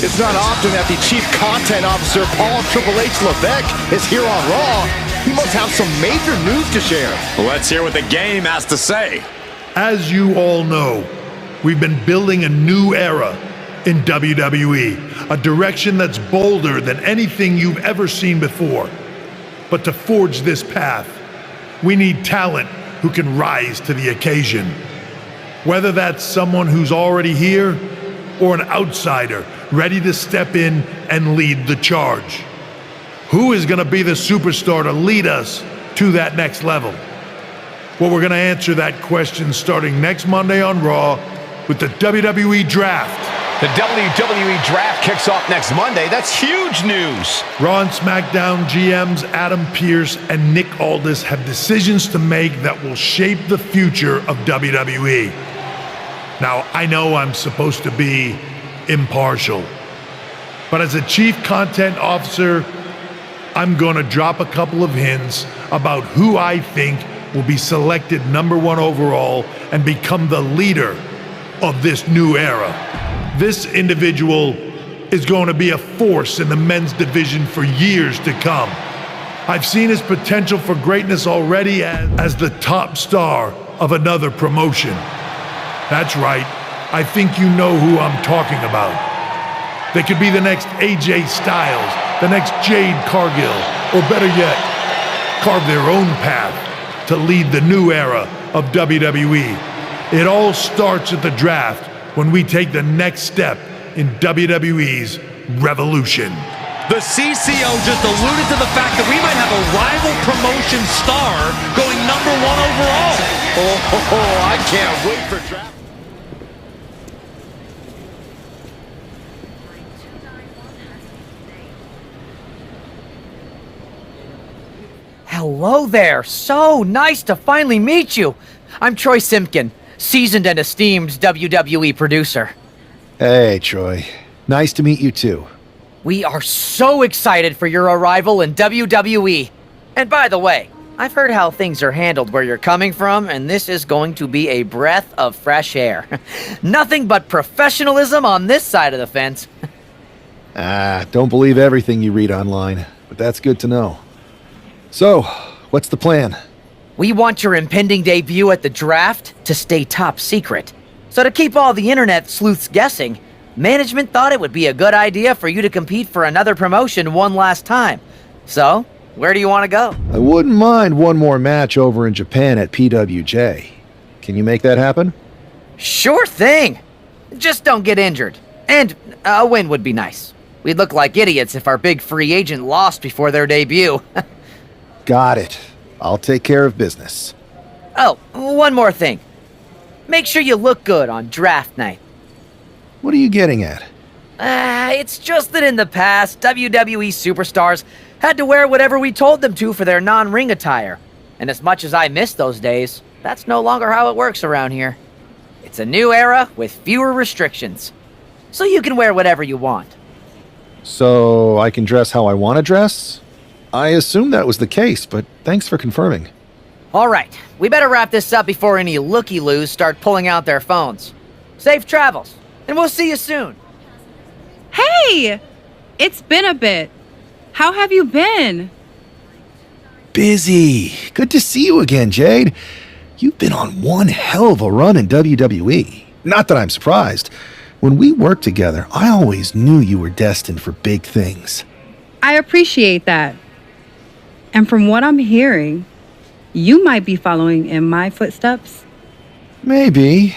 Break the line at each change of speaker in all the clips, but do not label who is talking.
It's not often that the Chief Content Officer, Paul Triple H Levesque, is here on Raw. He must have some major news to share.
Let's hear what the game has to say.
As you all know, we've been building a new era in WWE, a direction that's bolder than anything you've ever seen before. But to forge this path, we need talent who can rise to the occasion. Whether that's someone who's already here or an outsider ready to step in and lead the charge. Who is going to be the superstar to lead us to that next level? Well, we're going to answer that question starting next Monday on Raw with the WWE Draft.
The WWE Draft kicks off next Monday. That's huge news.
Raw and SmackDown GMs Adam Pearce and Nick Aldis have decisions to make that will shape the future of WWE. Now, I know I'm supposed to be impartial, but as a Chief Content Officer, I'm going to drop a couple of hints about who I think will be selected #1 overall and become the leader of this new era. This individual is going to be a force in the men's division for years to come. I've seen his potential for greatness already as the top star of another promotion. That's right, I think you know who I'm talking about. They could be the next AJ Styles, the next Jade Cargill, or better yet, carve their own path to lead the new era of WWE. It all starts at the draft when we take the next step in WWE's revolution.
The CCO just alluded to the fact that we might have a rival promotion star going #1 overall.
I can't wait for draft.
Hello there. So nice to finally meet you. I'm Troy Simpkin, seasoned and esteemed WWE producer.
Hey, Troy. Nice to meet you too.
We are so excited for your arrival in WWE. And by the way, I've heard how things are handled where you're coming from, and this is going to be a breath of fresh air. Nothing but professionalism on this side of the fence.
Don't believe everything you read online, but that's good to know. So, what's the plan?
We want your impending debut at the draft to stay top secret. So to keep all the internet sleuths guessing, management thought it would be a good idea for you to compete for another promotion one last time. So, where do you want to go?
I wouldn't mind one more match over in Japan at PWJ. Can you make that happen?
Sure thing. Just don't get injured. And a win would be nice. We'd look like idiots if our big free agent lost before their debut.
Got it. I'll take care of business.
Oh, one more thing. Make sure you look good on draft night.
What are you getting at?
It's just that in the past, WWE superstars had to wear whatever we told them to for their non-ring attire. And as much as I miss those days, that's no longer how it works around here. It's a new era with fewer restrictions. So you can wear whatever you want.
So I can dress how I want to dress? I assumed that was the case, but thanks for confirming.
All right, we better wrap this up before any looky-loos start pulling out their phones. Safe travels, and we'll see you soon.
Hey! It's been a bit. How have you been?
Busy. Good to see you again, Jade. You've been on one hell of a run in WWE. Not that I'm surprised. When we worked together, I always knew you were destined for big things.
I appreciate that. And from what I'm hearing, you might be following in my footsteps.
Maybe.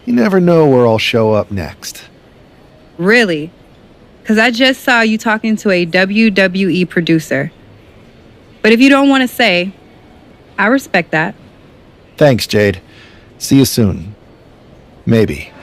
You never know where I'll show up next.
Really? Because I just saw you talking to a WWE producer. But if you don't want to say, I respect that.
Thanks, Jade. See you soon. Maybe.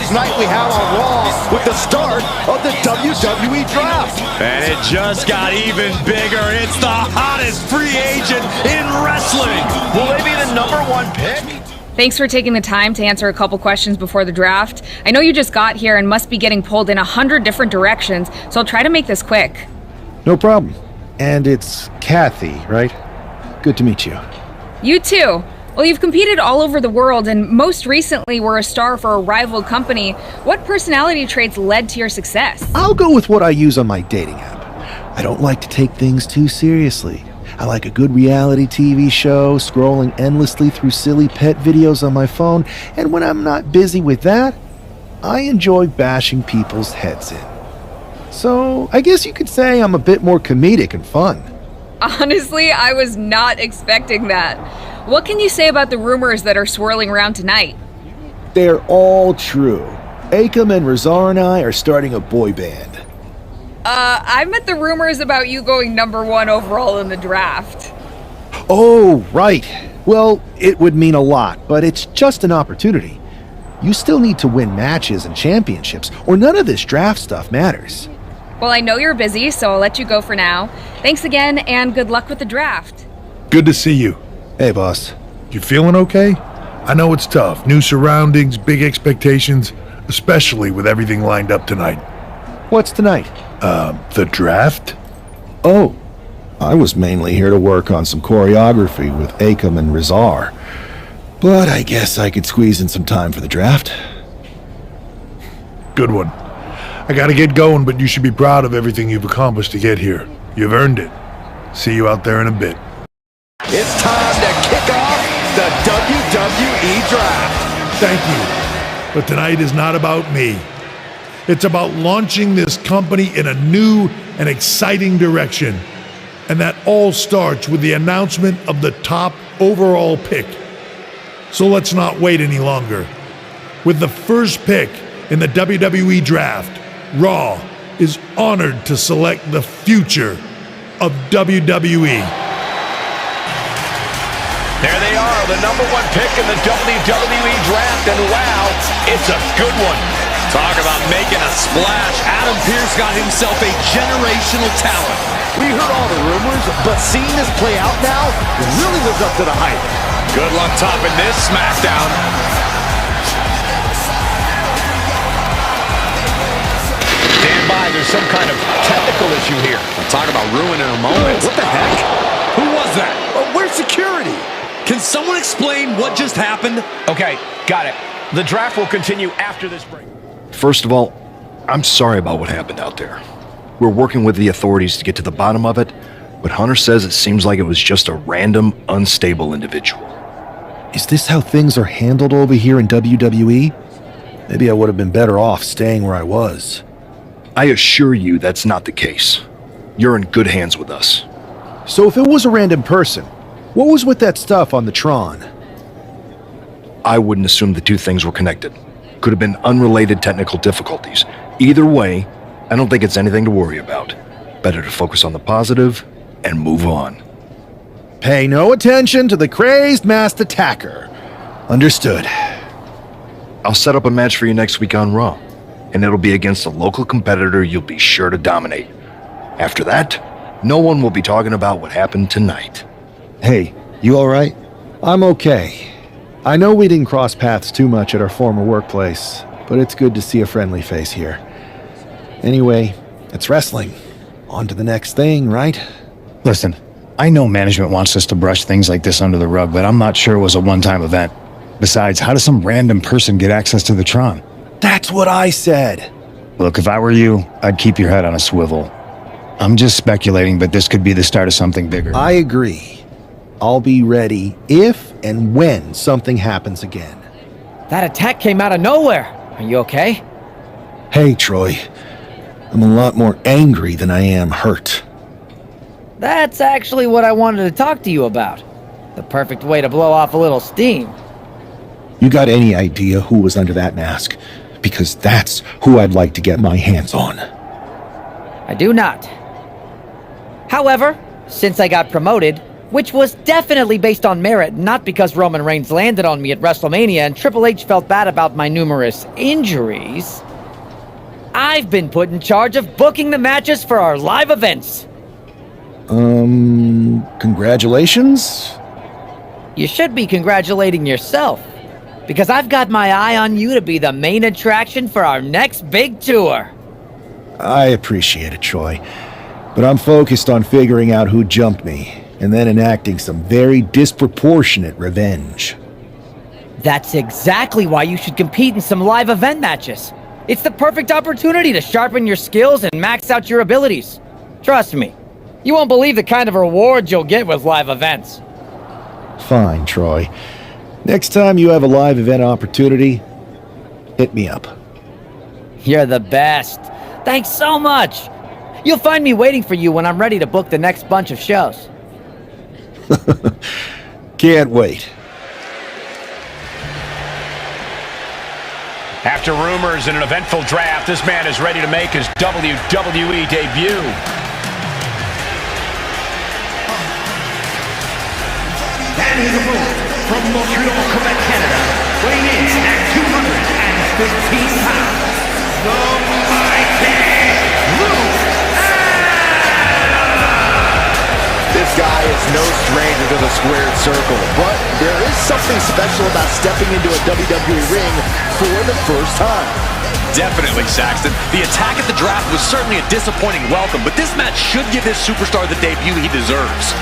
Thursday's night we have on Raw with the start of the WWE Draft.
And it just got even bigger. It's the hottest free agent in wrestling.
Will they be the #1 pick?
Thanks for taking the time to answer a couple questions before the draft. I know you just got here and must be getting pulled in 100 different directions, so I'll try to make this quick.
No problem. And it's Kathy, right? Good to meet you.
You too. Well, you've competed all over the world and most recently were a star for a rival company. What personality traits led to your success?
I'll go with what I use on my dating app. I don't like to take things too seriously. I like a good reality TV show, scrolling endlessly through silly pet videos on my phone, and when I'm not busy with that, I enjoy bashing people's heads in. So, I guess you could say I'm a bit more comedic and fun.
Honestly, I was not expecting that. What can you say about the rumors that are swirling around tonight?
They're all true. Akam and Razar and I are starting a boy band.
I meant the rumors about you going #1 overall in the draft.
Oh, right. Well, it would mean a lot, but it's just an opportunity. You still need to win matches and championships, or none of this draft stuff matters.
Well, I know you're busy, so I'll let you go for now. Thanks again, and good luck with the draft.
Good to see you.
Hey, boss.
You feeling okay? I know it's tough. New surroundings, big expectations, especially with everything lined up tonight.
What's tonight?
The draft?
Oh, I was mainly here to work on some choreography with Akam and Razar. But I guess I could squeeze in some time for the draft.
Good one. I gotta get going, but you should be proud of everything you've accomplished to get here. You've earned it. See you out there in a bit.
It's time to kick off the WWE Draft.
Thank you. But tonight is not about me. It's about launching this company in a new and exciting direction. And that all starts with the announcement of the top overall pick. So let's not wait any longer. With the first pick in the WWE Draft, Raw is honored to select the future of WWE.
There they are, the #1 pick in the WWE Draft, and wow, it's a good one.
Talk about making a splash.
Adam Pearce got himself a generational talent.
We heard all the rumors, but seeing this play out now really lives up to the hype.
Good luck topping this SmackDown.
Stand by, there's some kind of technical issue here.
Talk about ruining a moment.
What the heck?
Who was that?
Where's security?
Can someone explain what just happened?
Okay, got it. The draft will continue after this break.
First of all, I'm sorry about what happened out there. We're working with the authorities to get to the bottom of it, but Hunter says it seems like it was just a random, unstable individual.
Is this how things are handled over here in WWE? Maybe I would have been better off staying where I was.
I assure you that's not the case. You're in good hands with us.
So if it was a random person, what was with that stuff on the Tron?
I wouldn't assume the two things were connected. Could have been unrelated technical difficulties. Either way, I don't think it's anything to worry about. Better to focus on the positive and move on.
Pay no attention to the crazed masked attacker. Understood.
I'll set up a match for you next week on Raw, and it'll be against a local competitor you'll be sure to dominate. After that, no one will be talking about what happened tonight.
Hey, you alright? I'm okay. I know we didn't cross paths too much at our former workplace, but it's good to see a friendly face here. Anyway, it's wrestling. On to the next thing, right?
Listen, I know management wants us to brush things like this under the rug, but I'm not sure it was a one-time event. Besides, how does some random person get access to the Tron?
That's what I said.
Look, if I were you, I'd keep your head on a swivel. I'm just speculating, but this could be the start of something bigger.
I agree. I'll be ready if and when something happens again.
That attack came out of nowhere. Are you okay?
Hey, Troy. I'm a lot more angry than I am hurt.
That's actually what I wanted to talk to you about. The perfect way to blow off a little steam.
You got any idea who was under that mask? Because that's who I'd like to get my hands on.
I do not. However, since I got promoted, Which was definitely based on merit, not because Roman Reigns landed on me at WrestleMania and Triple H felt bad about my numerous injuries. I've been put in charge of booking the matches for our live events.
Congratulations?
You should be congratulating yourself, because I've got my eye on you to be the main attraction for our next big tour.
I appreciate it, Troy, but I'm focused on figuring out who jumped me, and then enacting some very disproportionate revenge.
That's exactly why you should compete in some live event matches. It's the perfect opportunity to sharpen your skills and max out your abilities. Trust me, you won't believe the kind of rewards you'll get with live events.
Fine, Troy. Next time you have a live event opportunity, hit me up.
You're the best. Thanks so much. You'll find me waiting for you when I'm ready to book the next bunch of shows.
Can't wait.
After rumors and an eventful draft, this man is ready to make his WWE debut.
And his opponent, from Montreal, Quebec, Canada, weighing in at 215 pounds, the mighty Luke.
This guy is no stranger to the squared circle, but there is something special about stepping into a WWE ring for the first time.
Definitely, Saxton. The attack at the draft was certainly a disappointing welcome, but this match should give this superstar the debut he deserves.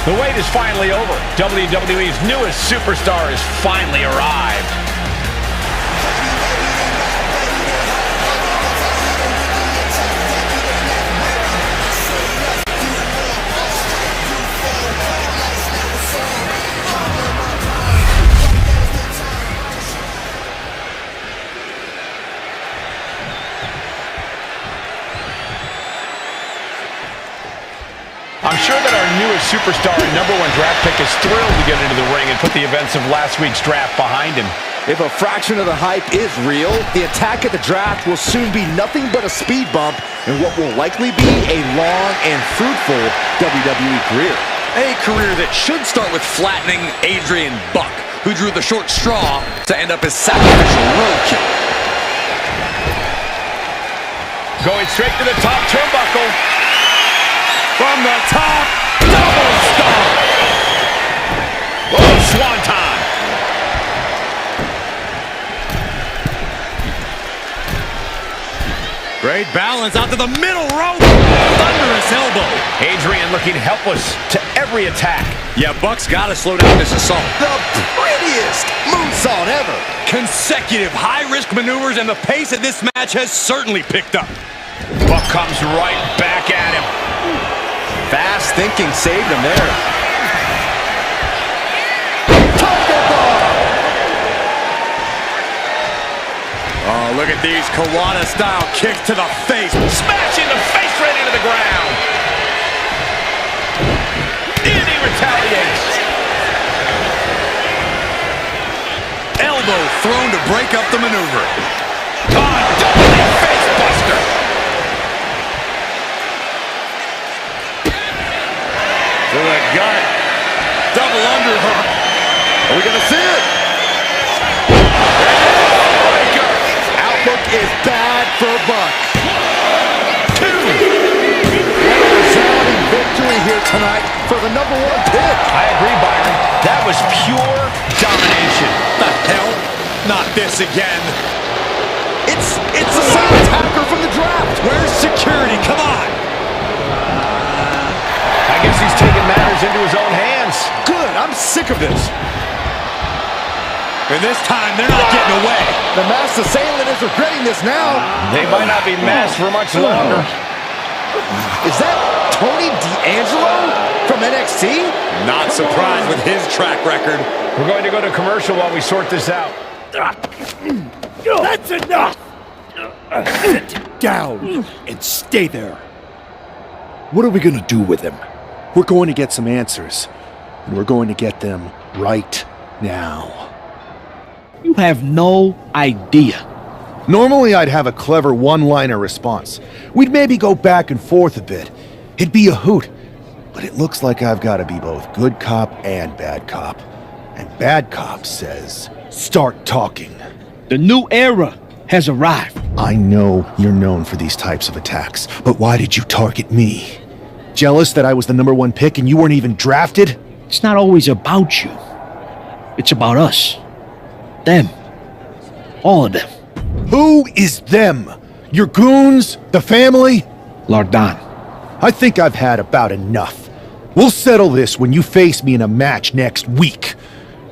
The wait is finally over. WWE's newest superstar has finally arrived. I'm sure that our newest superstar and #1 draft pick is thrilled to get into the ring and put the events of last week's draft behind him.
If a fraction of the hype is real, the attack at the draft will soon be nothing but a speed bump in what will likely be a long and fruitful WWE career.
A career that should start with flattening Adrian Buck, who drew the short straw to end up as sacrificial roadkill.
Going straight to the top turnbuckle.
From the top, double stomp.
Oh, swanton.
Great balance out to the middle rope. Thunderous elbow.
Adrian looking helpless to every attack.
Yeah, Buck's got to slow down this assault.
The prettiest moonsault ever.
Consecutive high-risk maneuvers, and the pace of this match has certainly picked up.
Buck comes right back at him.
Fast thinking saved him there.
Oh, look at these Kawada-style kicks to the face.
Smashing the face right into the ground. And he retaliates.
Elbow thrown to break up the maneuver.
Oh, double face buster.
To the gut. Double underhook.
Are we going to see it? Outlook is bad for Buck.
2.
What a resounding victory here tonight for the #1 pick.
I agree, Byron. That was pure domination.
The hell? Not this again.
It's a side attacker from the draft.
Where's security? Come on.
I guess he's taking matters into his own hands.
Good, I'm sick of this.
And this time, they're not getting away.
The masked assailant is regretting this now.
They might not be masked for much longer.
Is that Tony D'Angelo from NXT?
Not surprised with his track record.
We're going to go to commercial while we sort this out.
That's enough! Sit down and stay there.
What are we gonna do with him? We're going to get some answers, and we're going to get them right now.
You have no idea.
Normally I'd have a clever one-liner response. We'd maybe go back and forth a bit. It'd be a hoot. But it looks like I've got to be both good cop and bad cop. And bad cop says, start talking.
The new era has arrived.
I know you're known for these types of attacks, but why did you target me? Jealous that I was the #1 pick and you weren't even drafted?
It's not always about you. It's about us. Them. All of them.
Who is them? Your goons? The family?
Lardan.
I think I've had about enough. We'll settle this when you face me in a match next week.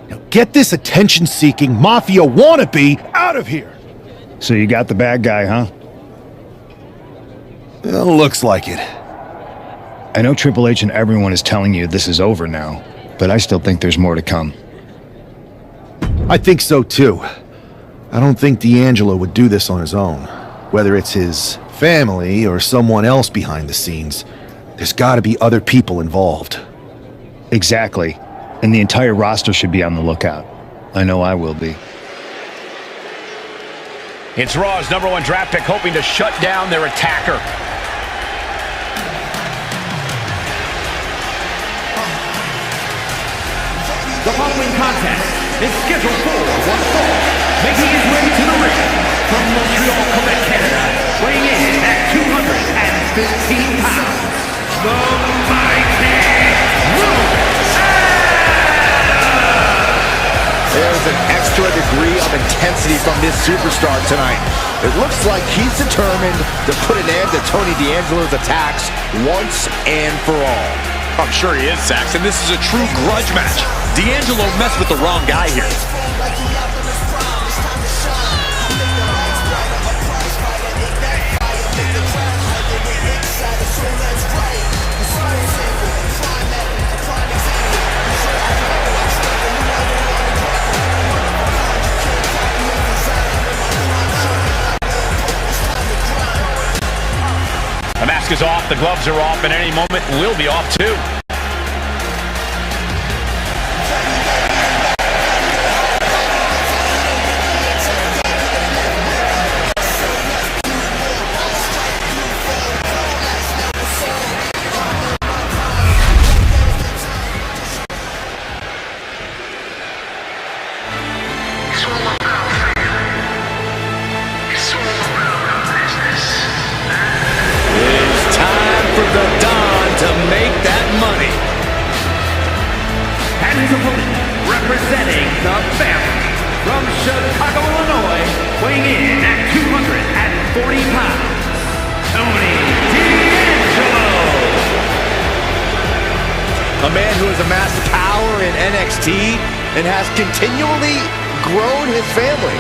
Now get this attention-seeking mafia wannabe out of here!
So you got the bad guy, huh?
Well, looks like it.
I know Triple H and everyone is telling you this is over now, but I still think there's more to come.
I think so too. I don't think D'Angelo would do this on his own. Whether it's his family or someone else behind the scenes, there's gotta be other people involved.
Exactly. And the entire roster should be on the lookout. I know I will be.
It's Raw's #1 draft pick hoping to shut down their attacker.
The following contest is scheduled for one fall. Making his way to the ring from Montreal, Quebec, Canada, weighing in at 215 pounds, the mighty
There's an extra degree of intensity from this superstar tonight. It looks like he's determined to put an end to Tony D'Angelo's attacks once and for all.
I'm sure he is, Saxton. This is a true grudge match. D'Angelo messed with the wrong guy here.
The mask is off, the gloves are off, and any moment we'll be off too.
The Don to make that money.
and his opponent, representing the family, from Chicago, Illinois, weighing in at 240 pounds, Tony D'Angelo.
A man who has amassed power in NXT and has continually grown his family.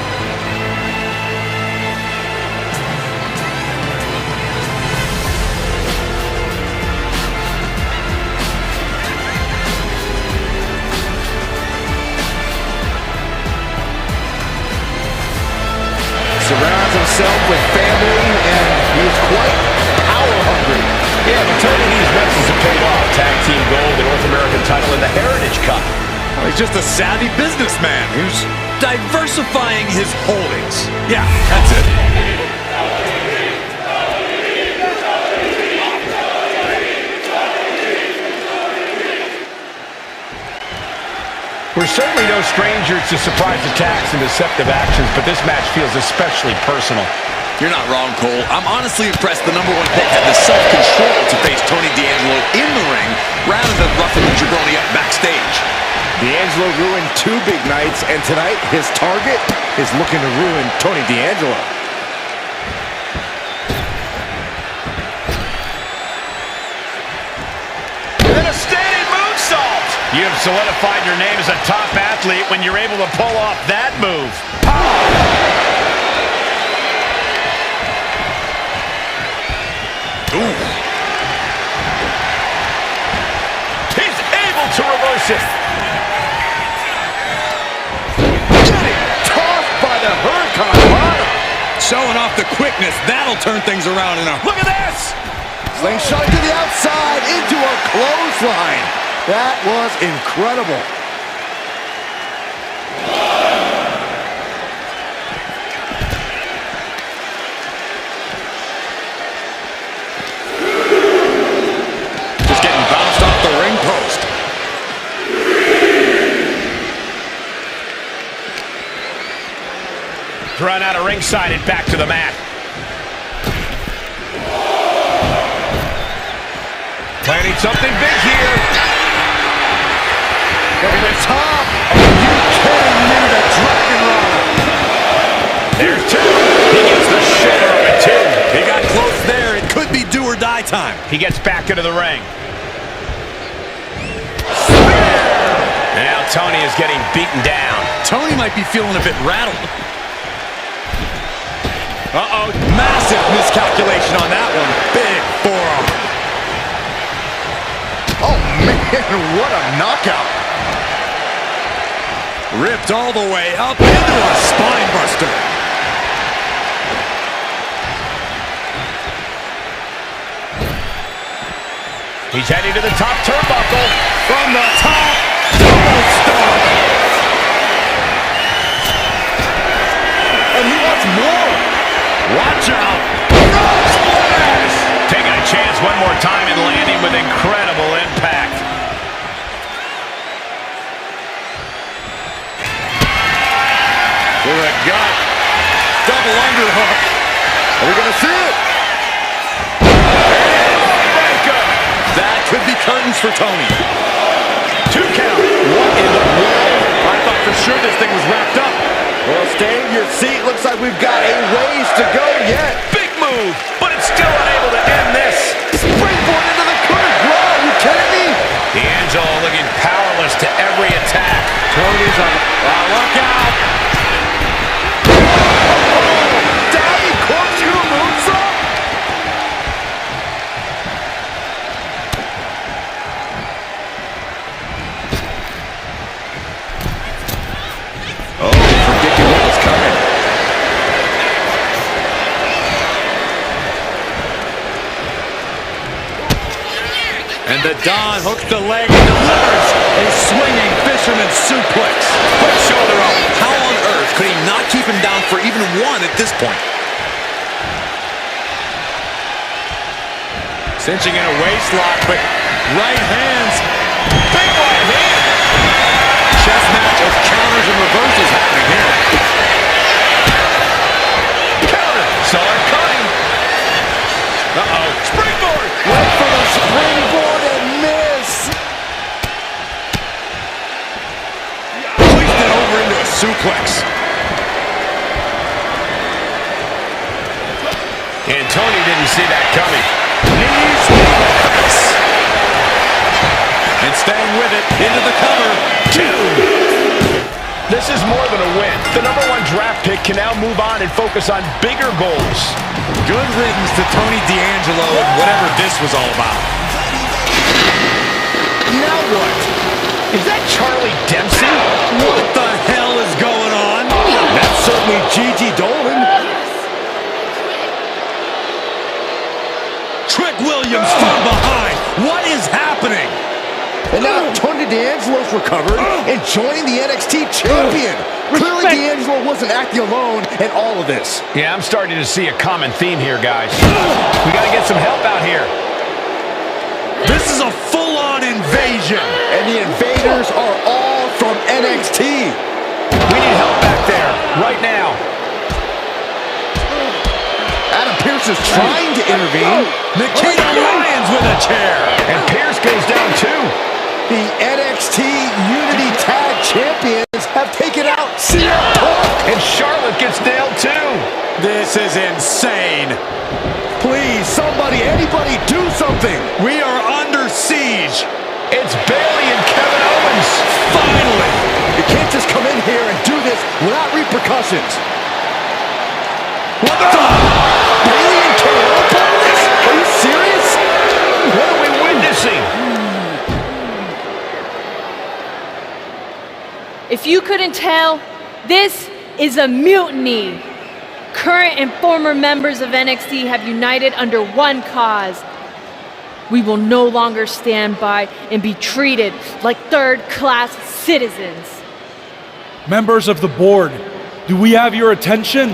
Surrounds himself with family, and he is quite power hungry.
Yeah, but Tony D's methods have paid off. Tag team gold, the North American title, and the Heritage Cup.
Well, he's just a savvy businessman who's diversifying his holdings. Yeah, that's it.
We're certainly no strangers to surprise attacks and deceptive actions, but this match feels especially personal.
You're not wrong, Cole. I'm honestly impressed the #1 pick had the self-control to face Tony D'Angelo in the ring rather than roughing the jabroni up backstage.
D'Angelo ruined 2 big nights, and tonight his target is looking to ruin Tony D'Angelo.
And a standing moonsault! You have solidified your name as a top athlete when you're able to pull off that move. Ooh. He's able to reverse it.
Tossed
Showing off the quickness. That'll turn things around in a... Look at this!
Slingshot to the outside into a clothesline. That was incredible.
Just getting bounced off the ring post.
Run out of ringside and back to the mat. Planning something big here.
Over the top. Are you kidding me? The Dragon Rod.
There's two. He gets the shoulder of it too.
He got close there. It could be do or die time.
He gets back into the ring. Now Tony is getting beaten down.
Tony might be feeling a bit rattled. Uh-oh. Massive miscalculation on that one. Big forearm.
Oh, man, what a knockout.
Ripped all the way up into a spine buster.
He's heading to the top turnbuckle.
From the top, double stomp.
And he wants more.
Watch out.
Taking a chance one more time and landing with incredible impact.
To the gut. Double underhook.
Are we going to see it?
That could be curtains for Tony.
2 count.
What in the world?
I thought for sure this thing was wrapped up.
Well, stay in your seat. Looks like we've got a ways to go yet.
Big move, but it's still unable to end this.
Springboard into the corner. Bro, are you kidding me?
D'Angelo looking powerless to every attack.
Tony's on. Look out.
Diving corkscrew moonsault.
Oh, predicted what was coming. And the Don hooks the leg and delivers a swinging fisherman suplex. Quick shoulder up. How on earth could he not keep him down for even one at this point? Cinching in a waist lock, but right hands. Big right hand. Chess match of counters and reversals happening here.
Counter. Saw it coming. Uh-oh. Springboard.
Went for the springboard and miss.
Placed it over into a suplex.
And Tony didn't see that coming.
Knees to the face. And staying with it into the cover.
2. This is more than a win. The #1 draft pick can now move on and focus on bigger goals.
Good riddance to Tony D'Angelo and whatever this was all about.
Now what?
Is that Charlie Dempsey?
What the hell is going on?
That's certainly Gigi Dolan.
Trick Williams from behind. What is happening?
And now Tony D'Angelo's recovered and joining the NXT champion. Clearly D'Angelo wasn't acting alone in all of this.
Yeah, I'm starting to see a common theme here, guys. We got to get some help out here.
This is a full-on invasion.
And the invaders are all from NXT.
We need help back there, right now.
Adam Pearce is trying to intervene.
Nikita Lyons with a chair.
And Pearce goes down too.
The NXT Unity Tag Champions have taken out CM Punk.
And Charlotte gets nailed too.
This is insane.
Please, somebody, anybody, do something.
We are under siege.
It's Bayley and Kevin Owens.
Finally.
You can't just come in here and do this without repercussions.
What the?
Bayley and Kevin Owens? Are you serious?
What are we witnessing?
If you couldn't tell, this is a mutiny. current and former members of NXT have united under one cause. We will no longer stand by and be treated like third-class citizens.
Members of the board, do we have your attention?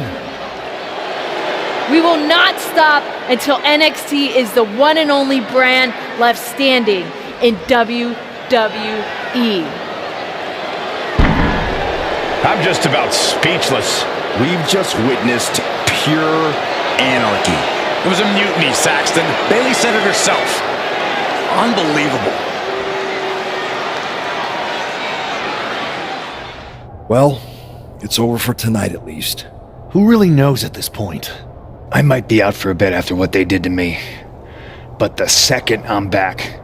We will not stop until NXT is the one and only brand left standing in WWE.
I'm just about speechless.
We've just witnessed pure anarchy.
It was a mutiny, Saxton. Bayley said it herself. Unbelievable.
Well, it's over for tonight at least.
Who really knows at this point?
I might be out for a bit after what they did to me. But the second I'm back,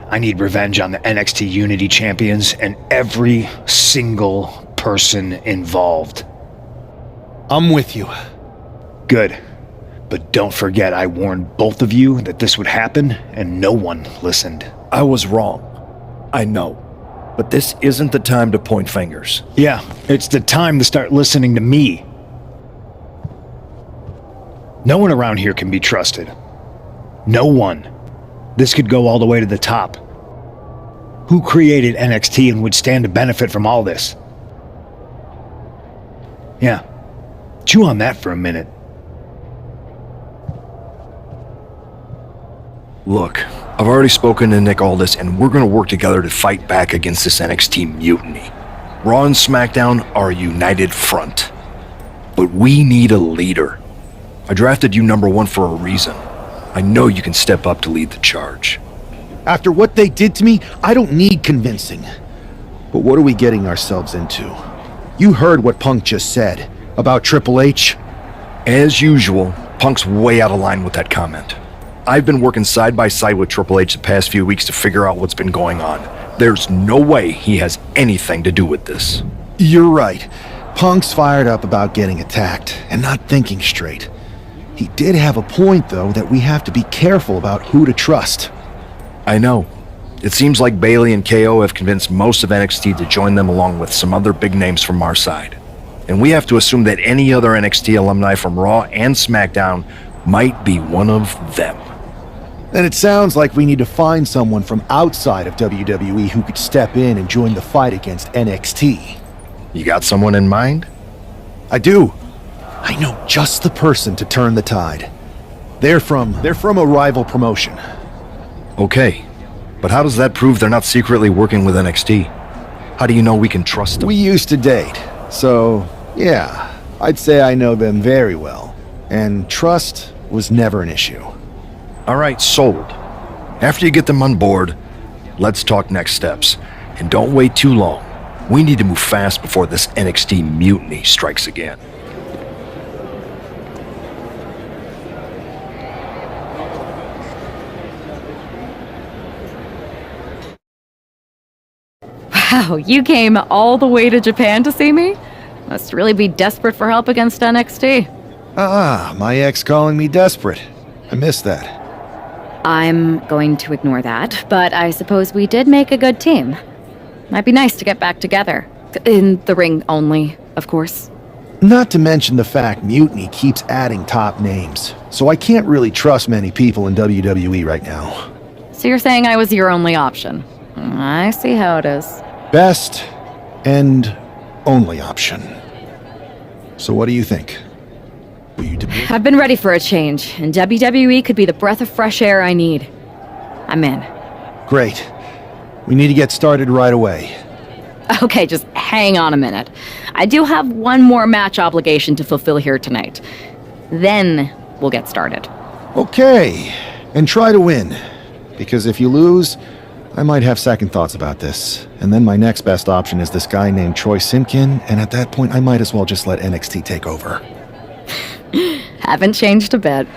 I need revenge on the NXT Unity Champions and every single person involved.
I'm with you.
Good. But don't forget I warned both of you that this would happen, and no one listened.
I was wrong. I know. But this isn't the time to point fingers.
Yeah, it's the time to start listening to me. No one around here can be trusted. No one. This could go all the way to the top. Who created NXT and would stand to benefit from all this? Yeah. Chew on that for a minute.
Look, I've already spoken to Nick Aldis, and we're going to work together to fight back against this NXT mutiny. Raw and SmackDown are a united front. But we need a leader. I drafted you #1 for a reason. I know you can step up to lead the charge.
After what they did to me, I don't need convincing. But what are we getting ourselves into? You heard what Punk just said about Triple H.
As usual, Punk's way out of line with that comment. I've been working side by side with Triple H the past few weeks to figure out what's been going on. There's no way he has anything to do with this.
You're right. Punk's fired up about getting attacked and not thinking straight. He did have a point, though, that we have to be careful about who to trust.
I know. It seems like Bayley and KO have convinced most of NXT to join them along with some other big names from our side. And we have to assume that any other NXT alumni from Raw and SmackDown might be one of them.
Then it sounds like we need to find someone from outside of WWE who could step in and join the fight against NXT.
You got someone in mind?
I do. I know just the person to turn the tide. They're from a rival promotion.
Okay, but how does that prove they're not secretly working with NXT? How do you know we can trust them?
We used to date, so yeah, I'd say I know them very well. And trust was never an issue.
All right, sold. After you get them on board, let's talk next steps. And don't wait too long. We need to move fast before this NXT mutiny strikes again.
Wow, you came all the way to Japan to see me? Must really be desperate for help against NXT.
My ex calling me desperate. I missed that.
I'm going to ignore that, but I suppose we did make a good team. Might be nice to get back together. In the ring only, of course.
Not to mention the fact Mutiny keeps adding top names, so I can't really trust many people in WWE right now.
So you're saying I was your only option? I see how it is.
Best and only option. So what do you think? Will you
I've been ready for a change, and WWE could be the breath of fresh air I need. I'm in.
Great. We need to get started right away.
Okay, just hang on a minute. I do have one more match obligation to fulfill here tonight. Then we'll get started.
Okay, and try to win. Because if you lose, I might have second thoughts about this. And then my next best option is this guy named Troy Simkin, and at that point I might as well just let NXT take over.
Haven't changed a bit.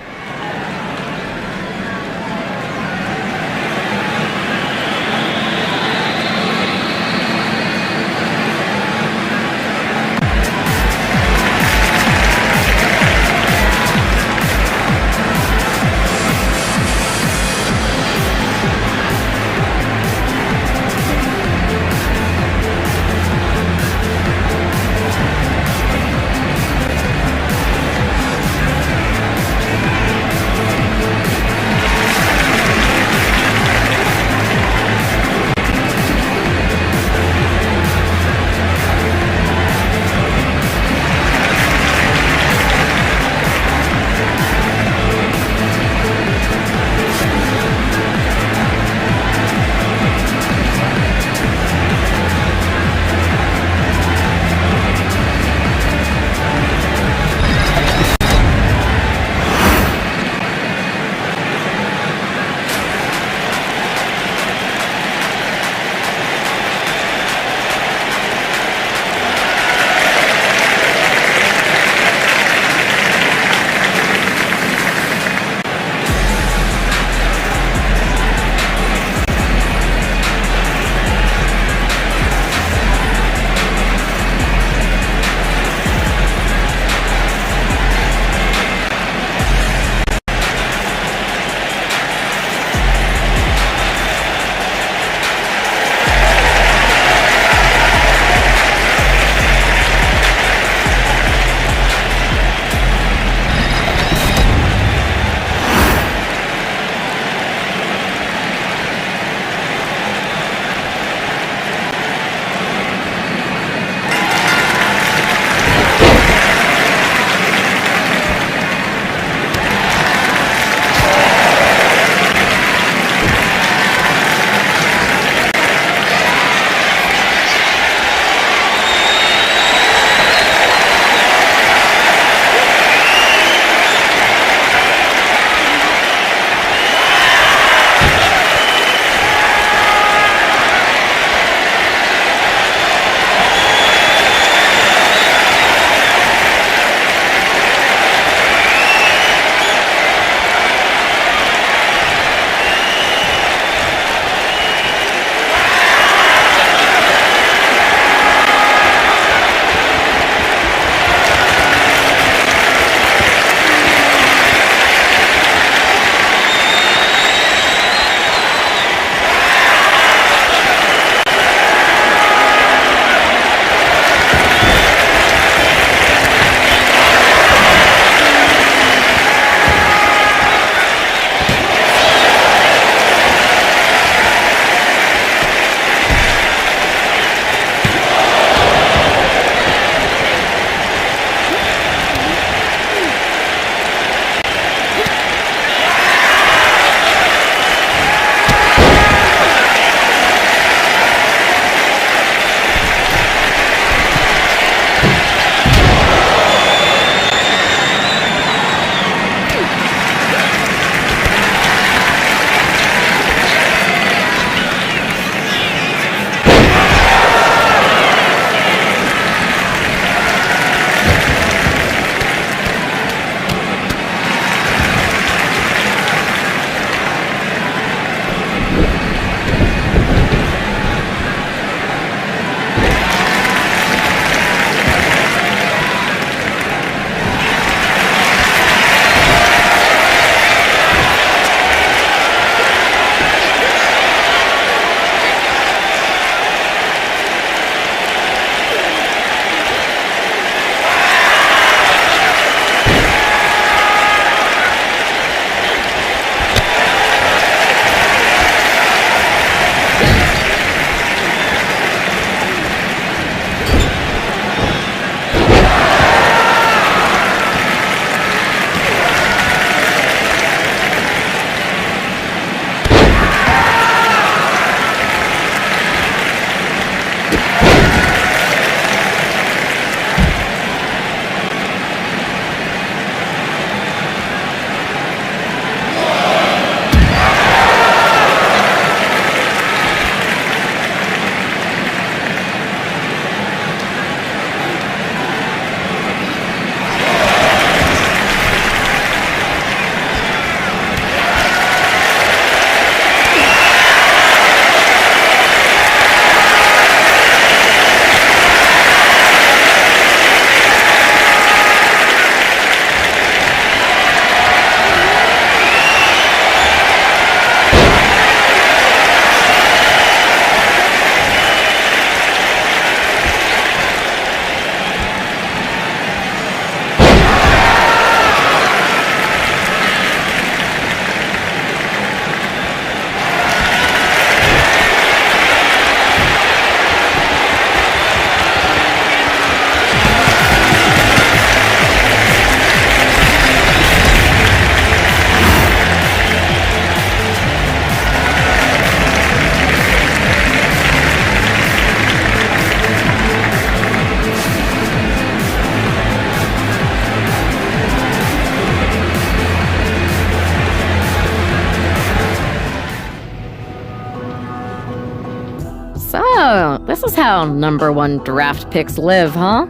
So, this is how #1 draft picks live, huh?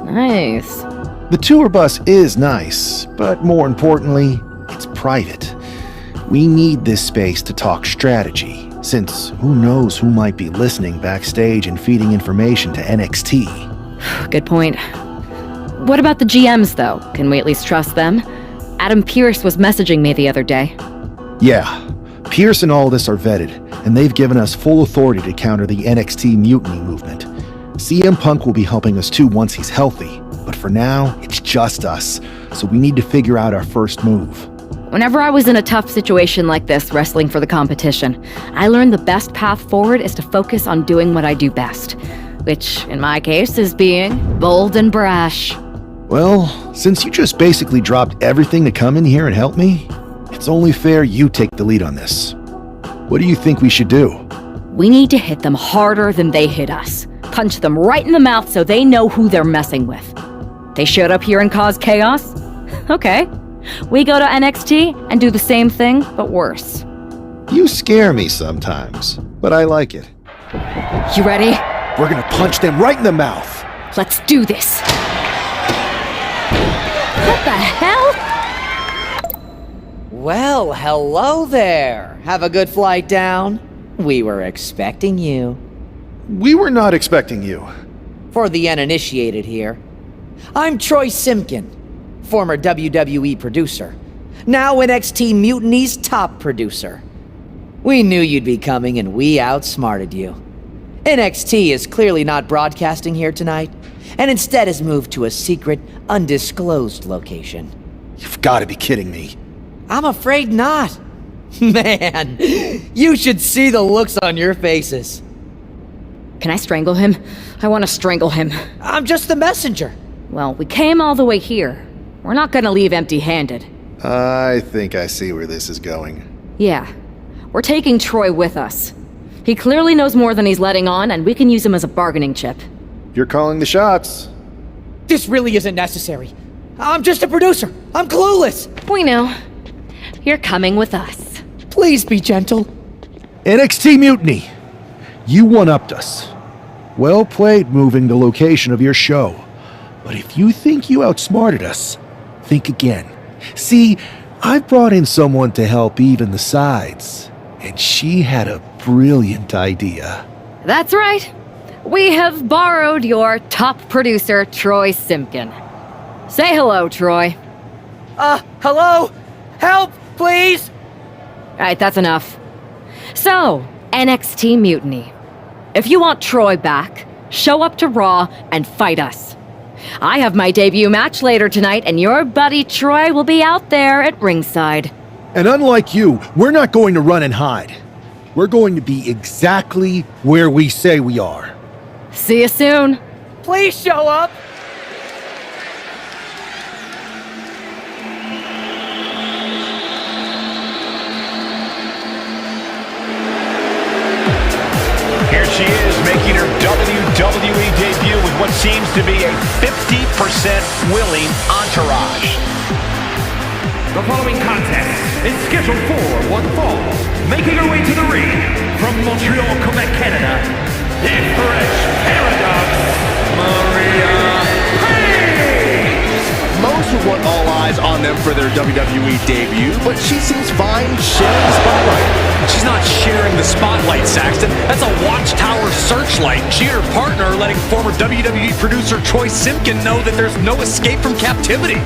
Nice.
The tour bus is nice, but more importantly, it's private. We need this space to talk strategy, since who knows who might be listening backstage and feeding information to NXT.
Good point. What about the GMs, though? Can we at least trust them? Adam Pearce was messaging me the other day.
Yeah, Pierce and Aldis are vetted, and they've given us full authority to counter the NXT mutiny movement. CM Punk will be helping us too once he's healthy, but for now, it's just us, so we need to figure out our first move.
Whenever I was in a tough situation like this, wrestling for the competition, I learned the best path forward is to focus on doing what I do best, which, in my case, is being bold and brash.
Well, since you just basically dropped everything to come in here and help me, it's only fair you take the lead on this. What do you think we should do?
We need to hit them harder than they hit us. Punch them right in the mouth so they know who they're messing with. They showed up here and caused chaos? Okay. We go to NXT and do the same thing, but worse.
You scare me sometimes, but I like it.
You ready?
We're gonna punch them right in the mouth.
Let's do this. What the hell?
Well, hello there. Have a good flight down. We were expecting you.
We were not expecting you.
For the uninitiated here, I'm Troy Simkin, former WWE producer, now NXT Mutiny's top producer. We knew you'd be coming and we outsmarted you. NXT is clearly not broadcasting here tonight, and instead has moved to a secret, undisclosed location.
You've got to be kidding me.
I'm afraid not. Man, you should see the looks on your faces.
Can I strangle him? I want to strangle him.
I'm just the messenger.
Well, we came all the way here. We're not gonna leave empty-handed.
I think I see where this is going.
Yeah. We're taking Troy with us. He clearly knows more than he's letting on, and we can use him as a bargaining chip.
You're calling the shots.
This really isn't necessary. I'm just a producer. I'm clueless.
We know. You're coming with us.
Please be gentle.
NXT Mutiny. You one-upped us. Well played moving the location of your show. But if you think you outsmarted us, think again. See, I've brought in someone to help even the sides, and she had a brilliant idea.
That's right. We have borrowed your top producer, Troy Simkin. Say hello, Troy.
Hello? Help, please?
Alright, that's enough. So, NXT Mutiny. If you want Troy back, show up to Raw and fight us. I have my debut match later tonight, and your buddy Troy will be out there at ringside.
And unlike you, we're not going to run and hide. We're going to be exactly where we say we are.
See you soon.
Please show up.
Here she is, making her WWE debut with what seems to be a 50% willing entourage.
The following contest is scheduled for one fall. Making her way to the ring from Montreal, Quebec, Canada, the Fresh Paradox, Maria Hayes.
Most would want all eyes on them for their WWE debut, but she seems fine sharing the spotlight.
She's not sharing the spotlight, Saxton. That's a watchtower searchlight. She and her partner are letting former WWE producer Troy Simkin know that there's no escape from captivity.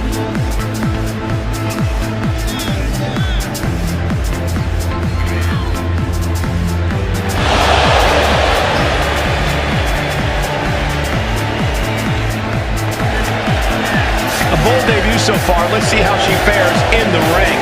A bold debut so far. Let's see how she fares in the ring.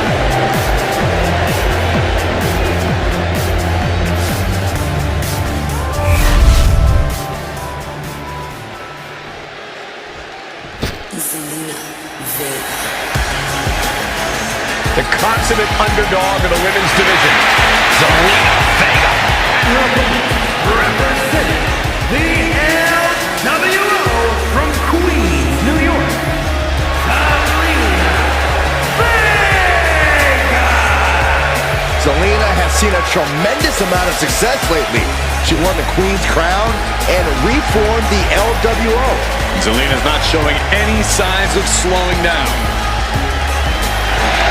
The consummate underdog of the women's division, Zelina Vega.
Representing the LWO from Queens, New York, Zelina Vega.
Zelina has seen a tremendous amount of success lately. She won the Queen's crown and reform the LWO.
Zelina's not showing any signs of slowing down.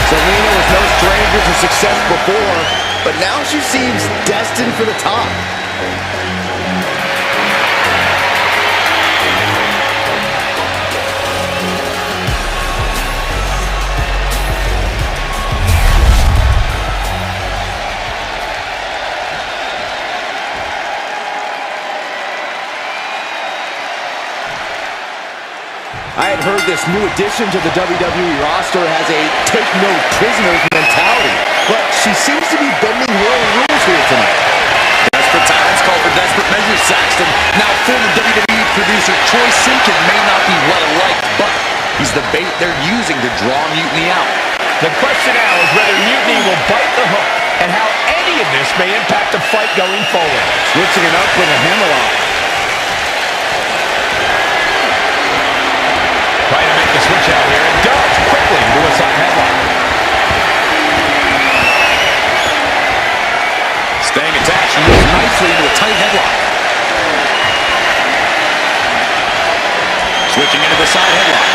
Zelina was no stranger to success before, but now she seems destined for the top. I had heard this new addition to the WWE roster has a take-no-prisoners mentality, but she seems to be bending her own rules here tonight.
Desperate times call for desperate measures, Saxton. Now, former WWE producer Troy Simkin may not be well-liked, but he's the bait they're using to draw Mutiny out.
The question now is whether Mutiny will bite the hook and how any of this may impact the fight going forward.
Switching it up with a hammerlock.
Trying to make the switch out here, and does quickly into a side headlock.
Staying attached, she moves nicely into a tight headlock. Switching into the side headlock.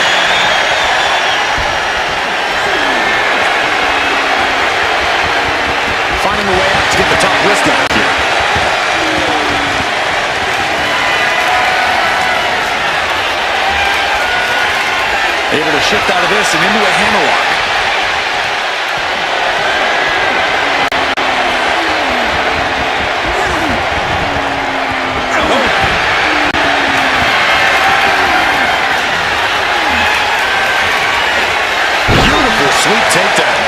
Finding a way out to get the top wrist lock here. Able to shift out of this and into a hammerlock. Beautiful, sweet takedown.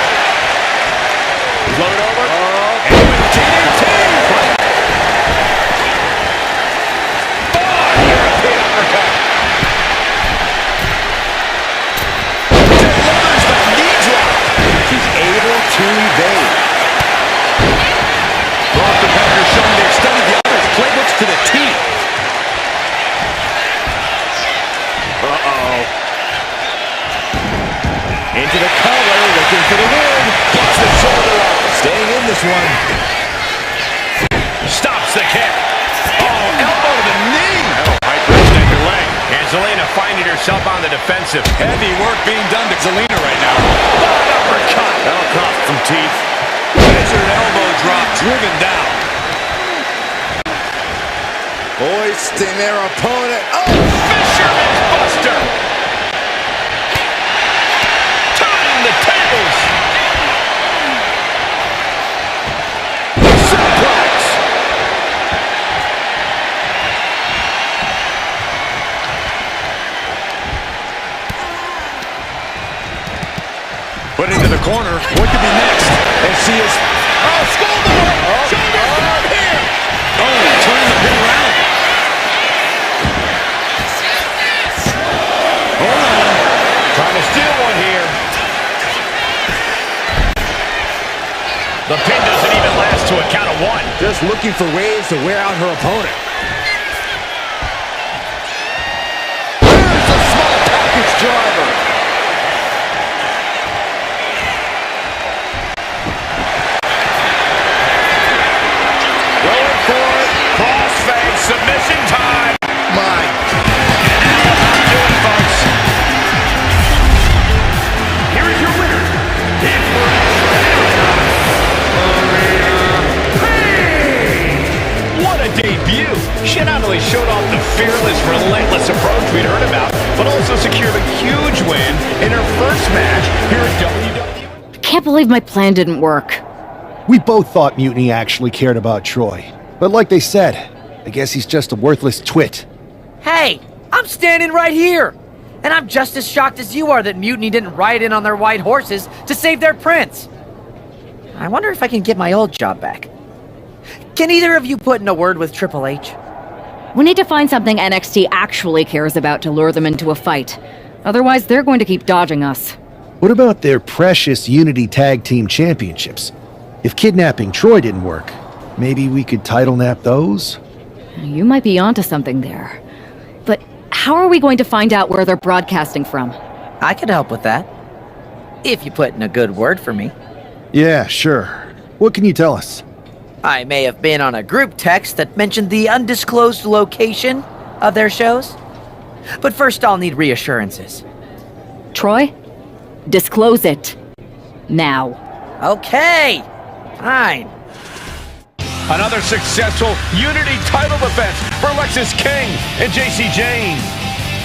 Float over. And with TNT. European uppercut. She's able to evade. Both competitors showing they've studied the other's playbooks to the T. Uh-oh. Into the collar, looking for the win. Gets the shoulder up. Staying in this one.
Stops the kick.
Oh, elbow to the knee.
Oh, hyperextended leg. And Zelina finding herself on the defensive.
Heavy work being done to Zelina right now.
Uppercut.
That'll cost some teeth. Measured elbow drop, driven down.
Hoisting their opponent. Oh!
Fisherman's Buster. Turning the tables.
Suplex.
Put into the corner. What could be next?
And she is...
Oh, schoolboy. Shoulder arm here.
Oh, turning the pin around.
Hold on. Trying to steal one here. The pin doesn't even last to a count of one.
Just looking for ways to wear out her opponent. There's a small package driver.
Going for it. Crossface. Submission time.
My.
That'll do it, folks.
Here is your winner,
What a debut! She not only showed off the fearless, relentless approach we'd heard about, but also secured a huge win in her first match here at WWE.
Can't believe my plan didn't work.
We both thought Mutiny actually cared about Troy. But like they said, I guess he's just a worthless twit.
Hey, I'm standing right here. And I'm just as shocked as you are that Mutiny didn't ride in on their white horses to save their prince. I wonder if I can get my old job back. Can either of you put in a word with Triple H?
We need to find something NXT actually cares about to lure them into a fight. Otherwise, they're going to keep dodging us.
What about their precious Unity Tag Team Championships? If kidnapping Troy didn't work, maybe we could title nap those?
You might be onto something there. But how are we going to find out where they're broadcasting from?
I could help with that. If you put in a good word for me.
Yeah, sure. What can you tell us?
I may have been on a group text that mentioned the undisclosed location of their shows. But first I'll need reassurances.
Troy, disclose it. Now.
Okay, fine.
Another successful Unity title defense for Lexis King and JC Jane.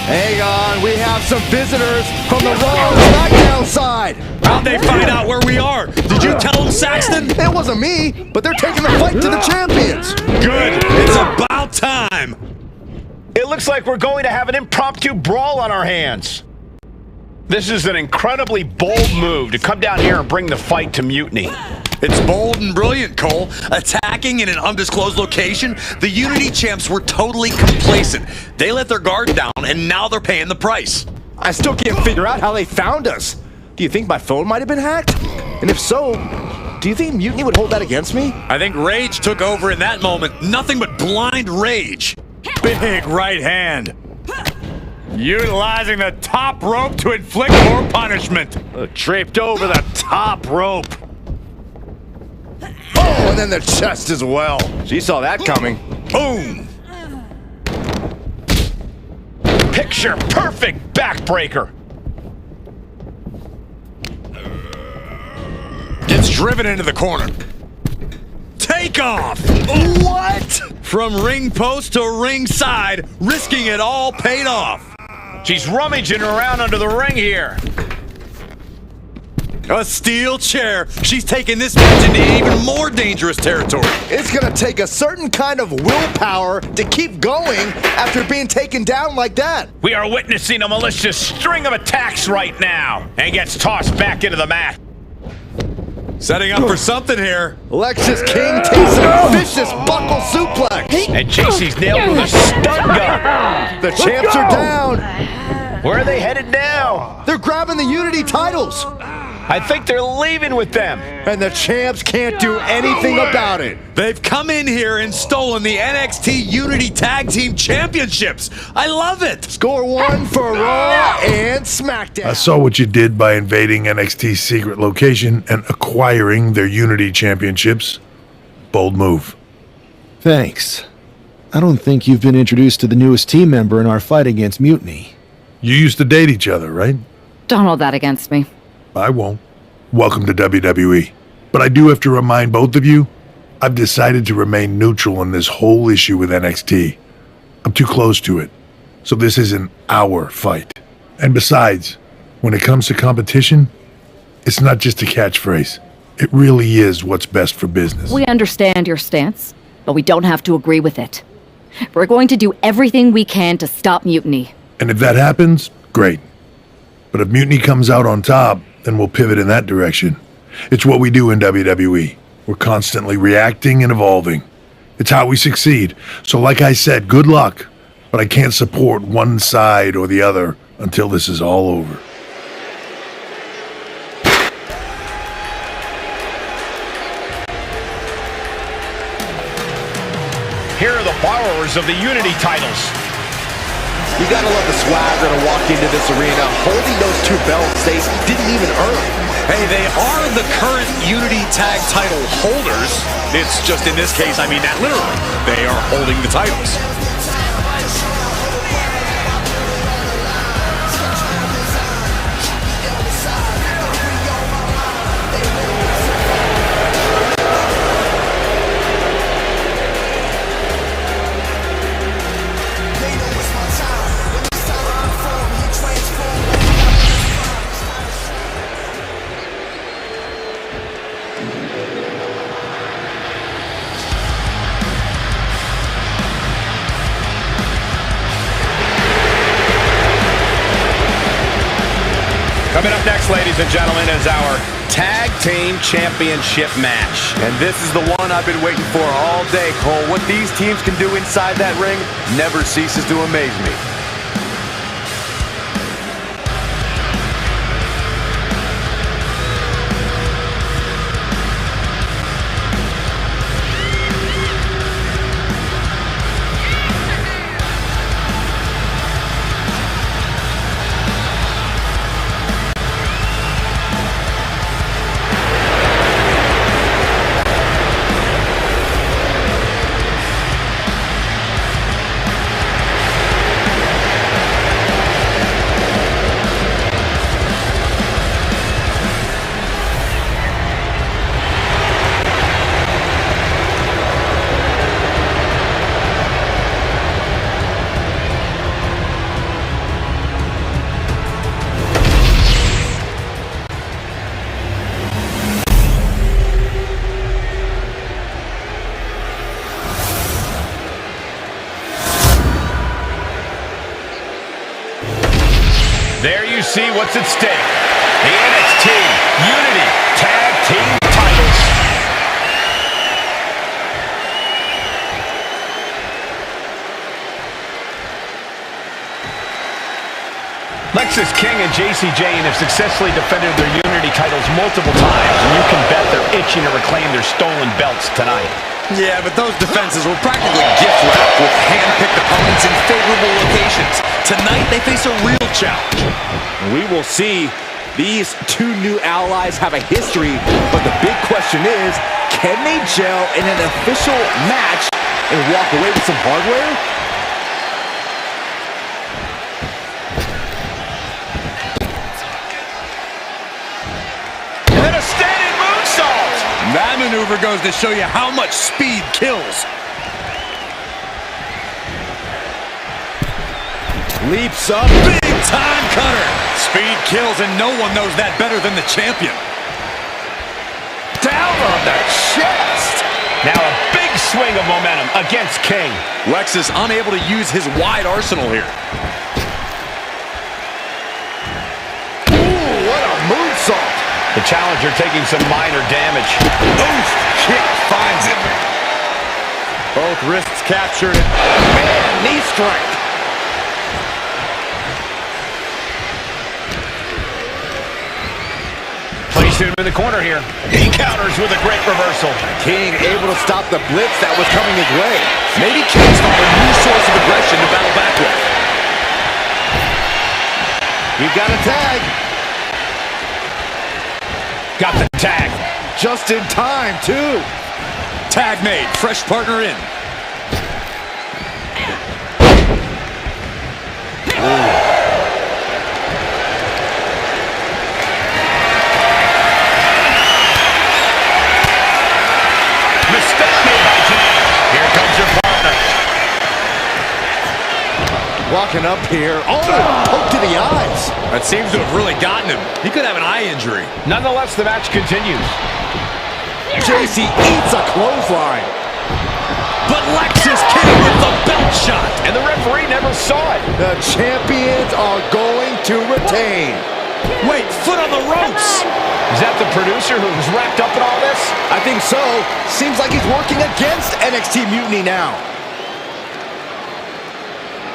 Hang on, we have some visitors from the Raw and SmackDown side.
How'd they find out where we are? Did you tell them, Saxton?
It wasn't me, but they're taking the fight to the champions.
Good. It's about time.
It looks like we're going to have an impromptu brawl on our hands. This is an incredibly bold move to come down here and bring the fight to Mutiny.
It's bold and brilliant, Cole. Attacking in an undisclosed location, the Unity champs were totally complacent. They let their guard down, and now they're paying the price.
I still can't figure out how they found us. Do you think my phone might have been hacked? And if so, do you think Mutiny would hold that against me?
I think rage took over in that moment. Nothing but blind rage. Big right hand.
Utilizing the top rope to inflict more punishment. Draped over the top rope.
Oh, and then the chest as well. She saw that coming.
Boom.
Picture perfect backbreaker.
Gets driven into the corner. Take off! What? From ring post to ring side, risking it all paid off.
She's rummaging around under the ring here.
A steel chair. She's taking this match into even more dangerous territory.
It's gonna take a certain kind of willpower to keep going after being taken down like that.
We are witnessing a malicious string of attacks right now, and gets tossed back into the mat.
Setting up for something here.
Lexis King takes a vicious buckle suplex.
And JC's nailed with a stun gun.
The champs are down.
Where are they headed now?
They're grabbing the Unity titles.
I think they're leaving with them.
And the champs can't do anything about it.
They've come in here and stolen the NXT Unity Tag Team Championships. I love it.
Score one for Raw and SmackDown.
I saw what you did by invading NXT's secret location and acquiring their Unity Championships. Bold move.
Thanks. I don't think you've been introduced to the newest team member in our fight against Mutiny.
You used to date each other, right?
Don't hold that against me.
I won't. Welcome to WWE. But I do have to remind both of you, I've decided to remain neutral in this whole issue with NXT. I'm too close to it. So this isn't our fight. And besides, when it comes to competition, it's not just a catchphrase. It really is what's best for business.
We understand your stance, but we don't have to agree with it. We're going to do everything we can to stop Mutiny.
And if that happens, great. But if Mutiny comes out on top, then we'll pivot in that direction. It's what we do in WWE. We're constantly reacting and evolving. It's how we succeed. So like I said, good luck. But I can't support one side or the other until this is all over.
Here are the borrowers of the Unity titles.
You gotta love the swagger to walk into this arena holding those two belts they didn't even earn.
Hey, they are the current Unity Tag title holders. It's just in this case, I mean that literally. They are holding the titles.
Coming up next, ladies and gentlemen, is our Tag Team Championship match.
And this is the one I've been waiting for all day, Cole. What these teams can do inside that ring never ceases to amaze me.
There you see what's at stake. The NXT Unity Tag Team titles. Lexis King and JC Jane have successfully defended their Unity titles multiple times, and you can bet they're itching to reclaim their stolen belts tonight.
Yeah, but those defenses were practically gift-wrapped with hand-picked opponents in favorable locations. Tonight, they face a real challenge.
We will see. These two new allies have a history, but the big question is, can they gel in an official match and walk away with some hardware?
And a standing moonsault!
That maneuver goes to show you how much speed kills.
Leaps up.
Big time cutter. Speed kills, and no one knows that better than the champion.
Down on the chest.
Now a big swing of momentum against King.
Lexis unable to use his wide arsenal here.
Ooh, what a moonsault.
The challenger taking some minor damage.
Oof, kick finds him.
Both wrists captured. Man, knee strike.
Placing him in the corner here. He counters with a great reversal.
King able to stop the blitz that was coming his way. Maybe King's found a new source of aggression to battle back with. You've got a tag.
Got the tag.
Just in time, too.
Tag made. Fresh partner in.
Mistake made by King. Here comes your partner.
Walking up here. Oh, poke to the eyes.
That seems to have really gotten him. He could have an eye injury.
Nonetheless, the match continues.
JC eats a clothesline.
But Lexis King with the belt shot.
And the referee never saw it.
The champions are going to retain.
Wait, foot on the ropes.
Is that the producer who's wrapped up in all this?
I think so. Seems like he's working against NXT Mutiny now.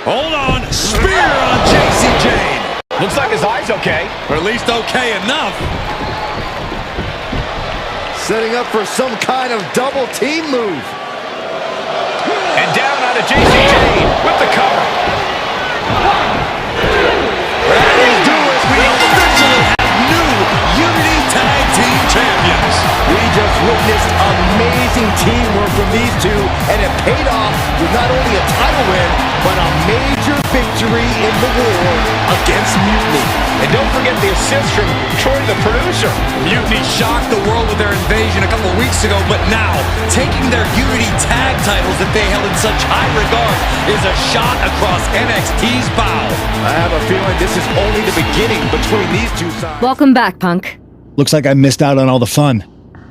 Hold on. Spear on JC Jane.
Looks like his eye's okay.
Or at least okay enough.
Setting up for some kind of double team move.
And down onto JC Jane with the cover.
That will do it. We officially have new Unity Tag Team Champions.
We just witnessed amazing teamwork from these two, and it paid off with not only a title win, but a major victory in the war against Mutiny.
And don't forget the assist from Troy, the producer.
Mutiny shocked the world with their invasion a couple weeks ago, but now, taking their Unity Tag titles that they held in such high regard is a shot across NXT's bow.
I have a feeling this is only the beginning between these two sides.
Welcome back, Punk.
Looks like I missed out on all the fun.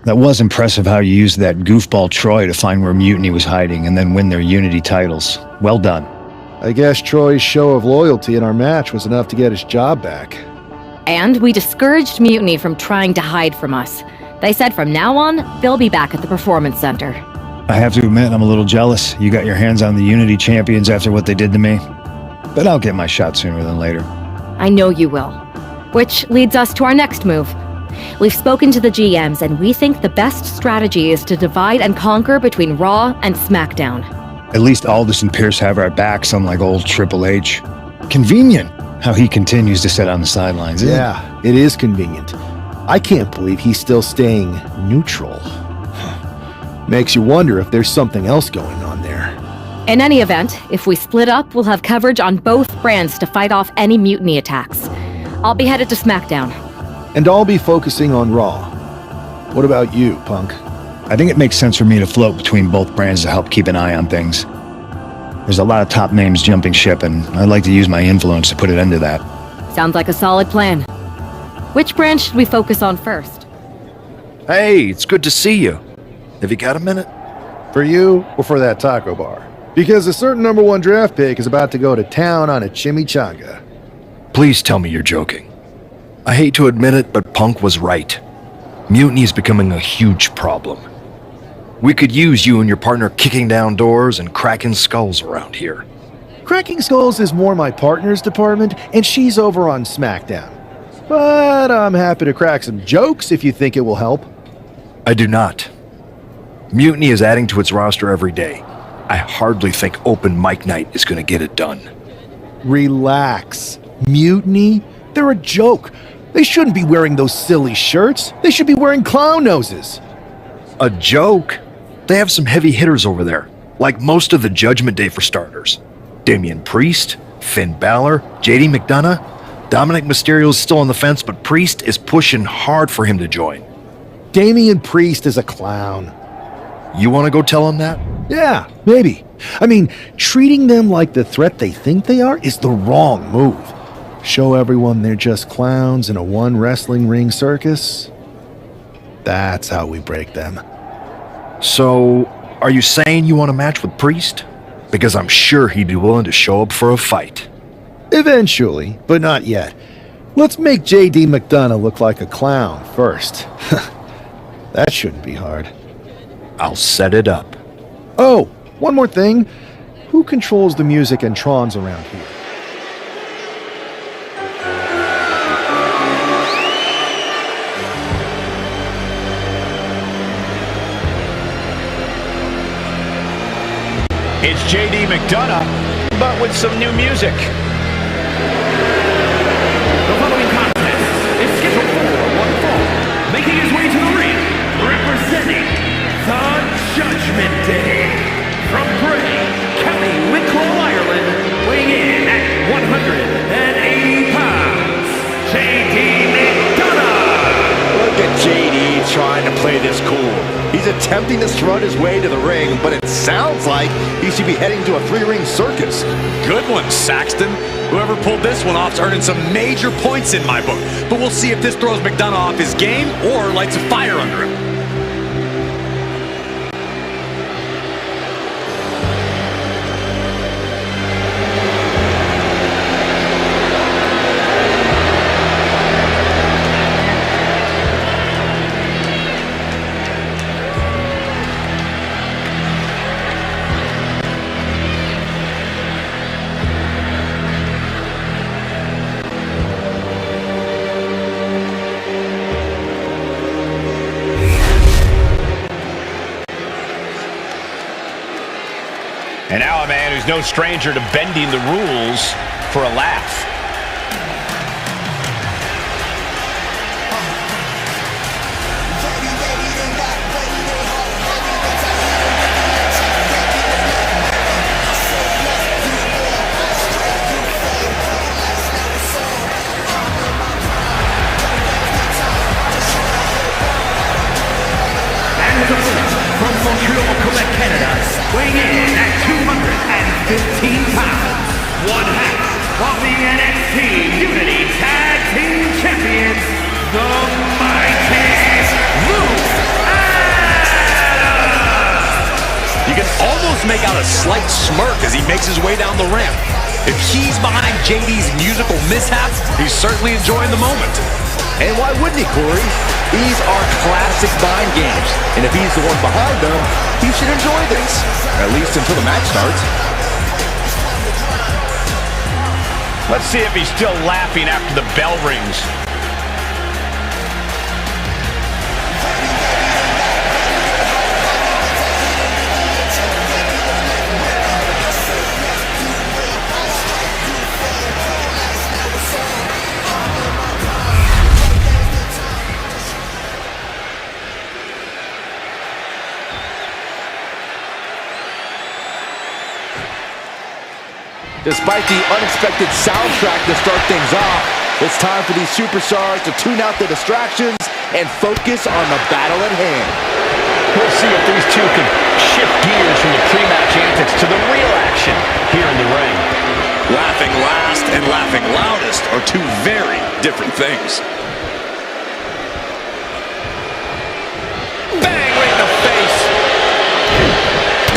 That was impressive how you used that goofball Troy to find where Mutiny was hiding and then win their Unity titles. Well done.
I guess Troy's show of loyalty in our match was enough to get his job back.
And we discouraged Mutiny from trying to hide from us. They said from now on, they'll be back at the Performance Center.
I have to admit, I'm a little jealous. You got your hands on the Unity champions after what they did to me. But I'll get my shot sooner than later.
I know you will. Which leads us to our next move. We've spoken to the GMs, and we think the best strategy is to divide and conquer between Raw and SmackDown.
At least Aldis and Pierce have our backs, unlike old Triple H. Convenient how he continues to sit on the sidelines, isn't it?
Yeah, it is convenient. I can't believe he's still staying neutral. Makes you wonder if there's something else going on there.
In any event, if we split up, we'll have coverage on both brands to fight off any Mutiny attacks. I'll be headed to SmackDown.
And I'll be focusing on Raw. What about you, Punk?
I think it makes sense for me to float between both brands to help keep an eye on things. There's a lot of top names jumping ship, and I'd like to use my influence to put an end to that.
Sounds like a solid plan. Which brand should we focus on first?
Hey, it's good to see you. Have you got a minute?
For you or for that taco bar? Because a certain #1 draft pick is about to go to town on a chimichanga.
Please tell me you're joking. I hate to admit it, but Punk was right. Mutiny is becoming a huge problem. We could use you and your partner kicking down doors and cracking skulls around here.
Cracking skulls is more my partner's department, and she's over on SmackDown. But I'm happy to crack some jokes if you think it will help.
I do not. Mutiny is adding to its roster every day. I hardly think open mic night is going to get it done.
Relax. Mutiny? They're a joke. They shouldn't be wearing those silly shirts. They should be wearing clown noses.
A joke? They have some heavy hitters over there, like most of the Judgment Day for starters. Damian Priest, Finn Balor, JD McDonough. Dominic Mysterio's still on the fence, but Priest is pushing hard for him to join.
Damian Priest is a clown.
You want to go tell him that?
Yeah, maybe. I mean, treating them like the threat they think they are is the wrong move. Show everyone they're just clowns in a one wrestling ring circus. That's how we break them.
So, are you saying you want a match with Priest? Because I'm sure he'd be willing to show up for a fight.
Eventually, but not yet. Let's make JD McDonough look like a clown first. That shouldn't be hard.
I'll set it up.
Oh, one more thing. Who controls the music and trons around here?
It's JD McDonough, but with some new music.
The following contest is scheduled for one fall. Making his way to the ring, representing the Judgment Day. From Bray, County Wicklow, Ireland, weighing in at 180 pounds, JD McDonough.
Look at JD trying to play this cool. He's attempting to strut his way to the ring, but it sounds like he should be heading to a three-ring circus.
Good one, Saxton. Whoever pulled this one off's earning some major points in my book. But we'll see if this throws McDonough off his game or lights a fire under him.
And now a man who's no stranger to bending the rules for a laugh.
From Montreal, Quebec, Canada, weighing in at 215 pounds, one half of the NXT Unity Tag Team Champions, the Mighty Moose Adams.
You can almost make out a slight smirk as he makes his way down the ramp. If he's behind JD's musical mishap, he's certainly enjoying the moment.
And why wouldn't he, Corey? These are classic mind games. And if he's the one behind them, he should enjoy this. At least until the match starts.
Let's see if he's still laughing after the bell rings.
Despite the unexpected soundtrack to start things off, it's time for these superstars to tune out the distractions and focus on the battle at hand.
We'll see if these two can shift gears from the pre-match antics to the real action here in the ring.
Laughing last and laughing loudest are two very different things.
Bang, right in the face.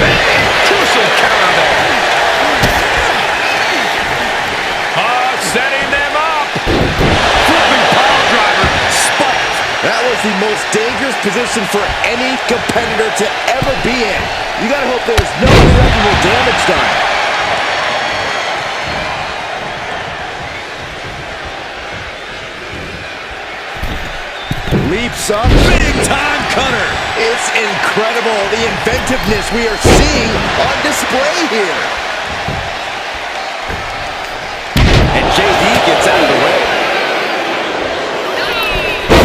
Bang, crucial counter there. Setting them up.
the most dangerous position for any competitor to ever be in. You gotta hope there's no irreparable damage done. Leaps up.
Big time cutter.
It's incredible the inventiveness we are seeing on display here.
And JD gets out of the way.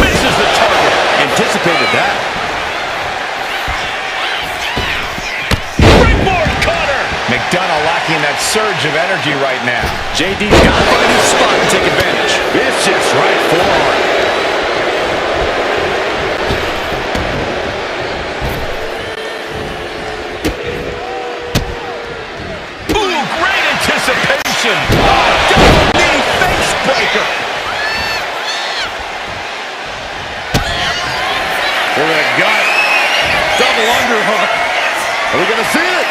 Misses the target. Anticipated that.
Springboard cutter. McDonough lacking that surge of energy right now.
JD's got to find his spot and take advantage.
Vicious right forward. Ooh, great anticipation. Double knee face breaker.
For the gut. Double underhook. Are we going to see it?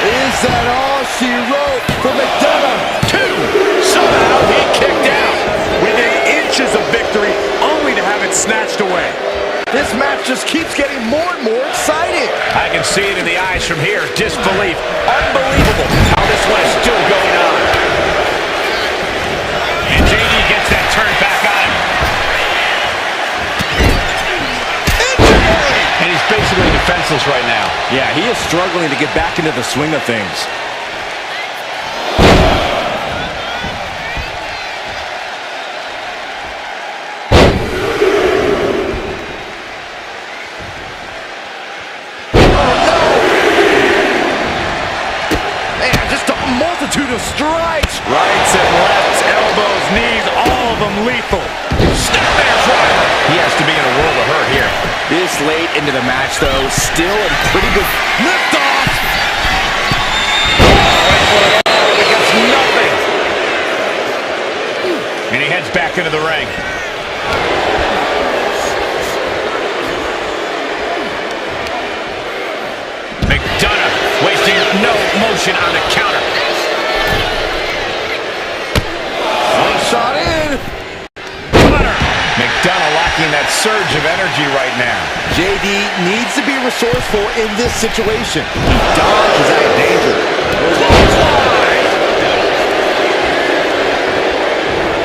Is that all she wrote for McDonough?
2. Somehow he kicked out.
Within inches of victory, only to have it snatched away.
This match just keeps getting more and more exciting.
I can see it in the eyes from here. Disbelief. Unbelievable how this one is still going on. And JD gets that turn back on him. And he's basically defenseless right now.
Yeah, he is struggling to get back into the swing of things.
Man, just a multitude of strikes.
Rights and lefts, elbows, knees, all of them lethal.
Snapmare driver. He has to be in a world of hurt here.
This late into the match, though, still in pretty good lift off.
He gets nothing. And he heads back into the ring. McDonough wasting no motion on the counter.
One shot in.
McDonough lacking that surge of energy right now.
JD needs to be resourceful in this situation. He dodges out of danger.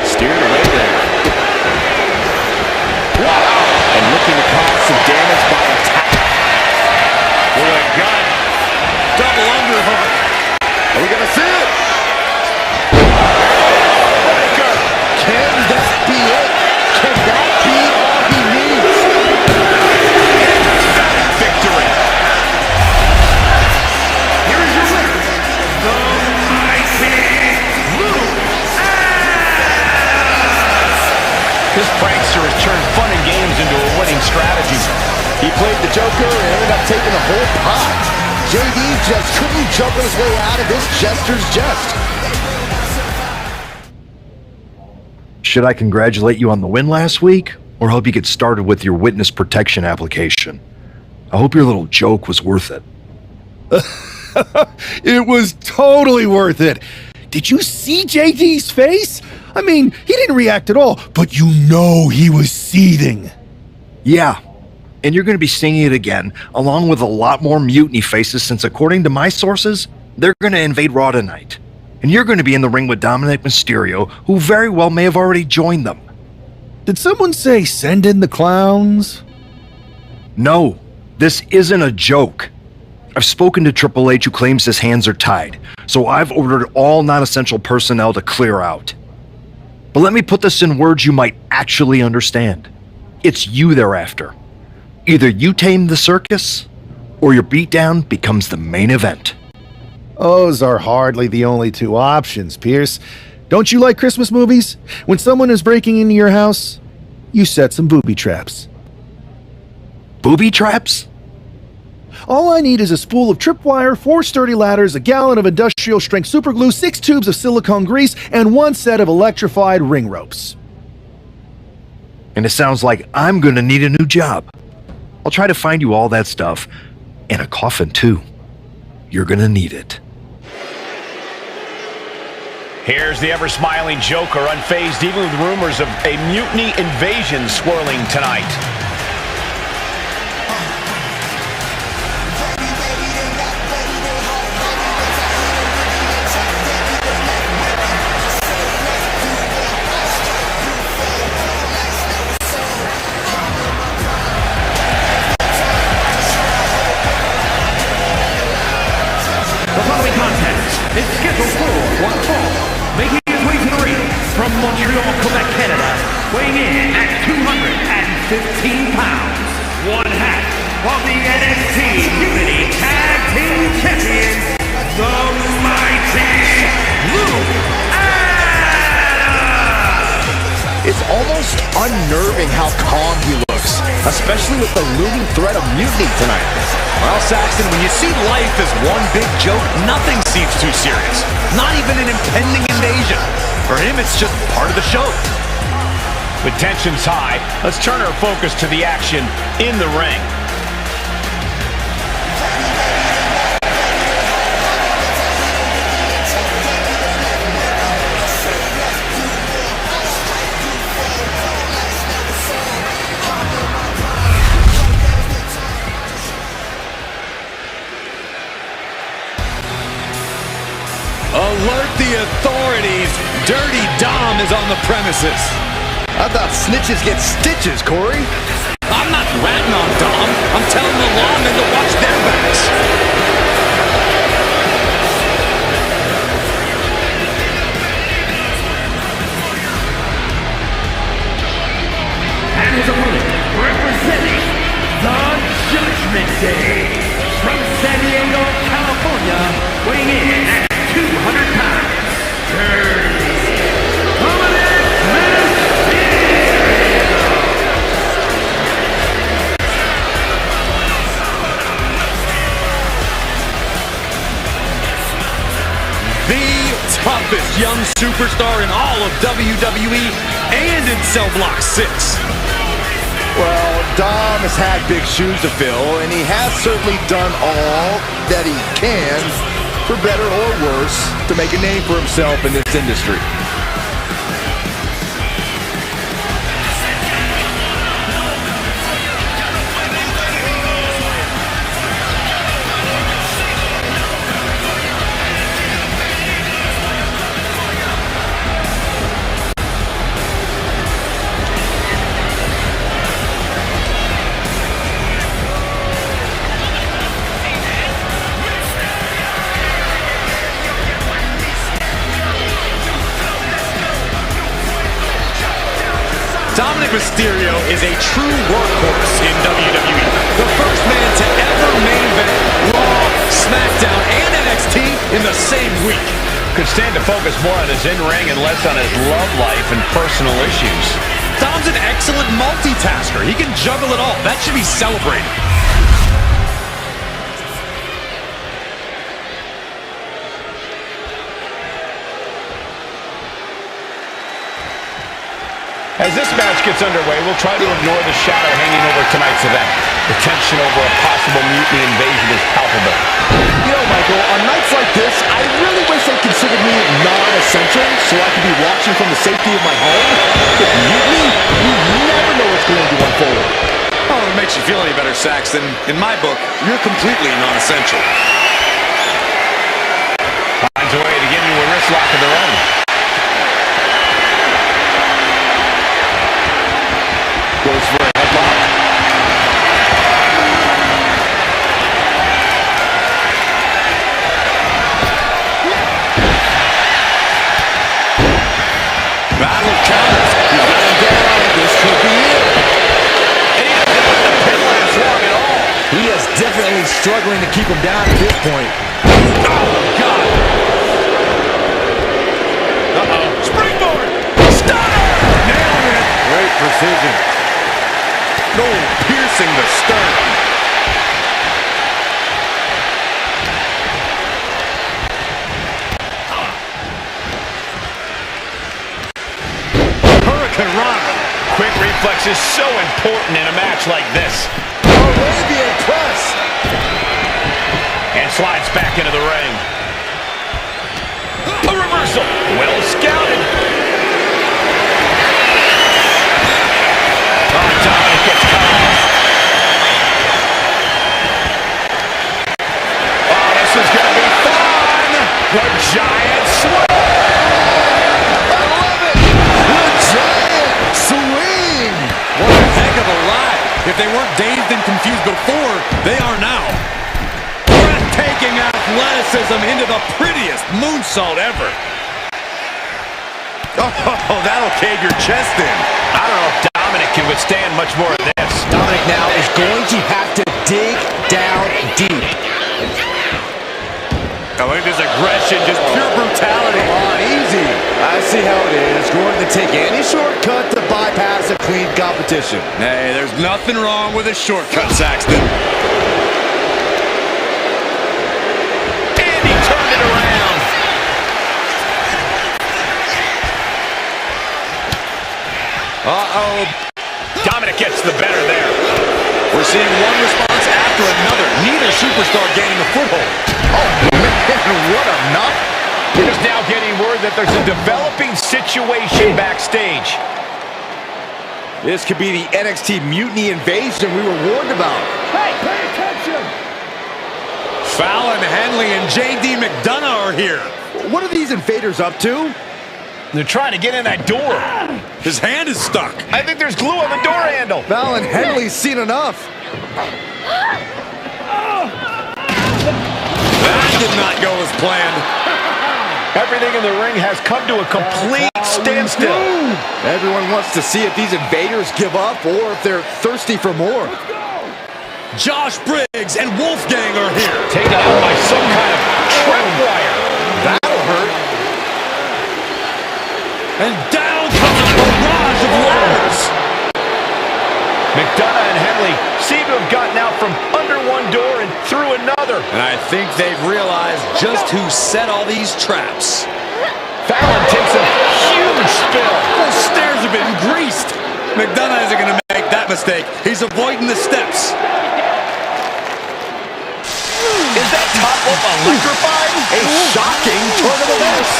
Steered away there. Wow. And looking to cause some damage by attack.
With a gun. Double underhook.
Are we going to see it? Can that be it? Can that be all he needs?
Victory.
Here is your winner, the Mighty
This prankster has turned fun and games into a winning strategy.
He played the Joker and ended up taking the whole pot. JD just couldn't jump his way out of this jester's jest.
Should I congratulate you on the win last week, or help you get started with your witness protection application? I hope your little joke was worth it.
It was totally worth it. Did you see JD's face? I mean, he didn't react at all, but you know he was seething.
Yeah, and you're going to be seeing it again, along with a lot more mutiny faces, since according to my sources, they're going to invade Raw tonight. And you're going to be in the ring with Dominic Mysterio, who very well may have already joined them.
Did someone say send in the clowns?
No, this isn't a joke. I've spoken to Triple H, who claims his hands are tied, so I've ordered all non-essential personnel to clear out. But let me put this in words you might actually understand. It's you they're after. Either you tame the circus, or your beatdown becomes the main event.
Those are hardly the only two options, Pierce. Don't you like Christmas movies? When someone is breaking into your house, you set some booby traps.
Booby traps?
All I need is a spool of tripwire, 4 sturdy ladders, a gallon of industrial-strength superglue, 6 tubes of silicone grease, and 1 set of electrified ring ropes.
And it sounds like I'm gonna need a new job. I'll try to find you all that stuff, and a coffin too. You're gonna need it.
Here's the ever-smiling Joker, unfazed even with rumors of a mutiny invasion swirling tonight.
The following contest is scheduled for one fall. Making his way to the ring from Montreal, Quebec, Canada, weighing in at 215 pounds, one half of the NXT Unity Tag Team Champions, the mighty Luke Adams!
It's almost unnerving how calm he looks, especially with the looming threat of mutiny tonight.
Well, Saxton, when you see life as one big joke, nothing seems too serious. Not even an impending invasion. For him, it's just part of the show.
With tensions high, let's turn our focus to the action in the ring.
Alert the authorities. Dirty Dom is on the premises.
I thought snitches get stitches, Corey.
I'm not ratting on Dom. I'm telling the lawmen to watch their backs.
And his opponent, representing the Judgment Day, from San Diego, California, weighing in at 200 pounds, Dirty
The toughest young superstar in all of WWE and in Cell Block 6.
Well, Dom has had big shoes to fill, and he has certainly done all that he can, for better or worse, to make a name for himself in this industry.
Dominic Mysterio is a true workhorse in WWE. The first man to ever main event Raw, SmackDown, and NXT in the same week.
Could stand to focus more on his in-ring and less on his love life and personal issues.
Dom's an excellent multitasker. He can juggle it all. That should be celebrated.
As this match gets underway, we'll try to ignore the shadow hanging over tonight's event. The tension over a possible mutiny invasion is palpable.
You know, Michael, on nights like this, I really wish they considered me non-essential so I could be watching from the safety of my home. With mutiny, you never know what's going to unfold.
Oh, if it makes you feel any better, Saxton, in my book, you're completely non-essential.
Finds a way to give you a wrist lock of their own.
Goes for a headlock.
Battle of counters.
He's got him down. This could be it.
And he doesn't let the pin last long at all.
He is definitely struggling to keep him down at this point.
Oh, God.
Uh-oh.
Springboard. Stunner. Nailed it.
Great precision.
No, piercing the sternum.
Hurricane Rana. Quick reflex is so important in a match like this.
Arabian press.
And slides back into the ring. A reversal. Well scouted. Oh, Dominic gets cut off. Oh, this is going to be fun. The giant swing.
I love it. The giant swing.
What a heck of a ride. If they weren't dazed and confused before, they are now. Breathtaking athleticism into the prettiest moonsault ever.
Oh, that'll cave your chest in.
I don't know if Dominic can withstand much more of this.
Dominic now is going to have to dig down deep.
I look at this aggression, just pure brutality.
Come on, easy. I see how it is. Going to take any shortcut to bypass a clean competition.
Hey, there's nothing wrong with a shortcut, Saxton.
And he turned it around.
Uh-oh.
Dominic gets the better there.
We're seeing one response after another. Neither superstar gaining a foothold.
Oh, man, what a knock.
There's now getting word that there's a developing situation backstage.
This could be the NXT Mutiny invasion we were warned about.
Hey, pay attention!
Fallon, Henley, and J.D. McDonough are here.
What are these invaders up to?
They're trying to get in that door.
His hand is stuck.
I think there's glue on the door handle.
Fallon Henley's seen enough.
That did not go as planned.
Everything in the ring has come to a complete standstill.
Everyone wants to see if these invaders give up or if they're thirsty for more.
Josh Briggs and Wolfgang are here.
Taken out by some kind of tripwire.
That'll hurt.
And down comes a barrage of ladders.
McDonough and Henley seem to have gotten out from under one door and through another.
And I think they've realized just who set all these traps.
Fallon takes a huge spill.
Those stairs have been greased. McDonough isn't going to make that mistake. He's avoiding the steps.
Is that top rope electrified?
A shocking turn of events.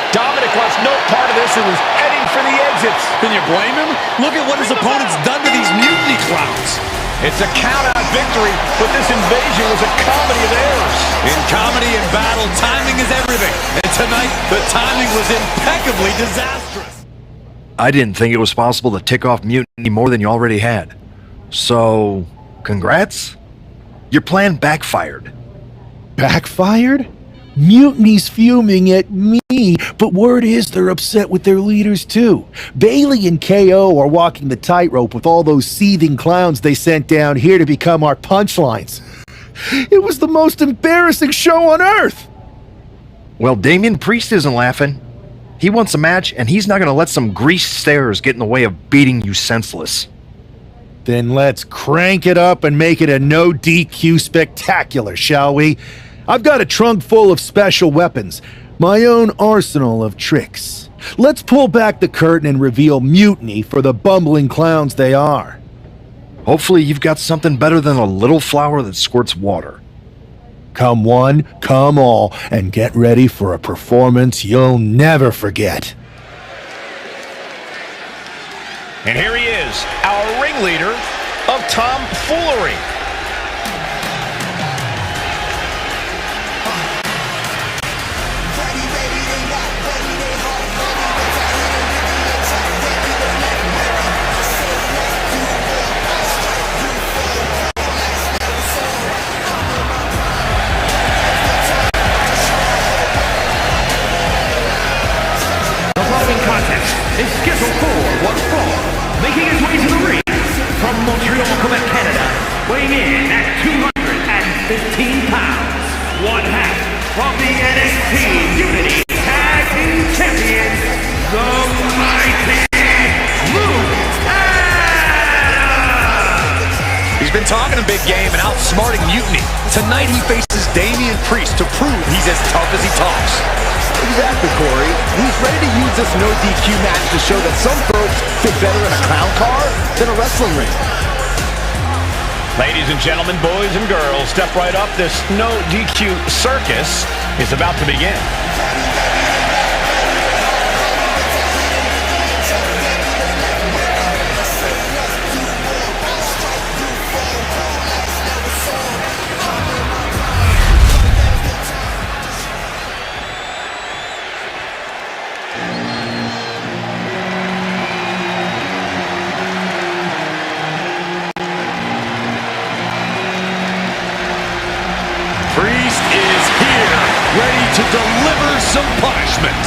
Dominic wants no part of this and is heading for the exits.
Can you blame him? Look at what his opponent's done to these mutiny clowns.
It's a count-out victory, but this invasion was a comedy of errors.
In comedy and battle, timing is everything. And tonight, the timing was impeccably disastrous.
I didn't think it was possible to tick off Mutiny more than you already had. So, congrats? Your plan backfired.
Backfired? Mutiny's fuming at me, but word is they're upset with their leaders too. Bailey and KO are walking the tightrope with all those seething clowns they sent down here to become our punchlines. It was the most embarrassing show on earth!
Well, Damian Priest isn't laughing. He wants a match, and he's not going to let some greased stairs get in the way of beating you senseless.
Then let's crank it up and make it a no DQ spectacular, shall we? I've got a trunk full of special weapons, my own arsenal of tricks. Let's pull back the curtain and reveal Mutiny for the bumbling clowns they are.
Hopefully you've got something better than a little flower that squirts water.
Come one, come all, and get ready for a performance you'll never forget.
And here he is, our ringleader of tomfoolery.
Is scheduled for one fall, making his way to the ring from Montreal, Quebec, Canada, weighing in at 215 pounds, one half of the NXT Unity Tag Team Champions, the mighty Luke Adams!
He's been talking a big game and outsmarting Mutiny. Tonight he faces Damian Priest to prove he's as tough as he talks.
Exactly, Corey. He's ready to use this no DQ match to show that some folks fit better in a clown car than a wrestling ring.
Ladies and gentlemen, boys and girls, step right up. This no DQ circus is about to begin.
Priest is here, ready to deliver some punishment.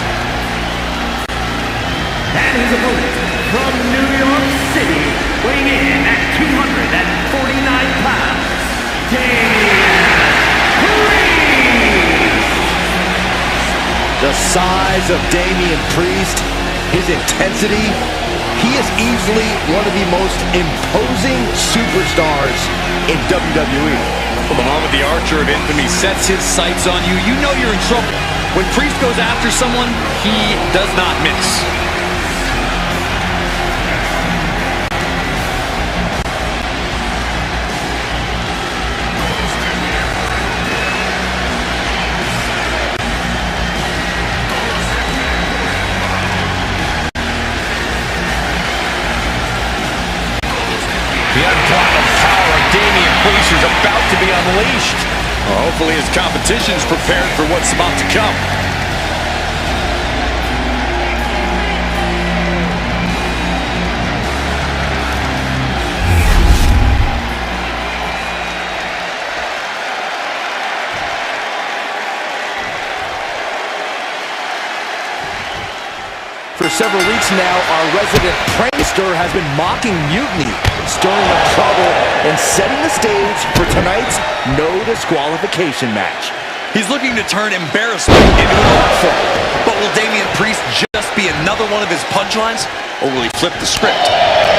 And his opponent from New York City, weighing in at 249 pounds, Damian Priest!
The size of Damian Priest, his intensity, he is easily one of the most imposing superstars in WWE.
Well, the moment the Archer of Infamy sets his sights on you, you know you're in trouble. When Priest goes after someone, he does not miss.
The unbridled power of Damian Priest is about to be unleashed.
Well, hopefully his competition is prepared for what's about to come.
For several weeks now, our resident prankster has been mocking Mutiny, stirring up trouble and setting the stage for tonight's no disqualification match.
He's looking to turn embarrassment into an art form. But will Damian Priest just be another one of his punchlines? Or will he flip the script?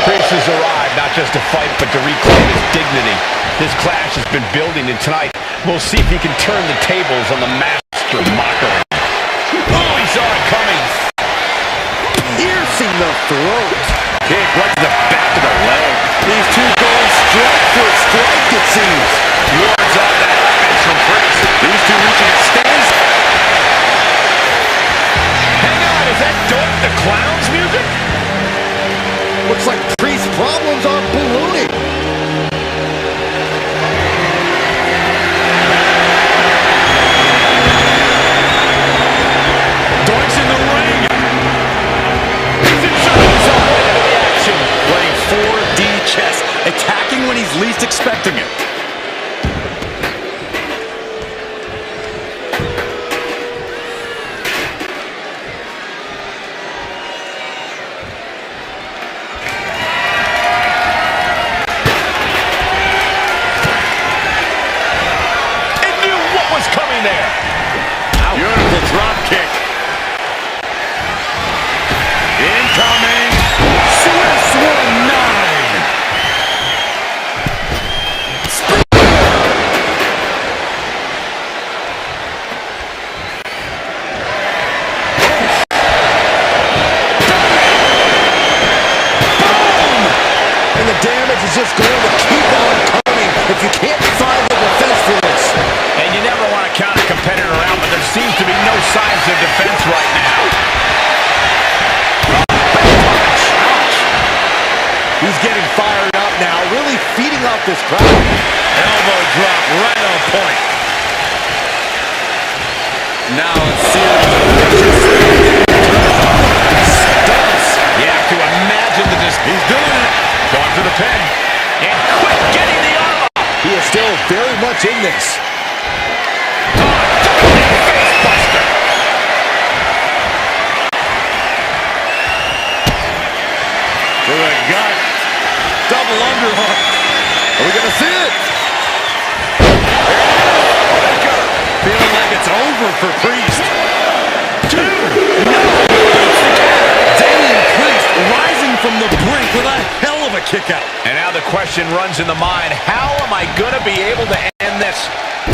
Priest has arrived not just to fight, but to reclaim his dignity. This clash has been building, and tonight we'll see if he can turn the tables on the master mocker. Oh, he saw it coming.
Piercing the throat.
Kick right to the back of the leg.
These two going strike for strike, it seems.
Wards off that offense from Priest.
These two reaching extends.
Hang on, is that Doink the Clown's music?
Looks like Priest's problems are ballooning.
Doink's in the ring. He's inserting himself into the action.
Playing 4D chess, attacking when he's least expecting it.
It knew what was coming there.
Beautiful drop kick. Incoming. Swiss 1-9.
And the damage is just going to keep on coming if you can't find the defense for this.
And you never want to count a competitor out, but there seems to be no signs of defense right now.
Ouch. He's getting fired up now, really feeding off this crowd.
Elbow drop right on point. Now let's see it. Stunts.
You have to imagine the
He's doing it.
going for the pin. And quick getting the arm up.
He is still very much in this.
Face buster.
To the gut. Double underhook.
Are we going to see it?
Feeling like it's over for Priest. Damian Priest rising from the brink with a hell of a kick out.
And now the question runs in the mind, how am I going to be able to end this?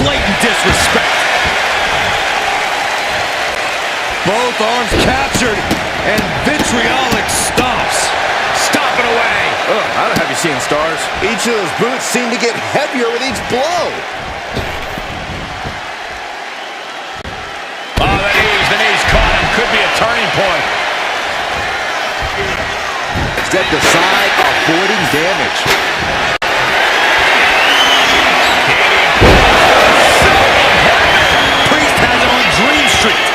Blatant disrespect. Both arms captured and vitriolic stomps.
Stop it away.
I don't have you seeing stars. Each of those boots seem to get heavier with each blow.
Oh, the knee's caught him. Could be a turning point.
Stepped aside, avoiding damage.
Priest has it on Dream Street.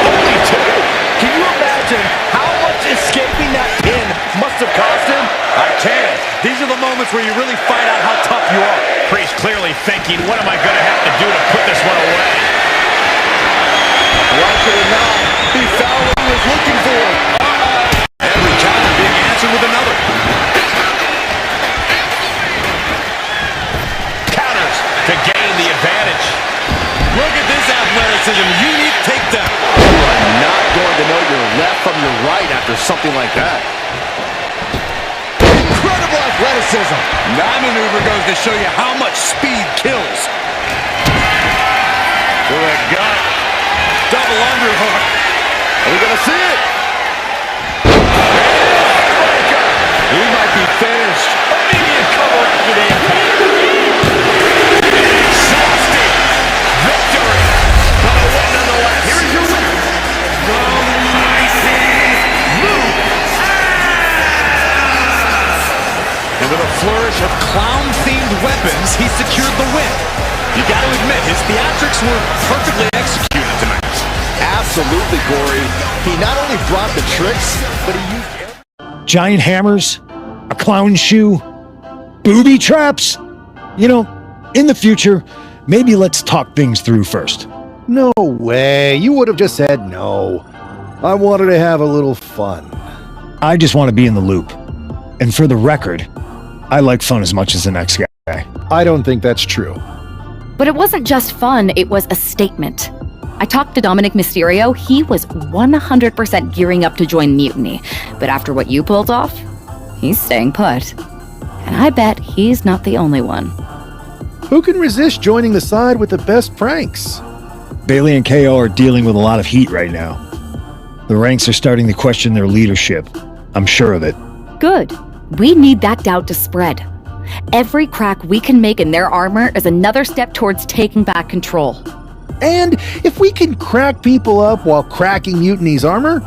Only two. Can you imagine how much escaping that pin must have cost him?
I can. These are the moments where you really find out how tough you are.
Priest clearly thinking, what am I going to have to do to put this one away?
Like it or not, he found what he was looking for.
Every counter being answered with another.
Counters to gain the advantage.
Look at this athleticism. Unique takedown.
You are not going to know your left from your right after something like that. Incredible athleticism.
That maneuver goes to show you how much speed kills.
To the gut.
Double underhook.
Are we going to see it?
He might be finished.
Immediate cover after the impact. Exhausting. Victory. But a win nonetheless.
Here is your winner, the Mighty Moose.
And with a flourish of clown-themed weapons, he secured the win. You got to admit, his theatrics were perfectly executed tonight.
Absolutely, Corey. He not only brought the tricks, but he used...
Giant hammers, a clown shoe, booby traps. You know, in the future, maybe let's talk things through first.
No way. You would have just said no. I wanted to have a little fun.
I just want to be in the loop. And for the record, I like fun as much as the next guy.
I don't think that's true.
But it wasn't just fun, it was a statement. I talked to Dominic Mysterio, he was 100% gearing up to join Mutiny. But after what you pulled off, he's staying put. And I bet he's not the only one.
Who can resist joining the side with the best pranks?
Bailey and KO are dealing with a lot of heat right now. The ranks are starting to question their leadership. I'm sure of it.
Good. We need that doubt to spread. Every crack we can make in their armor is another step towards taking back control.
And if we can crack people up while cracking Mutiny's armor,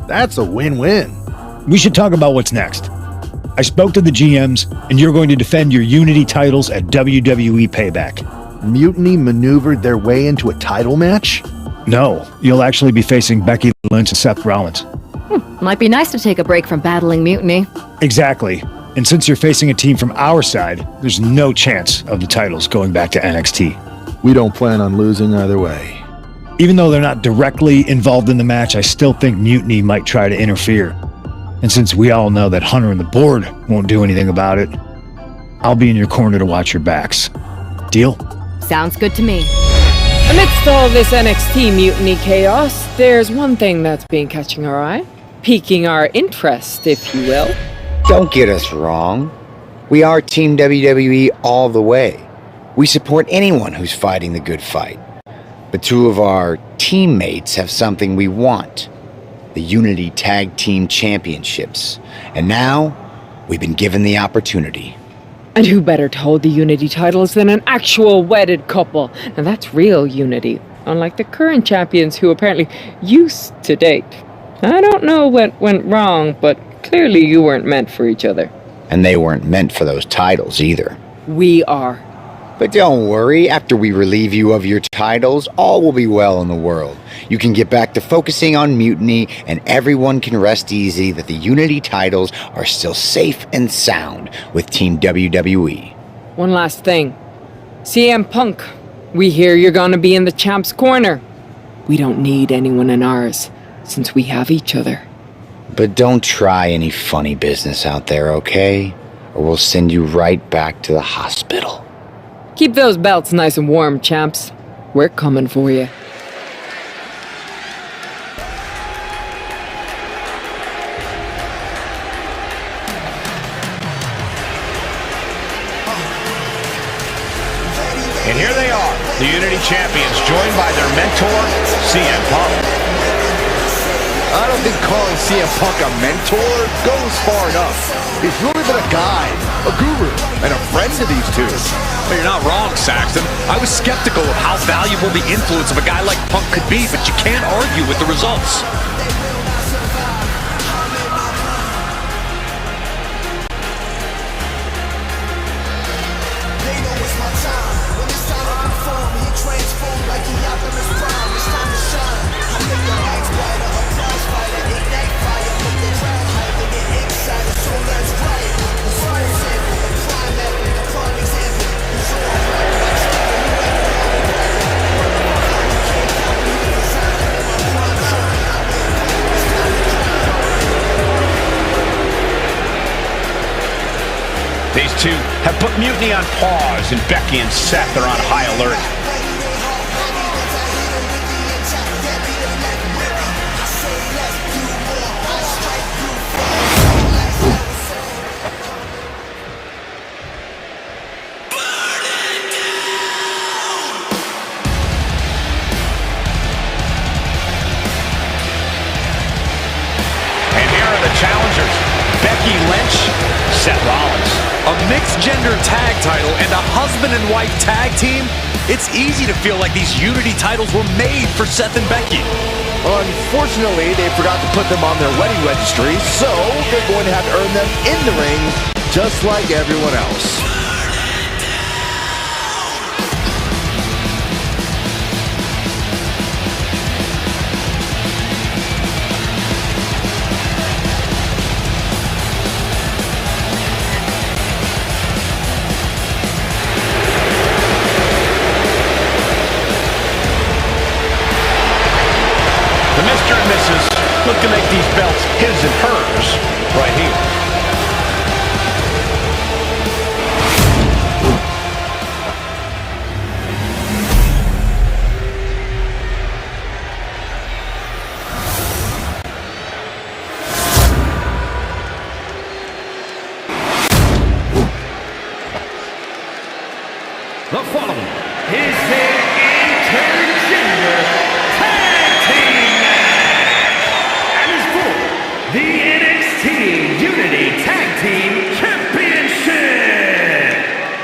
that's a win-win.
We should talk about what's next. I spoke to the GMs, and you're going to defend your Unity titles at WWE Payback.
Mutiny maneuvered their way into a title match?
No, you'll actually be facing Becky Lynch and Seth Rollins.
Might be nice to take a break from battling Mutiny.
Exactly. And since you're facing a team from our side, there's no chance of the titles going back to NXT.
We don't plan on losing either way.
Even though they're not directly involved in the match, I still think Mutiny might try to interfere. And since we all know that Hunter and the board won't do anything about it, I'll be in your corner to watch your backs. Deal?
Sounds good to me.
Amidst all this NXT Mutiny chaos, there's one thing that's been catching our eye. Piquing our interest, if you will.
Don't get us wrong. We are Team WWE all the way. We support anyone who's fighting the good fight. But two of our teammates have something we want. The Unity Tag Team Championships. And now, we've been given the opportunity.
And who better to hold the Unity titles than an actual wedded couple? Now that's real Unity, unlike the current champions who apparently used to date. I don't know what went wrong, but clearly you weren't meant for each other.
And they weren't meant for those titles either.
We are.
But don't worry, after we relieve you of your titles, all will be well in the world. You can get back to focusing on Mutiny, and everyone can rest easy that the Unity titles are still safe and sound with Team WWE.
One last thing. CM Punk, we hear you're gonna be in the champ's corner. We don't need anyone in ours, since we have each other.
But don't try any funny business out there, okay? Or we'll send you right back to the hospital.
Keep those belts nice and warm, champs. We're coming for you.
And here they are, the Unity Champions, joined by their mentor, CM Punk.
I don't think calling CM Punk a mentor goes far enough. He's really been a guide, a guru, and a friend to these two.
Well, you're not wrong, Saxton. I was skeptical of how valuable the influence of a guy like Punk could be, but you can't argue with the results.
These two have put Mutiny on pause, and Becky and Seth are on high alert. And here are the challengers: Becky Lynch, Seth Rollins.
A mixed-gender tag title and a husband and wife tag team? It's easy to feel like these Unity titles were made for Seth and Becky.
Unfortunately, they forgot to put them on their wedding registry, so they're going to have to earn them in the ring, just like everyone else.
Mr. and Mrs. look to make these belts his and hers right here.
The following is an intergender tag team match and is for the NXT Unity Tag Team Championship.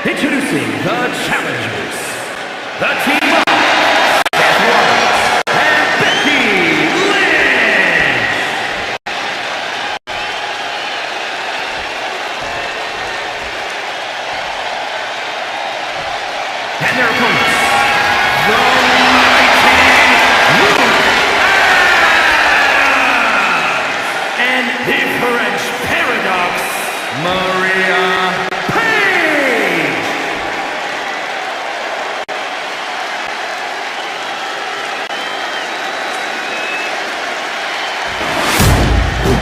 Introducing the challengers, the team of Seth Rollins and Becky Lynch. And their opponents, the Mighty and the French Paradox, Maria Page.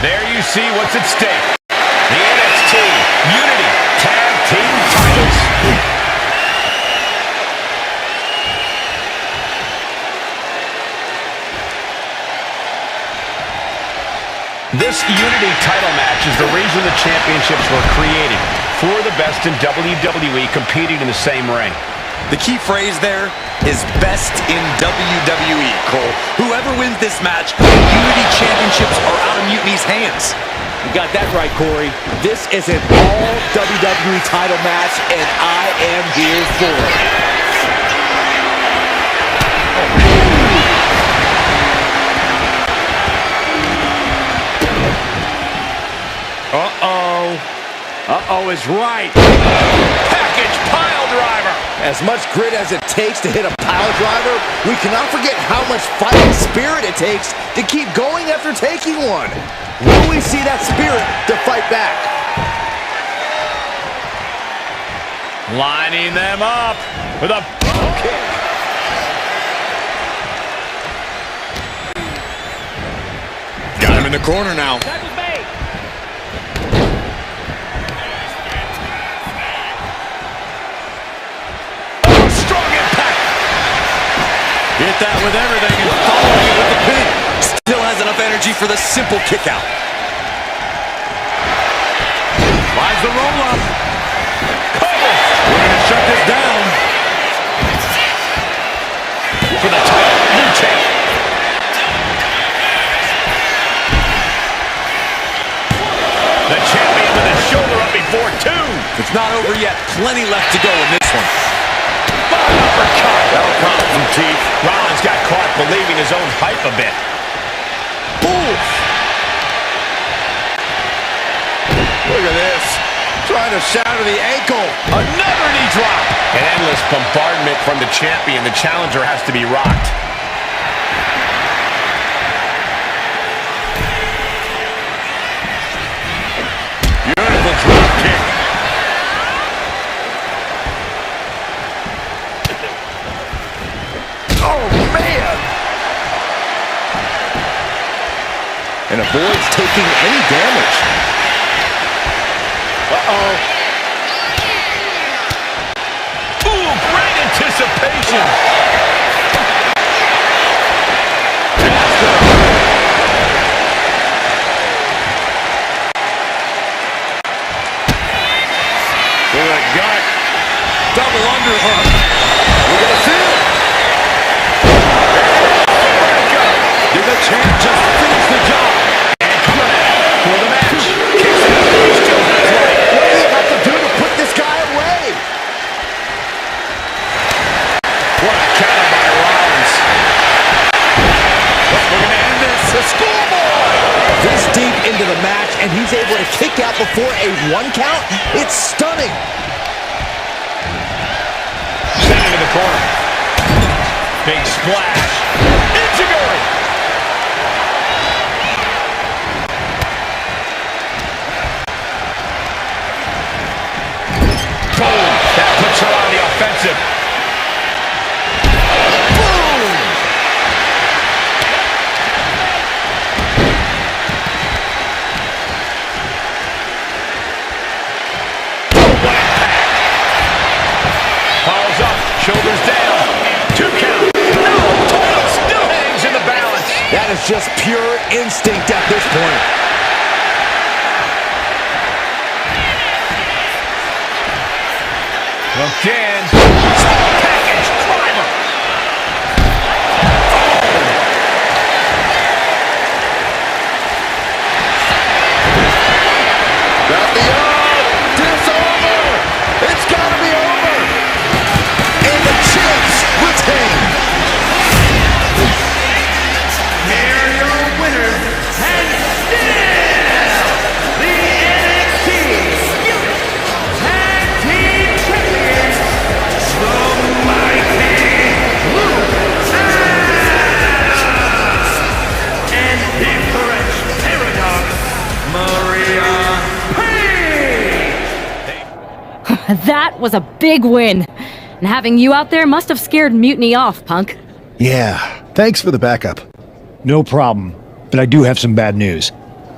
There you see what's at stake. The NXT Unity Tag Team titles. This Unity title match is the reason the championships were created, for the best in WWE competing in the same ring.
The key phrase there is best in WWE, Cole. Whoever wins this match, the Unity Championships are out of Mutiny's hands.
You got that right, Corey. This is an all WWE title match, and I am here for it.
Uh-oh is right.
Package pile driver.
As much grit as it takes to hit a pile driver, we cannot forget how much fighting spirit it takes to keep going after taking one. Will we see that spirit to fight back?
Lining them up with a kick.
Got him in the corner now. Hit that with everything and following it with the pin. Still has enough energy for the simple kick out. Finds the roll up. We're going to shut this down. For the title, new champ. It's not over yet. Plenty left to go in this one. Uppercut. That'll pop some teeth.
Rollins got caught believing his own hype a bit.
Oof. Look at this. Trying to shatter the ankle.
Another knee drop. An endless bombardment from the champion. The challenger has to be rocked.
Beautiful drop kick.
Oh, man. And avoids taking any damage.
Uh-oh. Ooh, great anticipation.
To the gut. Double underhook.
We're going to see it.
Did the champ just finish the job?
And coming out for the match. Kicks out. He still has life.
What do you have to do to put this guy away?
What a counter by Rollins. We're going to end this. The schoolboy.
This deep into the match, and he's able to kick out before a 1 count? It's stunning.
Send into the corner. Big splash. Enzuigiri. Boom. That puts her on the offensive.
Boom!
Follows up. Shoulders down. 2 count. No. Total still hangs in the balance.
That is just pure instinct at this point.
Hooked in. Small package. Driver.
Got the arm. It's over. It's got to be over. And the champs retain.
Here are your winners, and still the NXT Tag Team Champions, the Mighty Blue and Different Paradox, Maria Payne.
That was a big win. And having you out there must have scared Mutiny off, Punk.
Yeah, thanks for the backup.
No problem. But I do have some bad news.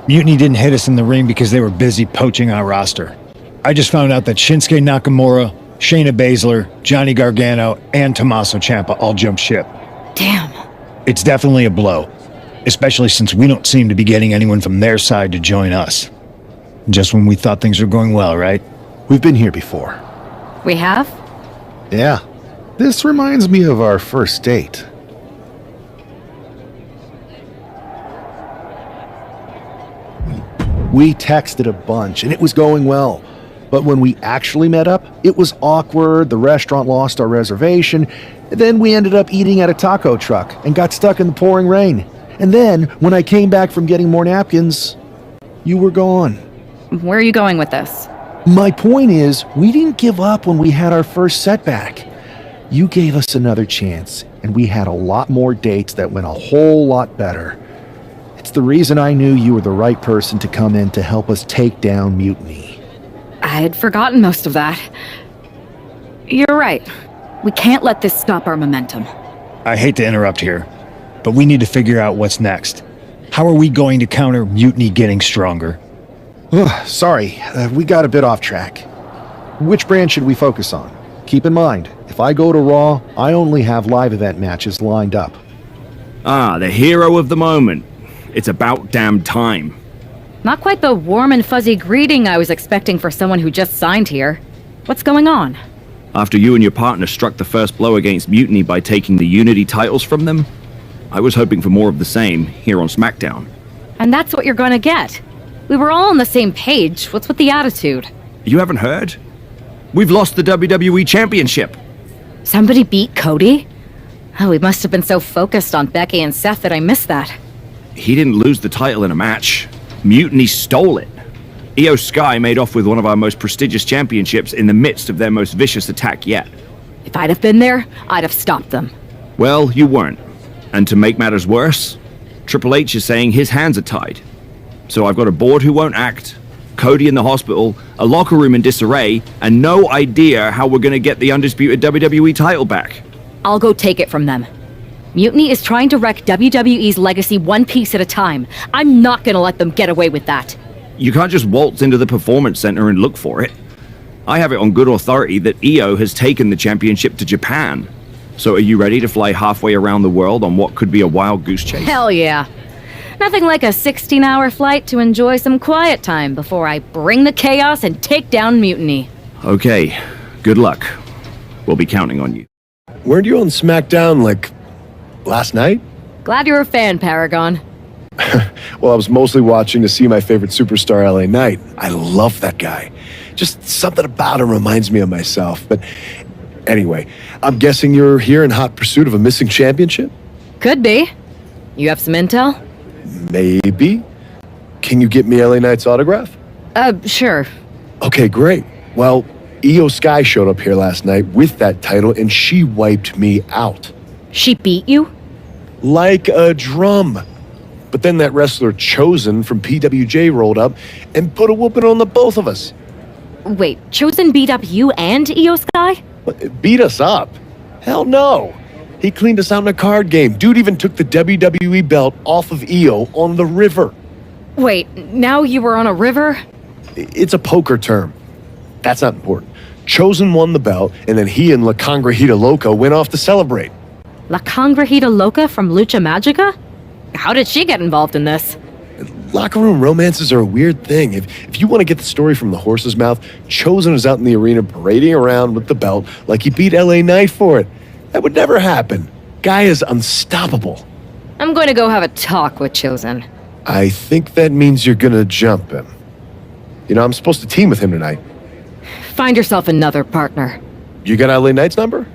Mutiny didn't hit us in the ring because they were busy poaching our roster. I just found out that Shinsuke Nakamura, Shayna Baszler, Johnny Gargano, and Tommaso Ciampa all jumped ship.
Damn.
It's definitely a blow, especially since we don't seem to be getting anyone from their side to join us. Just when we thought things were going well, right?
We've been here before.
We have?
Yeah. This reminds me of our first date. We texted a bunch, and it was going well. But when we actually met up, it was awkward, the restaurant lost our reservation, and then we ended up eating at a taco truck and got stuck in the pouring rain. And then, when I came back from getting more napkins, you were gone.
Where are you going with this?
My point is, we didn't give up when we had our first setback. You gave us another chance, and we had a lot more dates that went a whole lot better. It's the reason I knew you were the right person to come in to help us take down Mutiny.
I had forgotten most of that. You're right. We can't let this stop our momentum.
I hate to interrupt here, but we need to figure out what's next. How are we going to counter Mutiny getting stronger?
Sorry, we got a bit off track. Which brand should we focus on? Keep in mind, if I go to Raw, I only have live event matches lined up.
Ah, the hero of the moment. It's about damn time.
Not quite the warm and fuzzy greeting I was expecting for someone who just signed here. What's going on?
After you and your partner struck the first blow against Mutiny by taking the Unity titles from them, I was hoping for more of the same here on SmackDown.
And that's what you're gonna get. We were all on the same page. What's with the attitude?
You haven't heard? We've lost the WWE Championship.
Somebody beat Cody? Oh, we must have been so focused on Becky and Seth that I missed that.
He didn't lose the title in a match. Mutiny stole it. Io Sky made off with one of our most prestigious championships in the midst of their most vicious attack yet.
If I'd have been there, I'd have stopped them.
Well, you weren't. And to make matters worse, Triple H is saying his hands are tied. So I've got a board who won't act, Cody in the hospital, a locker room in disarray, and no idea how we're gonna get the undisputed WWE title back.
I'll go take it from them. Mutiny is trying to wreck WWE's legacy one piece at a time. I'm not gonna let them get away with that.
You can't just waltz into the Performance Center and look for it. I have it on good authority that Io has taken the championship to Japan. So are you ready to fly halfway around the world on what could be a wild goose chase?
Hell yeah. Nothing like a 16-hour flight to enjoy some quiet time before I bring the chaos and take down Mutiny.
Okay, good luck. We'll be counting on you.
Weren't you on SmackDown, like, last night?
Glad you're a fan, Paragon.
Well, I was mostly watching to see my favorite superstar, LA Knight. I love that guy. Just something about him reminds me of myself. But anyway, I'm guessing you're here in hot pursuit of a missing championship?
Could be. You have some intel?
Maybe. Can you get me LA Knight's autograph?
Sure.
Okay, great. Well, Io Sky showed up here last night with that title, and she wiped me out.
She beat you?
Like a drum. But then that wrestler Chosen from PWJ rolled up and put a whooping on the both of us.
Wait, Chosen beat up you and Io Sky?
Beat us up? Hell no. He cleaned us out in a card game. Dude even took the WWE belt off of Io on the river.
Wait, now you were on a river?
It's a poker term. That's not important. Chosen won the belt, and then he and La Congrejita Loca went off to celebrate.
La Congrejita Loca from Lucha Magica? How did she get involved in this?
Locker room romances are a weird thing. If you want to get the story from the horse's mouth, Chosen was out in the arena parading around with the belt like he beat LA Knight for it. That would never happen. Guy is unstoppable.
I'm going to go have a talk with Chosen.
I think that means you're gonna jump him. You know, I'm supposed to team with him tonight.
Find yourself another partner.
You got LA Knight's number?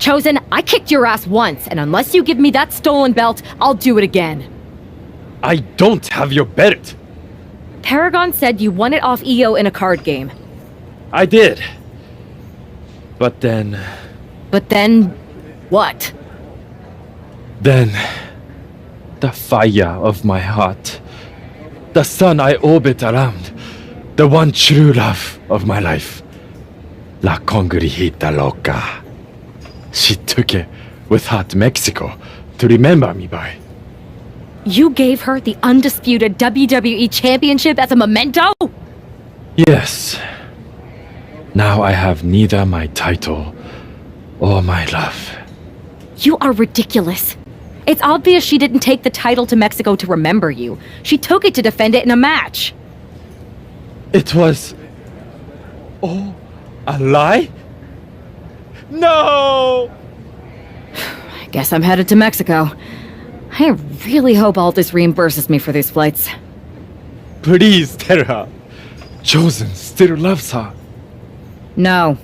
Chosen, I kicked your ass once, and unless you give me that stolen belt, I'll do it again.
I don't have your belt.
Paragon said you won it off EO in a card game.
I did. But then...
But then... what?
Then... the fire of my heart. The sun I orbit around. The one true love of my life. La Congrijita Loca. She took it with her to Mexico to remember me by.
You gave her the undisputed WWE Championship as a memento?
Yes. Now I have neither my title or my love.
You are ridiculous. It's obvious she didn't take the title to Mexico to remember you. She took it to defend it in a match.
It was... oh, a lie? No!
I guess I'm headed to Mexico. I really hope Aldous reimburses me for these flights.
Please tell her. Chosen still loves her.
No.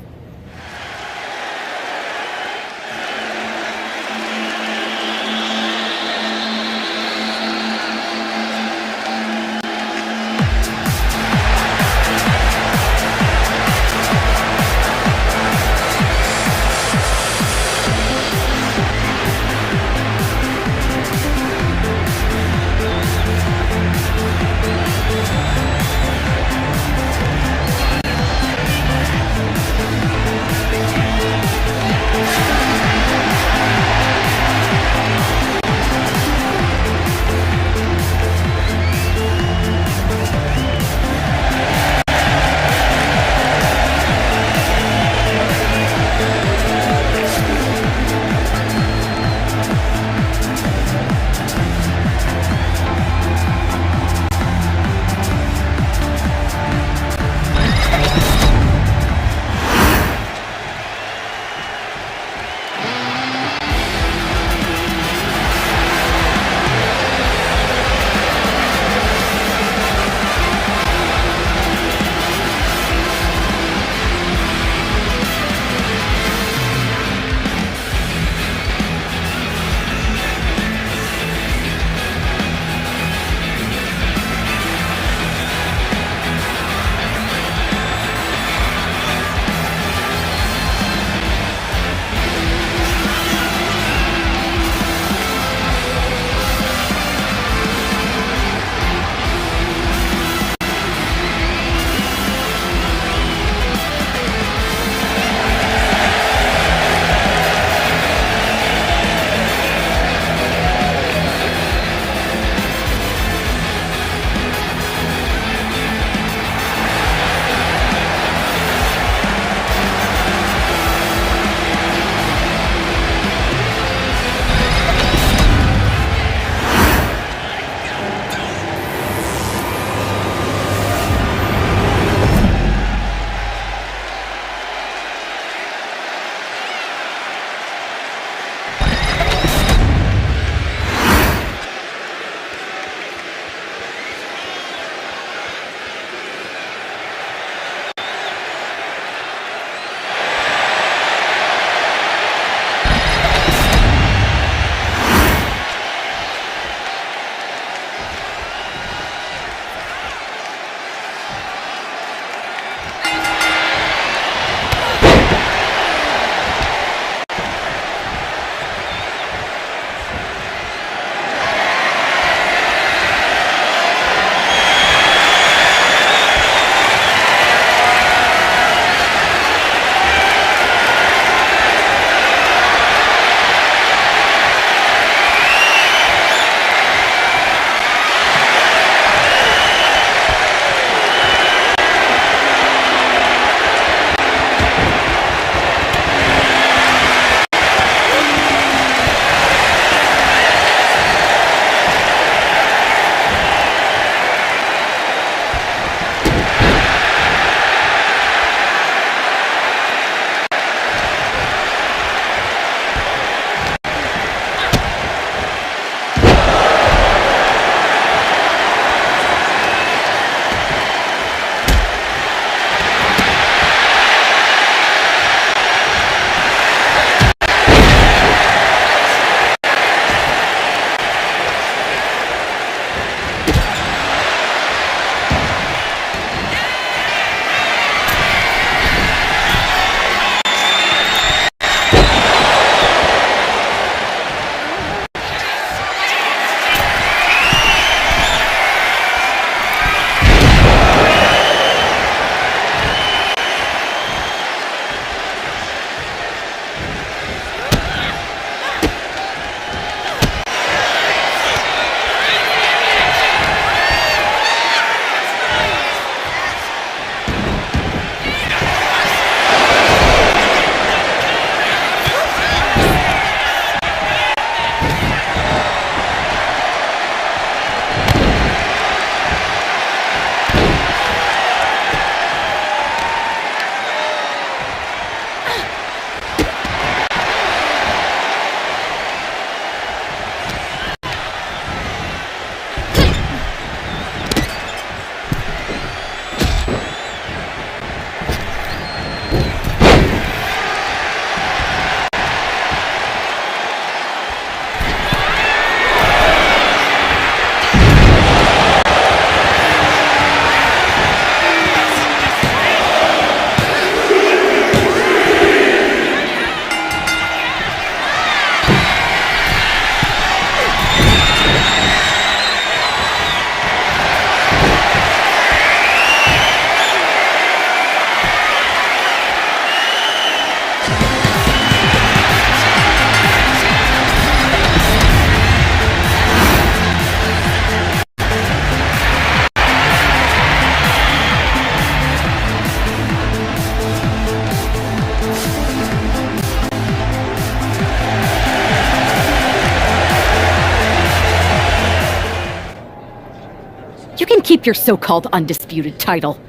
keep your so-called undisputed title.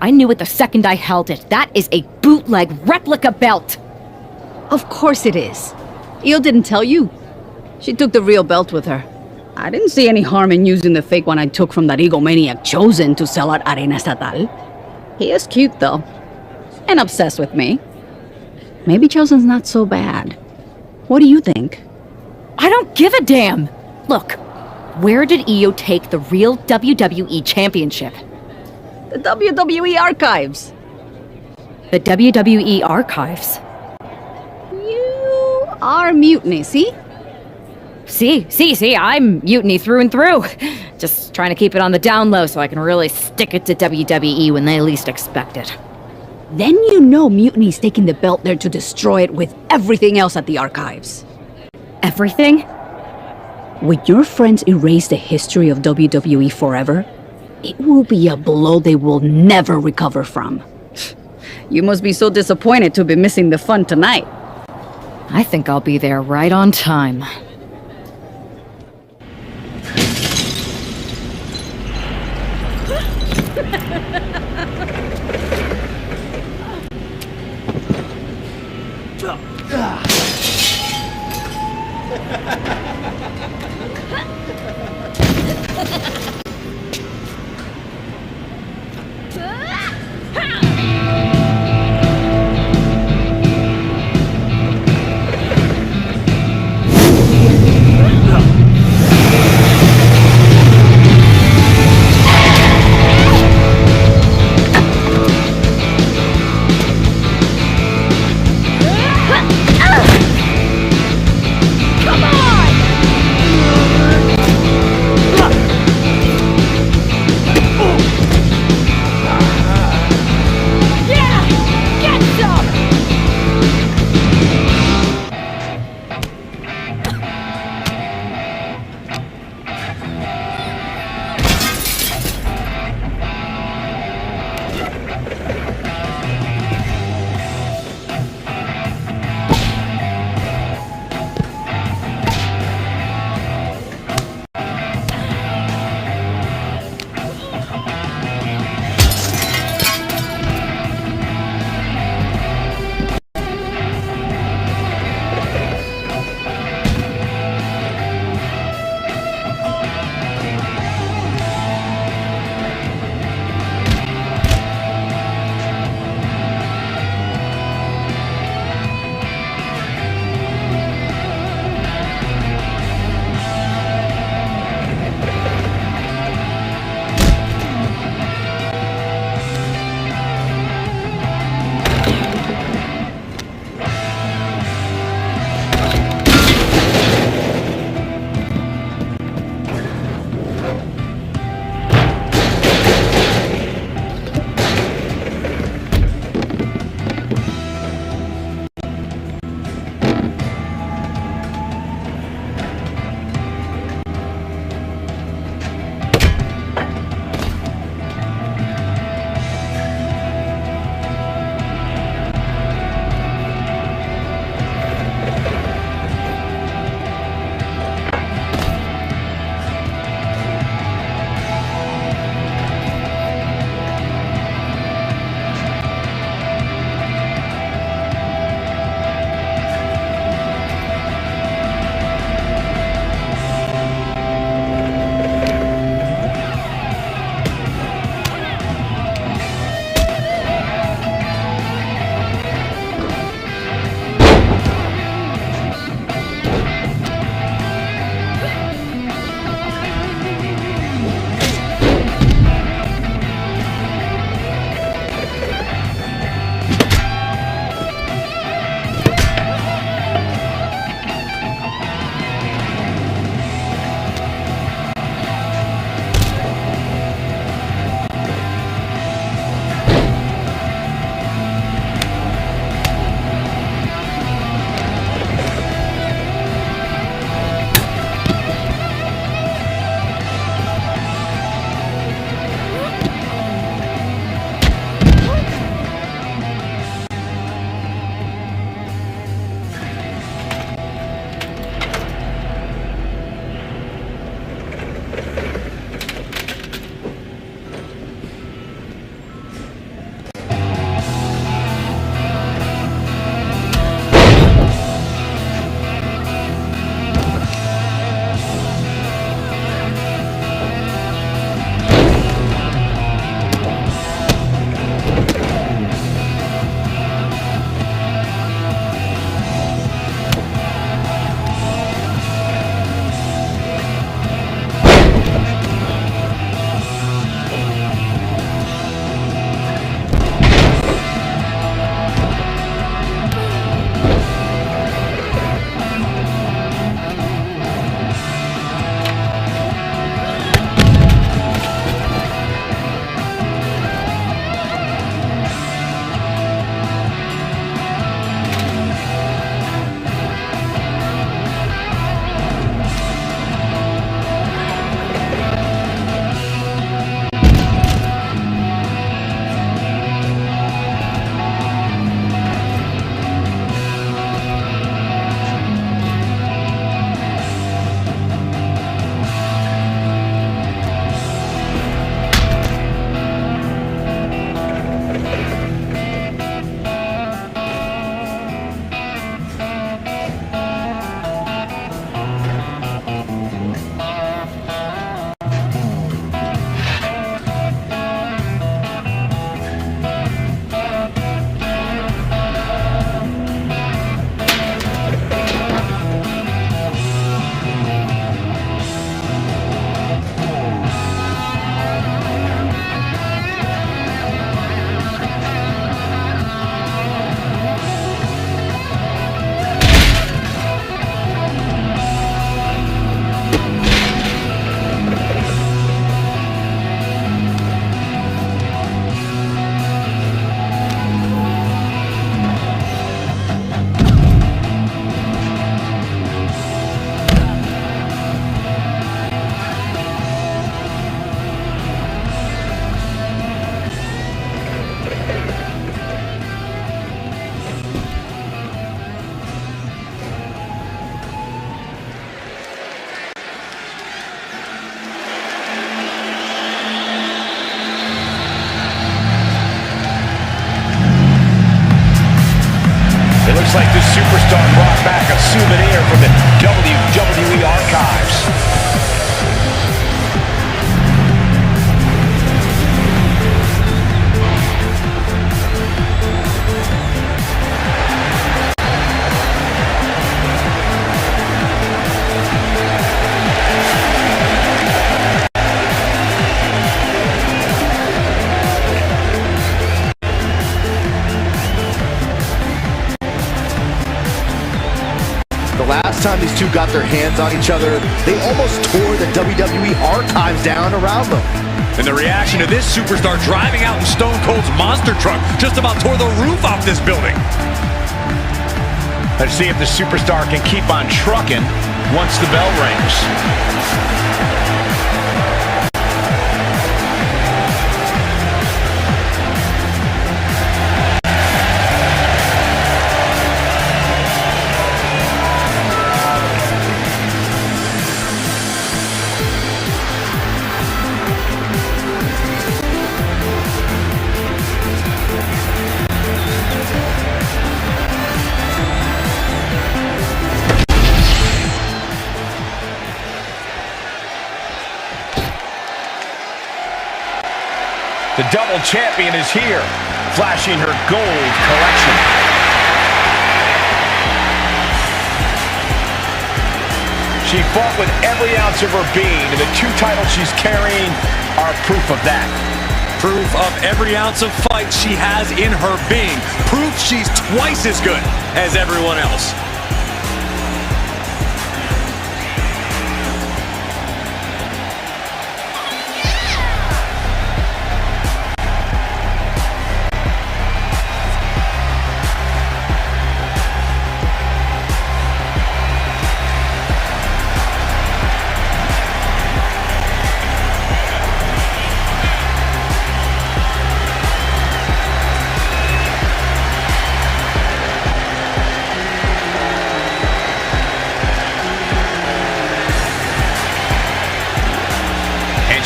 I knew it the second I held it. That is a bootleg replica belt.
Of course it is. Io didn't tell you. She took the real belt with her. I didn't see any harm in using the fake one I took from that egomaniac Chosen to sell at Arena Estatal. He is cute, though. And obsessed with me. Maybe Chosen's not so bad. What do you think?
I don't give a damn. Look, where did Io take the real WWE Championship?
The WWE Archives.
The WWE Archives?
You are Mutiny, see?
See, I'm Mutiny through and through. Just trying to keep it on the down low so I can really stick it to WWE when they least expect it.
Then you know Mutiny's taking the belt there to destroy it with everything else at the Archives.
Everything?
When your friends erase the history of WWE forever, it will be a blow they will never recover from. You must be so disappointed to be missing the fun tonight.
I think I'll be there right on time.
souvenir from the WWE archives.
Last time these two got their hands on each other, they almost tore the WWE archives down around them.
And the reaction to this superstar driving out in Stone Cold's monster truck just about tore the roof off this building.
Let's see if the superstar can keep on trucking once the bell rings. The double champion is here, flashing her gold collection. She fought with every ounce of her being, and the two titles she's carrying are proof of that.
Proof of every ounce of fight she has in her being. Proof she's twice as good as everyone else.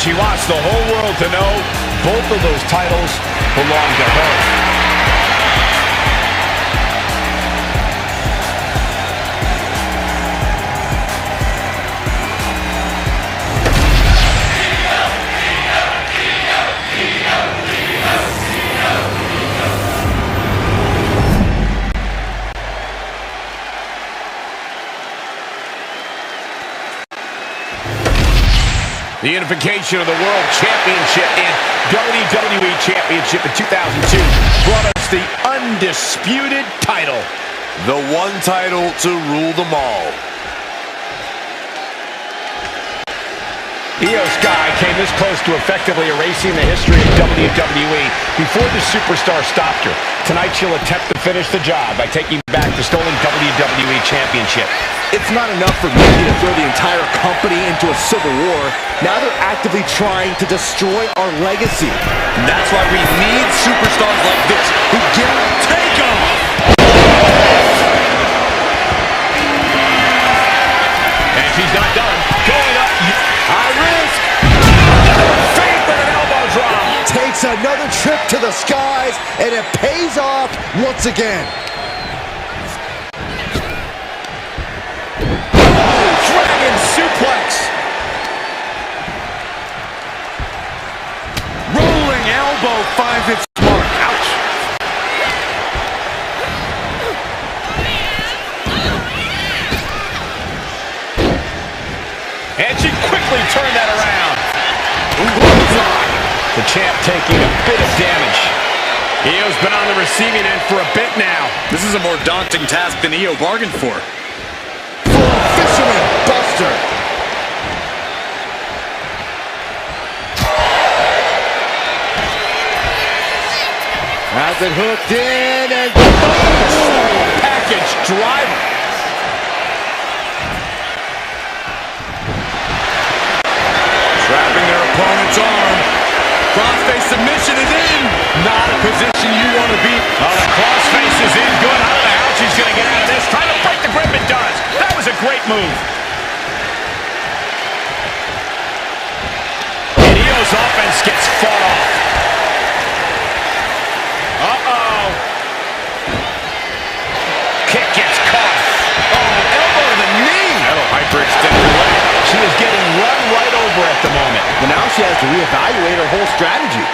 She wants the whole world to know both of those titles belong to her. The unification of the World Championship and WWE Championship in 2002 brought us the undisputed title.
The one title to rule them all.
Io Sky came this close to effectively erasing the history of WWE before the superstar stopped her. Tonight she'll attempt to finish the job by taking back the stolen WWE Championship.
It's not enough for Mickey to throw the entire company into a civil war. Now they're actively trying to destroy our legacy.
And that's why we need superstars like this who get take off.
And she's not done. Going up.
High risk.
Fade with an elbow drop.
Takes another trip to the skies, and it pays off once again.
Dragon suplex.
Rolling elbow finds its mark. Ouch.
And she quickly turned that around. The champ taking a bit of damage. Io's been on the receiving end for a bit now.
This is a more daunting task than Io bargained for.
Fisherman Buster. Has it hooked in and
package driver.
Trapping their opponent's arm. Crossface submission is in.
Not a position you want to be. Oh, the crossface is in good. I don't know how she's going to get out of this. Trying to break the grip, it does. That was a great move. And Io's offense gets fought off. Uh-oh. Kick gets caught. Oh,
strategy.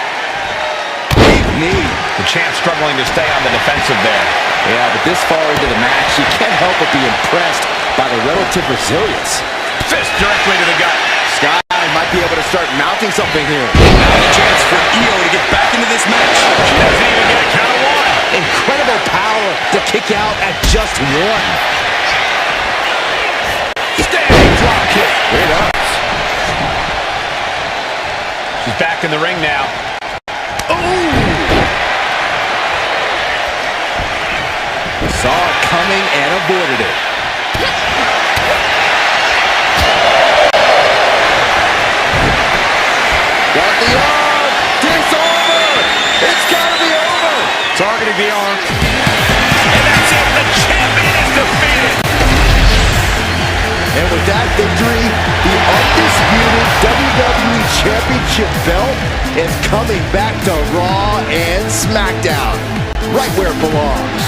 Big knee.
The champ struggling to stay on the defensive there.
Yeah, but this far into the match, you can't help but be impressed by the relative resilience.
Fist directly to the gut.
Sky might be able to start mounting something here.
Now the chance for Io to get back into this match.
She doesn't even get a count of one.
Incredible power to kick out at just one.
Standing drop kick.
Great ups.
She's back in the ring now.
Saw it coming and avoided it. Got the arm. Disarmer. It's got to be over.
Targeting the arm.
And that's it. The champion is defeated.
And with that victory, the undisputed WWE Championship belt is coming back to Raw and SmackDown. Right where it belongs.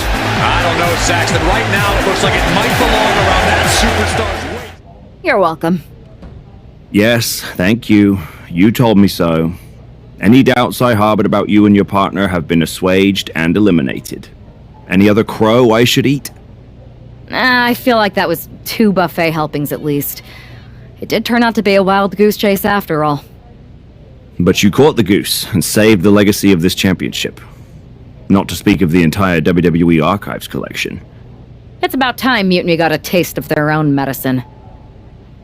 I don't know, Saxton. Right now, it looks like it might belong around that superstar's waist.
You're welcome.
Yes, thank you. You told me so. Any doubts I harbored about you and your partner have been assuaged and eliminated. Any other crow I should eat?
I feel like that was 2 buffet helpings at least. It did turn out to be a wild goose chase after all.
But you caught the goose and saved the legacy of this championship. Not to speak of the entire WWE Archives collection.
It's about time Mutiny got a taste of their own medicine.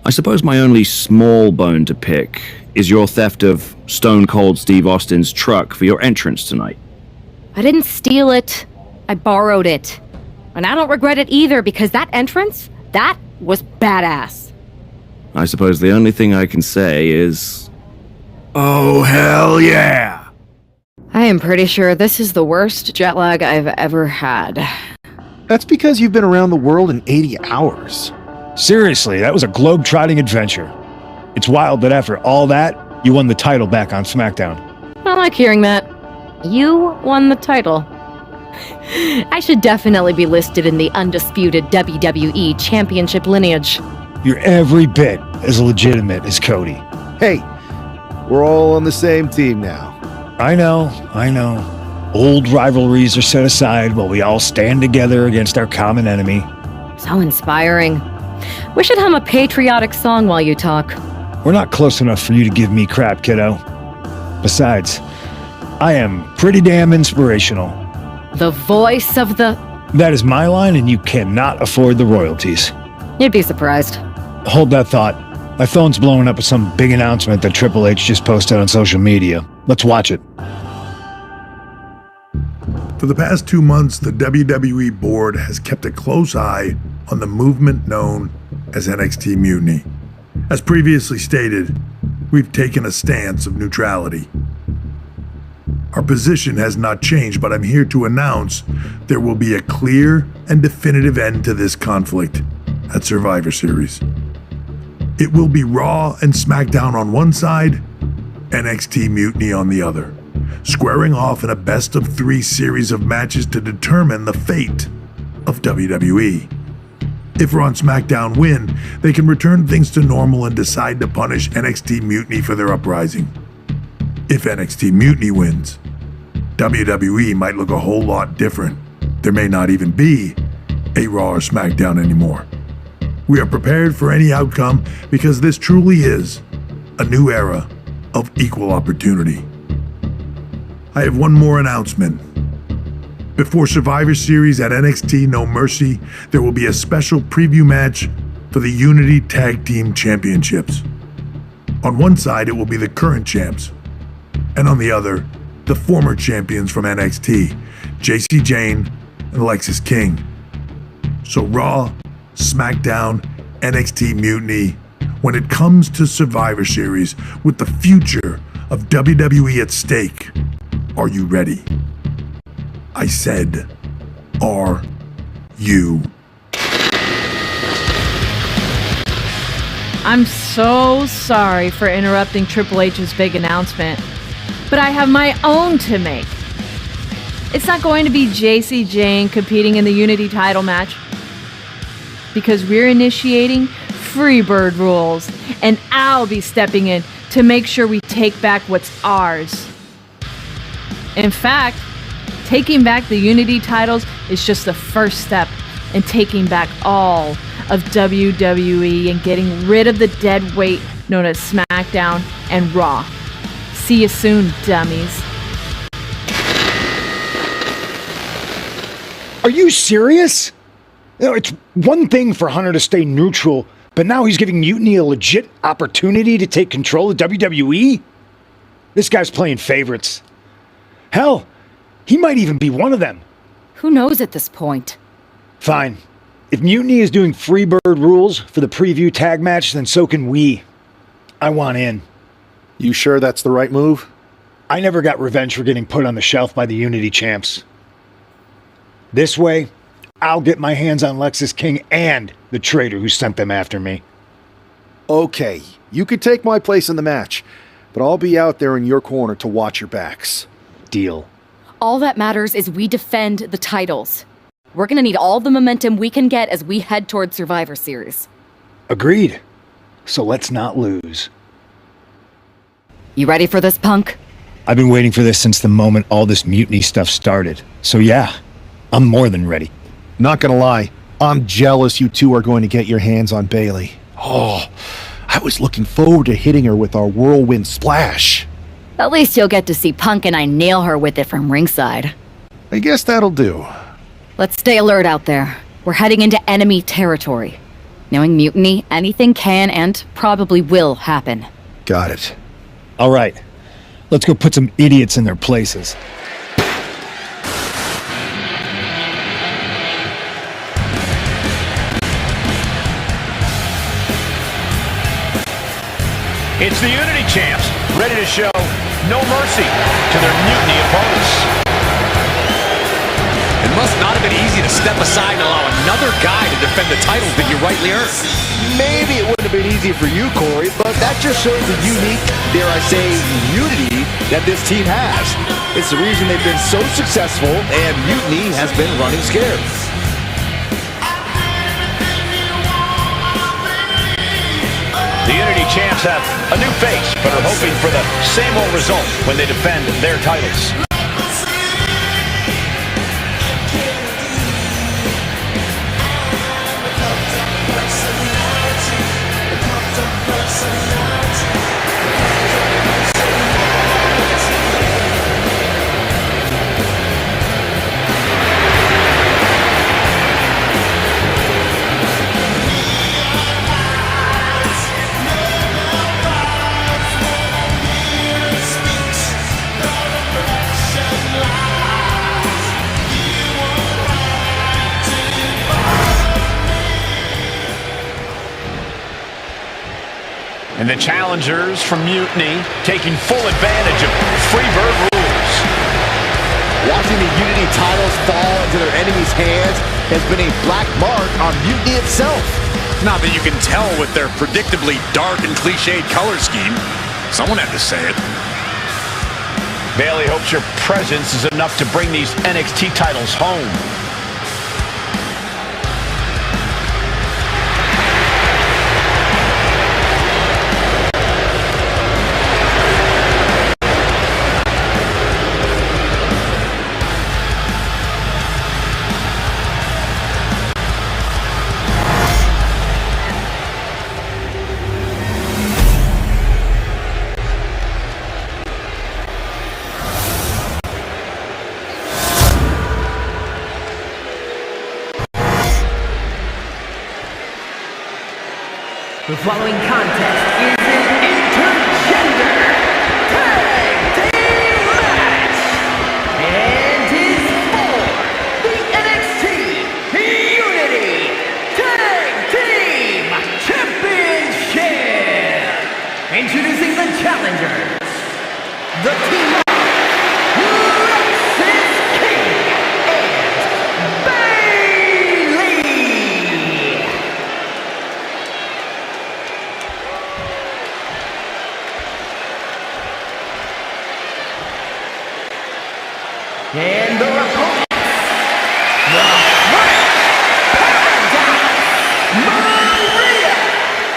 I suppose my only small bone to pick is your theft of Stone Cold Steve Austin's truck for your entrance tonight.
I didn't steal it. I borrowed it. And I don't regret it either because that entrance, that was badass.
I suppose the only thing I can say is... oh, hell yeah!
I am pretty sure this is the worst jet lag I've ever had.
That's because you've been around the world in 80 hours.
Seriously, that was a globe-trotting adventure. It's wild that after all that, you won the title back on SmackDown.
I like hearing that. You won the title. I should definitely be listed in the undisputed WWE Championship lineage.
You're every bit as legitimate as Cody.
Hey, we're all on the same team now.
I know. Old rivalries are set aside while we all stand together against our common enemy.
So inspiring. We should hum a patriotic song while you talk.
We're not close enough for you to give me crap, kiddo. Besides, I am pretty damn inspirational.
The voice of the...
That is my line, and you cannot afford the royalties.
You'd be surprised.
Hold that thought. My phone's blowing up with some big announcement that Triple H just posted on social media. Let's watch it.
For the past 2 months, the WWE board has kept a close eye on the movement known as NXT Mutiny. As previously stated, we've taken a stance of neutrality. Our position has not changed, but I'm here to announce there will be a clear and definitive end to this conflict at Survivor Series. It will be Raw and SmackDown on one side, NXT Mutiny on the other, squaring off in a best-of-3 series of matches to determine the fate of WWE. If Raw and SmackDown win, they can return things to normal and decide to punish NXT Mutiny for their uprising. If NXT Mutiny wins, WWE might look a whole lot different. There may not even be a Raw or SmackDown anymore. We are prepared for any outcome because this truly is a new era of equal opportunity. I have one more announcement. Before Survivor Series at NXT No Mercy, there will be a special preview match for the Unity Tag Team Championships. On one side, it will be the current champs, and on the other, the former champions from NXT, JC Jane and Alexis King. So Raw, SmackDown, NXT Mutiny, when it comes to Survivor Series with the future of WWE at stake, are you ready? I said, are you?
I'm so sorry for interrupting Triple H's big announcement, but I have my own to make. It's not going to be JC Jane competing in the Unity title match, because we're initiating Freebird rules, and I'll be stepping in to make sure we take back what's ours. In fact, taking back the Unity titles is just the first step in taking back all of WWE and getting rid of the dead weight known as SmackDown and Raw. See you soon, dummies.
Are you serious? It's one thing for Hunter to stay neutral, but now he's giving Mutiny a legit opportunity to take control of WWE? This guy's playing favorites. Hell, he might even be one of them.
Who knows at this point?
Fine. If Mutiny is doing Freebird rules for the preview tag match, then so can we. I want in.
You sure that's the right move?
I never got revenge for getting put on the shelf by the Unity champs. This way, I'll get my hands on Lexus King and the traitor who sent them after me.
Okay, you could take my place in the match, but I'll be out there in your corner to watch your backs.
Deal.
All that matters is we defend the titles. We're gonna need all the momentum we can get as we head toward Survivor Series.
Agreed. So let's not lose.
You ready for this, Punk?
I've been waiting for this since the moment all this Mutiny stuff started. So yeah, I'm more than ready.
Not gonna lie, I'm jealous you two are going to get your hands on Bailey. Oh, I was looking forward to hitting her with our whirlwind splash.
At least you'll get to see Punk and I nail her with it from ringside.
I guess that'll do.
Let's stay alert out there. We're heading into enemy territory. Knowing Mutiny, anything can and probably will happen.
Got it.
All right, let's go put some idiots in their places.
It's the Unity champs, ready to show no mercy to their Mutiny opponents.
It must not have been easy to step aside and allow another guy to defend the titles that you rightly earned.
Maybe it wouldn't have been easy for you, Corey, but that just shows the unique, dare I say, unity that this team has. It's the reason they've been so successful, and Mutiny has been running scared.
The Unity champs have a new face, but are hoping for the same old result when they defend their titles. And the challengers from Mutiny taking full advantage of Freebird rules.
Watching the Unity titles fall into their enemies' hands has been a black mark on Mutiny itself.
Not that you can tell with their predictably dark and cliched color scheme. Someone had to say it.
Bailey hopes your presence is enough to bring these NXT titles home.
The following contest is an intergender tag team match and is for the NXT Unity Tag Team Championship. Introducing the challengers, the team of Lexus King and Bailey. And the opponents, the French Paradise, Maria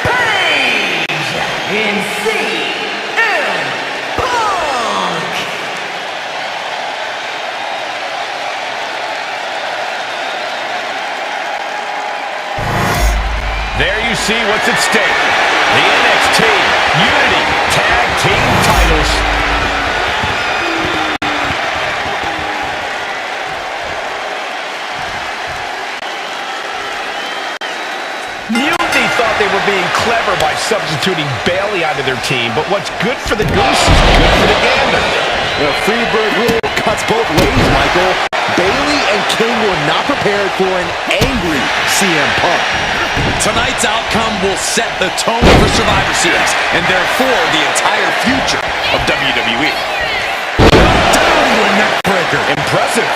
Page, in C
what's at stake. The NXT Unity Tag Team titles. Mutiny thought they were being clever by substituting Bayley onto their team, but what's good for the goose is good for the gander.
The Freebird rule cuts both ways, Michael. Bayley and King were not prepared for an angry CM Punk.
Tonight's outcome will set the tone for Survivor Series, and therefore the entire future of WWE. Down to a neck breaker.
Impressive.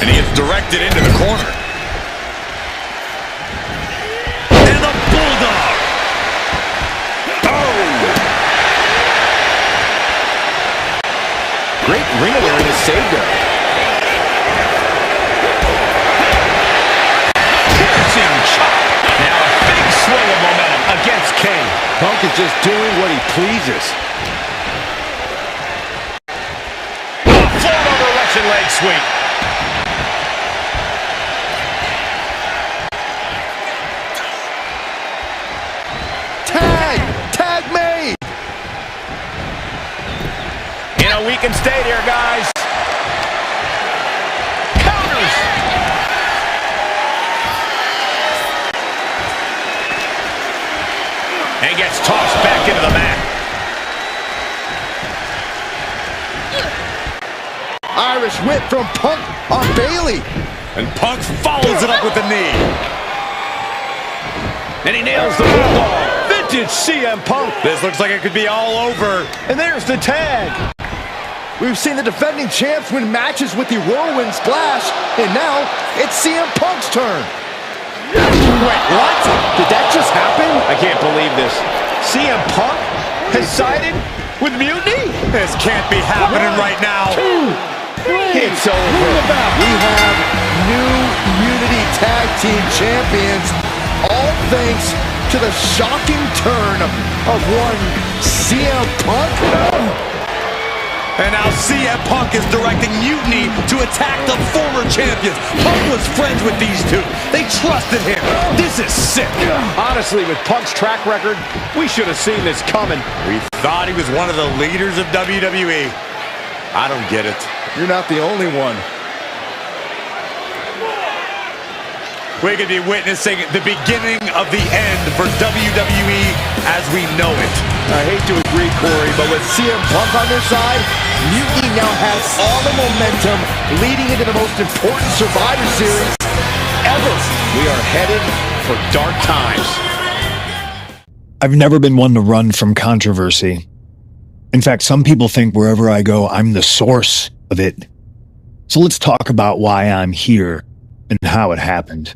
And he is directed into the corner. And the Bulldog. Oh!
Great ring awareness saved her.
Piercing chop. Now a big swing of momentum against King.
Punk is just doing what he pleases.
Float over Russian leg sweep.
Tag made!
We can stay here, guys. Counters. And gets tossed back into the mat.
Irish whip from Punk on Bayley.
And Punk follows it up with the knee.
And he nails the Bulldog. Vintage CM Punk.
This looks like it could be all over.
And there's the tag.
We've seen the defending champs win matches with the Whirlwind Splash, and now it's CM Punk's turn.
Wait, what? Did that just happen? I can't believe this. CM Punk has sided with Mutiny?
This can't be happening right now.
It's over. We have new Unity Tag Team Champions, all thanks to the shocking turn of one CM Punk.
And now CM Punk is directing Mutiny to attack the former champions. Punk was friends with these two. They trusted him. This is sick.
Honestly, with Punk's track record, we should have seen this coming.
We thought he was one of the leaders of WWE. I don't get it.
You're not the only one.
We could be witnessing the beginning of the end for WWE as we know it.
I hate to agree, Corey, but with CM Punk on their side, Mutiny now has all the momentum leading into the most important Survivor Series ever.
We are headed for dark times. I've never been one to run from controversy. In fact, some people think wherever I go, I'm the source of it. So let's talk about why I'm here and how it happened.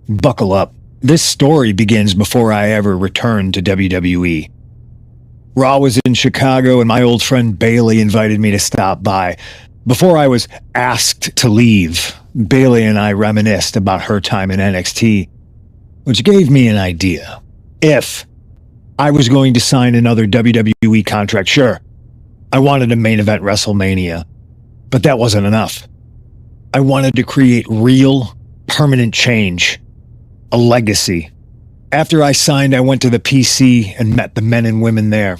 Buckle up. This story begins before I ever returned to WWE. Raw was in Chicago and my old friend Bayley invited me to stop by. Before I was asked to leave, Bayley and I reminisced about her time in NXT, which gave me an idea. If I was going to sign another WWE contract, sure, I wanted to main event WrestleMania, but that wasn't enough. I wanted to create real, permanent change. A legacy. After I signed, I went to the PC and met the men and women there.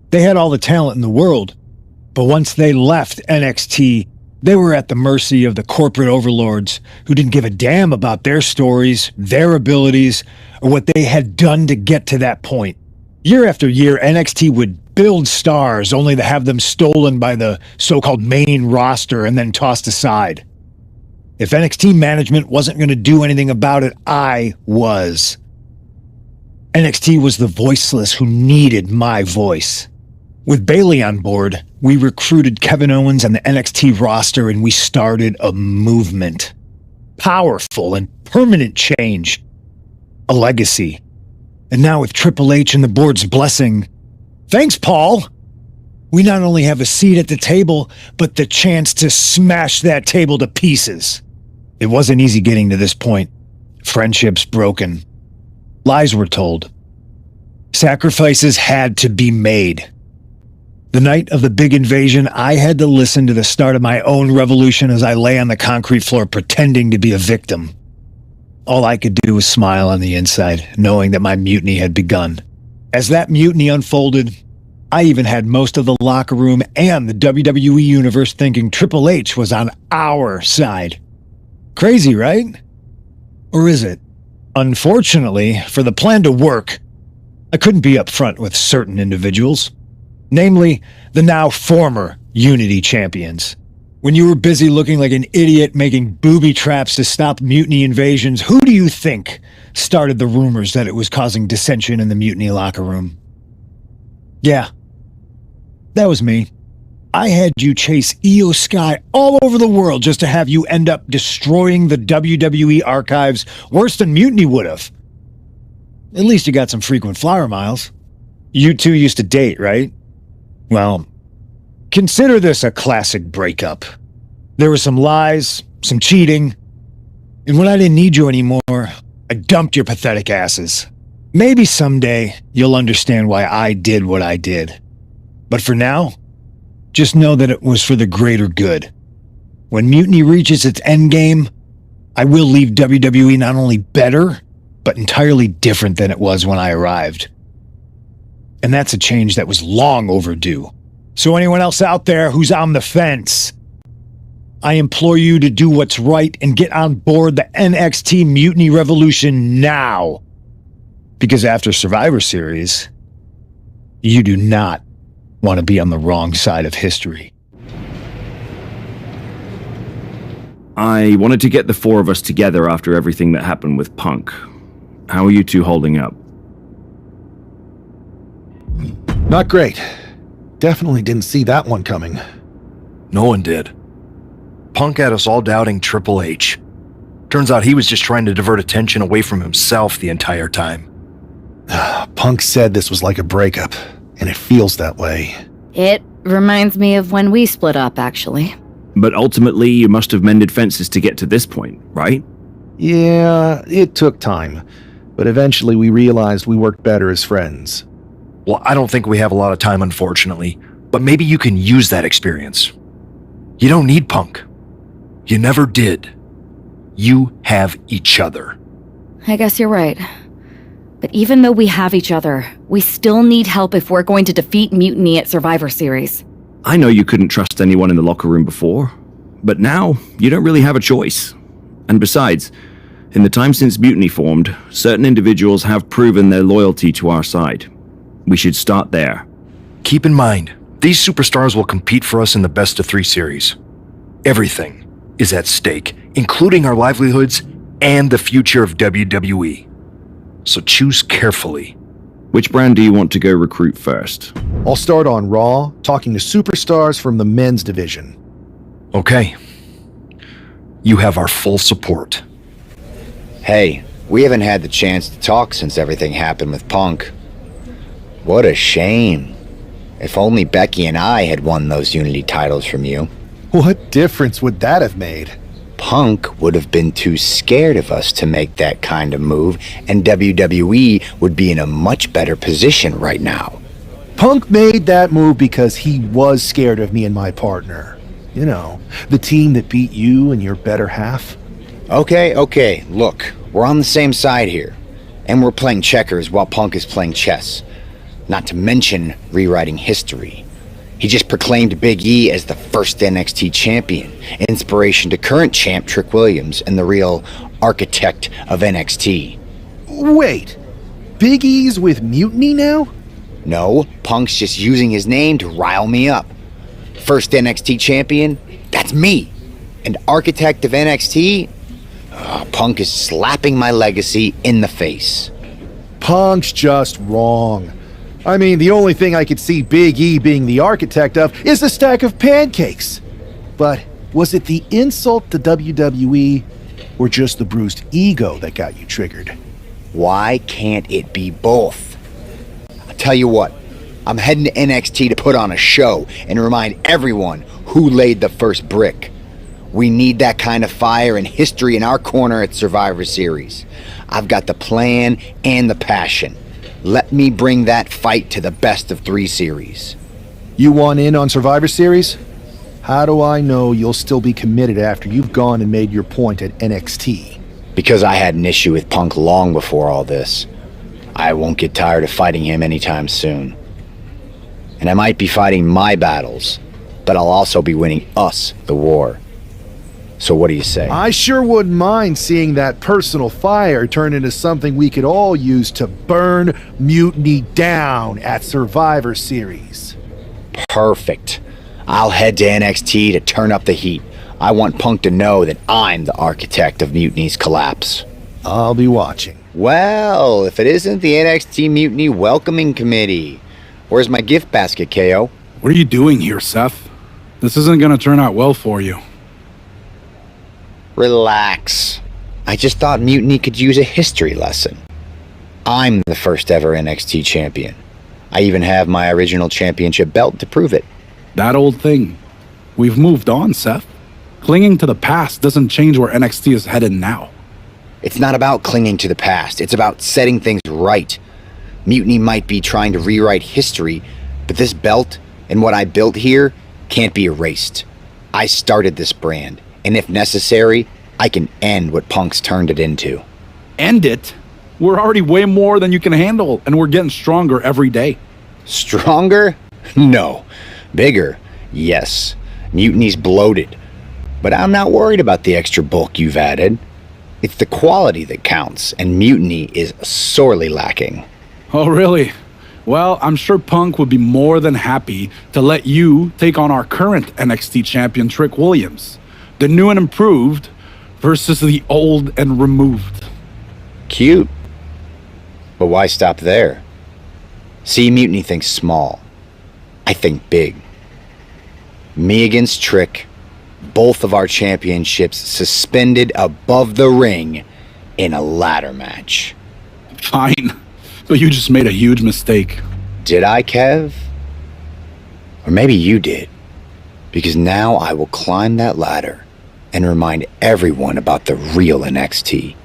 They had all the talent in the world, but once they left NXT, they were at the mercy of the corporate overlords who didn't give a damn about their stories, their abilities, or what they had done to get to that point. Year after year, NXT would build stars only to have them stolen by the so-called main roster and then tossed aside. If NXT management wasn't going to do anything about it, I was. NXT was the voiceless who needed my voice. With Bayley on board, we recruited Kevin Owens and the NXT roster and we started a movement. Powerful and permanent change. A legacy. And now with Triple H and the board's blessing, thanks, Paul! We not only have a seat at the table, but the chance to smash that table to pieces. It wasn't easy getting to this point. Friendships broken. Lies were told. Sacrifices had to be made. The night of the big invasion, I had to listen to the start of my own revolution as I lay on the concrete floor pretending to be a victim. All I could do was smile on the inside, knowing that my mutiny had begun. As that mutiny unfolded, I even had most of the locker room and the WWE Universe thinking Triple H was on our side. Crazy, right? Or is it? Unfortunately, for the plan to work, I couldn't be upfront with certain individuals. Namely, the now former Unity champions. When you were busy looking like an idiot making booby traps to stop mutiny invasions, who do you think started the rumors that it was causing dissension in the mutiny locker room? Yeah, that was me. I had you chase Io Sky all over the world just to have you end up destroying the WWE archives worse than mutiny would have. At least you got some frequent flyer miles. You two used to date, right? Well, consider this a classic breakup. There were some lies, some cheating, and when I didn't need you anymore, I dumped your pathetic asses. Maybe someday you'll understand why I did what I did. But for now, just know that it was for the greater good. When Mutiny reaches its endgame, I will leave WWE not only better, but entirely different than it was when I arrived. And that's a change that was long overdue. So anyone else out there who's on the fence, I implore you to do what's right and get on board the NXT Mutiny Revolution now. Because after Survivor Series, you do not want to be on the wrong side of history.
I wanted to get the four of us together after everything that happened with Punk. How are you two holding up?
Not great. Definitely didn't see that one coming.
No one did. Punk had us all doubting Triple H. Turns out he was just trying to divert attention away from himself the entire time.
Punk said this was like a breakup, and it feels that way.
It reminds me of when we split up, actually.
But ultimately, you must have mended fences to get to this point, right?
Yeah, it took time. But eventually we realized we worked better as friends.
Well, I don't think we have a lot of time, unfortunately. But maybe you can use that experience. You don't need Punk. You never did. You have each other.
I guess you're right. But even though we have each other, we still need help if we're going to defeat Mutiny at Survivor Series.
I know you couldn't trust anyone in the locker room before, but now you don't really have a choice. And besides, in the time since Mutiny formed, certain individuals have proven their loyalty to our side. We should start there.
Keep in mind, these superstars will compete for us in the best-of-3 series. Everything is at stake, including our livelihoods and the future of WWE. So choose carefully.
Which brand do you want to go recruit first?
I'll start on Raw, talking to superstars from the men's division.
Okay. You have our full support.
Hey, we haven't had the chance to talk since everything happened with Punk. What a shame. If only Becky and I had won those Unity titles from you.
What difference would that have made?
Punk would have been too scared of us to make that kind of move, and WWE would be in a much better position right now.
Punk made that move because he was scared of me and my partner. You know, the team that beat you and your better half.
Okay, look, we're on the same side here. And we're playing checkers while Punk is playing chess. Not to mention rewriting history. He just proclaimed Big E as the first NXT champion, inspiration to current champ Trick Williams and the real architect of NXT.
Wait, Big E's with Mutiny now?
No, Punk's just using his name to rile me up. First NXT champion? That's me. And architect of NXT? Punk is slapping my legacy in the face.
Punk's just wrong. I mean, the only thing I could see Big E being the architect of is a stack of pancakes. But was it the insult to WWE or just the bruised ego that got you triggered?
Why can't it be both? I'll tell you what, I'm heading to NXT to put on a show and remind everyone who laid the first brick. We need that kind of fire and history in our corner at Survivor Series. I've got the plan and the passion. Let me bring that fight to the best-of-3 series.
You want in on Survivor Series? How do I know you'll still be committed after you've gone and made your point at NXT?
Because I had an issue with Punk long before all this. I won't get tired of fighting him anytime soon. And I might be fighting my battles, but I'll also be winning us the war. So what do you say?
I sure wouldn't mind seeing that personal fire turn into something we could all use to burn Mutiny down at Survivor Series.
Perfect. I'll head to NXT to turn up the heat. I want Punk to know that I'm the architect of Mutiny's collapse.
I'll be watching.
Well, if it isn't the NXT Mutiny Welcoming Committee. Where's my gift basket, KO?
What are you doing here, Seth? This isn't gonna turn out well for you.
Relax. I just thought Mutiny could use a history lesson. I'm the first ever NXT champion. I even have my original championship belt to prove it.
That old thing. We've moved on, Seth. Clinging to the past doesn't change where NXT is headed now.
It's not about clinging to the past. It's about setting things right. Mutiny might be trying to rewrite history, but this belt and what I built here can't be erased. I started this brand, and if necessary, I can end what Punk's turned it into.
End it? We're already way more than you can handle, and we're getting stronger every day.
Stronger? No. Bigger? Yes. Mutiny's bloated. But I'm not worried about the extra bulk you've added. It's the quality that counts, and Mutiny is sorely lacking.
Oh, really? Well, I'm sure Punk would be more than happy to let you take on our current NXT champion, Trick Williams. The new and improved versus the old and removed.
Cute. But why stop there? See, Mutiny thinks small. I think big. Me against Trick, both of our championships suspended above the ring in a ladder match.
Fine, but you just made a huge mistake.
Did I, Kev? Or maybe you did. Because now I will climb that ladder and remind everyone about the real NXT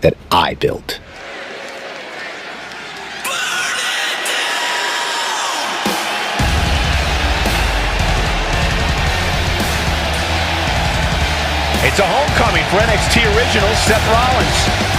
that I built.
It's a homecoming for NXT original Seth Rollins.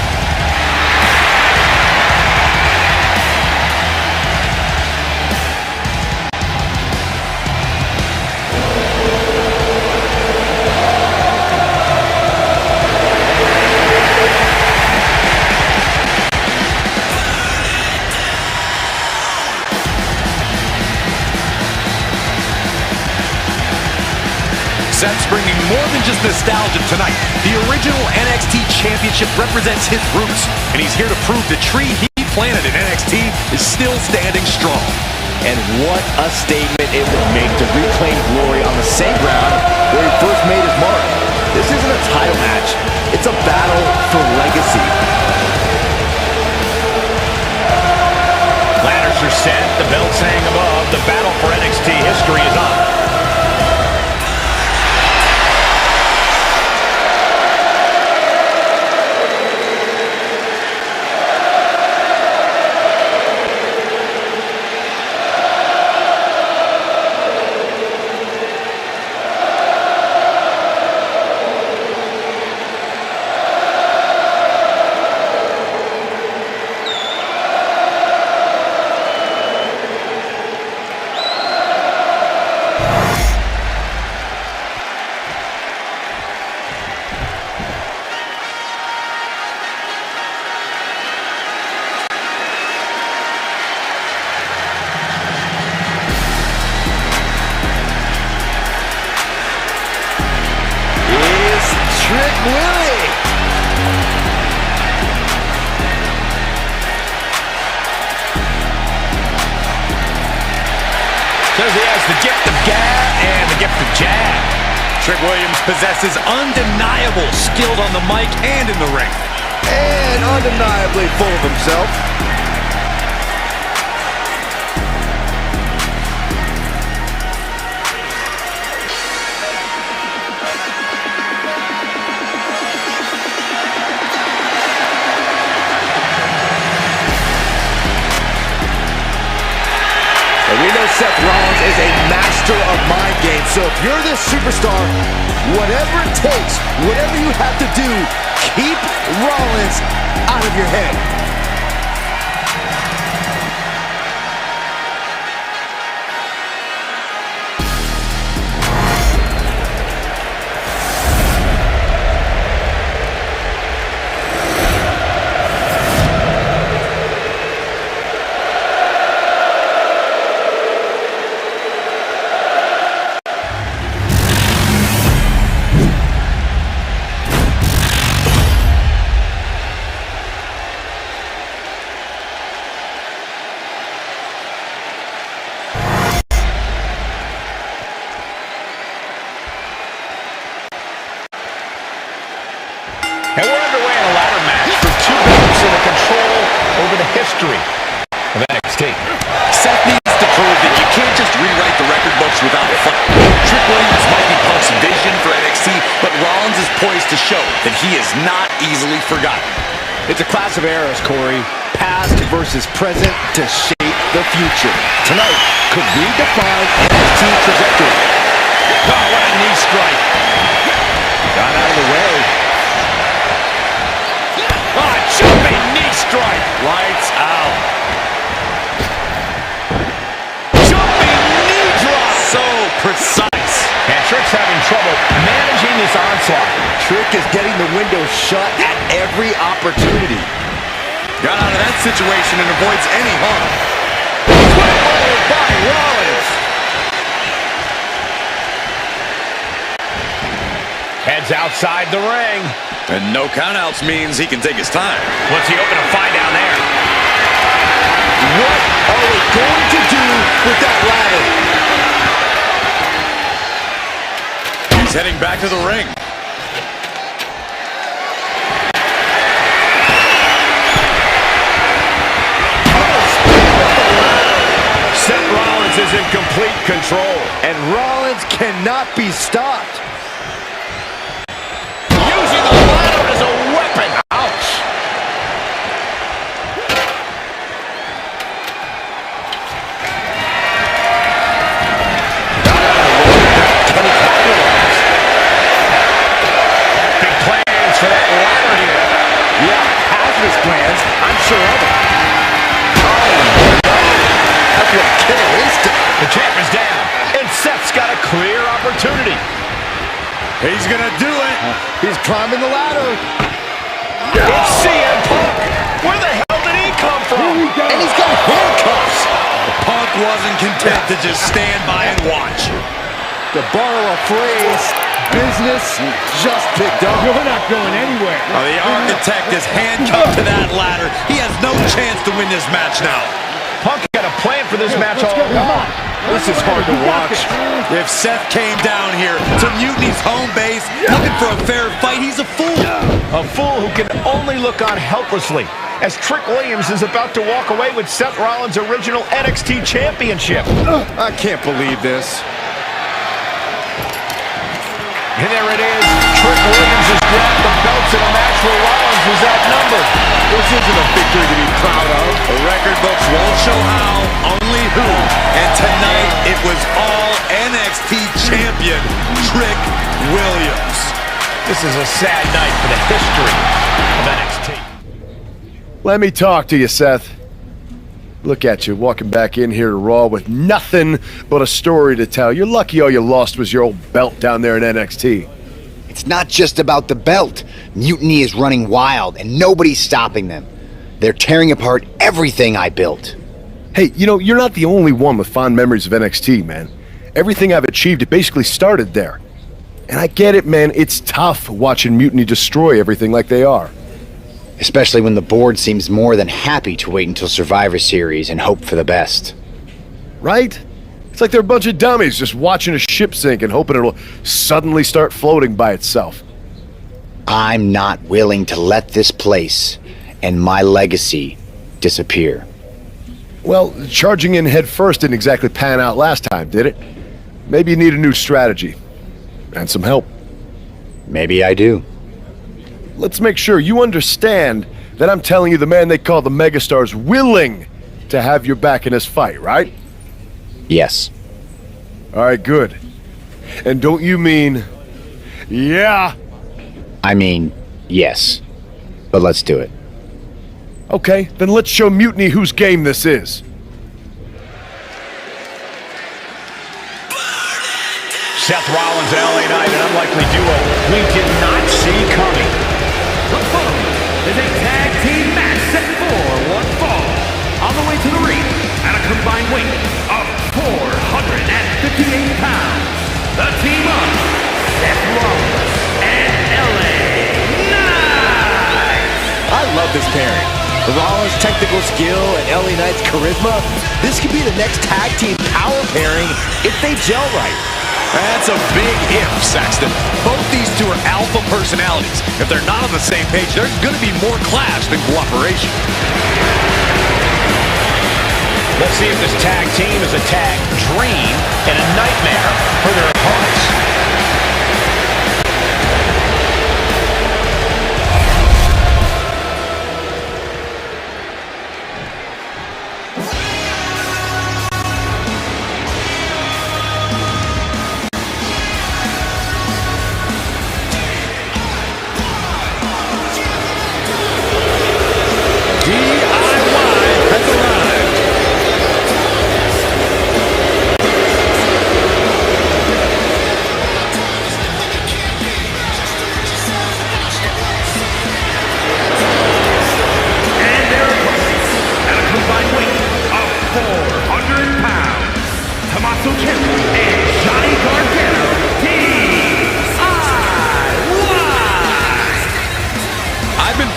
Seth's bringing more than just nostalgia tonight. The original NXT Championship represents his roots, and he's here to prove the tree he planted in NXT is still standing strong.
And what a statement it would make to reclaim glory on the same ground where he first made his mark. This isn't a title match. It's a battle for legacy.
Ladders are set, the belts hang above, the battle for NXT history is on.
Says he has the gift of gab and the gift of jab. Trick Williams possesses undeniable skill on the mic and in the ring.
And undeniably full of himself. We know Seth Rollins Rollins is a master of mind games. So if you're this superstar, whatever it takes, whatever you have to do, keep Rollins out of your head.
And we're underway in a ladder match for two belts in the control over the history of NXT.
Seth needs to prove that you can't just rewrite the record books without a fight. Trick Williams might be Punk's vision for NXT, but Rollins is poised to show that he is not easily forgotten.
It's a clash of eras, Corey. Past versus present to shape the future. Tonight could redefine NXT trajectory.
Oh, what a knee strike.
Got out of the way.
Oh, jumping knee strike.
Lights out.
Jumping knee drop.
So precise.
And Trick's having trouble managing this onslaught.
Trick is getting the window shut at every opportunity.
Got out of that situation and avoids any harm.
Football by Rollins.
Heads outside the ring.
And no countouts means he can take his time.
What's he open to find down there?
What are we going to do with that ladder?
He's heading back to the ring.
Seth Rollins is in complete control.
And Rollins cannot be stopped.
Using the ladder as a weapon. Ouch.
Can he capitalize?
Big plans for that ladder here.
Yeah, has his plans. I'm sure of it. Oh, no. That's what killer instinct.
The champ is down. And Seth's got a clear opportunity.
He's going to do it.
He's climbing the ladder.
It's CM Punk. Where the hell did he come from?
And he's got handcuffs.
Punk wasn't content to just stand by and watch.
To borrow a phrase, business just picked up.
You're not going anywhere.
The architect is handcuffed to that ladder. He has no chance to win this match now.
Punk got a plan for this match all along.
This is hard to watch.
If Seth came down here to Mutiny's home base looking for a fair fight, he's a fool.
A fool who can only look on helplessly as Trick Williams is about to walk away with Seth Rollins' original NXT championship.
I can't believe this.
And there it is. Trick Williams has grabbed the belts in a match where Rollins was outnumbered.
This isn't a victory to be proud of.
The record books won't show how, only who. And tonight, it was all NXT champion Trick Williams.
This is a sad night for the history of NXT.
Let me talk to you, Seth. Look at you, walking back in here to Raw with nothing but a story to tell. You're lucky all you lost was your old belt down there in NXT.
It's not just about the belt. Mutiny is running wild, and nobody's stopping them. They're tearing apart everything I built.
Hey, you know, you're not the only one with fond memories of NXT, man. Everything I've achieved, it basically started there. And I get it, man. It's tough watching Mutiny destroy everything like they are.
Especially when the board seems more than happy to wait until Survivor Series and hope for the best.
Right? It's like they're a bunch of dummies just watching a ship sink and hoping it'll suddenly start floating by itself.
I'm not willing to let this place and my legacy disappear.
Well, charging in head first didn't exactly pan out last time, did it? Maybe you need a new strategy. And some help.
Maybe I do.
Let's make sure you understand that I'm telling you the man they call the megastar's willing to have your back in this fight, right?
Yes.
All right, good. And don't you mean... Yeah?
I mean, yes. But let's do it.
Okay, then let's show Mutiny whose game this is.
Seth Rollins and LA Knight, an unlikely duo we did not see coming.
The following is a tag team match set for one fall. On the way to the ring, at a combined weight of 458 pounds, the team of Seth Rollins and LA Knight.
I love this pairing. Rollins' technical skill and LA Knight's charisma. This could be the next tag team power pairing if they gel right.
That's a big if, Saxton. Both these two are alpha personalities. If they're not on the same page, there's going to be more clash than cooperation.
Let's see if this tag team is a tag dream and a nightmare for their opponents.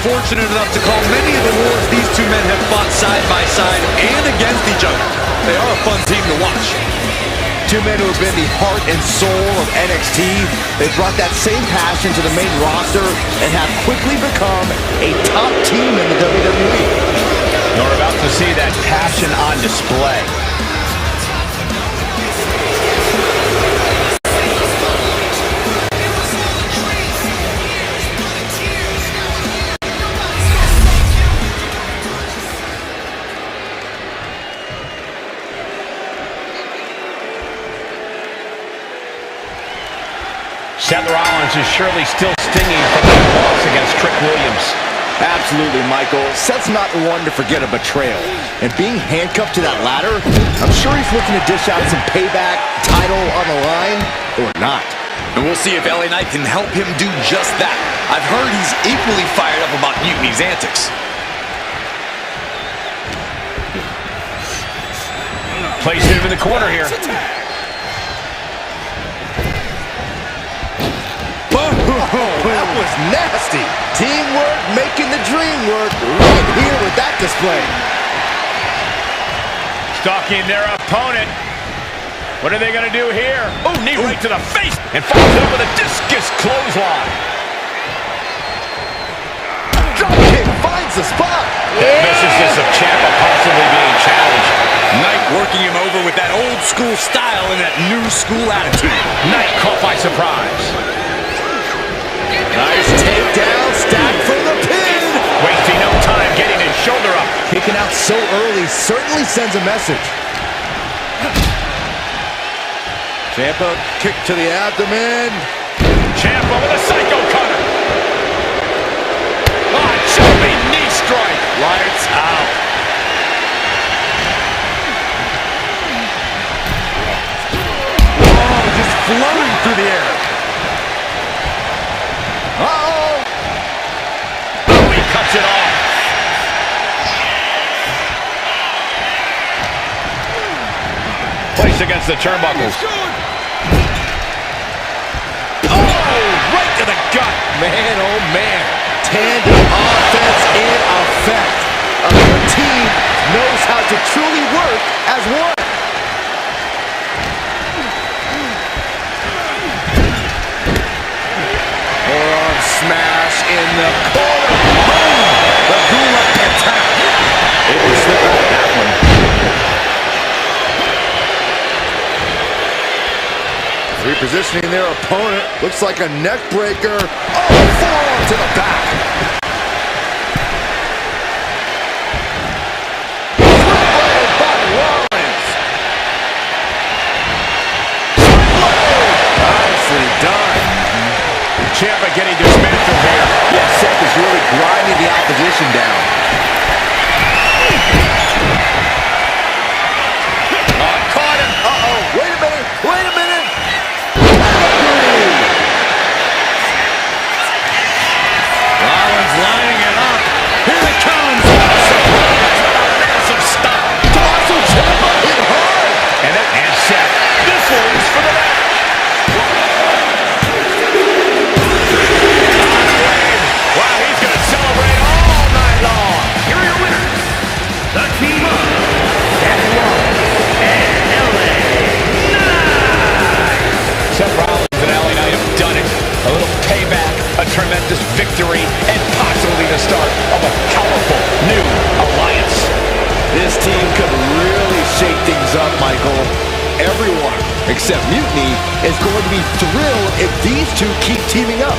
Fortunate enough to call many of the wars these two men have fought side by side and against each other. They are a fun team to watch.
Two men who have been the heart and soul of NXT. They've brought that same passion to the main roster and have quickly become a top team in the WWE.
You're about to see that passion on display. Seth Rollins is surely still stinging from that loss against Trick Williams.
Absolutely, Michael. Seth's not one to forget a betrayal. And being handcuffed to that ladder, I'm sure he's looking to dish out some payback, title on the line, or not.
And we'll see if LA Knight can help him do just that. I've heard he's equally fired up about Mutiny's antics.
Placing him in the corner here.
That was nasty. Teamwork making the dream work right here with that display.
Stalking their opponent. What are they going to do here? Oh, knee right to the face and follows up with a discus clothesline.
Drop kick finds the spot.
This is just a Ciampa possibly being challenged.
Knight working him over with that old school style and that new school attitude.
Knight caught by surprise.
Nice takedown, stack for the pin.
Wasting no time getting his shoulder up.
Kicking out so early certainly sends a message. Ciampa kick to the abdomen.
Ciampa with a psycho cutter. Oh, jumping knee strike.
Lights out.
Oh, just floating through the air. Uh-oh!
Oh, he cuts it off. Placed against the turnbuckles.
Oh, right to the gut. Man, oh man. Tandem offense in effect. A team knows how to truly work as one. Forearm smash in the corner. Boom! The Gula attack. Able to slip out of that one. Repositioning their opponent. Looks like a neck breaker. Oh, forearm to the back. By Rollins.
Ciampa getting dismantled here.
Yeah, Seth is really grinding the opposition down.
Caught him.
Uh-oh. Wait a minute. Wait a minute.
Rollins lining it up. Here it comes. Surprise. A massive stop.
Tommaso Ciampa hit hard.
And Seth. This one's for the back. Wow, he's going to celebrate all night long.
Here are your winners, the team of Seth Rollins and LA Knight.
Seth Rollins and LA Knight have done it. A little payback, a tremendous victory, and possibly the start of a powerful new alliance.
This team could really shake things up, Michael. Everyone, except Mutiny, is going to be thrilled if these two keep teaming up.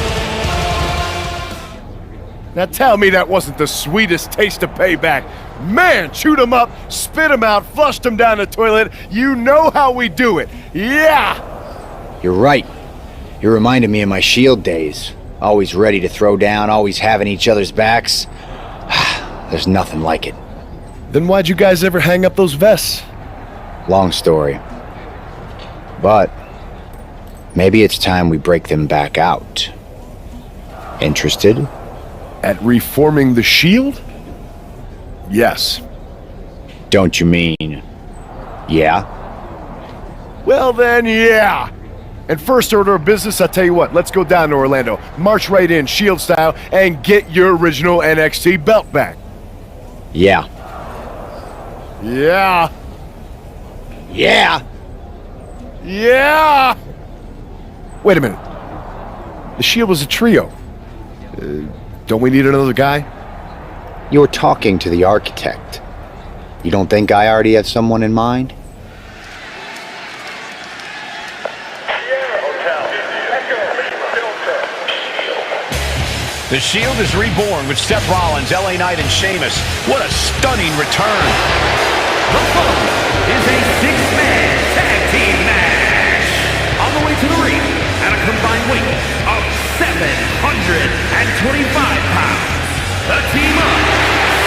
Now tell me that wasn't the sweetest taste of payback. Man, chewed him up, spit him out, flushed him down the toilet. You know how we do it. Yeah!
You're right. You reminded me of my Shield days. Always ready to throw down, always having each other's backs. There's nothing like it.
Then why'd you guys ever hang up those vests?
Long story. But maybe it's time we break them back out. Interested?
At reforming the Shield? Yes.
Don't you mean... yeah?
Well then, yeah. And first order of business, I'll tell you what, let's go down to Orlando, march right in, Shield style, and get your original NXT belt back.
Yeah.
Yeah.
Yeah!
Yeah! Wait a minute. The Shield was a trio. Don't we need another guy?
You're talking to the architect. You don't think I already have someone in mind?
The Shield is reborn with Seth Rollins, LA Knight, and Sheamus. What a stunning return.
The following is a six-man tag team match. On the way to the ring at a combined weight of 725 pounds. The team of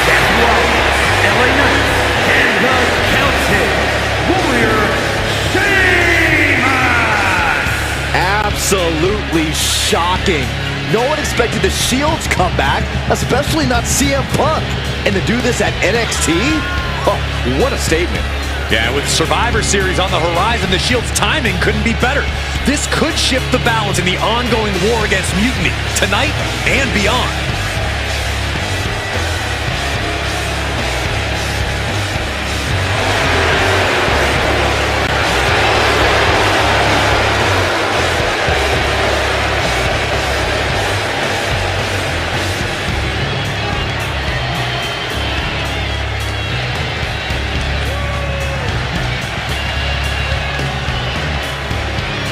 Seth Rollins, LA Knight, and the Celtic Warrior, Sheamus.
Absolutely shocking. No one expected the Shield's comeback, especially not CM Punk. And to do this at NXT? Oh, what a statement.
Yeah, with Survivor Series on the horizon, the Shield's timing couldn't be better. This could shift the balance in the ongoing war against Mutiny, tonight and beyond.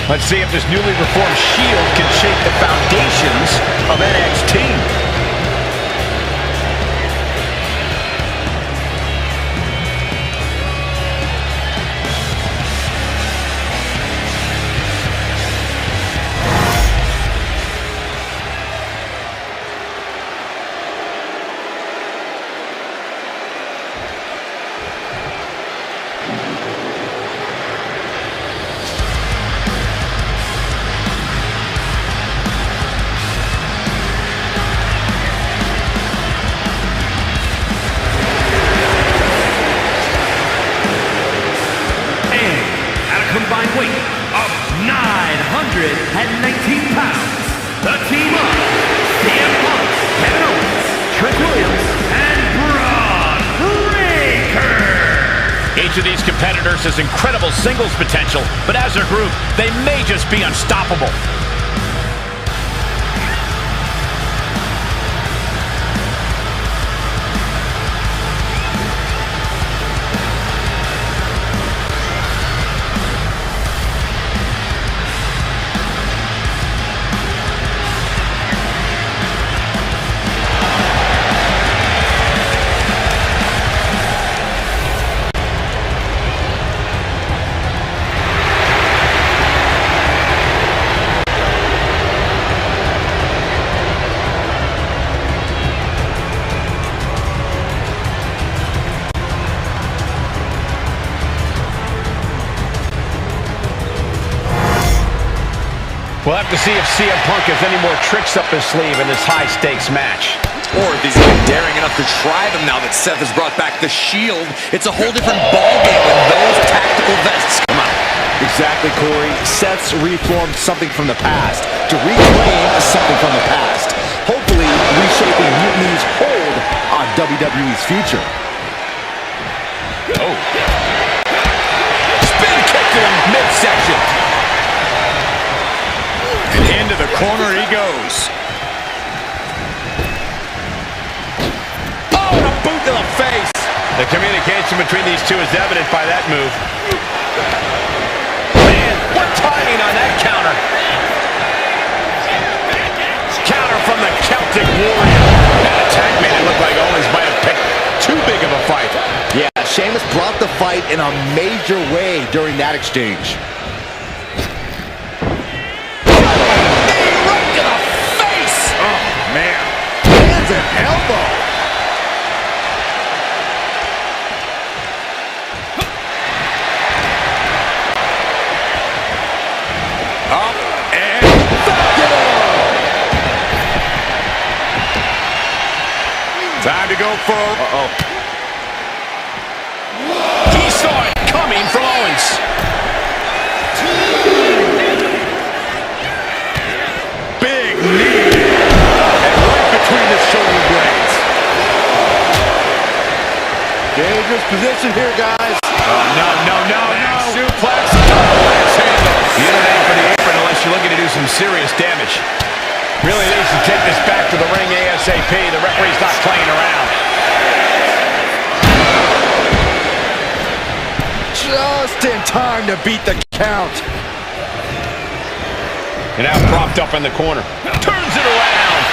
Let's see if this newly reformed Shield can shake the foundations of NXT.
Combined weight of 919 pounds. The team of CM Punk, Kevin Owens, Trick Williams, and Braun Breaker.
Each of these competitors has incredible singles potential, but as a group, they may just be unstoppable. We'll have to see if CM Punk has any more tricks up his sleeve in this high-stakes match.
Or if he's even daring enough to try them now that Seth has brought back the Shield. It's a whole different ballgame when those tactical vests come out.
Exactly, Corey. Seth's reformed something from the past to reclaim something from the past. Hopefully, reshaping Mutiny's hold on WWE's future.
Oh. Spin kick to him midsection.
And into the corner he goes.
Oh, and a boot to the face. The communication between these two is evident by that move. Man, what timing on that counter. Counter from the Celtic Warrior. That attack made it look like Owens might have picked too big of a fight.
Yeah, Sheamus brought the fight in a major way during that exchange. Hands and elbow.
Up and time to go for...
He saw it coming from Owens.
Big knee. And right between the shoulder blades.
Dangerous position here, guys.
No. Suplex. You don't aim for the apron unless you're looking to do some serious damage. Really needs to take this back to the ring ASAP. The referee's not playing around.
Just in time to beat the count.
And now propped up in the corner. Turns it around.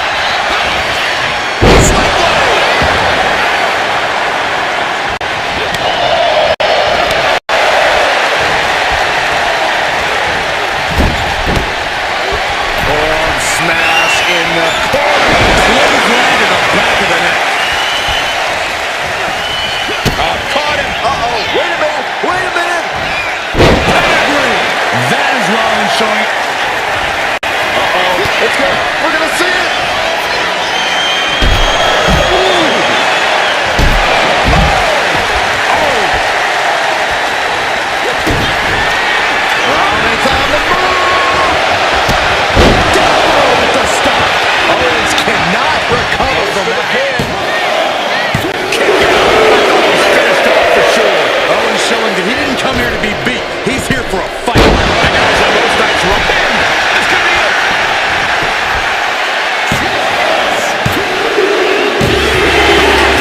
Smash in the corner. Clothesline to the back of the neck.
Caught him.
Wait a minute.
That is Rollins showing.
It's good. We're going to see it. Rollins on the move. With the stop. Owens cannot recover from that hit.
Finished off for sure.
Owens showing that he didn't come here to be beat. He's here for a fight.
The guys on both sides run in. This could be it.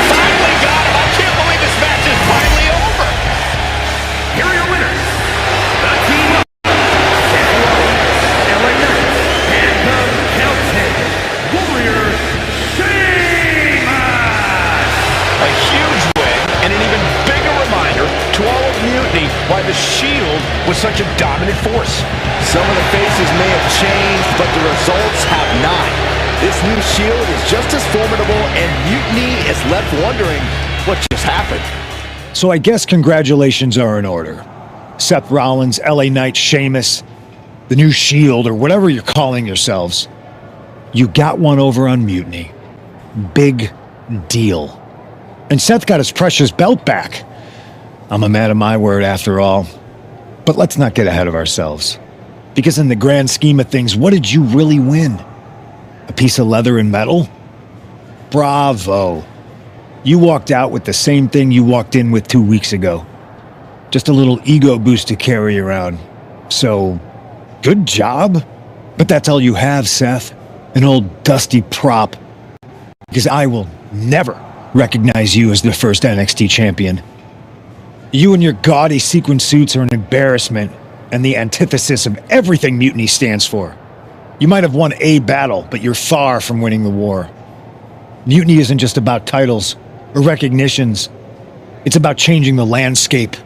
Finally got him. I can't believe this match is finally over.
Here are your winners. The team of Seth Rollins, LA Knight, and the Celtic Warrior, Sheamus.
A huge win and an even bigger reminder to all of Mutiny why the Shield was such a dominant force.
Some of the faces may have changed, but the results have not. This new Shield is just as formidable, and Mutiny is left wondering what just happened.
So I guess congratulations are in order. Seth Rollins, LA Knight, Sheamus, the new Shield, or whatever you're calling yourselves. You got one over on Mutiny. Big deal. And Seth got his precious belt back. I'm a man of my word after all. But let's not get ahead of ourselves. Because in the grand scheme of things, what did you really win? A piece of leather and metal? Bravo. You walked out with the same thing you walked in with 2 weeks ago. Just a little ego boost to carry around. So, good job. But that's all you have, Seth. An old dusty prop. Because I will never recognize you as the first NXT champion. You and your gaudy sequin suits are an embarrassment and the antithesis of everything Mutiny stands for. You might have won a battle, but you're far from winning the war. Mutiny isn't just about titles or recognitions. It's about changing the landscape.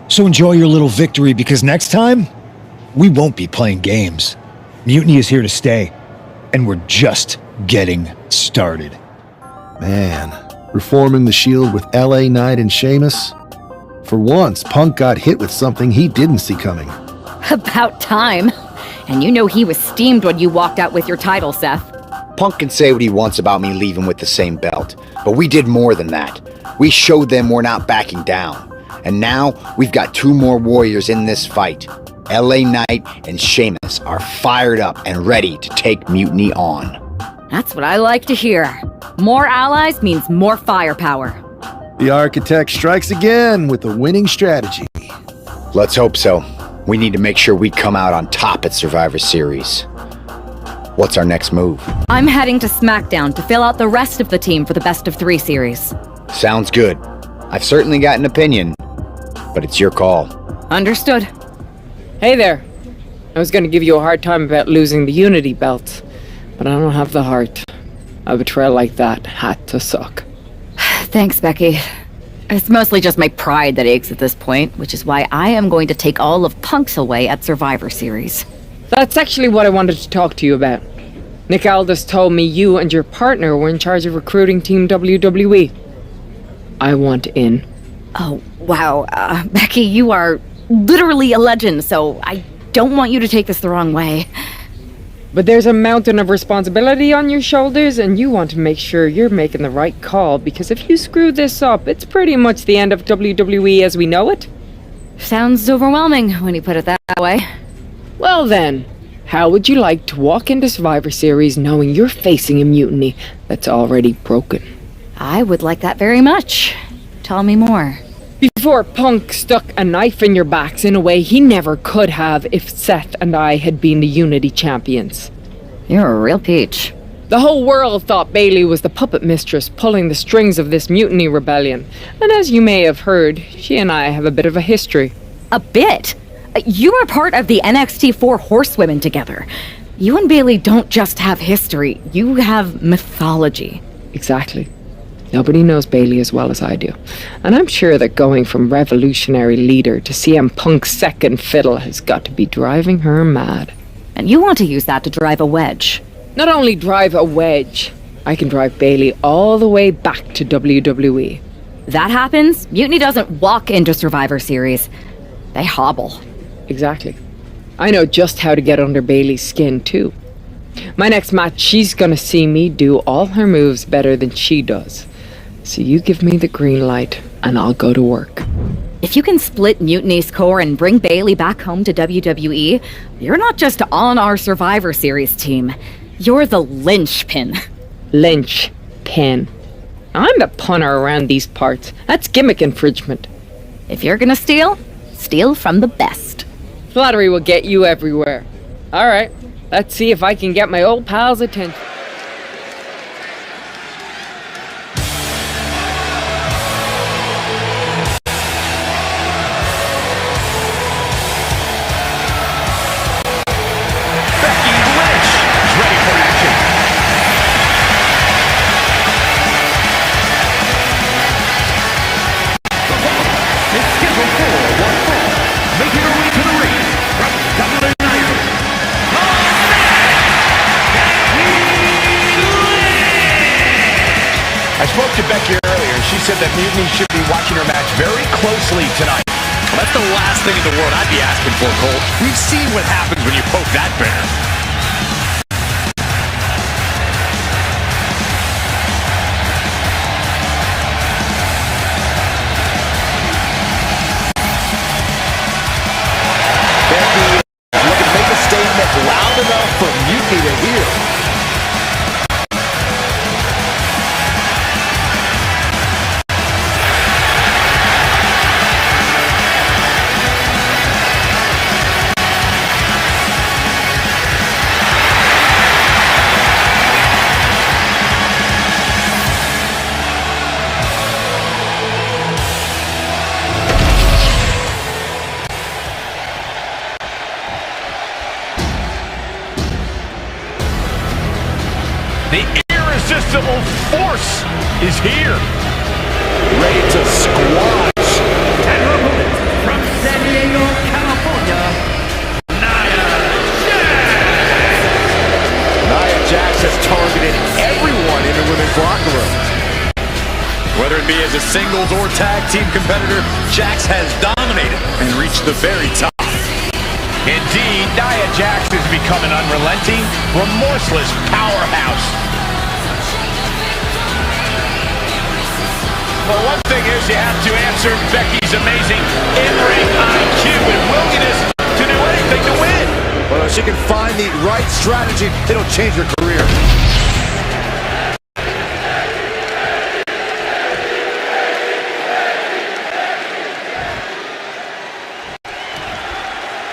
So enjoy your little victory, because next time, we won't be playing games. Mutiny is here to stay, and we're just getting started.
Man, reforming the Shield with LA Knight and Sheamus? For once, Punk got hit with something he didn't see coming.
About time. And you know he was steamed when you walked out with your title, Seth.
Punk can say what he wants about me leaving with the same belt, but we did more than that. We showed them we're not backing down. And now we've got 2 more warriors in this fight. LA Knight and Sheamus are fired up and ready to take Mutiny on.
That's what I like to hear. More allies means more firepower.
The architect strikes again with a winning strategy.
Let's hope so. We need to make sure we come out on top at Survivor Series. What's our next move?
I'm heading to SmackDown to fill out the rest of the team for the Best of 3 series.
Sounds good. I've certainly got an opinion, but it's your call.
Understood.
Hey there. I was gonna give you a hard time about losing the Unity belt, but I don't have the heart. A betrayal like that had to suck.
Thanks, Becky. It's mostly just my pride that aches at this point, which is why I am going to take all of Punk's away at Survivor Series.
That's actually what I wanted to talk to you about. Nick Aldis told me you and your partner were in charge of recruiting Team WWE. I want in.
Oh, wow. Becky, you are literally a legend, so I don't want you to take this the wrong way.
But there's a mountain of responsibility on your shoulders, and you want to make sure you're making the right call, because if you screw this up, it's pretty much the end of WWE as we know it.
Sounds overwhelming when you put it that way.
Well then, how would you like to walk into Survivor Series knowing you're facing a mutiny that's already broken?
I would like that very much. Tell me more.
Before Punk stuck a knife in your backs in a way he never could have if Seth and I had been the Unity champions.
You're a real peach.
The whole world thought Bayley was the puppet mistress pulling the strings of this mutiny rebellion. And as you may have heard, she and I have a bit of a history.
A bit? You were part of the NXT 4 Horsewomen together. You and Bayley don't just have history, you have mythology.
Exactly. Nobody knows Bayley as well as I do. And I'm sure that going from revolutionary leader to CM Punk's second fiddle has got to be driving her mad.
And you want to use that to drive a wedge.
Not only drive a wedge, I can drive Bayley all the way back to WWE.
That happens, Mutiny doesn't walk into Survivor Series. They hobble.
Exactly. I know just how to get under Bayley's skin, too. My next match, she's gonna see me do all her moves better than she does. So you give me the green light, and I'll go to work.
If you can split Mutiny's core and bring Bayley back home to WWE, you're not just on our Survivor Series team. You're the linchpin.
Linchpin. I'm the punter around these parts. That's gimmick infringement.
If you're gonna steal, steal from the best.
Flattery will get you everywhere. All right, let's see if I can get my old pal's attention.
I spoke to Becky earlier, and she said that Mutiny should be watching her match very closely tonight.
Well, that's the last thing in the world I'd be asking for, Cole. We've seen what happens when you poke that bear.
Becky is looking to make a statement loud enough for Mutiny to hear.
The irresistible force is here.
Ready to squash.
And her opponent from San Diego, California, Nia Jax.
Nia Jax has targeted everyone in the women's locker room.
Whether it be as a singles or tag team competitor, Jax has dominated and reached the very top.
Indeed, Nia Jax has become an unrelenting, remorseless powerhouse. Well, one thing is you have to answer Becky's amazing in-ring IQ and willingness to do anything to win.
Well, if she can find the right strategy, it'll change her career.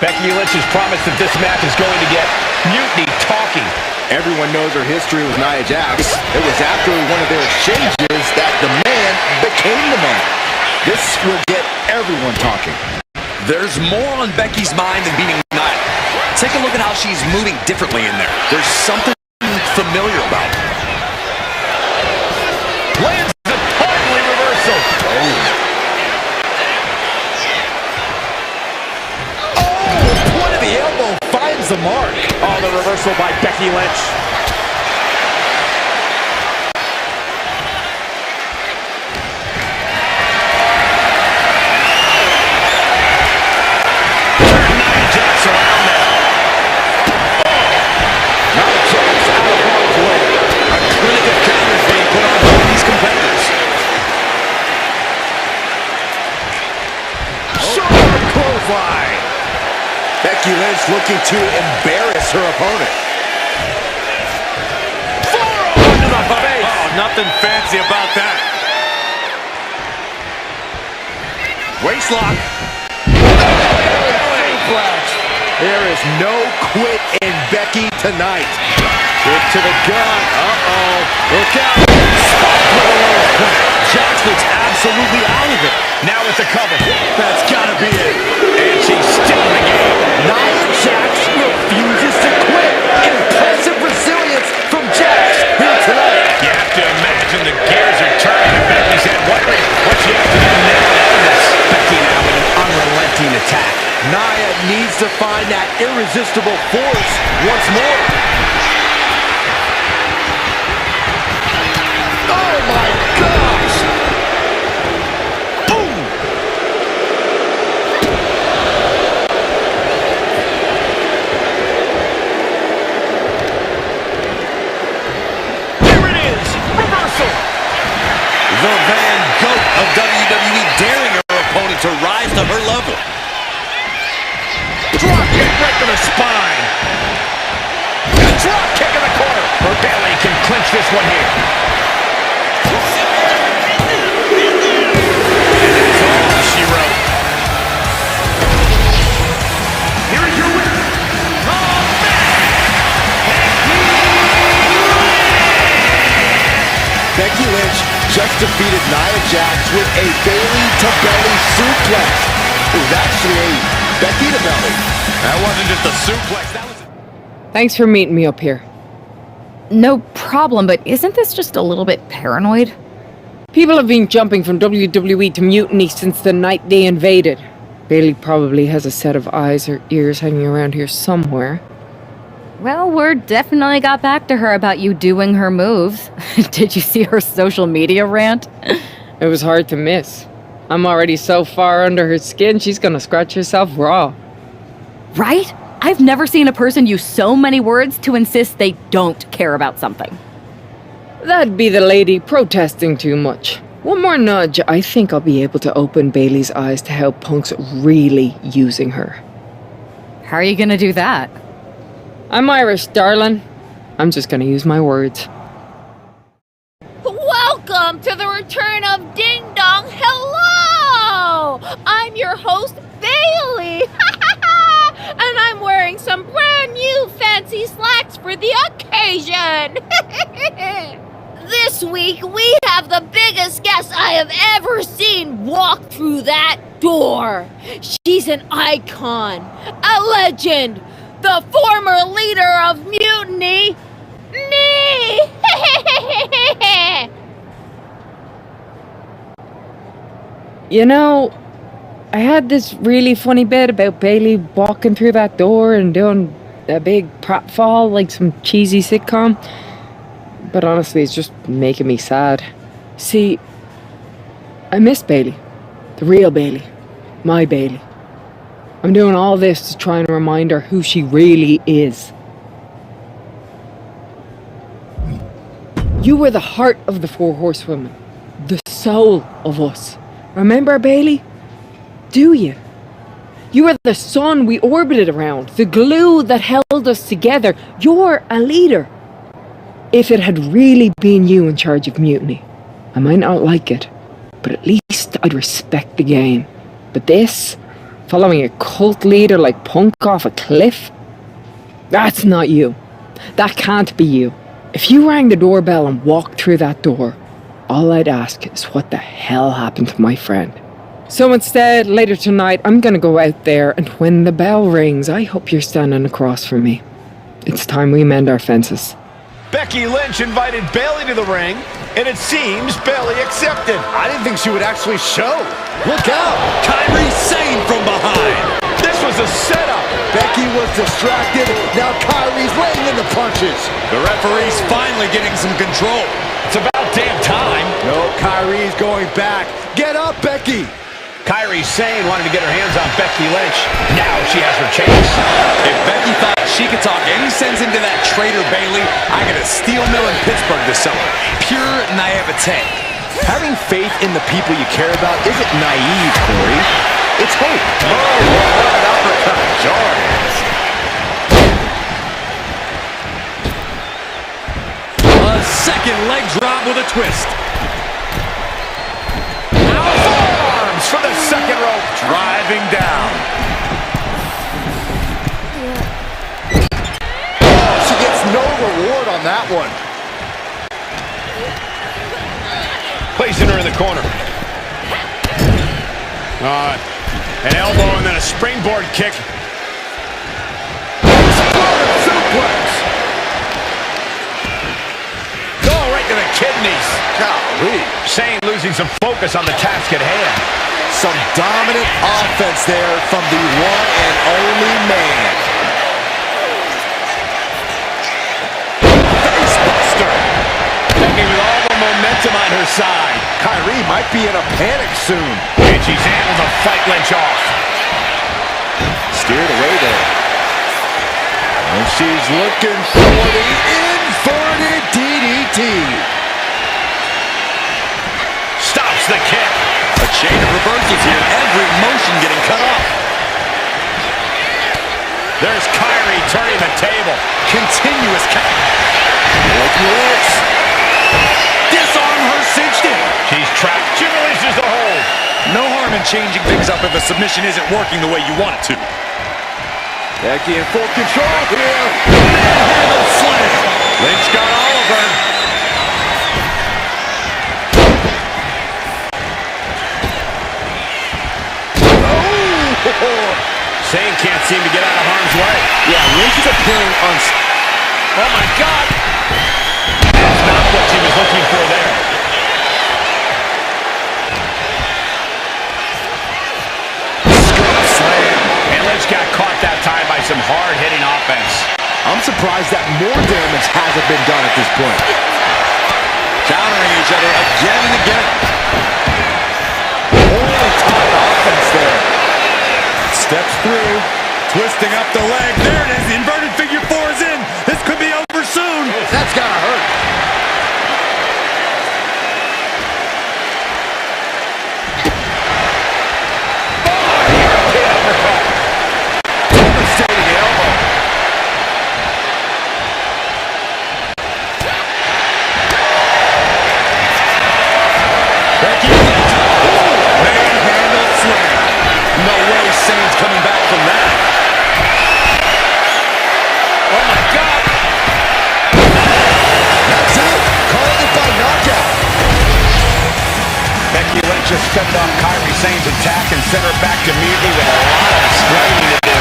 Becky Lynch has promised that this match is going to get mutiny talking.
Everyone knows her history with Nia Jax. It was after one of their exchanges that the man became the man. This will get everyone talking.
There's more on Becky's mind than beating Nia. Take a look at how she's moving differently in there. There's something familiar about her.
Lands the timely reversal.
The elbow finds the mark.
Oh, the reversal by Becky Lynch. Turn Nia Jax around now.
Nia Jax out of harm's way. A clinic of counters being put on both these competitors.
Sharp clothesline. Becky Lynch looking to embarrass her opponent.
Forearm to the face. Oh, nothing fancy about that.
Waistlock. There is no quit in Becky tonight. Kick to the gut. Uh-oh. Look out. Spot for the low plant. Jax looks absolutely out of it.
Now with the cover.
That's gotta be it.
And she's still in the game.
Nia Jax refuses to quit. Impressive resilience from Jax here tonight.
You have to imagine the gears are turning in Becky's head, wondering what she has to do now to end this. Becky now with an unrelenting attack.
Nia needs to find that irresistible force once more. Oh my gosh! Boom!
There it is! Reversal!
The Van Gogh of WWE daring her opponent to rise to her level.
Drop kick right to the spine. A drop kick in the corner. Her belly can clinch this one here. And that's all she wrote. Here is your winner.
Becky Lynch just defeated Nia Jax with a belly-to-belly suplex. It was actually a Becky to belly.
That wasn't just a suplex. That was
Thanks for meeting me up here.
No problem, but isn't this just a little bit paranoid?
People have been jumping from WWE to Mutiny since the night they invaded. Bailey probably has a set of eyes or ears hanging around here somewhere.
Well, word definitely got back to her about you doing her moves. Did you see her social media rant?
It was hard to miss. I'm already so far under her skin, she's gonna scratch herself raw.
Right? I've never seen a person use so many words to insist they don't care about something.
That'd be the lady protesting too much. One more nudge, I think I'll be able to open Bailey's eyes to how Punk's really using her.
How are you gonna do that?
I'm Irish, darling. I'm just gonna use my words.
Welcome to the return of Ding Dong. Hello! I'm your host, Bailey. And I'm wearing some brand new fancy slacks for the occasion. This week, we have the biggest guest I have ever seen walk through that door. She's an icon, a legend, the former leader of Mutiny, me!
You know, I had this really funny bit about Bailey walking through that door and doing a big pratfall like some cheesy sitcom. But honestly, it's just making me sad. See, I miss Bailey. The real Bailey. My Bailey. I'm doing all this to try and remind her who she really is. You were the heart of the Four Horsewomen, the soul of us. Remember, Bailey? Do you? You were the sun we orbited around, the glue that held us together. You're a leader. If it had really been you in charge of Mutiny, I might not like it, but at least I'd respect the game. But this, following a cult leader like Punk off a cliff, that's not you. That can't be you. If you rang the doorbell and walked through that door, all I'd ask is what the hell happened to my friend. So instead, later tonight, I'm gonna go out there, and when the bell rings, I hope you're standing across from me. It's time we mend our fences.
Becky Lynch invited Bailey to the ring, and it seems Bailey accepted.
I didn't think she would actually show. Look out!
Kairi Sane from behind.
This was a setup.
Becky was distracted. Now Kairi's laying in the punches.
The referee's finally getting some control.
It's about damn time.
No, Kairi's going back. Get up, Becky.
Kairi Sane wanted to get her hands on Becky Lynch. Now she has her chance.
If Becky thought she could talk any sense into that traitor Bailey, I got a steel mill in Pittsburgh to sell her. Pure naivete.
Having faith in the people you care about isn't naive, Corey. It's hope. Oh, what an uppercut. Jordan.
A second leg drop with a twist.
Forearms for the second rope.
Driving down. She gets no reward on that one.
Placing her in the corner. An elbow and then a springboard kick.
Suplex.
Oh, right to the kidneys.
Golly.
Sane losing some focus on the task at hand.
Some dominant offense there from the one and only man.
Facebuster. Becky with all the momentum on her side.
Kairi might be in a panic soon.
And she's able to fight Lynch off.
Steered away there. And she's looking for the inverted DDT.
Stops the kick.
A chain of reversals here. Every motion getting cut off.
There's Kairi turning the table.
Continuous count.
Disarm her cinched in.
She's trapped. She releases the hold.
No harm in changing things up if a submission isn't working the way you want it to.
Becky in full control here.
Manhandle slam.
Lynch got all of her. Sane can't seem to get out of harm's way.
Yeah, Lynch is appearing on...
Oh, my God. That's not what she was looking for there.
Slam.
And Lynch got caught that time by some hard-hitting offense.
I'm surprised that more damage hasn't been done at this point.
Countering each other again and again.
Holy time offense there.
Steps through, twisting up the leg. There it is. The inverted figure four is in. This could be over soon.
That's gotta hurt. Devastating elbow.
Becky Lynch. Manhandle slam. No way Sane's coming back from that.
Oh, my God.
That's it. Calling it by knockout.
Becky Lynch just stepped off Kairi Sane's attack and sent her back immediately with a lot of explaining to do.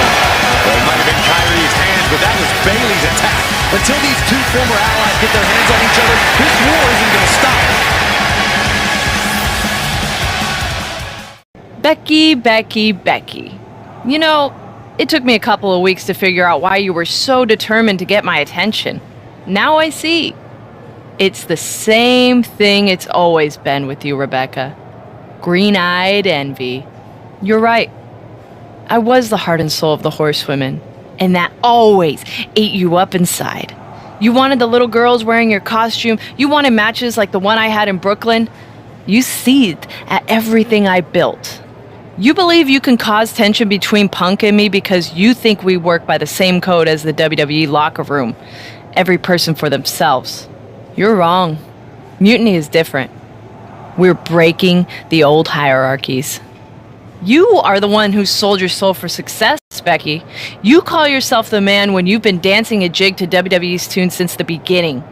Well, it might have been Kairi's hands, but that was Bailey's attack. Until these two former allies get their hands on each other, this war isn't going to stop.
Becky. You know, it took me a couple of weeks to figure out why you were so determined to get my attention. Now I see. It's the same thing it's always been with you, Rebecca. Green-eyed envy. You're right. I was the heart and soul of the Horsewomen, and that always ate you up inside. You wanted the little girls wearing your costume. You wanted matches like the one I had in Brooklyn. You seethed at everything I built. You believe you can cause tension between Punk and me because you think we work by the same code as the WWE locker room. Every person for themselves. You're wrong. Mutiny is different. We're breaking the old hierarchies. You are the one who sold your soul for success, Becky. You call yourself the man when you've been dancing a jig to WWE's tune since the beginning.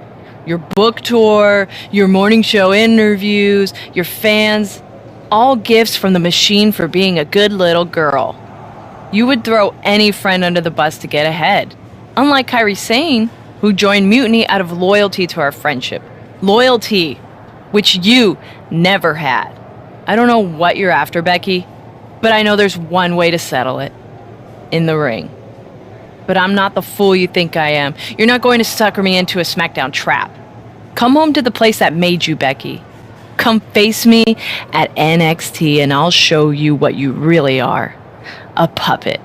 Your book tour, your morning show interviews, your fans, all gifts from the machine for being a good little girl. You would throw any friend under the bus to get ahead. Unlike Kairi Sane, who joined Mutiny out of loyalty to our friendship. Loyalty, which you never had. I don't know what you're after, Becky, but I know there's one way to settle it. In the ring. But I'm not the fool you think I am. You're not going to sucker me into a SmackDown trap. Come home to the place that made you, Becky. Come face me at NXT and I'll show you what you really are. A puppet.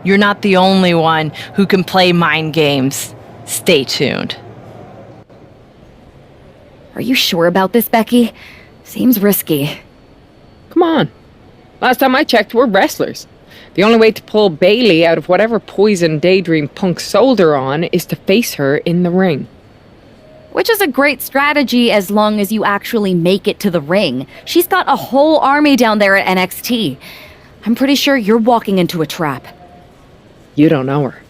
You're not the only one who can play mind games. Stay tuned.
Are you sure about this, Becky? Seems risky.
Come on. Last time I checked, we're wrestlers. The only way to pull Bayley out of whatever poison daydream Punk sold her on is to face her in the ring.
Which is a great strategy as long as you actually make it to the ring. She's got a whole army down there at NXT. I'm pretty sure you're walking into a trap.
You don't know her.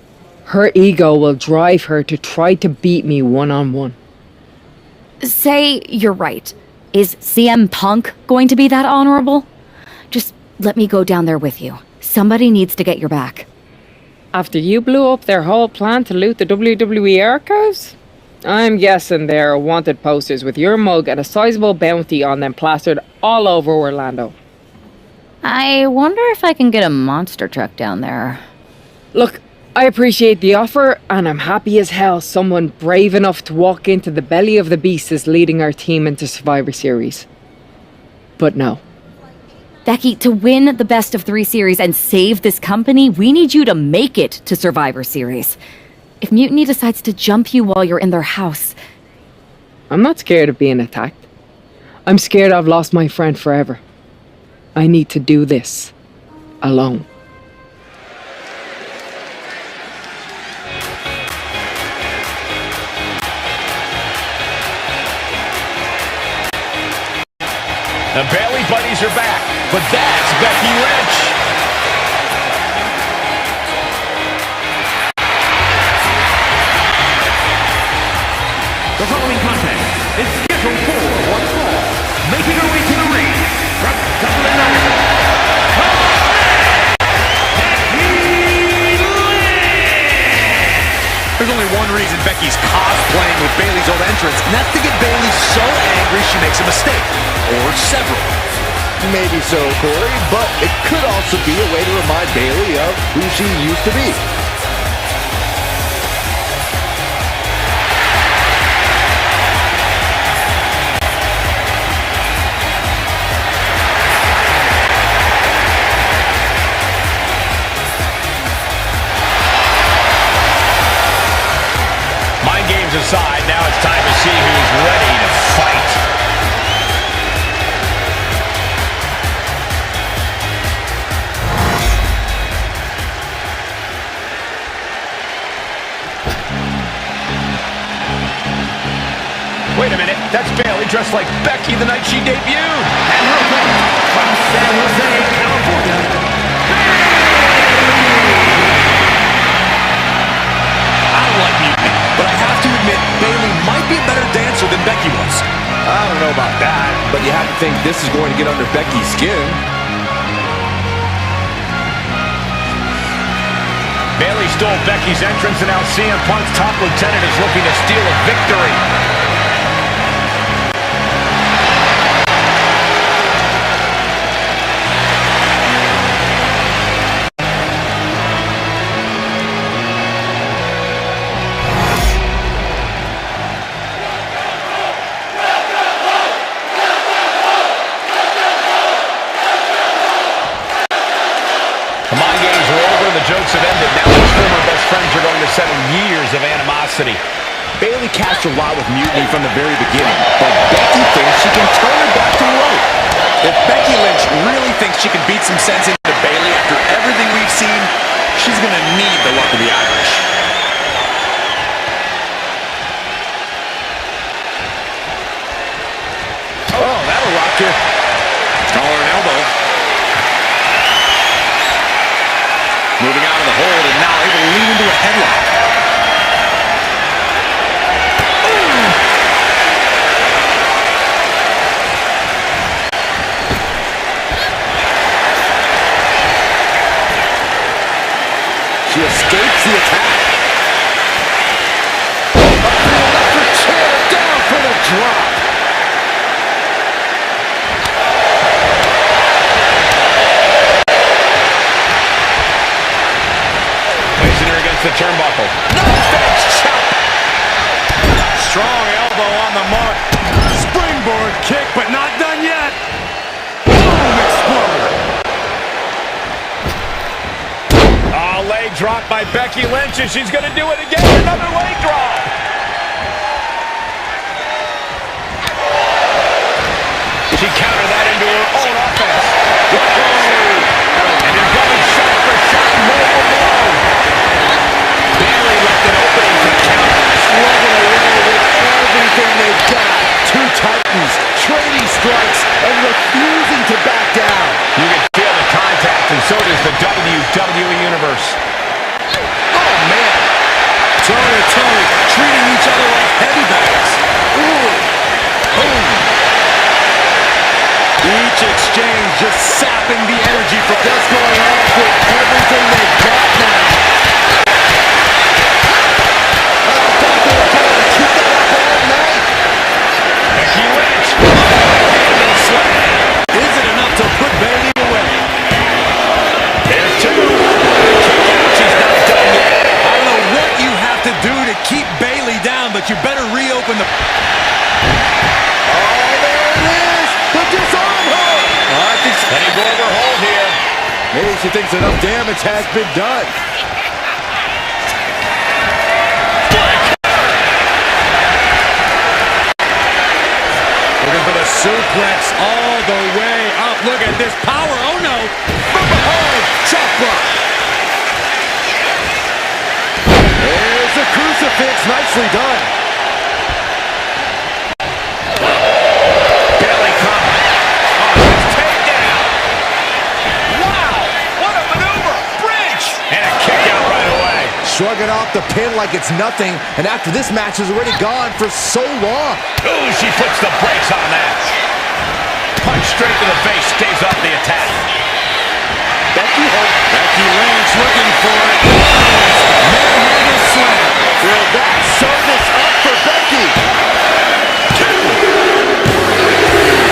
Her ego will drive her to try to beat me one-on-one.
Say you're right. Is CM Punk going to be that honorable? Just let me go down there with you. Somebody needs to get your back.
After you blew up their whole plan to loot the WWE archives? I'm guessing there are wanted posters with your mug and a sizable bounty on them plastered all over Orlando.
I wonder if I can get a monster truck down there.
Look, I appreciate the offer, and I'm happy as hell someone brave enough to walk into the belly of the beast is leading our team into Survivor Series. But no.
Becky, to win the best of 3 series and save this company, we need you to make it to Survivor Series. If Mutiny decides to jump you while you're in their house...
I'm not scared of being attacked. I'm scared I've lost my friend forever. I need to do this. Alone.
The Bayley buddies are back, but that's Becky Lynch.
The following contest is scheduled for one fall. Making her way to the ring from Dublin, Ireland.
There's only one reason Becky's cosplaying with Bayley's old entrance, and that's to get Bayley so angry she makes a mistake. Or several.
Maybe so, Corey, but it could also be a way to remind Bayley of who she used to be.
Mind games aside, now it's time to see who's ready to fight. Wait a minute, that's Bayley dressed like Becky the night she debuted.
And her opponent from San Jose, California.
I don't like Mutiny, but I have to admit, Bayley might be a better dancer than Becky was.
I don't know about that, but you have to think this is going to get under Becky's skin.
Bayley stole Becky's entrance, and now CM Punk's top lieutenant is looking to steal a victory. The mind games
Bayley cast her lot with mutiny from the very beginning, but Becky thinks she can turn her back to rope. If Becky Lynch really thinks she can beat some sense into Bayley after everything we've seen, she's going to need the luck of the Irish. Oh, that'll rock you. Collar and elbow. Moving out of the hold and now able to lean into a headlock. She escapes the attack. Up to the electric chair, down for the drop.
Placing her against the turnbuckle.
No face chop. Strong elbow on the mark. Springboard kick, but not done yet. Boom, exploder.
Leg drop by Becky Lynch, and she's going to do it again. Another leg drop. She countered that into her own offense. And they're going shot for shot, blow.
Bayley left an opening to counter. Slugging away with everything they've got. Two titans, trading strikes, and refusing to back down.
You can feel the contact, and so does the WWE Universe.
Oh, man. Toe-to-toe, treating each other like heavy bags. Ooh. Boom. Each exchange just sapping the energy from what's going on with everything they've got now. I thought they were going to keep that up all night.
Becky Lynch.
Is it enough to put Bayley away?
There's two. She's not done yet.
I don't know what you have to do to keep Bayley down, but you better reopen the... Oh, there it is! The disarm hold! I think so.
Letting go of her hold here.
Maybe she thinks enough damage has been done. Looking for the suplex all the way up. Look at this power. Oh, no. From behind. Chop block. There's the crucifix. Nicely done.
Belly coming. Oh, nice takedown. Wow, what a maneuver. Bridge. And a kick out right away.
Shrugging off the pin like it's nothing, and after this match is already gone for so long.
Ooh, she puts the brakes on that. Punch straight to the face, stays off the attack.
Becky Lynch looking for it. Manhandle slam. Will that sew this up for Becky?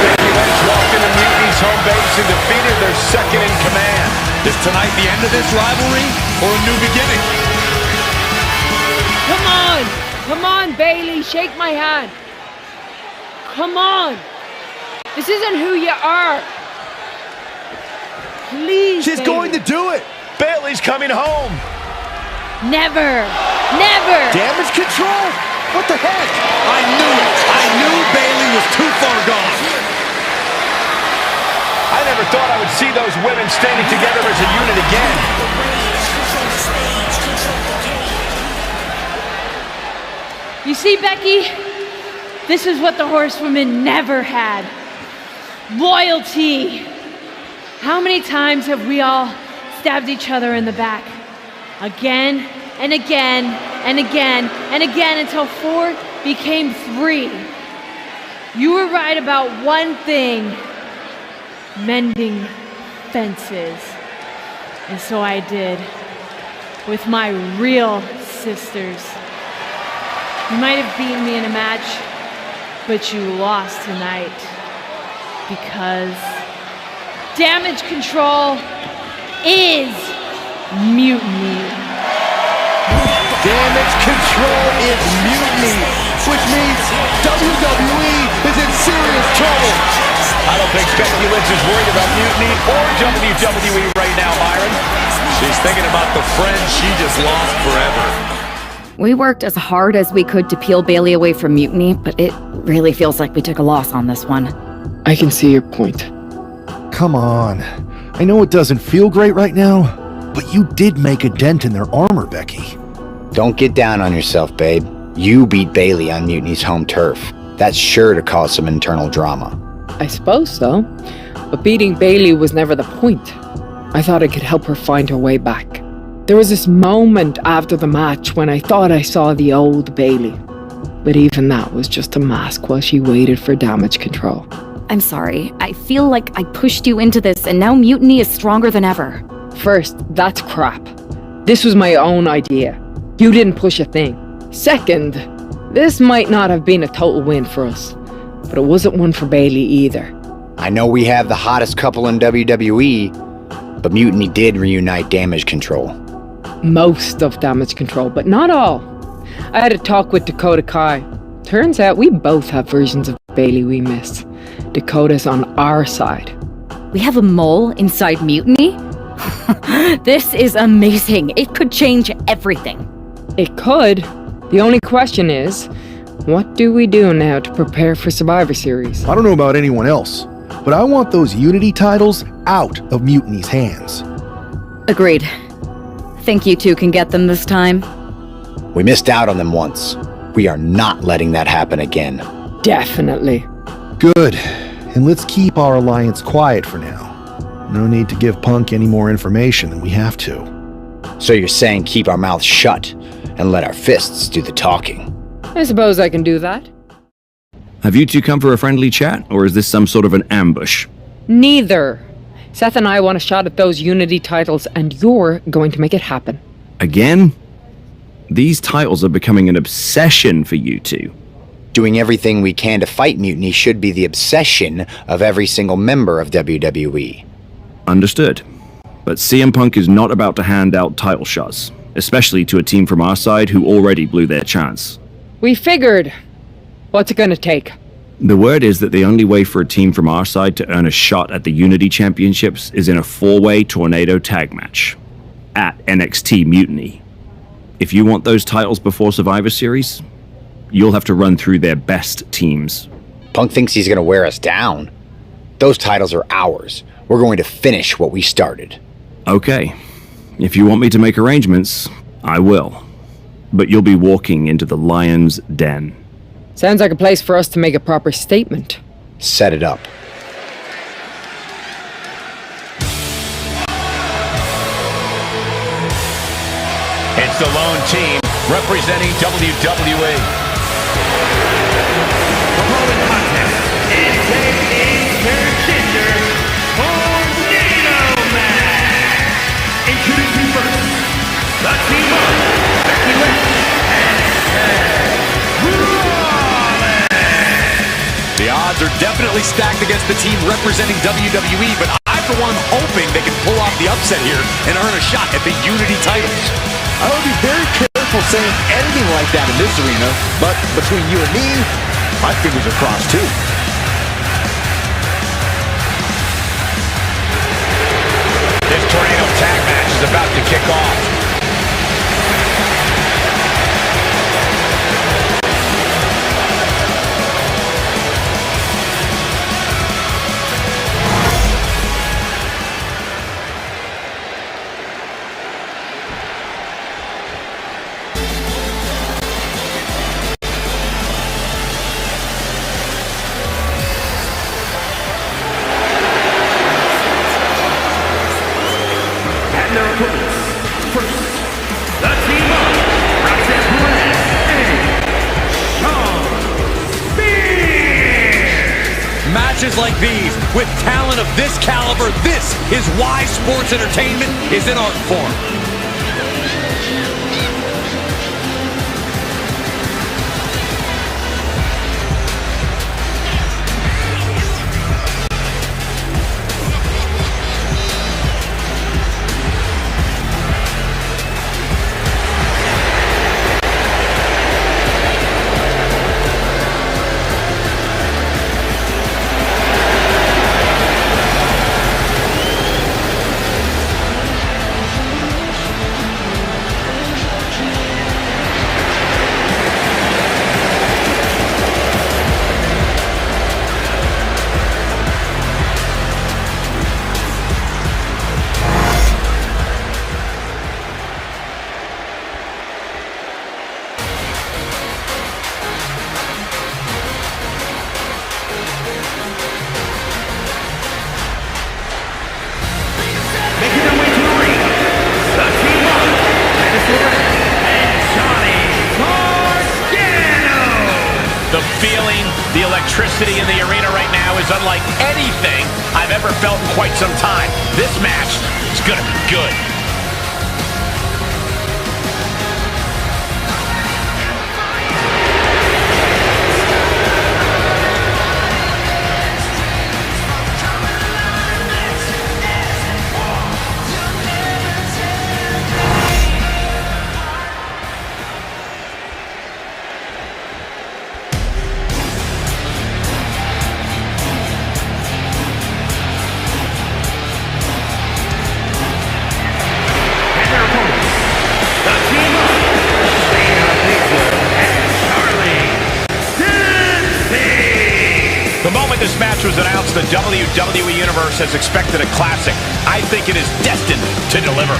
Becky Lynch walked into Mutiny's home base and defeated their second in command.
Is tonight the end of this rivalry or a new beginning?
Come on! Come on, Bayley, shake my hand. Come on! This isn't who you are. Please,
She's
Bayley.
going to do it.
Bayley's coming home.
Never! Never!
Damage control? What the heck? I knew it. I knew Bayley was too far gone.
I never thought I would see those women standing together as a unit again.
You see, Becky, this is what the Horsewomen never had. Loyalty. How many times have we all stabbed each other in the back? Again and again and again and again until 4 became 3. You were right about one thing: mending fences. And so I did, with my real sisters. You might have beaten me in a match, but you lost tonight because damage control is mutiny.
Damage control is mutiny, which means WWE is in serious trouble.
I don't think Becky Lynch is worried about mutiny or WWE right now, Byron.
She's thinking about the friend she just lost forever.
We worked as hard as we could to peel Bailey away from Mutiny, but it really feels like we took a loss on this one.
I can see your point.
Come on. I know it doesn't feel great right now, but you did make a dent in their armor, Becky.
Don't get down on yourself, babe. You beat Bailey on Mutiny's home turf. That's sure to cause some internal drama.
I suppose so. But beating Bailey was never the point. I thought I could help her find her way back. There was this moment after the match when I thought I saw the old Bailey. But even that was just a mask while she waited for damage control.
I'm sorry. I feel like I pushed you into this and now Mutiny is stronger than ever.
First, that's crap. This was my own idea. You didn't push a thing. Second, this might not have been a total win for us, but it wasn't one for Bailey either.
I know we have the hottest couple in WWE, but Mutiny did reunite Damage Control.
Most of Damage Control, but not all. I had a talk with Dakota Kai. Turns out we both have versions of Bailey we miss. Dakota's on our side.
We have a mole inside Mutiny? This is amazing. It could change everything.
It could. The only question is, what do we do now to prepare for Survivor Series?
I don't know about anyone else, but I want those Unity titles out of Mutiny's hands.
Agreed. Think you two can get them this time?
We missed out on them once. We are not letting that happen again.
Definitely.
Good. And let's keep our alliance quiet for now. No need to give Punk any more information than we have to.
So you're saying keep our mouths shut and let our fists do the talking?
I suppose I can do that.
Have you two come for a friendly chat, or is this some sort of an ambush?
Neither. Seth and I want a shot at those Unity titles, and you're going to make it happen.
Again? These titles are becoming an obsession for you two.
Doing everything we can to fight Mutiny should be the obsession of every single member of WWE.
Understood. But CM Punk is not about to hand out title shots, especially to a team from our side who already blew their chance.
We figured. What's it gonna take?
The word is that the only way for a team from our side to earn a shot at the Unity Championships is in a 4-way Tornado tag match at NXT Mutiny. If you want those titles before Survivor Series, you'll have to run through their best teams.
Punk thinks he's gonna wear us down. Those titles are ours. We're going to finish what we started.
Okay. If you want me to make arrangements, I will. But you'll be walking into the lion's den.
Sounds like a place for us to make a proper statement.
Set it up.
It's the lone team representing WWE.
The following contest is a intergender tornado match. Introducing first, the team of Becky Lynch and Seth Rollins.
The odds are definitely stacked against the team representing WWE, but I, for one, hoping they can pull off the upset here and earn a shot at the Unity titles.
I would be very careful saying anything like that in this arena, but between you and me, my fingers are crossed too.
This tornado tag match is about to kick off.
And their opponents, first, the team of Roxanne Perez and Sean Spears.
Matches like these, with talent of this caliber, this is why sports entertainment is an art form.
The feeling, the electricity in the arena right now is unlike anything I've ever felt in quite some time. This match is going to be good. This match was announced, the WWE Universe has expected a classic. I think it is destined to deliver.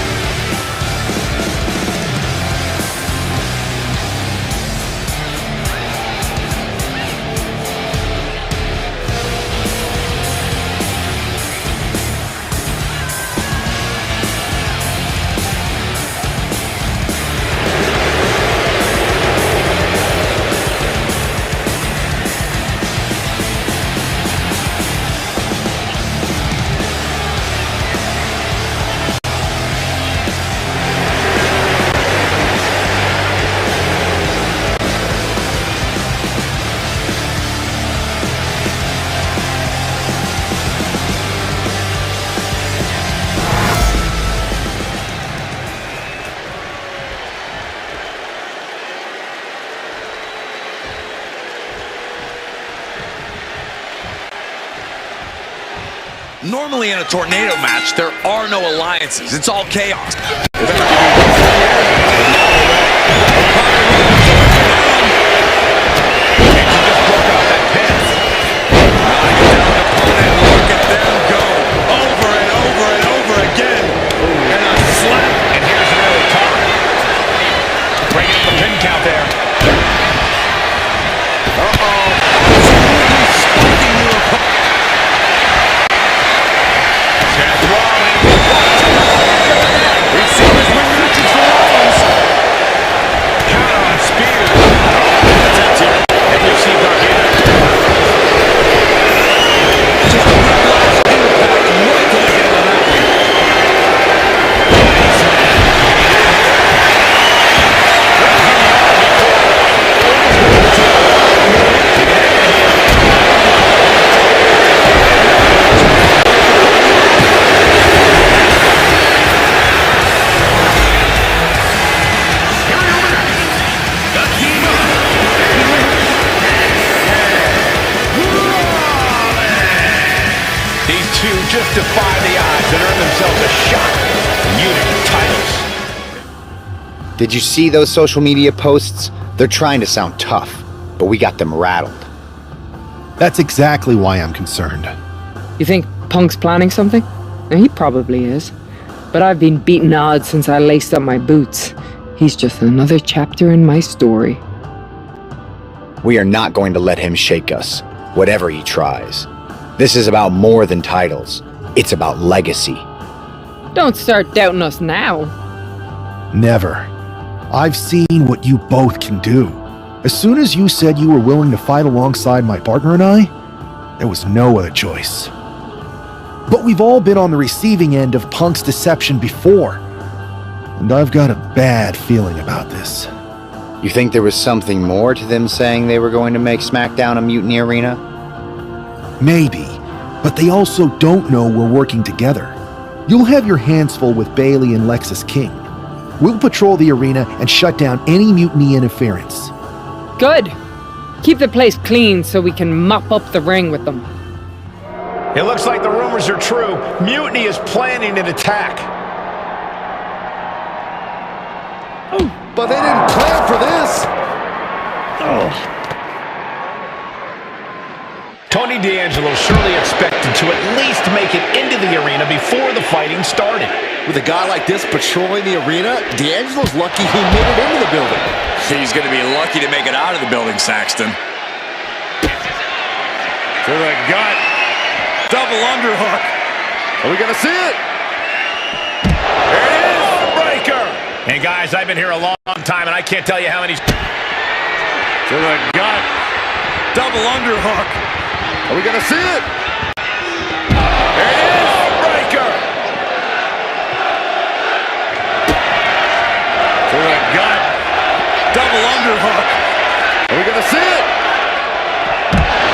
Normally in a tornado match, there are no alliances. It's all chaos.
Just defy the odds and earn themselves a shot at unity titles.
Did you see those social media posts? They're trying to sound tough, but we got them rattled.
That's exactly why I'm concerned.
You think Punk's planning something? He probably is. But I've been beating odds since I laced up my boots. He's just another chapter in my story.
We are not going to let him shake us, whatever he tries. This is about more than titles. It's about legacy.
Don't start doubting us now.
Never. I've seen what you both can do. As soon as you said you were willing to fight alongside my partner and I, there was no other choice. But we've all been on the receiving end of Punk's deception before. And I've got a bad feeling about this.
You think there was something more to them saying they were going to make SmackDown a mutiny arena?
Maybe, but they also don't know we're working together. You'll have your hands full with Bayley and Lexis King. We'll patrol the arena and shut down any mutiny interference.
Good. Keep the place clean so we can mop up the ring with them.
It looks like the rumors are true. Mutiny is planning an attack.
But they didn't plan for this.
Tony D'Angelo surely expected to at least make it into the arena before the fighting started.
With a guy like this patrolling the arena, D'Angelo's lucky he made it into the building.
He's going to be lucky to make it out of the building, Saxton.
To the gut. Double underhook.
Are we going to see it?
There it is, breaker. Hey, guys, I've been here a long time, and I can't tell you how many... To the gut.
Double underhook.
Are we going to see it? There it is! Breaker!
To the gut. Double underhook.
Are we going to see it?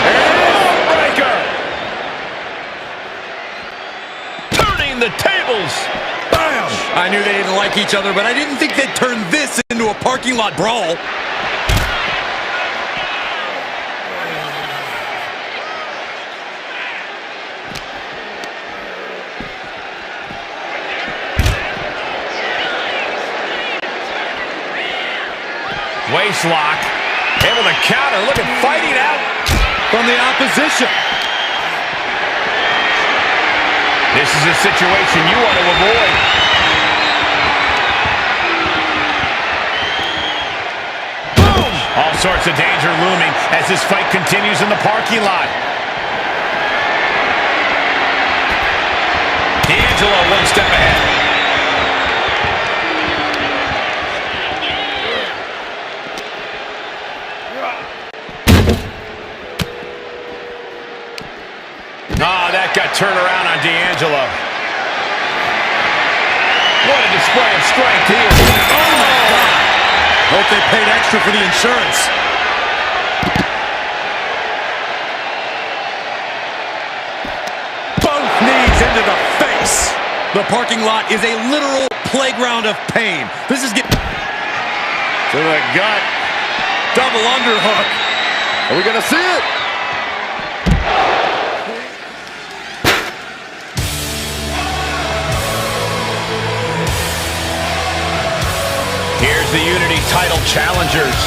There it is! Breaker!
Turning the tables.
Bam! I knew they didn't like each other, but I didn't think they'd turn this into a parking lot brawl.
Waist lock. Able to counter. Look at fighting out
from the opposition.
This is a situation you want to avoid. Boom! All sorts of danger looming as this fight continues in the parking lot. D'Angelo one step ahead. That got turned around on D'Angelo. What a display of strength here.
Oh, my God. Hope they paid extra for the insurance. Both knees into the face. The parking lot is a literal playground of pain. This is getting...
To the gut.
Double underhook.
Are we going to see it?
Here's the Unity title challengers.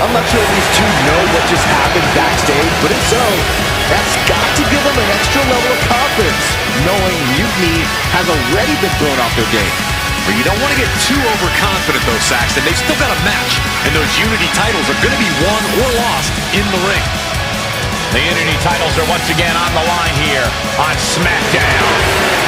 I'm not sure these two know what just happened backstage, but if so, that's got to give them an extra level of confidence, knowing Mutiny has already been thrown off their game.
But you don't want to get too overconfident, though, Saxton. They've still got a match, and those Unity titles are going to be won or lost in the ring.
The Unity titles are once again on the line here on SmackDown.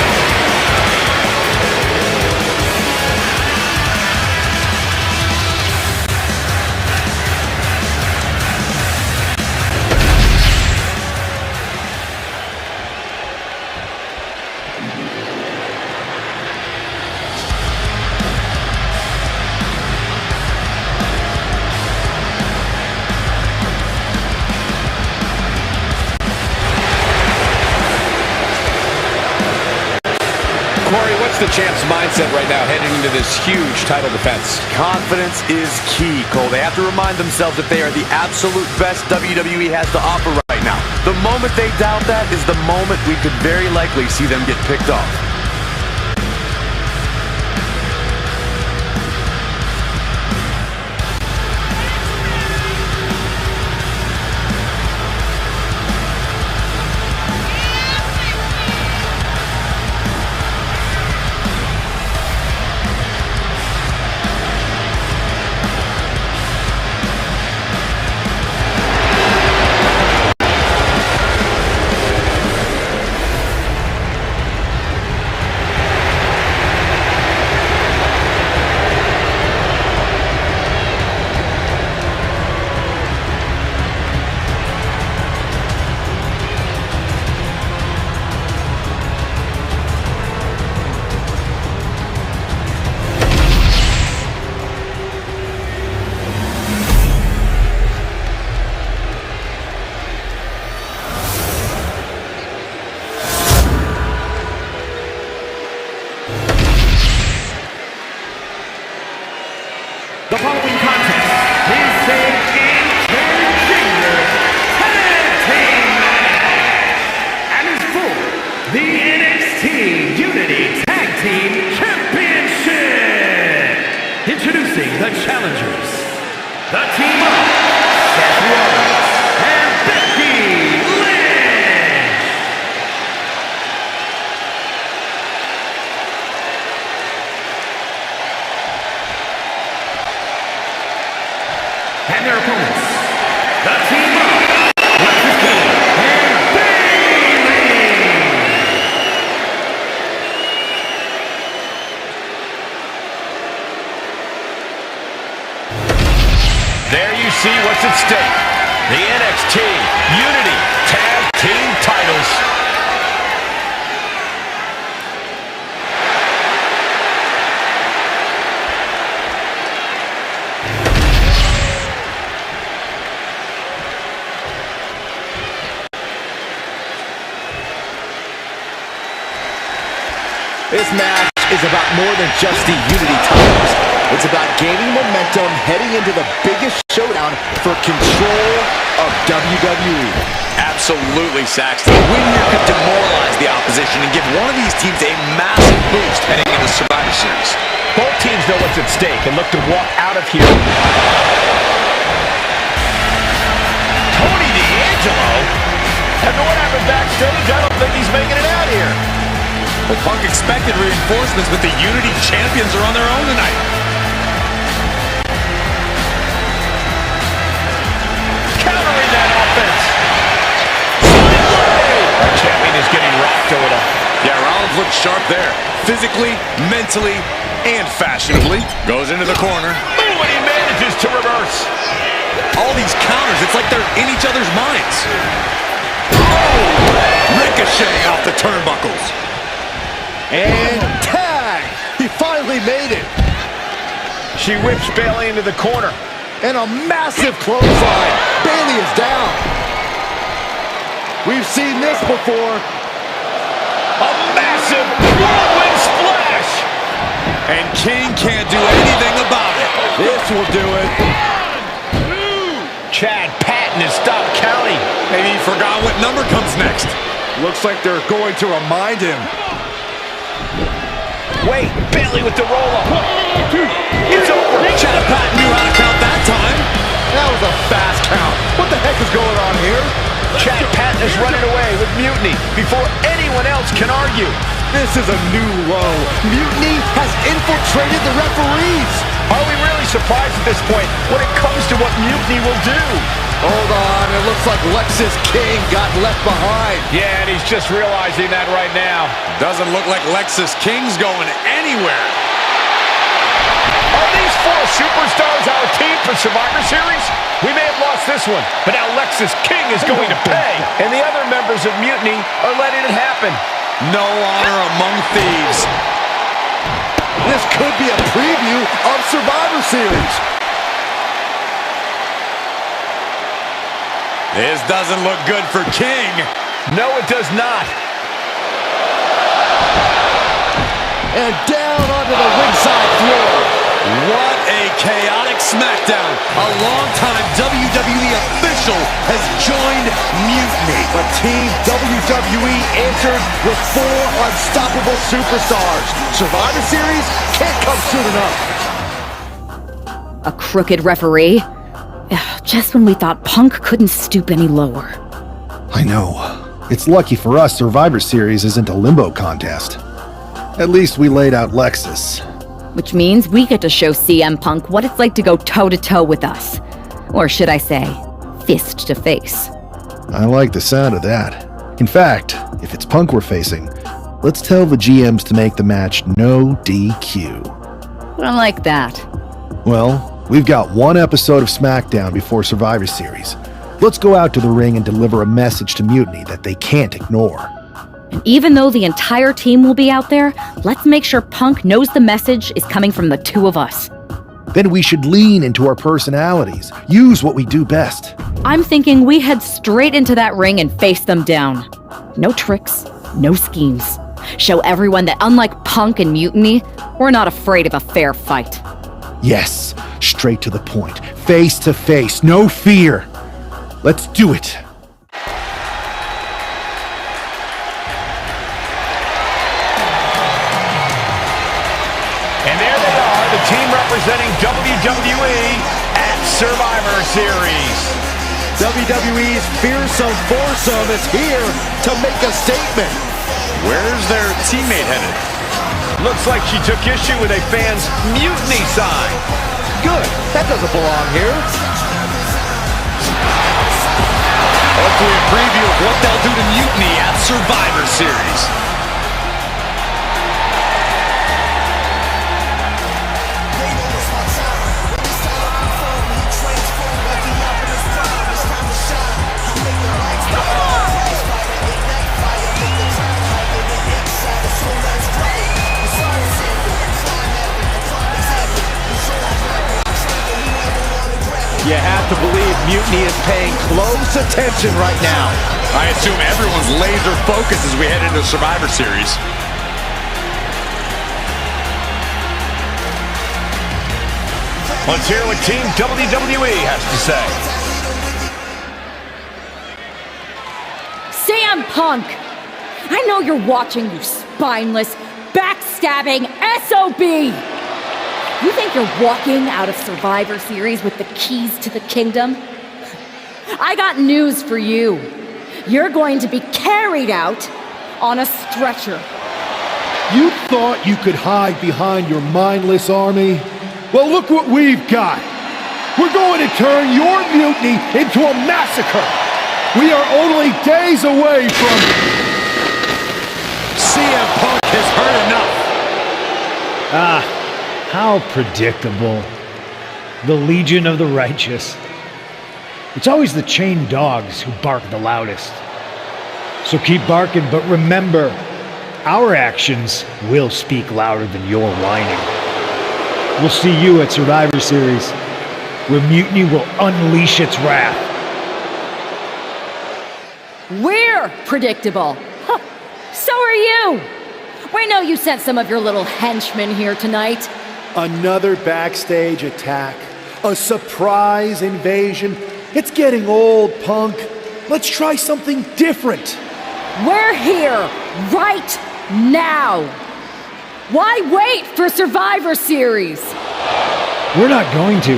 Corey, what's the champ's mindset right now heading into this huge title defense?
Confidence is key, Cole. They have to remind themselves that they are the absolute best WWE has to offer right now. The moment they doubt that is the moment we could very likely see them get picked off.
The following contest is an intergender tag team match and is for the NXT Unity Tag Team Championship. Introducing the challengers, the team of Seth Rollins and Becky Lynch. And their opponents, the team of Lexis King and Bayley.
There you see what's at stake. The NXT Unity Tag Team titles.
This match is about more than just the Unity titles. It's about gaining momentum heading into the biggest showdown for control of WWE.
Absolutely, Saxton. A win here could demoralize the opposition and give one of these teams a massive boost heading into Survivor Series.
Both teams know what's at stake and look to walk out of here. Tony D'Angelo? After what happened backstage, I don't think he's making it out here.
Well, Punk expected reinforcements, but the Unity champions are on their own tonight.
Countering that offense. Our champion is getting rocked a little.
Yeah, Rollins looked sharp there. Physically, mentally, and fashionably. Goes into the corner.
Ooh, and he manages to reverse.
All these counters, it's like they're in each other's minds. Oh! Ricochet off the turnbuckles.
And tag! He finally made it.
She whips Bayley into the corner.
And a massive clothesline. Bayley is down. We've seen this before.
A massive whirlwind splash.
And King can't do anything about it.
This will do it.
Chad Patton has stopped counting.
Maybe he forgot what number comes next.
Looks like they're going to remind him.
Wait, Bayley with the roll-up. 1, 2, it's over.
Chad Patton knew how to count that time.
That was a fast count. What the heck is going on here?
Chad Patton is running away with Mutiny before anyone else can argue.
This is a new low. Mutiny has infiltrated the referees.
Are we really surprised at this point when it comes to what Mutiny will do?
Hold on, it looks like Lexis King got left behind.
Yeah, and he's just realizing that right now.
Doesn't look like Lexis King's going anywhere.
Are these 4 superstars our team for Survivor Series? We may have lost this one, but now Lexis King is going to pay. And the other members of Mutiny are letting it happen.
No honor among thieves.
This could be a preview of Survivor Series.
This doesn't look good for King.
No, it does not.
And down onto the ringside floor.
What a chaotic SmackDown. A longtime WWE official has joined Mutiny.
But Team WWE entered with 4 unstoppable superstars. Survivor Series can't come soon enough.
A crooked referee? Ugh, just when we thought Punk couldn't stoop any lower.
I know. It's lucky for us Survivor Series isn't a limbo contest. At least we laid out Lexus.
Which means we get to show CM Punk what it's like to go toe-to-toe with us. Or should I say, fist to face.
I like the sound of that. In fact, if it's Punk we're facing, let's tell the GMs to make the match no DQ.
I like that.
Well, we've got 1 episode of SmackDown before Survivor Series. Let's go out to the ring and deliver a message to Mutiny that they can't ignore.
And even though the entire team will be out there, let's make sure Punk knows the message is coming from the 2 of us.
Then we should lean into our personalities, use what we do best.
I'm thinking we head straight into that ring and face them down. No tricks, no schemes. Show everyone that unlike Punk and Mutiny, we're not afraid of a fair fight.
Yes, straight to the point, face to face, no fear. Let's do it.
And there they are, the team representing WWE at Survivor Series.
WWE's fearsome foursome is here to make a statement.
Where's their teammate headed?
Looks like she took issue with a fan's mutiny sign.
Good, that doesn't belong here.
Hopefully a preview of what they'll do to Mutiny at Survivor Series.
have to believe Mutiny is paying close attention right now.
I assume everyone's laser focused as we head into Survivor Series.
Let's hear what Team WWE has to say.
CM Punk! I know you're watching, you spineless, backstabbing SOB! You think you're walking out of Survivor Series with the keys to the kingdom? I got news for you. You're going to be carried out on a stretcher.
You thought you could hide behind your mindless army? Well, look what we've got. We're going to turn your mutiny into a massacre. We are only days away from...
CM Punk has heard enough.
How predictable. The Legion of the Righteous. It's always the chained dogs who bark the loudest. So keep barking, but remember, our actions will speak louder than your whining. We'll see you at Survivor Series, where Mutiny will unleash its wrath.
We're predictable. Huh. So are you. We know you sent some of your little henchmen here tonight.
Another backstage attack. A surprise invasion. It's getting old, Punk. Let's try something different.
We're here right now. Why wait for Survivor Series?
We're not going to.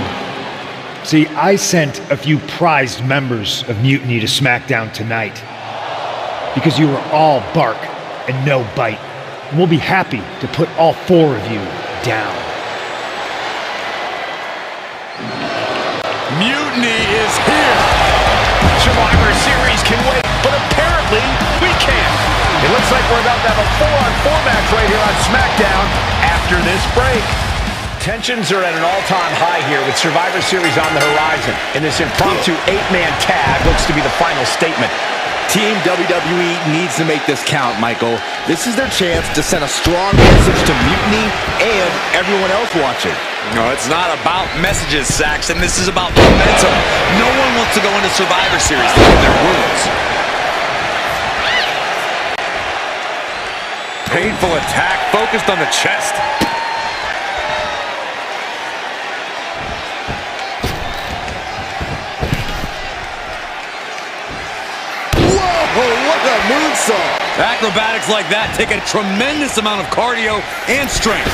See, I sent a few prized members of Mutiny to SmackDown tonight. Because you were all bark and no bite. And we'll be happy to put all 4 of you down.
Mutiny is here.
Survivor Series can wait, but apparently we can't. It looks like we're about to have a 4-on-4 match right here on SmackDown after this break. Tensions are at an all-time high here with Survivor Series on the horizon. And this impromptu 8-man tag looks to be the final statement.
Team WWE needs to make this count, Michael. This is their chance to send a strong message to Mutiny and everyone else watching.
No, it's not about messages, Saxon. This is about momentum. No one wants to go into Survivor Series thinking their wounds. Painful attack focused on the chest.
Whoa, what a moonsault!
Acrobatics like that take a tremendous amount of cardio and strength.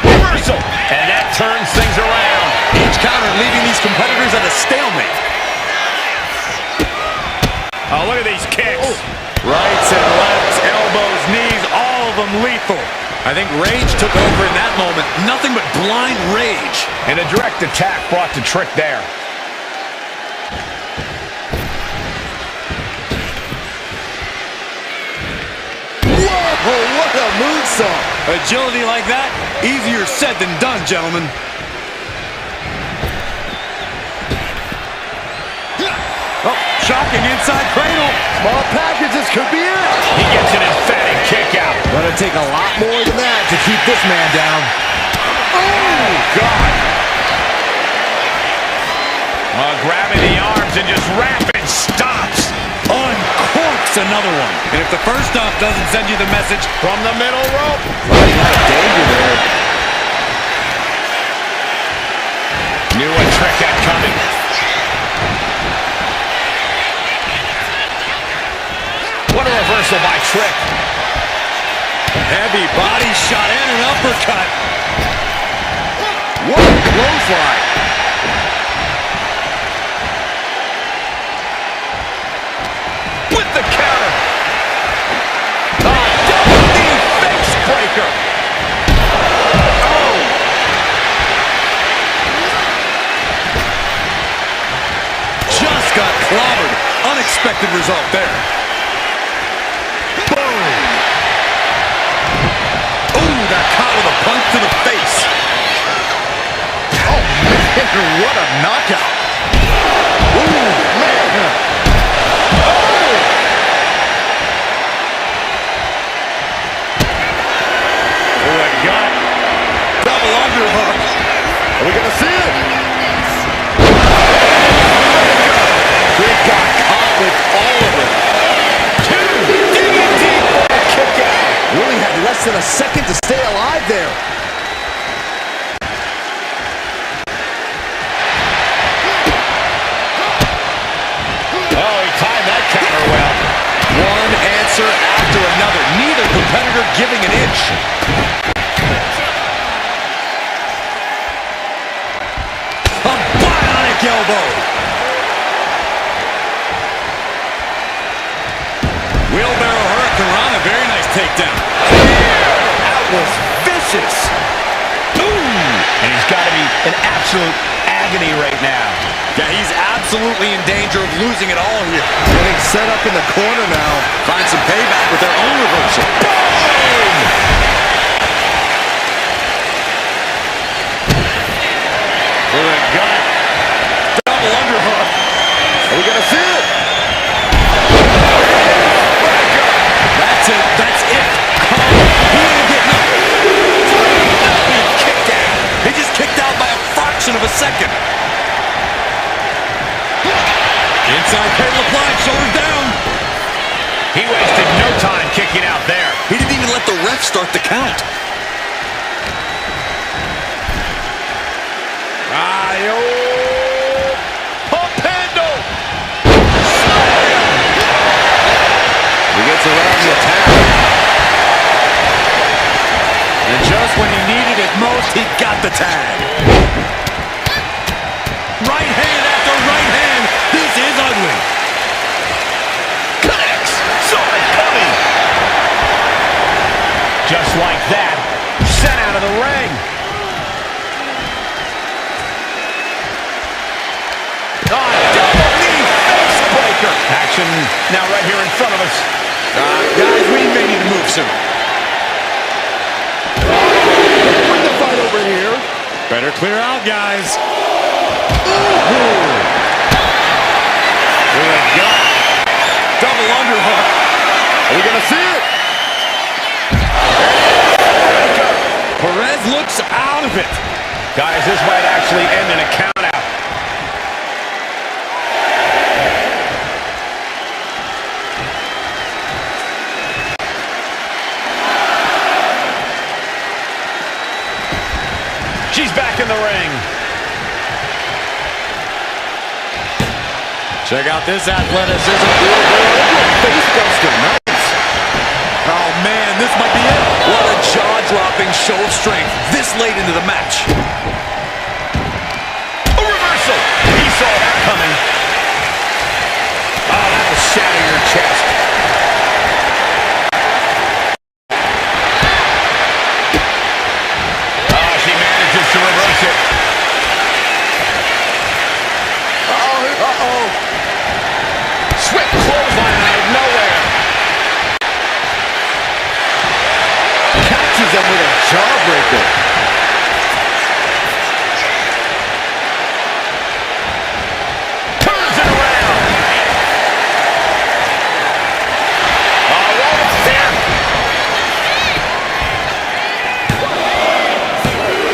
Reversal, and that turns things around.
Each counter leaving these competitors at a stalemate.
Oh, look at these kicks.
Rights and lefts, elbows, knees, all of them lethal. I think rage took over in that moment. Nothing but blind rage.
And a direct attack brought the trick there.
Whoa, what a moonsault!
Agility like that, easier said than done, gentlemen. Oh, shocking inside cradle.
Small packages could be it.
He gets an emphatic kick out.
Gonna take a lot more than that to keep this man down.
Oh, God. Grabbing the arms and just rapid stops.
Uncorks another one. And if the first stop doesn't send you the message
from the middle rope.
Running out of danger there.
Knew a trick had coming. What a reversal by Trick.
Heavy body shot and an uppercut.
What a clothesline.
With the counter. Oh, double knee face breaker. Oh.
Just got clobbered. Unexpected result there. Boom. Ooh, that caught with a punch to the face.
Oh, man, what a knockout. Ooh, man.
we going to see it?
Big got caught with all of it. Two. Digging deep for a kick out.
Really had less than a second to stay alive there.
Oh, he timed that counter well.
One answer after another. Neither competitor giving an inch. A bionic elbow. Wheelbarrow Hurricane, a very nice takedown.
That was vicious.
Boom! And he's got to be in absolute agony right now.
Yeah, he's absolutely in danger of losing it all here.
Getting set up in the corner now.
Find some payback with their own reversal.
Boom!
To the gut.
Double underhook.
Are we going to see it?
That's it. That's it. He ain't getting up. Being kicked out. He just kicked out by a fraction of a second. Inside cradle applied, shoulders down.
He wasted no time kicking out there.
He didn't even let the ref start the count.
Papando.
He gets around the attack. And just when he needed it most, he got the tag. Right hand after right hand. This is ugly.
Connects. Saw it coming. Just like that, sent out of the ring. Double knee face breaker. Action now right here in front of us.
Guys, we may need to move soon.
Bring the fight over here.
Better clear out, guys.
With a gut.
Double underhook.
Are we going to see it?
Perez looks out of it.
Guys, this might actually end in a count out. She's back in the ring.
Check out this athleticism.
Face buster. Nice.
Oh, man, this might be it. What a jaw-dropping show of strength this late into the match.
A reversal. He saw that coming. Oh, that will shatter your chest. Oh, she manages to reverse it.
Uh-oh.
Swift clothesline out of nowhere.
Catches him with a jawbreaker.
Turns it around. Oh, roll up there.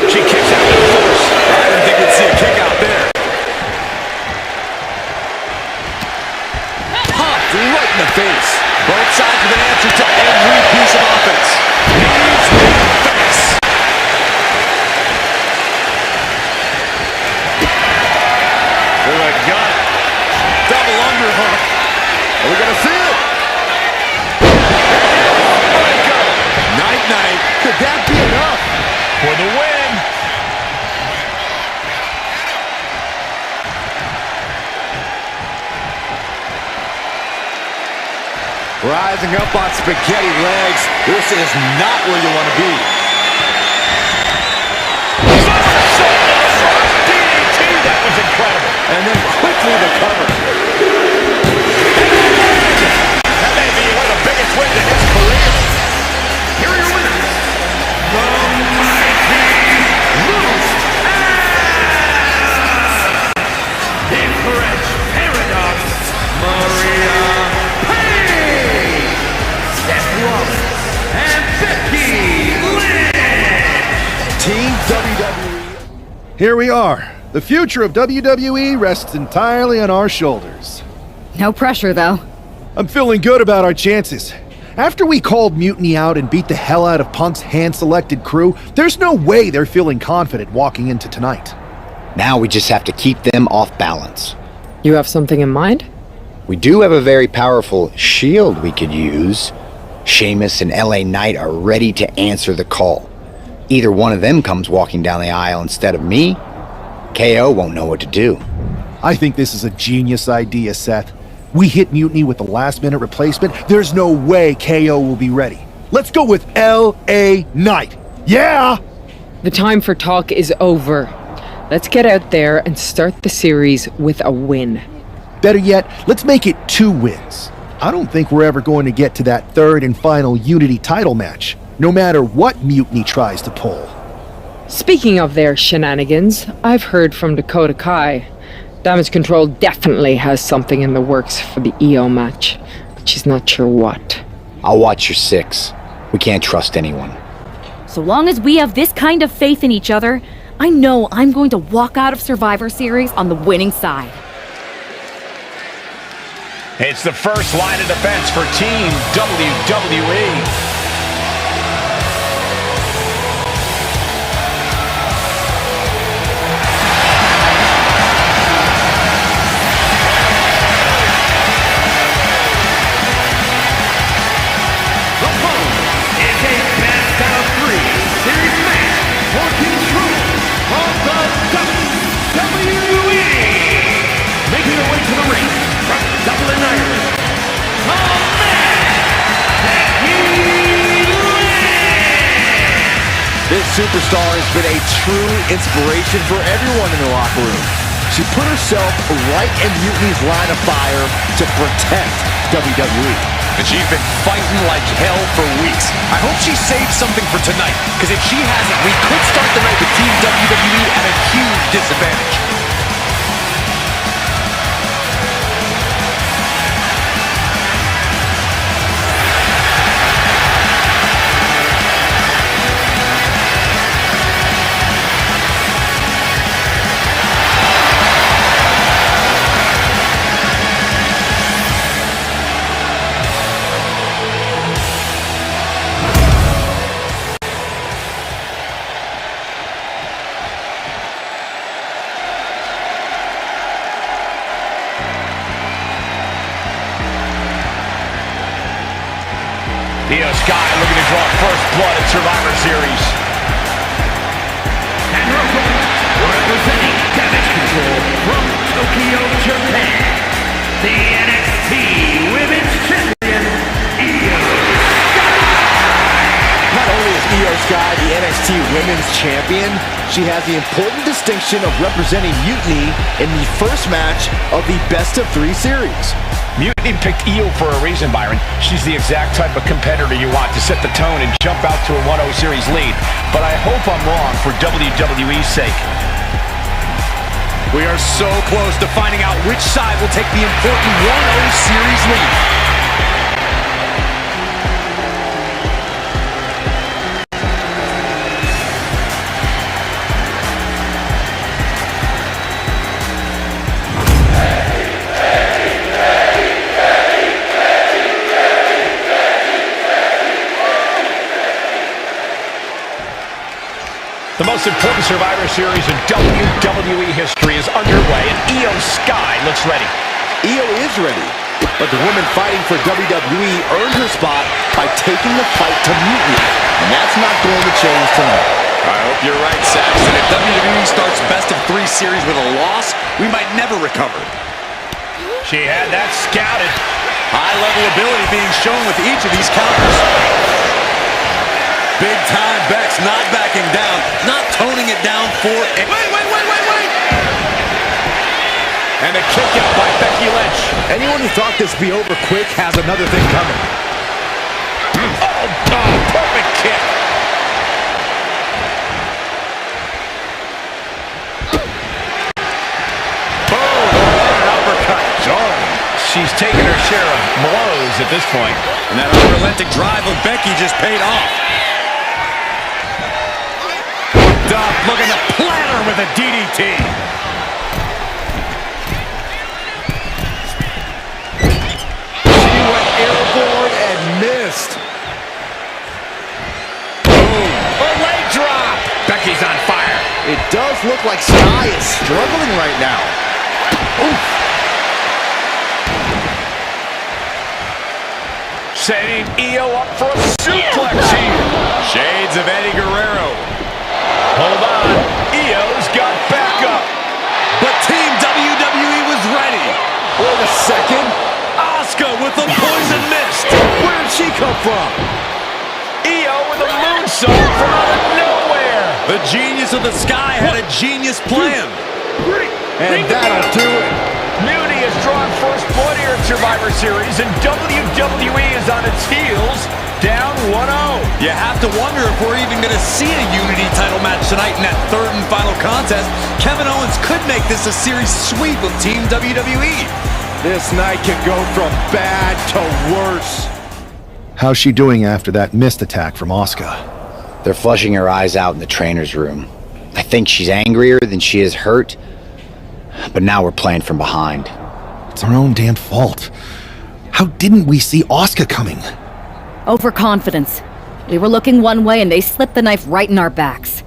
She kicks out with force.
I didn't think we'd see a kick out there. Popped right in the face. Both sides with an answer to every piece of offense. Knees to the face.
To the gut.
Double underhook.
Are we going to see it?
Night-night.
Could that be enough?
For the win.
Rising up on spaghetti legs. This is not where you want to be.
DDT, that was incredible.
And then quickly the cover.
That may be one of the biggest wins in his career. Here are your winners. The Mighty Moose and Impress Paradox, Maria Payne, Seth Rollins, and Becky Lynch.
Team WWE.
Here we are. The future of WWE rests entirely on our shoulders.
No pressure, though.
I'm feeling good about our chances. After we called Mutiny out and beat the hell out of Punk's hand-selected crew, there's no way they're feeling confident walking into tonight.
Now we just have to keep them off balance.
You have something in mind?
We do have a very powerful shield we could use. Sheamus and LA Knight are ready to answer the call. Either one of them comes walking down the aisle instead of me, KO won't know what to do.
I think this is a genius idea, Seth. We hit Mutiny with the last-minute replacement. There's no way KO will be ready. Let's go with LA Knight. Yeah!
The time for talk is over. Let's get out there and start the series with a win.
Better yet, let's make it 2 wins. I don't think we're ever going to get to that third and final Unity title match, no matter what Mutiny tries to pull.
Speaking of their shenanigans, I've heard from Dakota Kai. Damage Control definitely has something in the works for the EO match, but she's not sure what.
I'll watch your 6. We can't trust anyone.
So long as we have this kind of faith in each other, I know I'm going to walk out of Survivor Series on the winning side.
It's the first line of defense for Team WWE.
This superstar has been a true inspiration for everyone in the locker room. She put herself right in Mutiny's line of fire to protect WWE.
And she's been fighting like hell for weeks. I hope she saved something for tonight, because if she hasn't, we could start the night with Team WWE at a huge disadvantage. Io Sky looking to draw first blood at Survivor Series.
And representing Damage Control from Tokyo, Japan, the NXT Women's Champion, Io Sky.
Not only is Io Sky the NXT Women's Champion, she has the important distinction of representing Mutiny in the first match of the best-of-3 series.
Mutiny picked Io for a reason, Byron. She's the exact type of competitor you want to set the tone and jump out to a 1-0 series lead. But I hope I'm wrong for WWE's sake.
We are so close to finding out which side will take the important 1-0 series lead.
The most important Survivor Series in WWE history is underway, and Io Sky looks ready.
Io is ready, but the woman fighting for WWE earned her spot by taking the fight to Mutiny, and that's not going to change tonight.
I hope you're right, Saxton. If WWE starts best-of-3 series with a loss, we might never recover.
She had that scouted.
High-level ability being shown with each of these counters. Big time Bex not backing down, not toning it down for it. Wait!
And a kick out by Becky Lynch.
Anyone who thought this would be over quick has another thing coming.
Oh, perfect kick. Boom, an uppercut. She's taking her share of blows at this point.
And that unrelenting drive of Becky just paid off.
Looking to platter with with a DDT.
She went airborne and missed.
Boom. A leg drop. Becky's on fire.
It does look like Sky is struggling right now. Oof.
Setting Io up for a suplex here. Shades of Eddie Guerrero. Hold on. Io's got backup.
But Team WWE was ready.
Wait a second.
Asuka with the poison mist.
Where did she come from?
Io with a moonsault from out of nowhere.
The genius of the Sky had a genius plan.
And that'll do it.
Mutiny has drawn first blood here in Survivor Series, and WWE is on its heels, down 1-0.
You have to wonder if we're even going to see a Unity title match tonight in that third and final contest. Kevin Owens could make this a series sweep of Team WWE.
This night can go from bad to worse.
How's she doing after that missed attack from Asuka?
They're flushing her eyes out in the trainer's room. I think she's angrier than she is hurt, but now we're playing from behind.
It's our own damn fault. How didn't we see Asuka coming?
Overconfidence. We were looking one way and they slipped the knife right in our backs.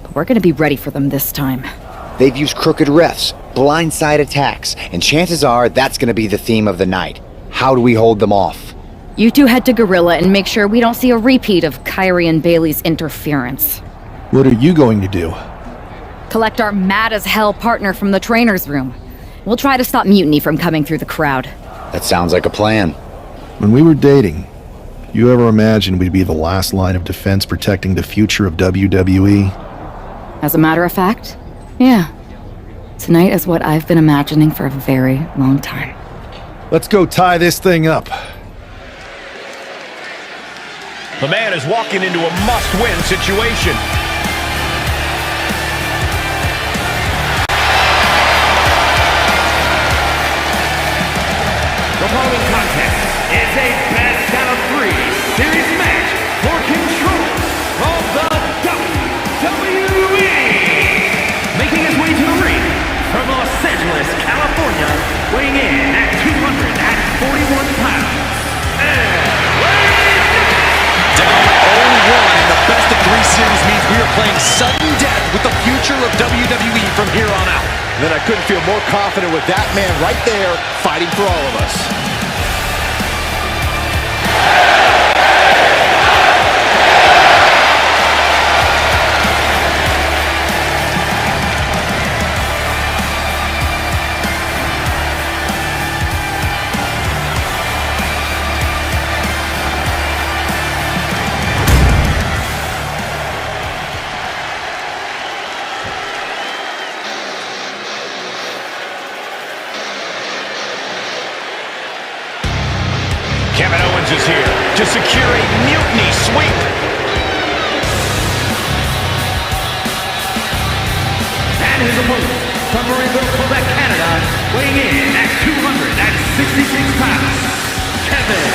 But we're gonna be ready for them this time.
They've used crooked refs, blindside attacks, and chances are that's going to be the theme of the night. How do we hold them off?
You two head to Gorilla and make sure we don't see a repeat of Kyrie and Bailey's interference.
What are you going to do?
Collect our mad-as-hell partner from the trainer's room. We'll try to stop Mutiny from coming through the crowd.
That sounds like a plan.
When we were dating, you ever imagined we'd be the last line of defense protecting the future of WWE?
As a matter of fact, yeah. Tonight is what I've been imagining for a very long time.
Let's go tie this thing up.
The man is walking into a must-win situation.
The following contest is a best out of 3 series match for control of the WWE. Making his way to the ring from Los Angeles, California, weighing in at 241 pounds.
Down 0-1 in the best of 3 series means we are playing sudden death with the future of WWE from here on out.
And then I couldn't feel more confident with that man right there fighting for all of us.
Kevin Owens is here to secure a Mutiny sweep.
And his opponent from Marieville, Quebec, Canada, weighing in at 266 pounds, Kevin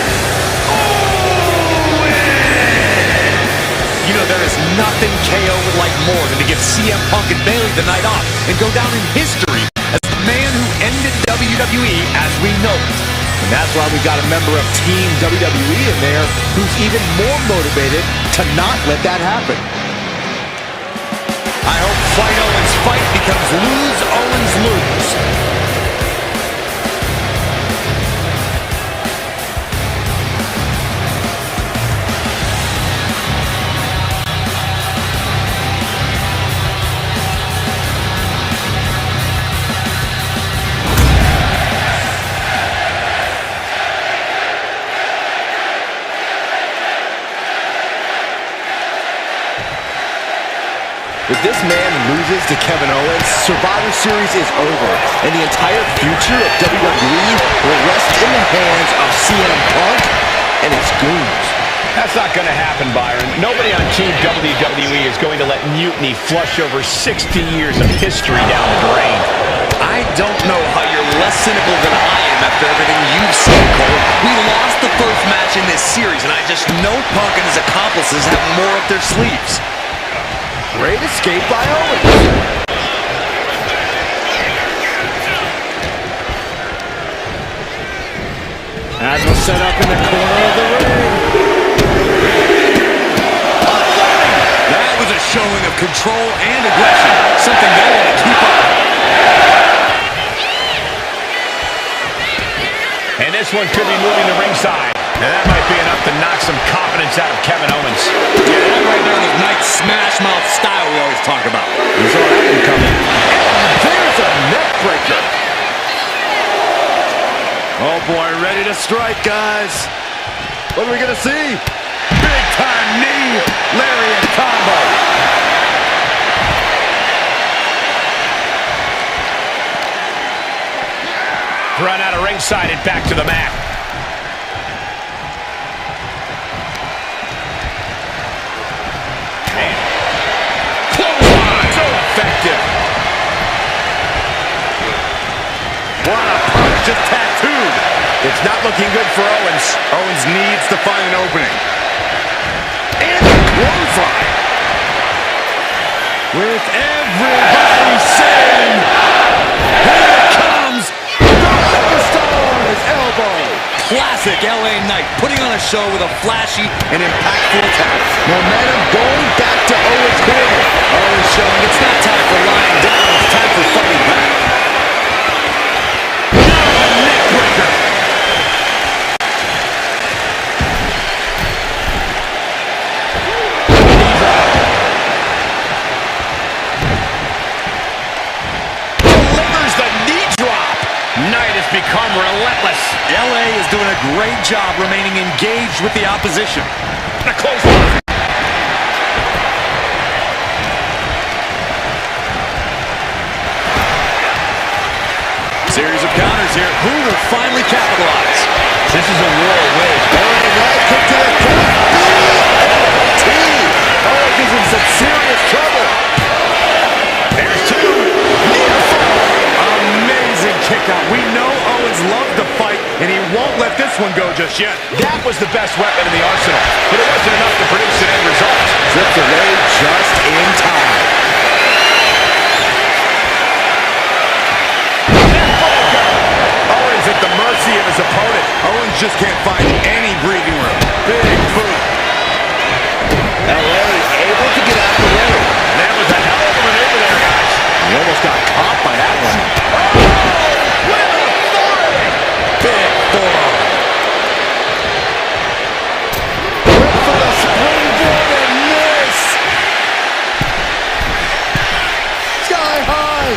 Owens!
You know, there is nothing KO would like more than to give CM Punk and Bailey the night off and go down in history as the man who ended WWE as we know it.
And that's why we got a member of Team WWE in there who's even more motivated to not let that happen.
I hope Fight Owens fight becomes Lose Owens lose.
If this man loses to Kevin Owens, Survivor Series is over, and the entire future of WWE will rest in the hands of CM Punk and his goons.
That's not going to happen, Byron. Nobody on Team WWE is going to let Mutiny flush over 60 years of history down the drain.
I don't know how you're less cynical than I am after everything you've seen, Cole. We lost the first match in this series, and I just know Punk and his accomplices have more up their sleeves.
Great escape by Owens.
As we'll set up in the corner of the ring. That was a showing of control and aggression, something they want to keep up.
And this one could be moving to ringside. And that might be enough to knock some confidence out of Kevin Owens.
Yeah, that right there was nice smash mouth style we always talk about.
You saw that one coming. And there's a neck breaker.
Oh boy, ready to strike, guys. What are we gonna see? Big time knee, lariat combo.
Run out of ringside and back to the mat. Man. Clothesline. So effective.
What a punch, just tattooed.
It's not looking good for Owens. Owens needs to find an opening.
And a clothesline. With everybody saying, here it comes, the Star's elbow. Classic LA Knight, putting on a show with a flashy and impactful attack.
Momentum going back to Owens' corner.
Owens showing it's not time for lying down, it's time for fighting back. Now a neck breaker.
Delivers the knee drop. Knight has become relentless.
LA is doing a great job remaining engaged with the opposition.
And a clothesline.
Series of counters here. Who will finally capitalize?
This is a war waged.
Kick to the gut. Owens is in some serious trouble.
There's two.
Near fall. Amazing kick out. We know Owens loves to fight, and he won't let this one go just yet.
That was the best weapon in the arsenal, but it wasn't enough to produce an end result.
Zips away just in time.
Owens at the mercy of his opponent. Owens just can't find any breathing room. Big boot.
LA able to get out of the way.
That was a hell of a maneuver there, guys.
He almost got caught by that one.
Big forearm.
Went for the springboard and miss. Sky high.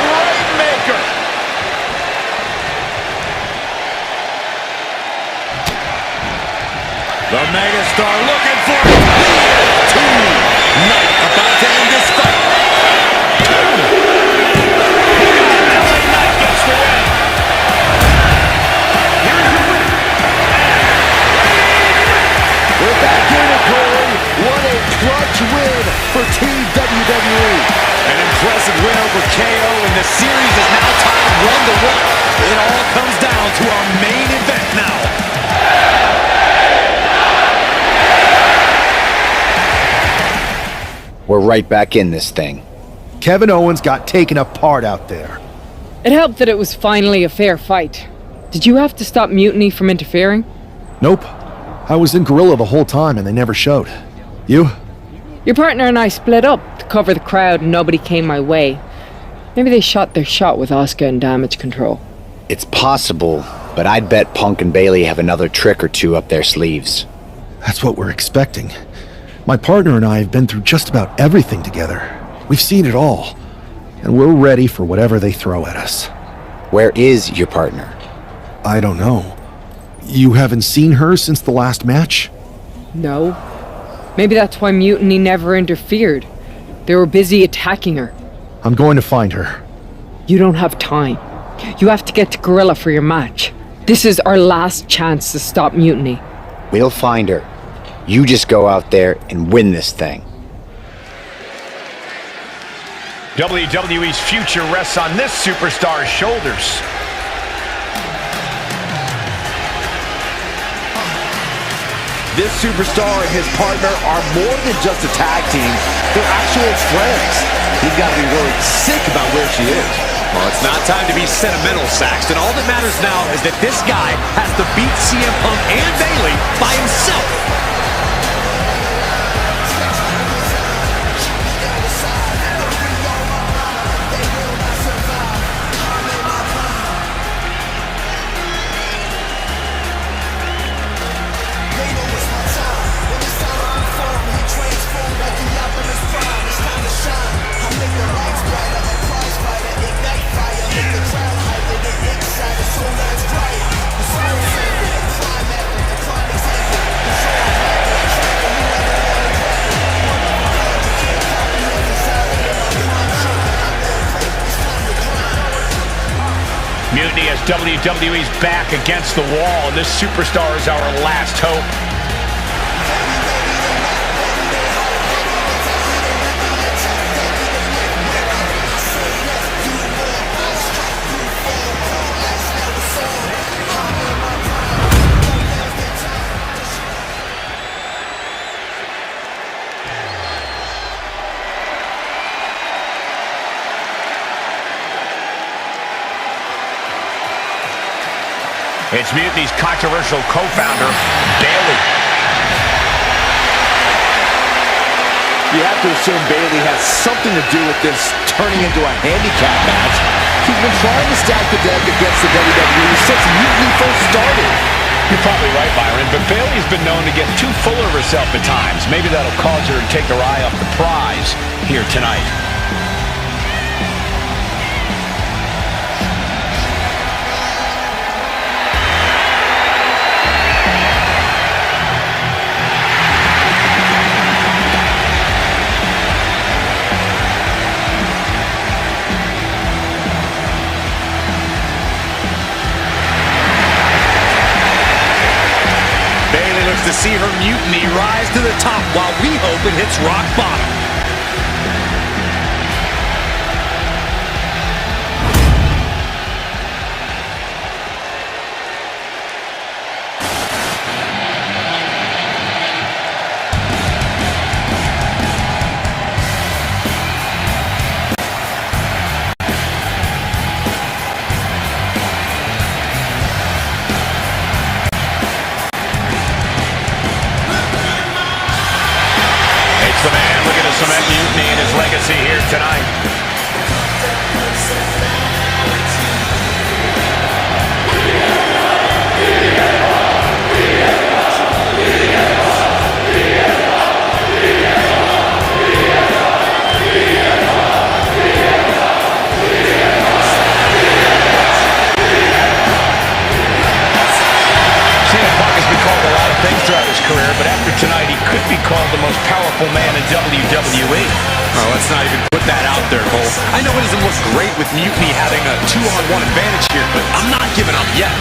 Rainmaker.
The megastar looking for EFT. Knight about to end this fight.
LA Knight gets the win. Here's your winner.
We're back in it, Corey. What a clutch win for Team WWE.
An impressive win over KO, and the series is now tied 1-1. It all comes down to our main event now.
We're right back in this thing.
Kevin Owens got taken apart out there.
It helped that it was finally a fair fight. Did you have to stop Mutiny from interfering?
Nope. I was in Gorilla the whole time and they never showed. You?
Your partner and I split up to cover the crowd and nobody came my way. Maybe they shot their shot with Asuka and Damage Control.
It's possible, but I'd bet Punk and Bayley have another trick or two up their sleeves.
That's what we're expecting. My partner and I have been through just about everything together. We've seen it all. And we're ready for whatever they throw at us.
Where is your partner?
I don't know. You haven't seen her since the last match?
No. Maybe that's why Mutiny never interfered. They were busy attacking her.
I'm going to find her.
You don't have time. You have to get to Gorilla for your match. This is our last chance to stop Mutiny.
We'll find her. You just go out there and win this thing.
WWE's future rests on this superstar's shoulders.
This superstar and his partner are more than just a tag team. They're actual friends. He's got to be worried sick about where she is.
Well, it's not time to be sentimental, Saxton. All that matters now is that this guy has to beat CM Punk and Bayley by himself.
Mutiny as WWE's back against the wall, and this superstar is our last hope. It's Mutiny's controversial co-founder, Bayley.
You have to assume Bayley has something to do with this turning into a handicap match. She's been trying to stack the deck against the WWE since Mutiny first started.
You're probably right, Byron, but Bayley's been known to get too full of herself at times. Maybe that'll cause her to take her eye off the prize here tonight.
To see her Mutiny rise to the top while we hope it hits rock bottom.
Cement Mutiny and his legacy here tonight. Throughout his career, but after tonight, he could be called the most powerful man in WWE.
Oh, let's not even put that out there, Cole. I know it doesn't look great with Mutiny having a 2-on-1 advantage here, but I'm not giving up yet.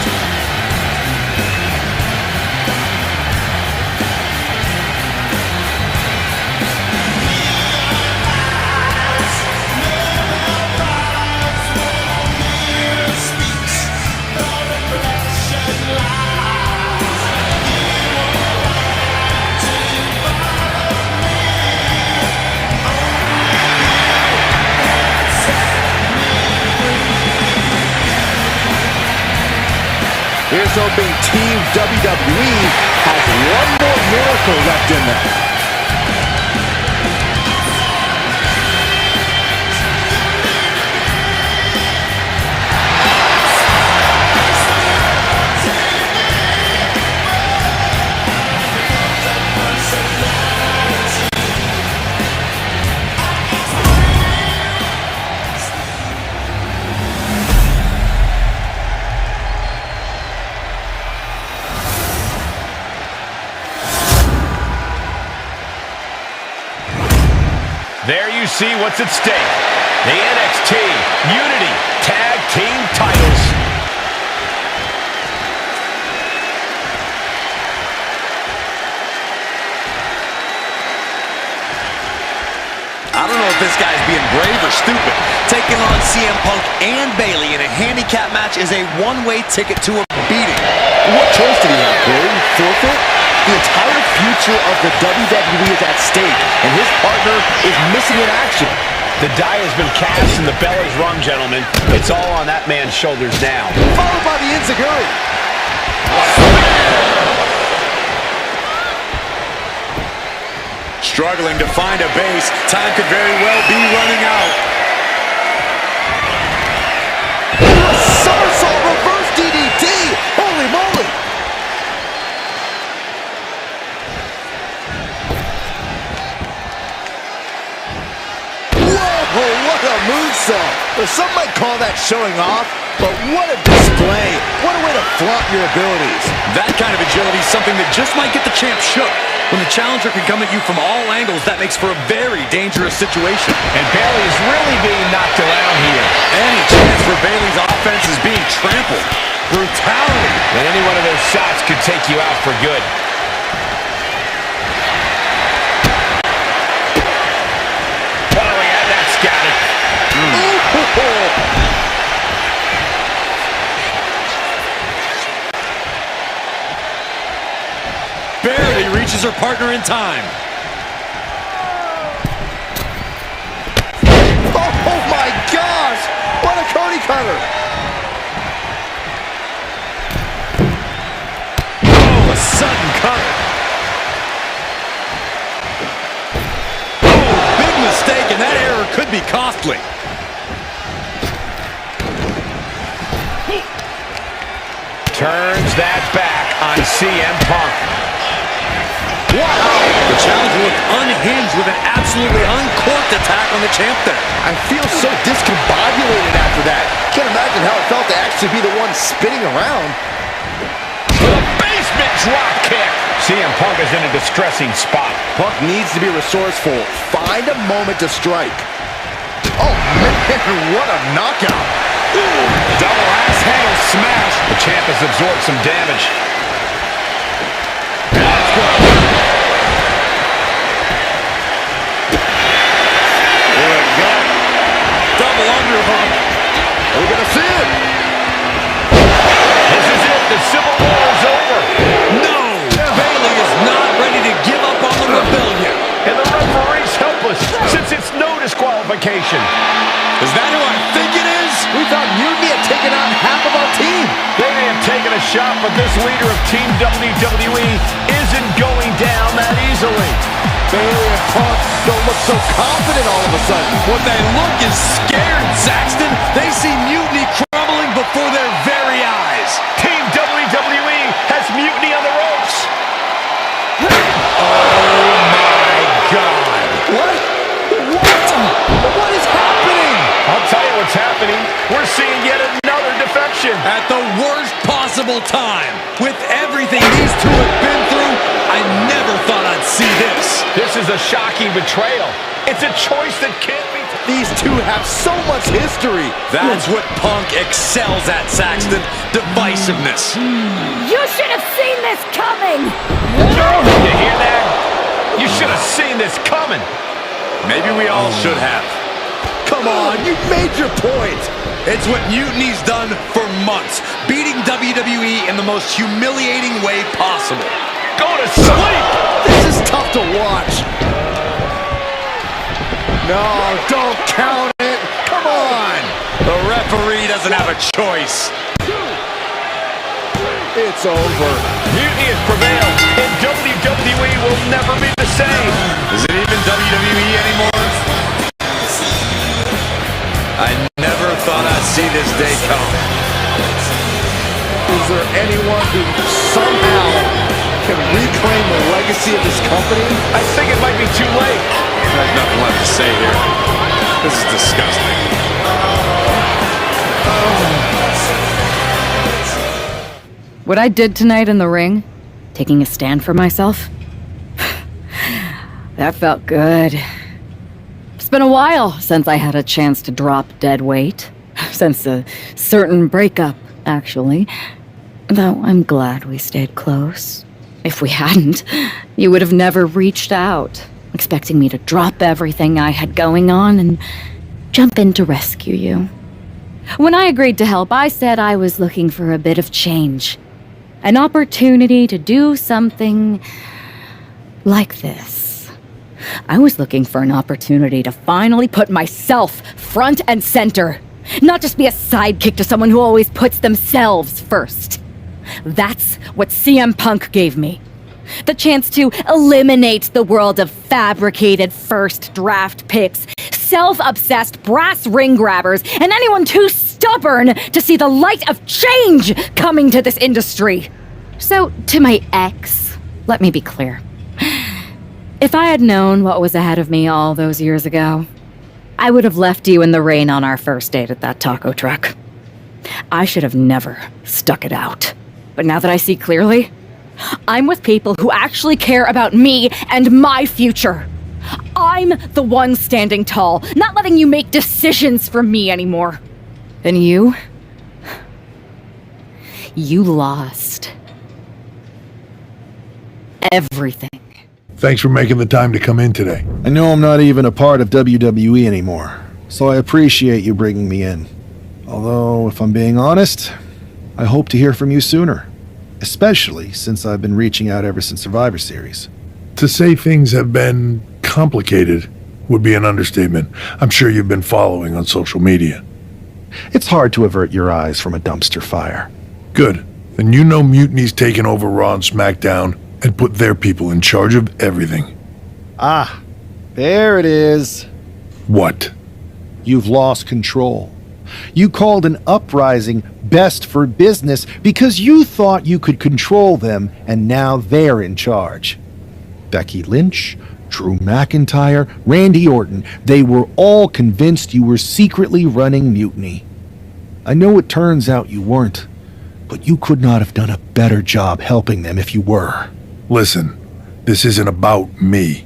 Here's hoping Team WWE has one more miracle left in them.
There you see what's at stake. The NXT Unity Tag Team titles.
I don't know if this guy's being brave or stupid. Taking on CM Punk and Bayley in a handicap match is a one-way ticket to a beating.
What choice did he have, Corey? Forfeit? The entire future of the WWE is at stake, and his partner is missing in action.
The die has been cast and the bell is rung, gentlemen. It's all on that man's shoulders now.
Followed by the enziguri.
Struggling to find a base. Time could very well be running out.
A somersault reverse DDT. Holy moly. Whoa, what a moonsault. Some might call that showing off, but what a display. What a way to flaunt your abilities.
That kind of agility is something that just might get the champ shook. When the challenger can come at you from all angles, that makes for a very dangerous situation.
And Bayley is really being knocked around here.
Any chance for Bayley's offense is being trampled. Brutality.
And any one of those shots could take you out for good. Oh, yeah, that's got it.
Barely reaches her partner in time.
Oh my gosh! What a Cody cutter!
Oh, a sudden cutter. Oh, big mistake, and that error could be costly.
Turns that back on CM Punk.
Wow! The challenger looked unhinged with an absolutely uncorked attack on the champ there.
I feel so discombobulated after that. Can't imagine how it felt to actually be the one spinning around.
The basement drop kick. CM Punk is in a distressing spot.
Punk needs to be resourceful. Find a moment to strike. Oh, man, what a knockout.
Ooh, double ass handle smash. The champ has absorbed some damage. That's good.
Double underhook.
Are we going to see it?
This is it. The Civil War is over.
No! Bayley is not ready to give up on the rebellion.
And the referee's helpless since it's no disqualification.
Is that who I think it is?
We thought Mutiny had taken out half of our team.
They may have taken a shot, but this leader of Team WWE isn't going down that easily.
Bayley and Punk don't look so confident all of a sudden.
What they look is scared, Saxton. They see Mutiny crumbling before their very eyes.
Team WWE has Mutiny on the ropes.
Oh, my God.
What? What is happening?
I'll tell you what's happening. We're seeing yet another defection.
At the worst possible time. With everything these two have been through, I never thought I'd see this.
This is a shocking betrayal. It's a choice that can't be...
These two have so much history.
That's what Punk excels at, Saxton. Divisiveness.
You should have seen this coming!
You hear that? You should have seen this coming.
Maybe we all should have.
Come on, you made your point.
It's what Mutiny's done for months, beating WWE in the most humiliating way possible.
Go to sleep!
This is tough to watch. No, don't count it. Come on.
The referee doesn't have a choice.
It's over.
Mutiny has prevailed, and WWE will never be the same.
Is it even WWE anymore? I never thought I'd see this day come.
Is there anyone who somehow can reclaim the legacy of this company?
I think it might be too late.
There's nothing left to say here. This is disgusting.
What I did tonight in the ring, taking a stand for myself, that felt good. It's been a while since I had a chance to drop dead weight. Since a certain breakup, actually. Though I'm glad we stayed close. If we hadn't, you would have never reached out, expecting me to drop everything I had going on and jump in to rescue you. When I agreed to help, I said I was looking for a bit of change. An opportunity to do something like this. I was looking for an opportunity to finally put myself front and center. Not just be a sidekick to someone who always puts themselves first. That's what CM Punk gave me. The chance to eliminate the world of fabricated first draft picks, self-obsessed brass ring grabbers, and anyone too stubborn to see the light of change coming to this industry. So, to my ex, let me be clear. If I had known what was ahead of me all those years ago, I would have left you in the rain on our first date at that taco truck. I should have never stuck it out. But now that I see clearly, I'm with people who actually care about me and my future. I'm the one standing tall, not letting you make decisions for me anymore. And you lost everything.
Thanks for making the time to come in today.
I know I'm not even a part of WWE anymore, so I appreciate you bringing me in. Although, if I'm being honest, I hope to hear from you sooner. Especially since I've been reaching out ever since Survivor Series.
To say things have been complicated would be an understatement. I'm sure you've been following on social media.
It's hard to avert your eyes from a dumpster fire.
Good. Then you know Mutiny's taken over Raw and SmackDown and put their people in charge of everything.
Ah, there it is.
What?
You've lost control. You called an uprising best for business because you thought you could control them, and now they're in charge. Becky Lynch, Drew McIntyre, Randy Orton, they were all convinced you were secretly running Mutiny. I know it turns out you weren't, but you could not have done a better job helping them if you were.
Listen, this isn't about me.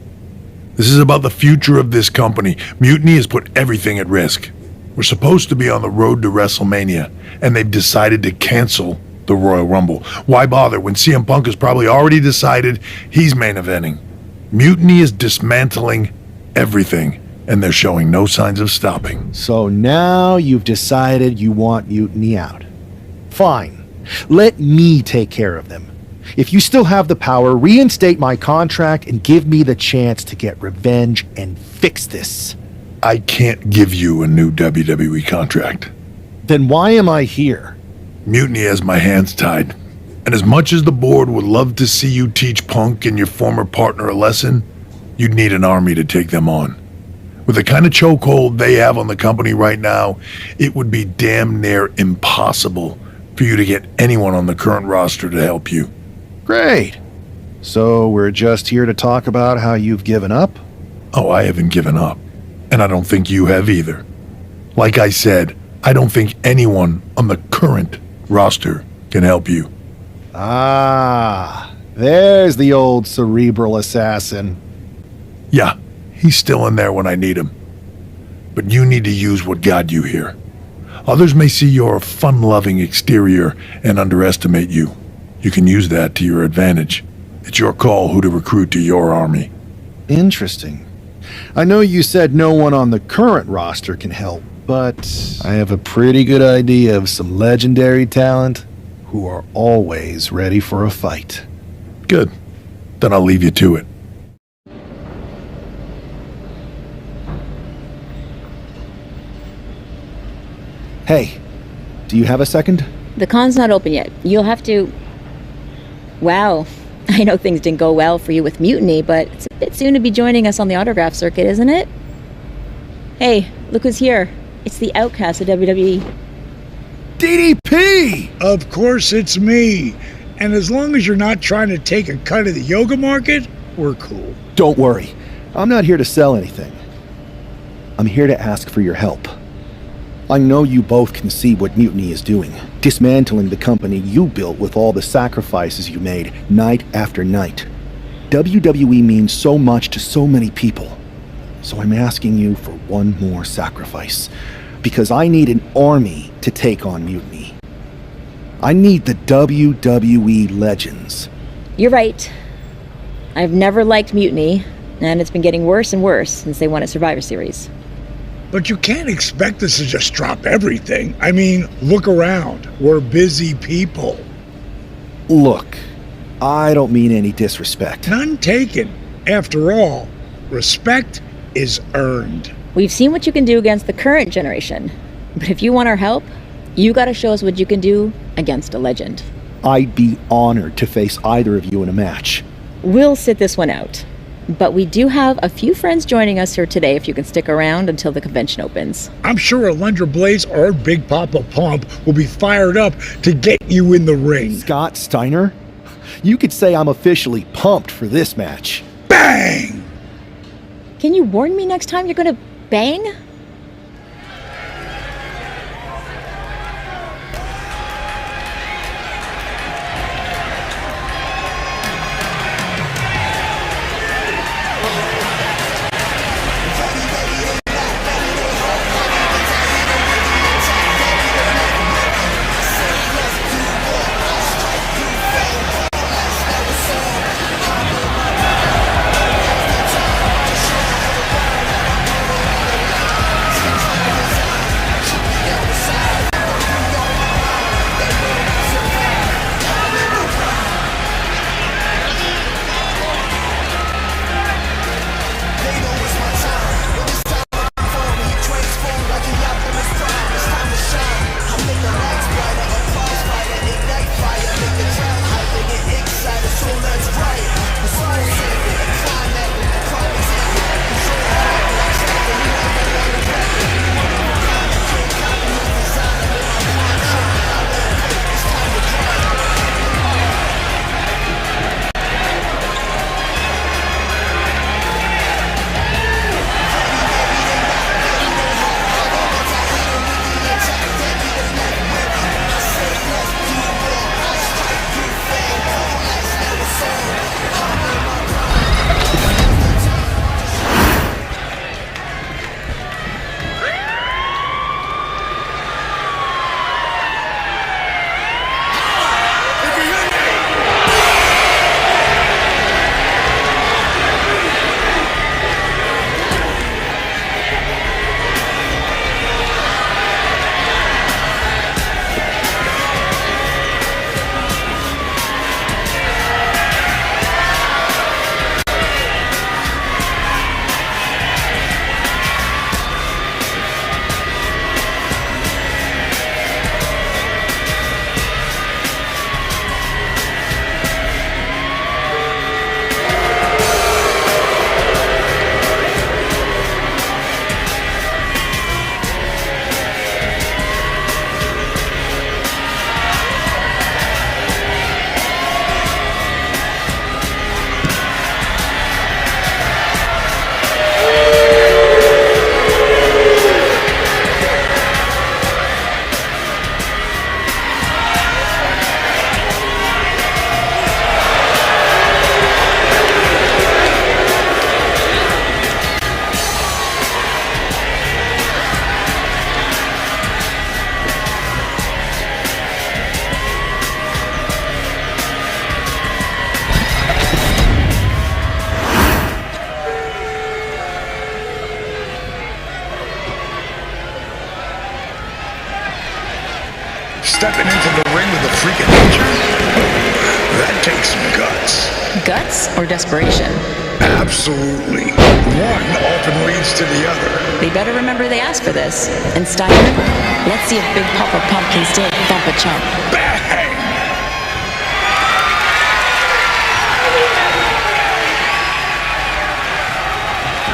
This is about the future of this company. Mutiny has put everything at risk. We're supposed to be on the road to WrestleMania, and they've decided to cancel the Royal Rumble. Why bother when CM Punk has probably already decided he's main eventing? Mutiny is dismantling everything, and they're showing no signs of stopping.
So now you've decided you want Mutiny out. Fine. Let me take care of them. If you still have the power, reinstate my contract and give me the chance to get revenge and fix this.
I can't give you a new WWE contract.
Then why am I here?
Mutiny has my hands tied. And as much as the board would love to see you teach Punk and your former partner a lesson, you'd need an army to take them on. With the kind of chokehold they have on the company right now, it would be damn near impossible for you to get anyone on the current roster to help you.
Great. So we're just here to talk about how you've given up?
Oh, I haven't given up. And I don't think you have either. Like I said, I don't think anyone on the current roster can help you.
Ah, there's the old cerebral assassin.
Yeah, he's still in there when I need him. But you need to use what got you here. Others may see your fun-loving exterior and underestimate you. You can use that to your advantage. It's your call who to recruit to your army.
Interesting. I know you said no one on the current roster can help, but I have a pretty good idea of some legendary talent who are always ready for a fight.
Good. Then I'll leave you to it.
Hey, do you have a second?
The con's not open yet. You'll have to... Wow. I know things didn't go well for you with Mutiny, but it's a bit soon to be joining us on the autograph circuit, isn't it? Hey, look who's here. It's the outcast of WWE.
DDP! Of course it's me. And as long as you're not trying to take a cut of the yoga market, we're cool.
Don't worry. I'm not here to sell anything. I'm here to ask for your help. I know you both can see what Mutiny is doing, dismantling the company you built with all the sacrifices you made night after night. WWE means so much to so many people. So I'm asking you for one more sacrifice, because I need an army to take on Mutiny. I need the WWE legends.
You're right. I've never liked Mutiny, and it's been getting worse and worse since they won a Survivor Series.
But you can't expect us to just drop everything. I mean, look around. We're busy people.
Look, I don't mean any disrespect.
None taken. After all, Respect is earned.
We've seen what you can do against the current generation. But if you want our help, you gotta show us what you can do against a legend.
I'd be honored to face either of you in a match.
We'll sit this one out. But we do have a few friends joining us here today if you can stick around until the convention opens.
I'm sure Alundra Blaze or Big Papa Pump will be fired up to get you in the ring.
Scott Steiner? You could say I'm officially pumped for this match.
Bang!
Can you warn me next time you're gonna bang?
Stepping into the ring with a freak of nature? That takes some guts.
Guts or desperation?
Absolutely. One often leads to the other.
They better remember they asked for this. And Steiner, let's see if Big Papa Pump can still bump a chump.
Bang!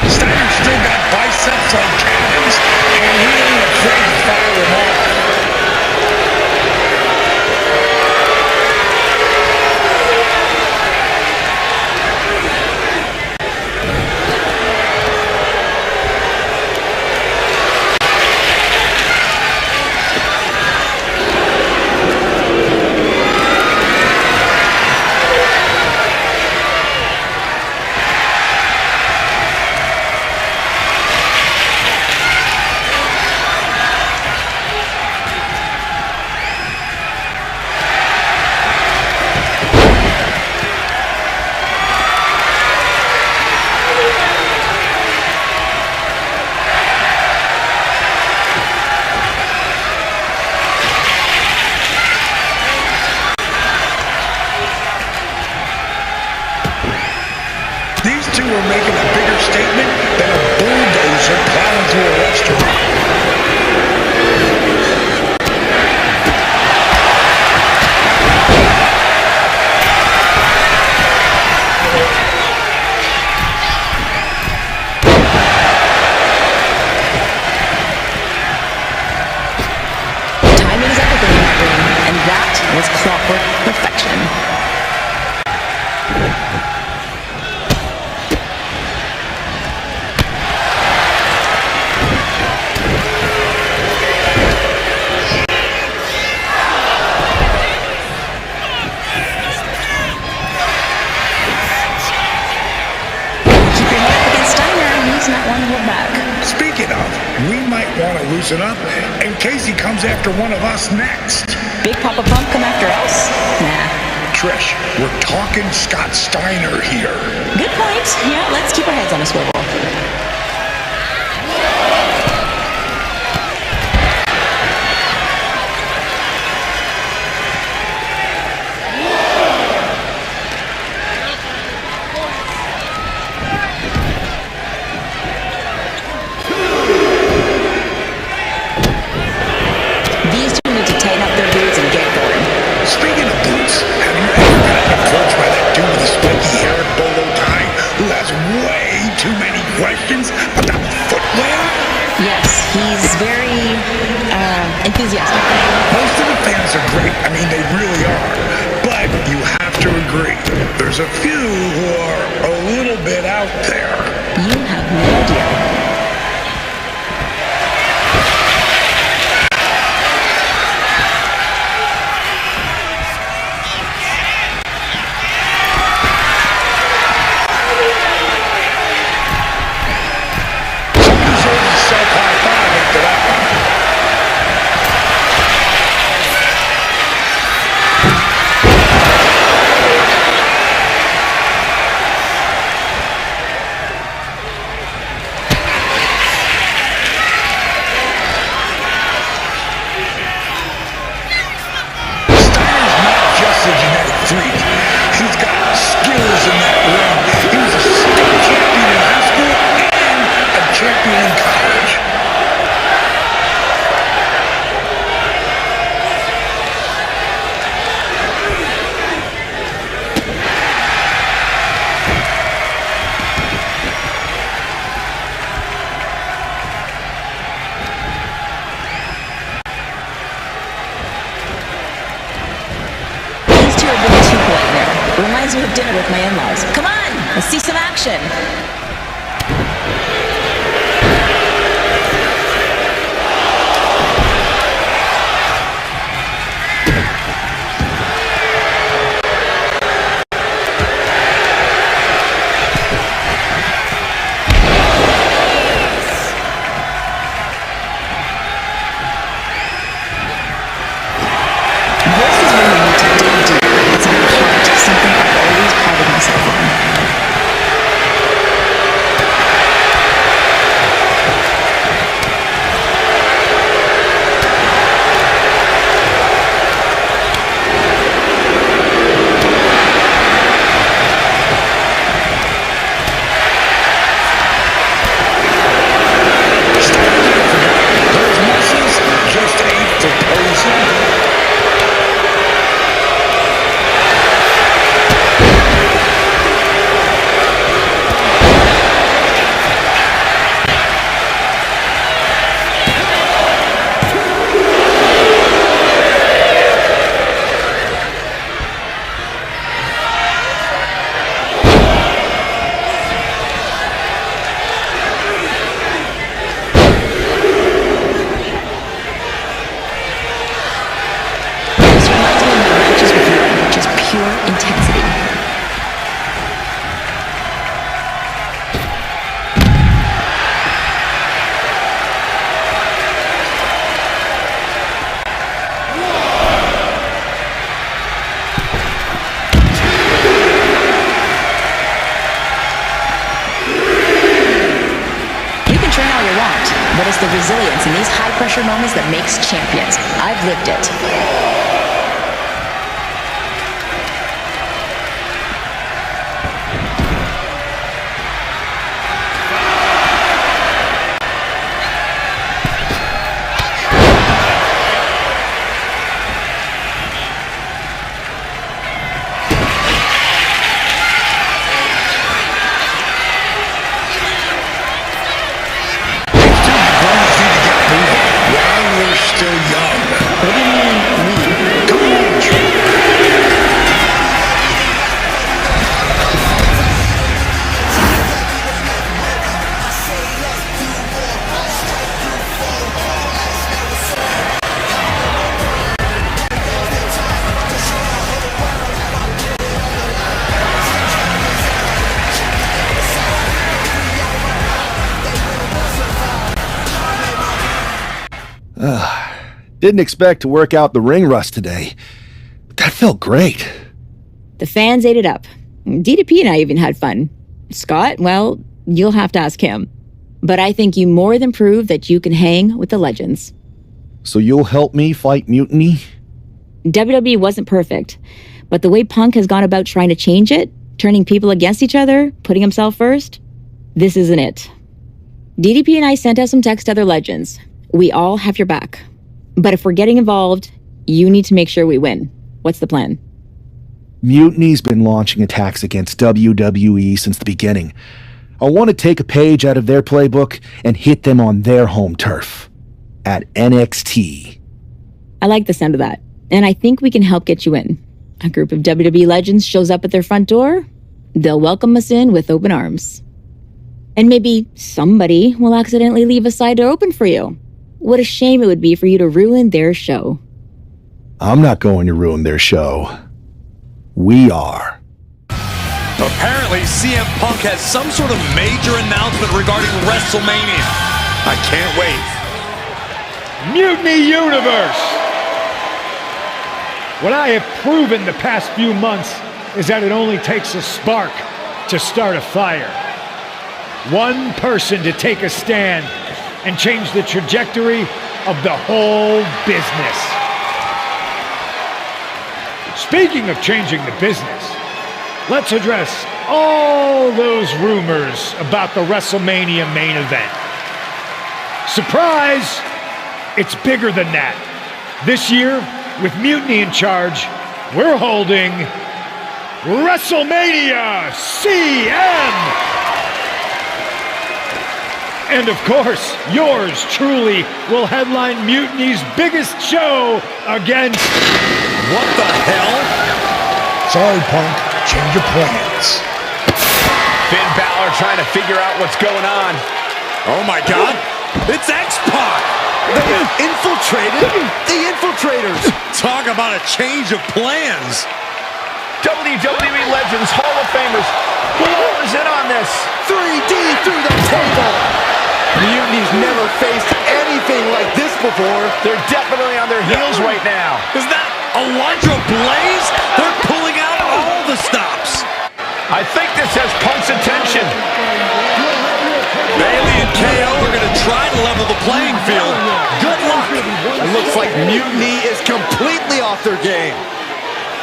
Steiner's still got biceps like cannons, and he ain't afraid to fire them off.
not want to hold back.
Speaking of, we might want to loosen up in case he comes after one of us next.
Big Papa Pump come after us? Nah.
Trish, we're talking Scott Steiner here.
Good point. Yeah, let's keep our heads on a swivel. These two need to tighten up their boots and get going.
Speaking of boots, have you ever gotten approached by that dude with the spiky hair and bolo tie who has way too many questions about footwear?
Yes, he's very enthusiastic.
Most of the fans are great. I mean, they really are. But you have to agree, there's a few who are a little bit out there.
You have no idea. Reminds me of dinner with my in-laws. Come on, let's see some action. But it's the resilience in these high-pressure moments that makes champions. I've lived it. What do you mean, we?
Didn't expect to work out the ring rust today, but that felt great.
The fans ate it up. DDP and I even had fun. Scott, well, you'll have to ask him. But I think you more than proved that you can hang with the legends.
So you'll help me fight Mutiny?
WWE wasn't perfect, but the way Punk has gone about trying to change it, turning people against each other, putting himself first, this isn't it. DDP and I sent out some text to other legends. We all have your back. But if we're getting involved, you need to make sure we win. What's the plan?
Mutiny's been launching attacks against WWE since the beginning. I want to take a page out of their playbook and hit them on their home turf. At NXT.
I like the sound of that, and I think we can help get you in. A group of WWE legends shows up at their front door, they'll welcome us in with open arms. And maybe somebody will accidentally leave a side door open for you. What a shame it would be for you to ruin their show.
I'm not going to ruin their show. We are.
Apparently, CM Punk has some sort of major announcement regarding WrestleMania. I can't wait.
Mutiny Universe! What I have proven the past few months is that it only takes a spark to start a fire. One person to take a stand and change the trajectory of the whole business. Speaking of changing the business, let's address all those rumors about the WrestleMania main event. Surprise! It's bigger than that. This year, with Mutiny in charge, we're holding WrestleMania CM! And of course, yours truly will headline Mutiny's biggest show against...
What the hell?
Sorry, Punk. Change your plans.
Finn Balor trying to figure out what's going on.
Oh my God! It's X-Pac!
They infiltrated the Infiltrators!
Talk about a change of plans!
WWE Legends Hall of Famers. Who is in on this?
3D through the table! Mutiny's never faced anything like this before.
They're definitely on their heels right now.
Is that Elandra Blaze? They're pulling out all the stops.
I think this has Punk's attention.
Bayley and KO are going to try to level the playing field. Good luck.
It looks like Mutiny is completely off their game.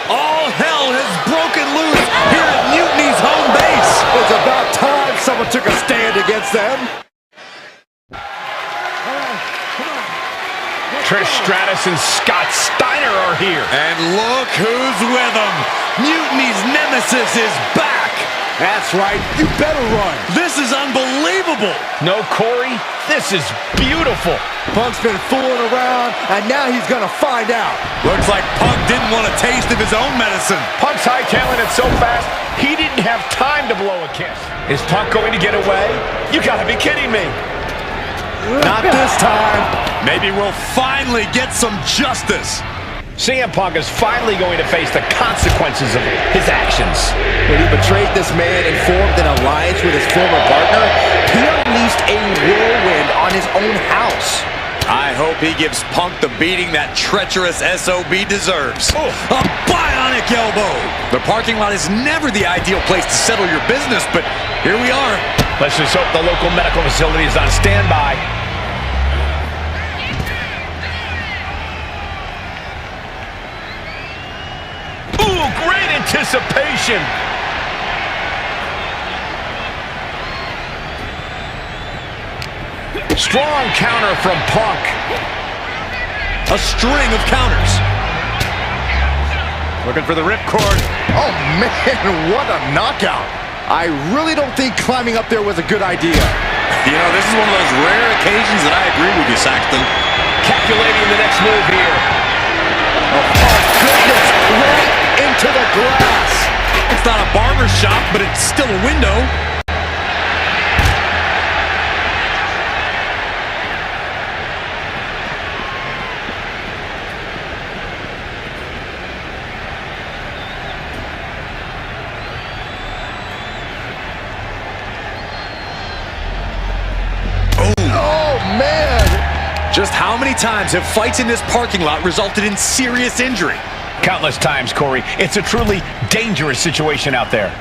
All hell has broken loose here at Mutiny's home base.
It's about time someone took a stand against them.
Trish Stratus and Scott Steiner are here.
And look who's with them. Mutiny's nemesis is back.
That's right. You better run.
This is unbelievable.
No, Corey, this is beautiful.
Punk's been fooling around, and now he's going to find out.
Looks like Punk didn't want a taste of his own medicine.
Punk's hightailing it so fast, he didn't have time to blow a kiss. Is Punk going to get away? You gotta be kidding me.
Not this time.
Maybe we'll finally get some justice.
CM Punk is finally going to face the consequences of his actions.
When he betrayed this man and formed an alliance with his former partner, he unleashed a whirlwind on his own house.
I hope he gives Punk the beating that treacherous SOB deserves. Oh. A bionic elbow. The parking lot is never the ideal place to settle your business, but here we are.
Let's just hope the local medical facility is on standby. Ooh, great anticipation. Strong counter from Punk.
A string of counters. Looking for the ripcord.
Oh, man, what a knockout. I really don't think climbing up there was a good idea.
You know, this is one of those rare occasions that I agree with you, Saxton.
Calculating the next move here.
Oh, goodness, right into the glass.
It's not a barber shop, but it's still a window. Just how many times have fights in this parking lot resulted in serious injury?
Countless times, Corey. It's a truly dangerous situation out there.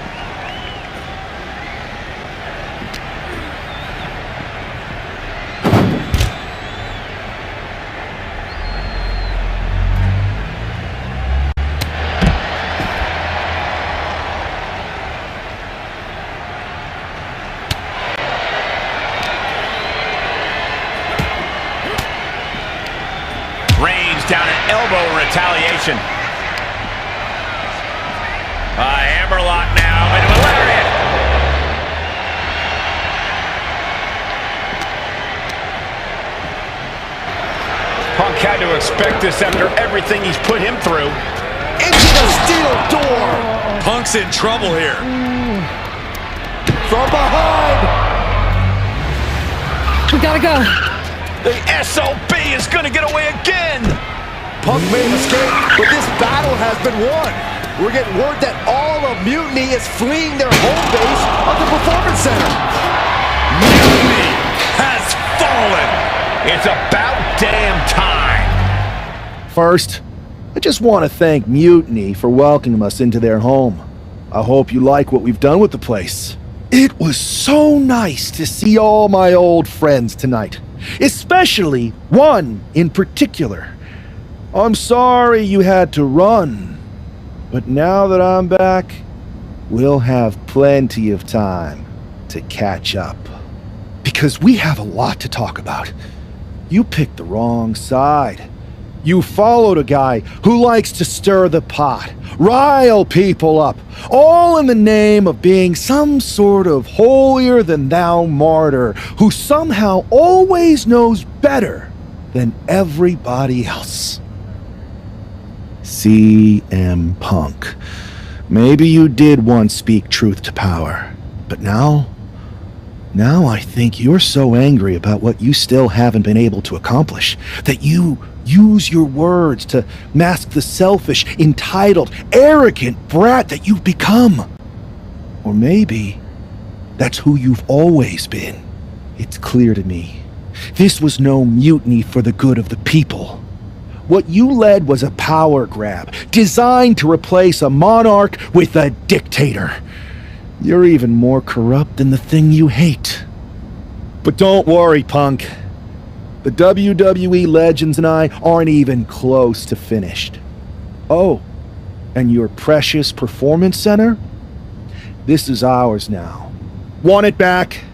Down an elbow retaliation. Hammerlock now into a lariat. Punk had to expect this after everything he's put him through.
Into the steel door.
Punk's in trouble here.
From behind.
We gotta go.
The SOB is gonna get away again.
Punk made a mistake, but this battle has been won. We're getting word that all of Mutiny is fleeing their home base of the Performance Center.
Mutiny has fallen.
It's about damn time.
First, I just want to thank Mutiny for welcoming us into their home. I hope you like what we've done with the place. It was so nice to see all my old friends tonight, especially one in particular. I'm sorry you had to run, but now that I'm back, we'll have plenty of time to catch up. Because we have a lot to talk about. You picked the wrong side. You followed a guy who likes to stir the pot, rile people up, all in the name of being some sort of holier-than-thou martyr who somehow always knows better than everybody else. CM Punk. Maybe you did once speak truth to power, but now I think you're so angry about what you still haven't been able to accomplish that you use your words to mask the selfish, entitled, arrogant brat that you've become. Or maybe that's who you've always been. It's clear to me. This was no mutiny for the good of the people. What you led was a power grab, designed to replace a monarch with a dictator. You're even more corrupt than the thing you hate. But don't worry, Punk. The WWE Legends and I aren't even close to finished. Oh, and your precious Performance Center? This is ours now. Want it back?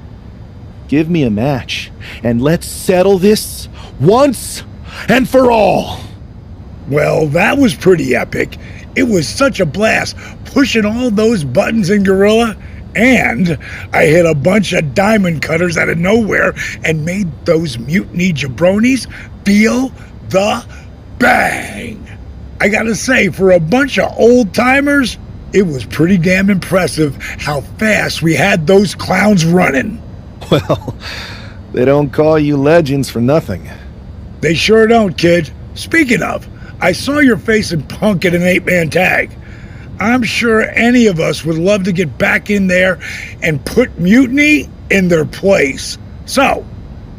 Give me a match, and let's settle this once and for all.
Well, that was pretty epic. It was such a blast pushing all those buttons in Gorilla, and I hit a bunch of diamond cutters out of nowhere and made those mutiny jabronis feel the bang. I gotta say, for a bunch of old timers, it was pretty damn impressive how fast we had those clowns running.
Well, they don't call you legends for nothing.
They sure don't, kid. Speaking of, I saw your face in Punk in an 8-man tag. I'm sure any of us would love to get back in there and put Mutiny in their place. So,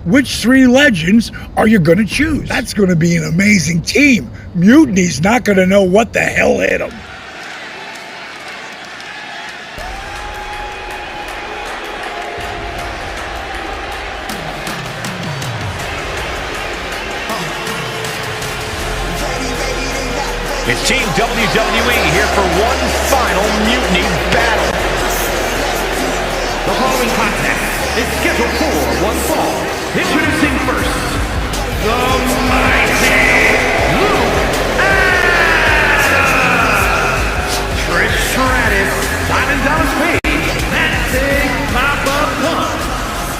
which 3 legends are you going to choose? That's going to be an amazing team. Mutiny's not going to know what the hell hit them.
It's Team WWE here for one final Mutiny battle.
The following contest is scheduled for one fall. Introducing first, the mighty Luke Adams, Trish Stratus, Simon Dallas Page, Massive Papa Punk,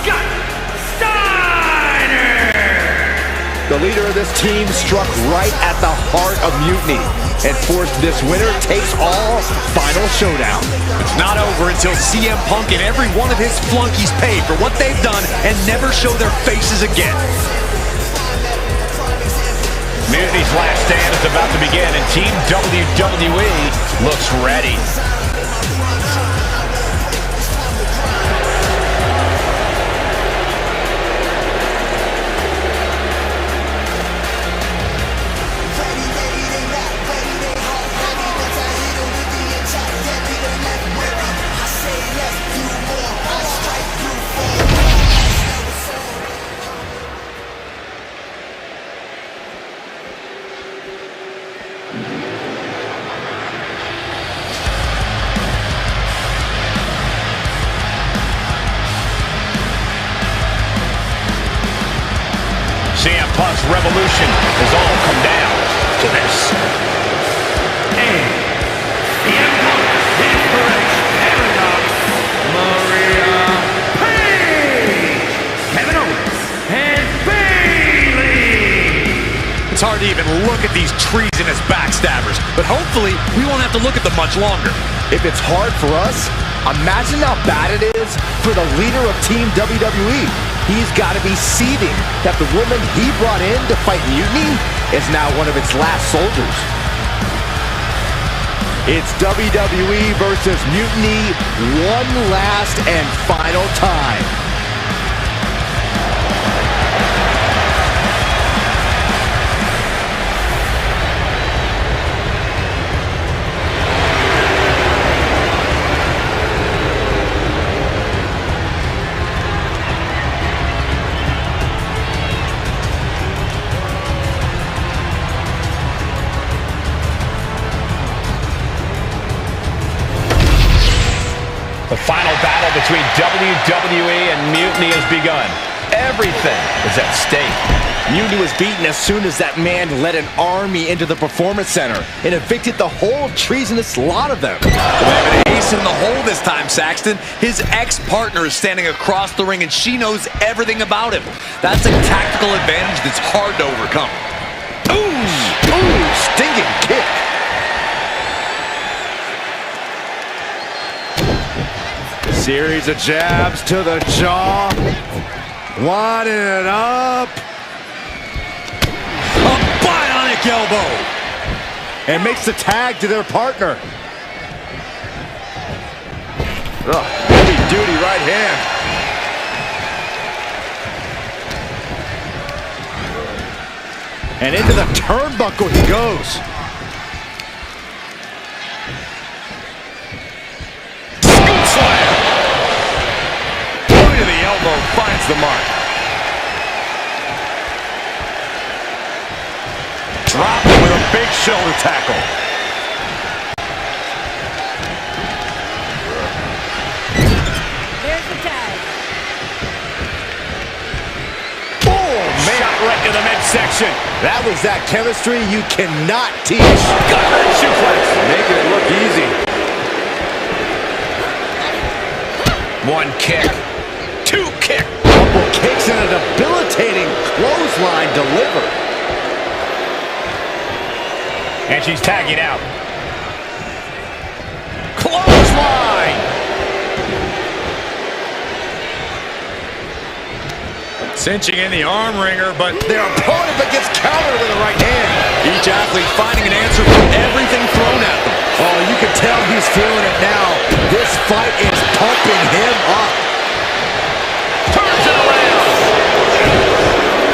Scott Steiner.
The leader of this team struck right at the heart of Mutiny and forced this winner-takes-all final showdown.
It's not over until CM Punk and every one of his flunkies pay for what they've done and never show their faces again.
Mutiny's last stand is about to begin, and Team WWE looks ready. CM Punk's revolution has all come down to this.
And CM Punk, his correct paradox, Maria Page, Kevin Owens, and Bayley.
It's hard to even look at these treasonous backstabbers, but hopefully we won't have to look at them much longer.
If it's hard for us, imagine how bad it is for the leader of Team WWE. He's got to be seething that the woman he brought in to fight Mutiny is now one of its last soldiers. It's WWE versus Mutiny one last and final time.
The final battle between WWE and Mutiny has begun. Everything is at stake.
Mutiny was beaten as soon as that man led an army into the Performance Center and evicted the whole treasonous lot of them.
They have an ace in the hole this time, Saxton. His ex-partner is standing across the ring and she knows everything about him. That's a tactical advantage that's hard to overcome.
Ooh, stinging kick. Series of jabs to the jaw. Winding it up.
A bionic elbow.
And makes the tag to their partner. Heavy duty right hand. And into the turnbuckle he goes.
Finds the mark. Dropped him with a big shoulder tackle.
There's the tag.
Oh, man.
Shot right to the midsection.
That was that chemistry you cannot teach.
Got suplex.
Making it look easy.
One kick. Two kick.
Couple kicks and a debilitating clothesline delivered.
And she's tagging out.
Clothesline.
Cinching in the arm wringer, but
their opponent but gets countered with a right hand.
Each athlete finding an answer for everything thrown at them.
Oh, you can tell he's feeling it now. This fight is pumping him up.
Turns it around.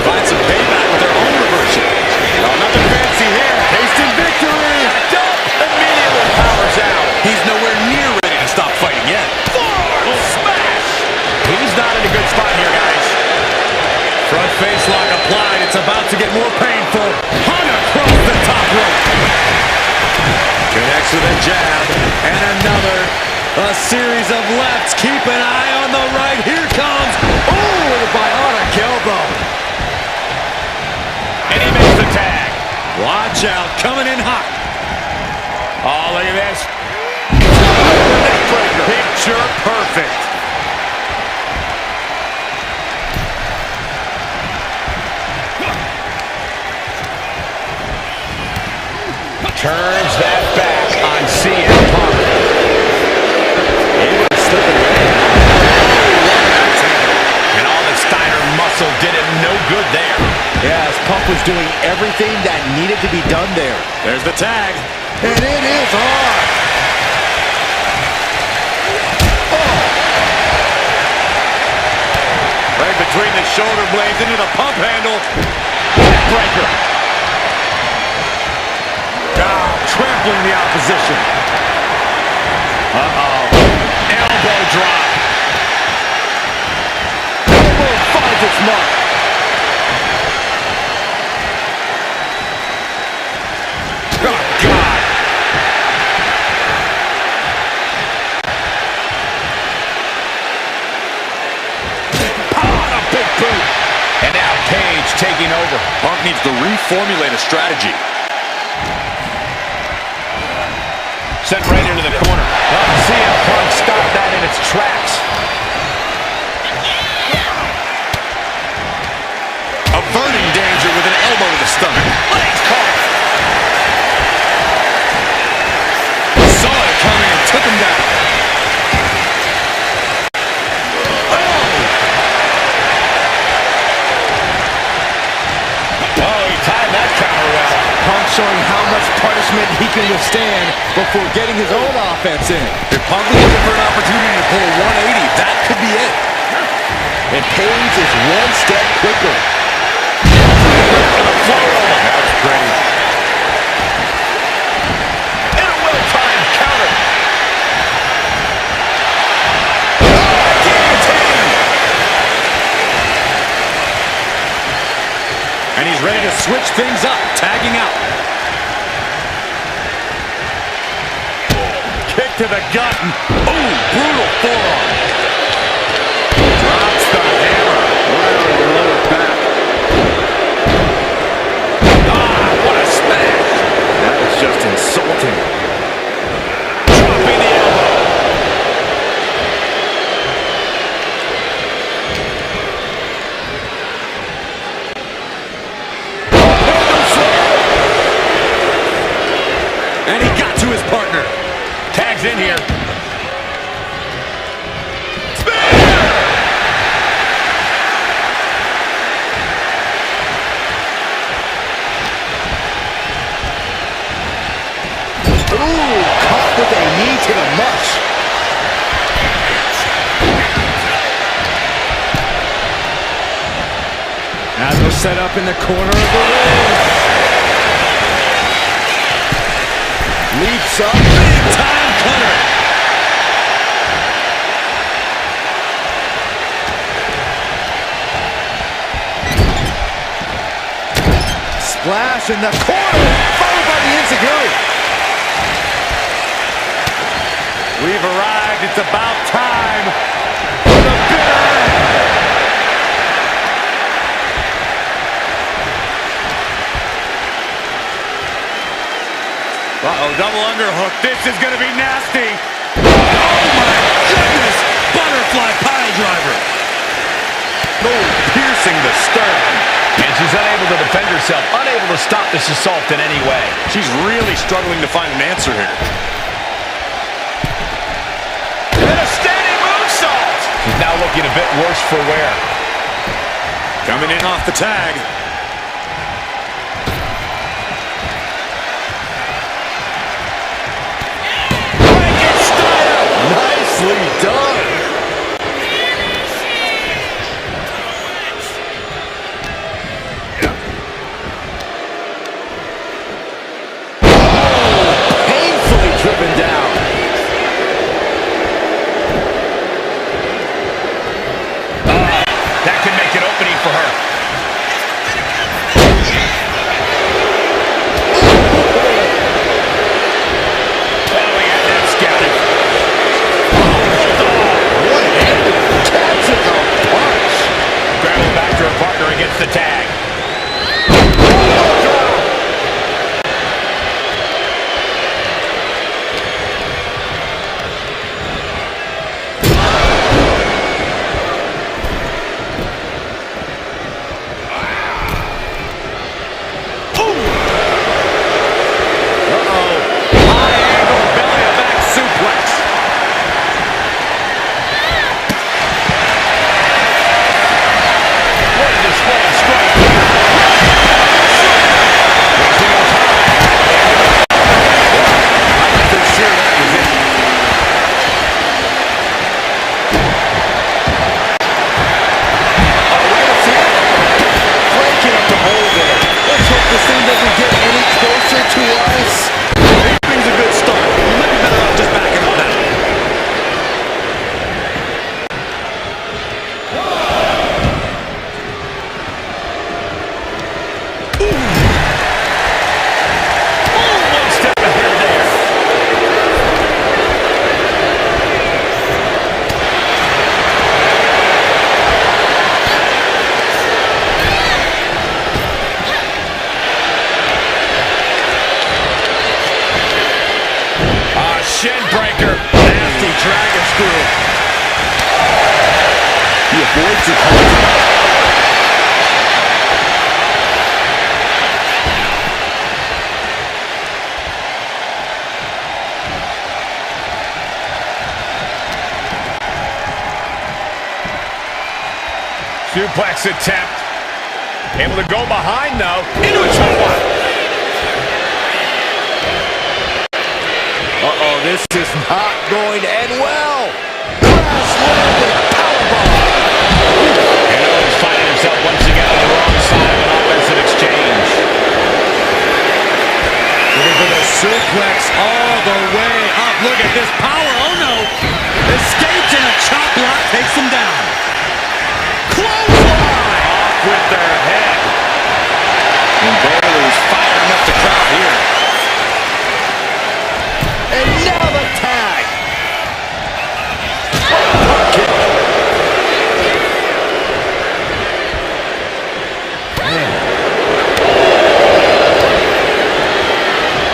Find some payback with their own reversal.
Oh, nothing fancy here. Tasting victory.
Dump immediately powers out.
He's nowhere near ready to stop fighting yet.
Forward smash. He's not in a good spot here, guys.
Front face lock applied. It's about to get more painful. Hung across the top rope. Connects with a jab and another. A series of lefts. Keep an eye on the right. Here comes.
Oh, the bionic elbow.
And he makes the tag.
Watch out. Coming in hot.
Oh, look at this.
Picture perfect.
Turns that back on CM Punk.
Able to slip it away.
And all the Steiner muscle did him no good there.
Yes, Punk was doing everything that needed to be done there.
There's the tag.
And it is on.
Right between the shoulder blades into the pump handle.
Breaker.
Trampling the opposition.
Uh-oh. Elbow drop.
Elbow finds its mark.
Oh, God. Oh, a big boot. And now Page taking over.
Punk needs to reformulate a strategy.
Sent right into the corner. CM Punk stopped that in its tracks.
Averting danger with an elbow to the stomach.
Legs caught.
Saw it coming and took him down.
Oh, he timed that counter well.
Punk showing how much punishment he can withstand before getting his own offense in.
If Punk was looking for an opportunity to pull a 180, that could be it.
And Page is one step quicker.
That was pretty. And a well-timed counter.
And he's ready to switch things up, tagging out.
Kick to the gut. Ooh, brutal forearm. Drops the hammer. Right on the lower back. Ah, what a smash.
That is just insulting.
Dropping the elbow.
And he got to his partner.
Tags in here.
Ooh, caught with a knee to the mush.
Now they'll set up in the corner of the ring.
Leaps up.
Big time cutter.
Splash in the corner. Followed by the enziguri.
We've arrived. It's about time for the bitter end. Uh-oh, double underhook. This is going to be nasty.
Oh my goodness! Butterfly pile driver.
Oh, piercing the sternum. And she's unable to defend herself, unable to stop this assault in any way.
She's really struggling to find an answer here.
And a standing moonsault. She's now looking a bit worse for wear.
Coming in off the tag.
Nicely done. Oh, painfully driven down.
That can make an opening for her. Oh, he had that scouted.
Catches a punch.
Grabbing back to her partner against the tag.
Backbreaker. Nasty dragon screw. He avoids the contact.
Suplex attempt. Able to go behind, though. Into a chokehold.
Uh-oh, this is not going to end well. Crash landing powerbomb.
And Owens finding himself once again on the wrong side of an offensive exchange.
Looking for the suplex all the way up. Look at this power. Oh, no. Escapes and a chop block takes him down.
Clothesline! Off with their head.
And Bayley's firing up the crowd here.
And now the tag.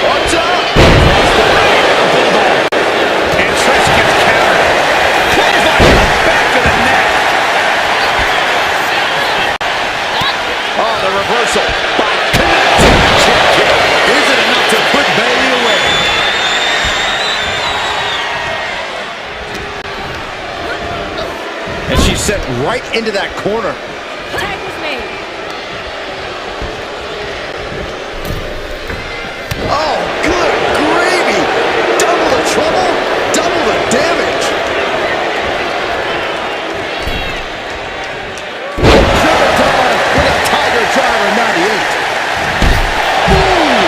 What's up?
And Trish gets countered. Clothesline back to the neck.
Oh, the reversal by connecting the champion.
Is it enough to put Bayley away?
And she's set right into that corner.
Tag was made.
Oh, good gravy. Double the trouble, double the damage. Scimitar with a Tiger Driver 98. Boom.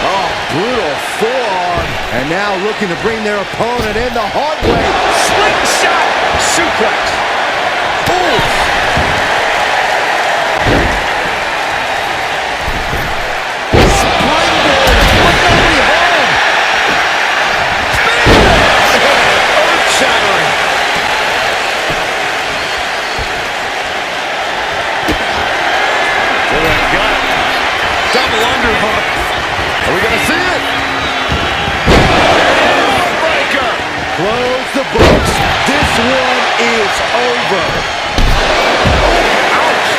Oh, brutal forearm. And now looking to bring their opponent in the hard way.
Slingshot suplex.
Ooh. Springboard with nobody home.
Earth-shattering.
Double underhook. Are we going to see it? Breaker. Close the books. This one is over. Ouch.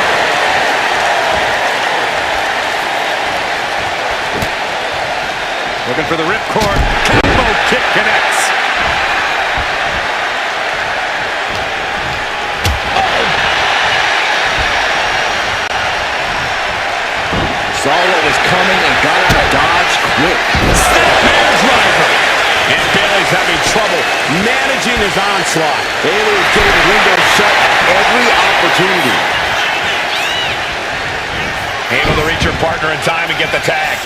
Looking for the ripcord. Combo kick connects.
Saw what was coming and got out of dodge quick.
Snapman driver. And Bayley's having trouble managing his onslaught.
Bayley is getting the window shut at every opportunity.
Able to reach her partner in time and get the tag.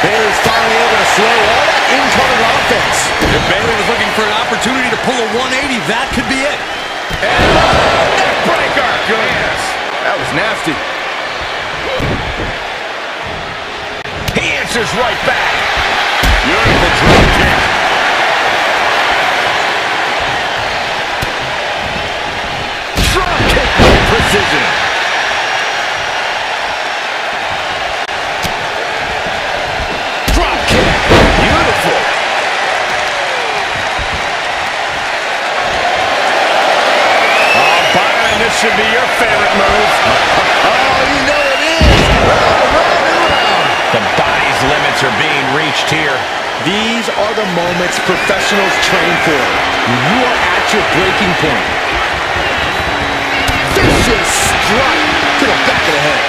Bayley's finally able to slow all that incoming offense.
If Bayley was looking for an opportunity to pull a 180, that could be it.
Neckbreaker.
Goodness. That was nasty.
He answers right back. Beautiful drop kick.
Drop kick with precision. Drop kick. Beautiful.
Oh, Byron, this should be your favorite move.
Oh, you know it is. Round, round, and round.
The body's limits are being reached here.
These are the moments professionals train for. When you are at your breaking point. Vicious strike to the back of the head.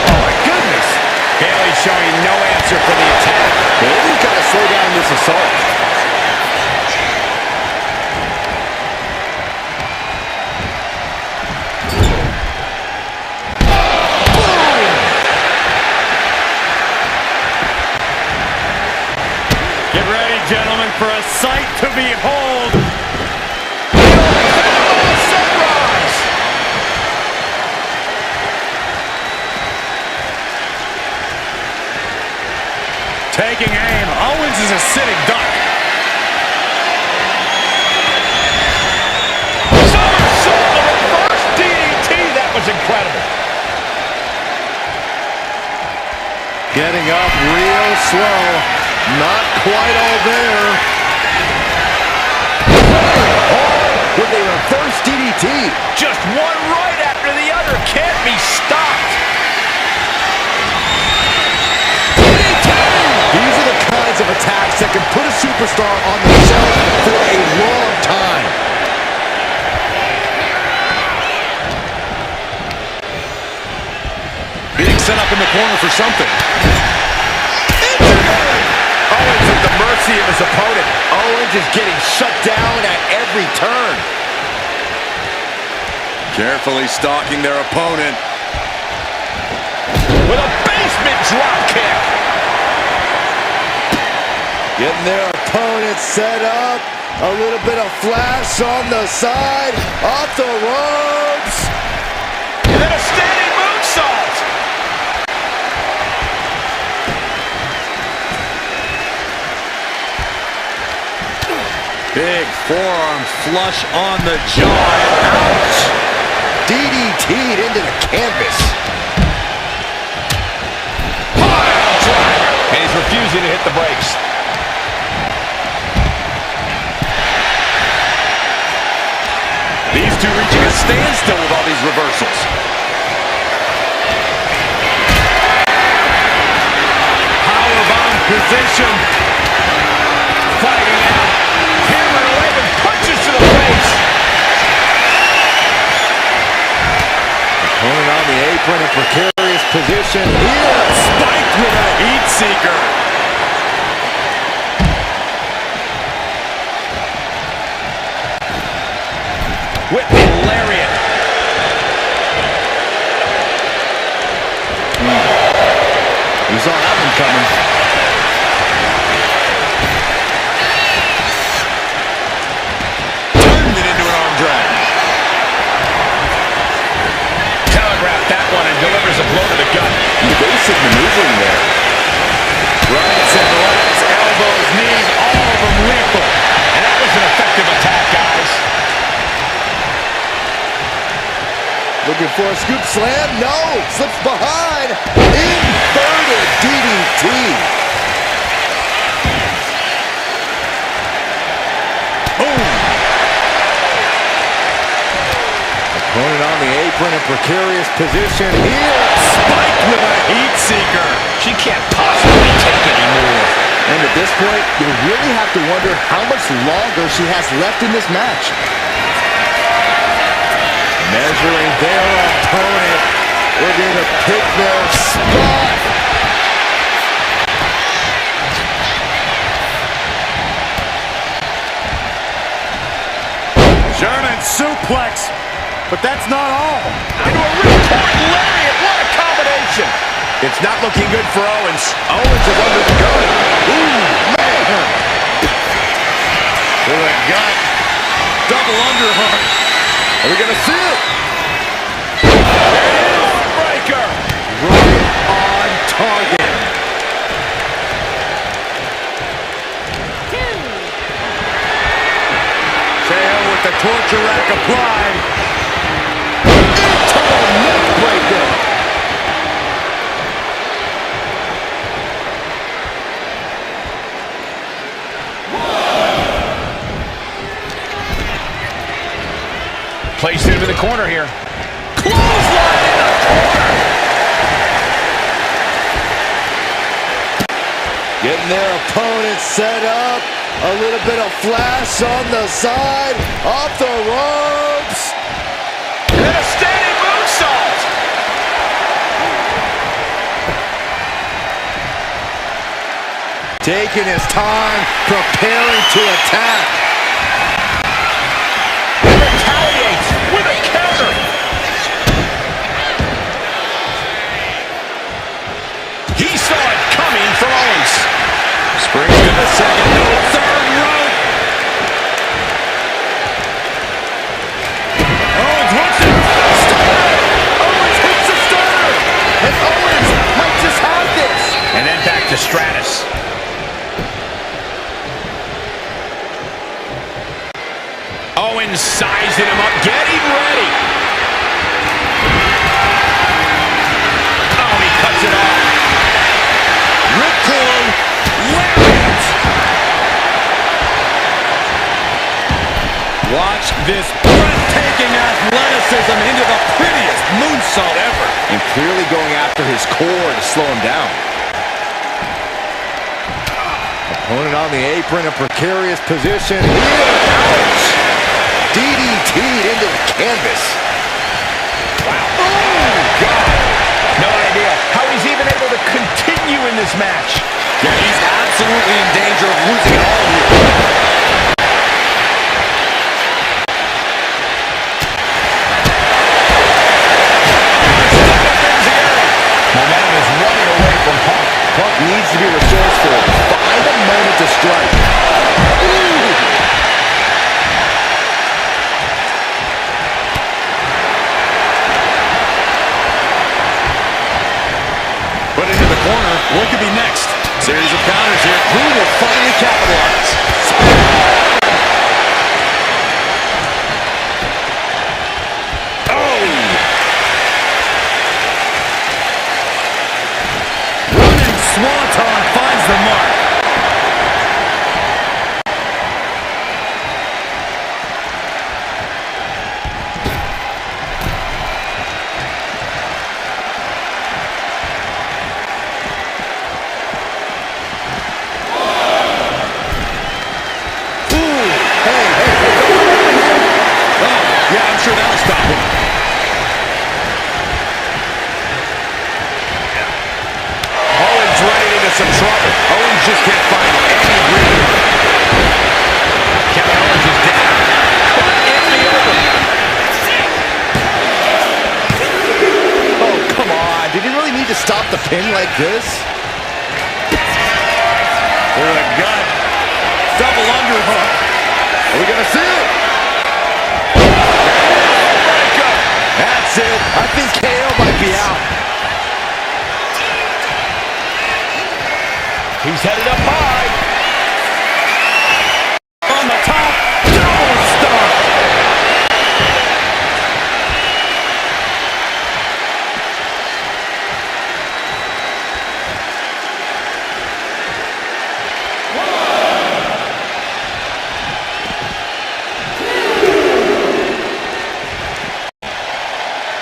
Oh my goodness.
Bayley showing no answer for the attack.
Bayley's got to slow down this assault.
Get ready, gentlemen, for a sight to behold.
Taking aim. Owens is a sitting duck.
Somersault, a reverse DDT. That was incredible.
Getting up real slow. Not quite all there. Oh, with a reverse DDT.
Just one right after the other. Can't be stopped.
These are the kinds of attacks that can put a superstar on the shelf for a long time.
Being set up in the corner for something.
Owens at the mercy of his opponent. Owens is getting shut down at every turn.
Carefully stalking their opponent.
With a basement drop kick.
Getting their opponent set up. A little bit of flash on the side. Off the ropes.
And then a standing moonsault.
Big forearm flush on the jaw. Ouch!
DDT'd into the canvas.
Pile driver. And he's refusing to hit the brakes.
These two reaching a standstill with all these reversals.
Powerbomb position. Fighting out. Hammer away with punches to the face.
Opponent on the apron in precarious position. Here,
Spiked with a heat seeker.
Whipping lariat.
We saw that one coming.
Turned it into an arm drag.
Telegraphed that one and delivers a blow to the gut.
Basic maneuvering there.
Rights and lefts, elbows, knees, all of them lethal. And that was an effective attack, guys.
Looking for a scoop slam. No. Slips behind. Inverted DDT. Boom. Opponent on the apron in precarious position. Here.
Spiked with a heat seeker.
She can't possibly take anymore.
And at this point, you really have to wonder how much longer she has left in this match. Measuring their opponent. They're going to pick their spot.
German suplex. But that's not all.
Into a ripcord lariat. What a combination. It's not looking good for Owens. Owens is under the gun.
Ooh, man.
To the gut. Double underhook.
Are we going to see it?
Breaker.
Right on target.
KO with the torture rack applied.
Total neck breaker.
Placed him in the corner here. Clothesline in the corner.
Getting their opponent set up. A little bit of flash on the side. Off the ropes.
And a standing moonsault.
Taking his time, preparing to attack.
Retaliates with a counter. He saw it coming from Owens.
Springs to the second, no third rope.
Owens hits it. Stunner. Owens hits the stunner. And Owens might just have this.
And then back to Stratus. Again, sizing him up, getting ready. Oh, he cuts it off. Ripcord, lariat.
Watch this breathtaking athleticism into the prettiest moonsault ever.
And clearly going after his core to slow him down. Opponent on the apron, a precarious position. Ouch! DDT'd into the canvas.
Wow. Oh, God. No idea how he's even able to continue in this match.
Yeah, he's absolutely in danger of losing it all here.
Momentum is running away from Punk.
Punk needs to be resourceful. Find a moment to strike. Ooh.
Put into the corner. What could be next? Series of counters here. Who will finally capitalize?
Oh! Running Swanton finds the mark.
Yeah, I'm sure that'll stop him.
Owens running into some trouble. Owens just can't find any breathing. Kevin Owens is down. Put in the open.
Oh, come on. Did he really need to stop the pin like this?
To the gut. Double underhook.
Are we going to see it? That's it. I think KO might be out.
He's headed up high.
On the top. Double stomp.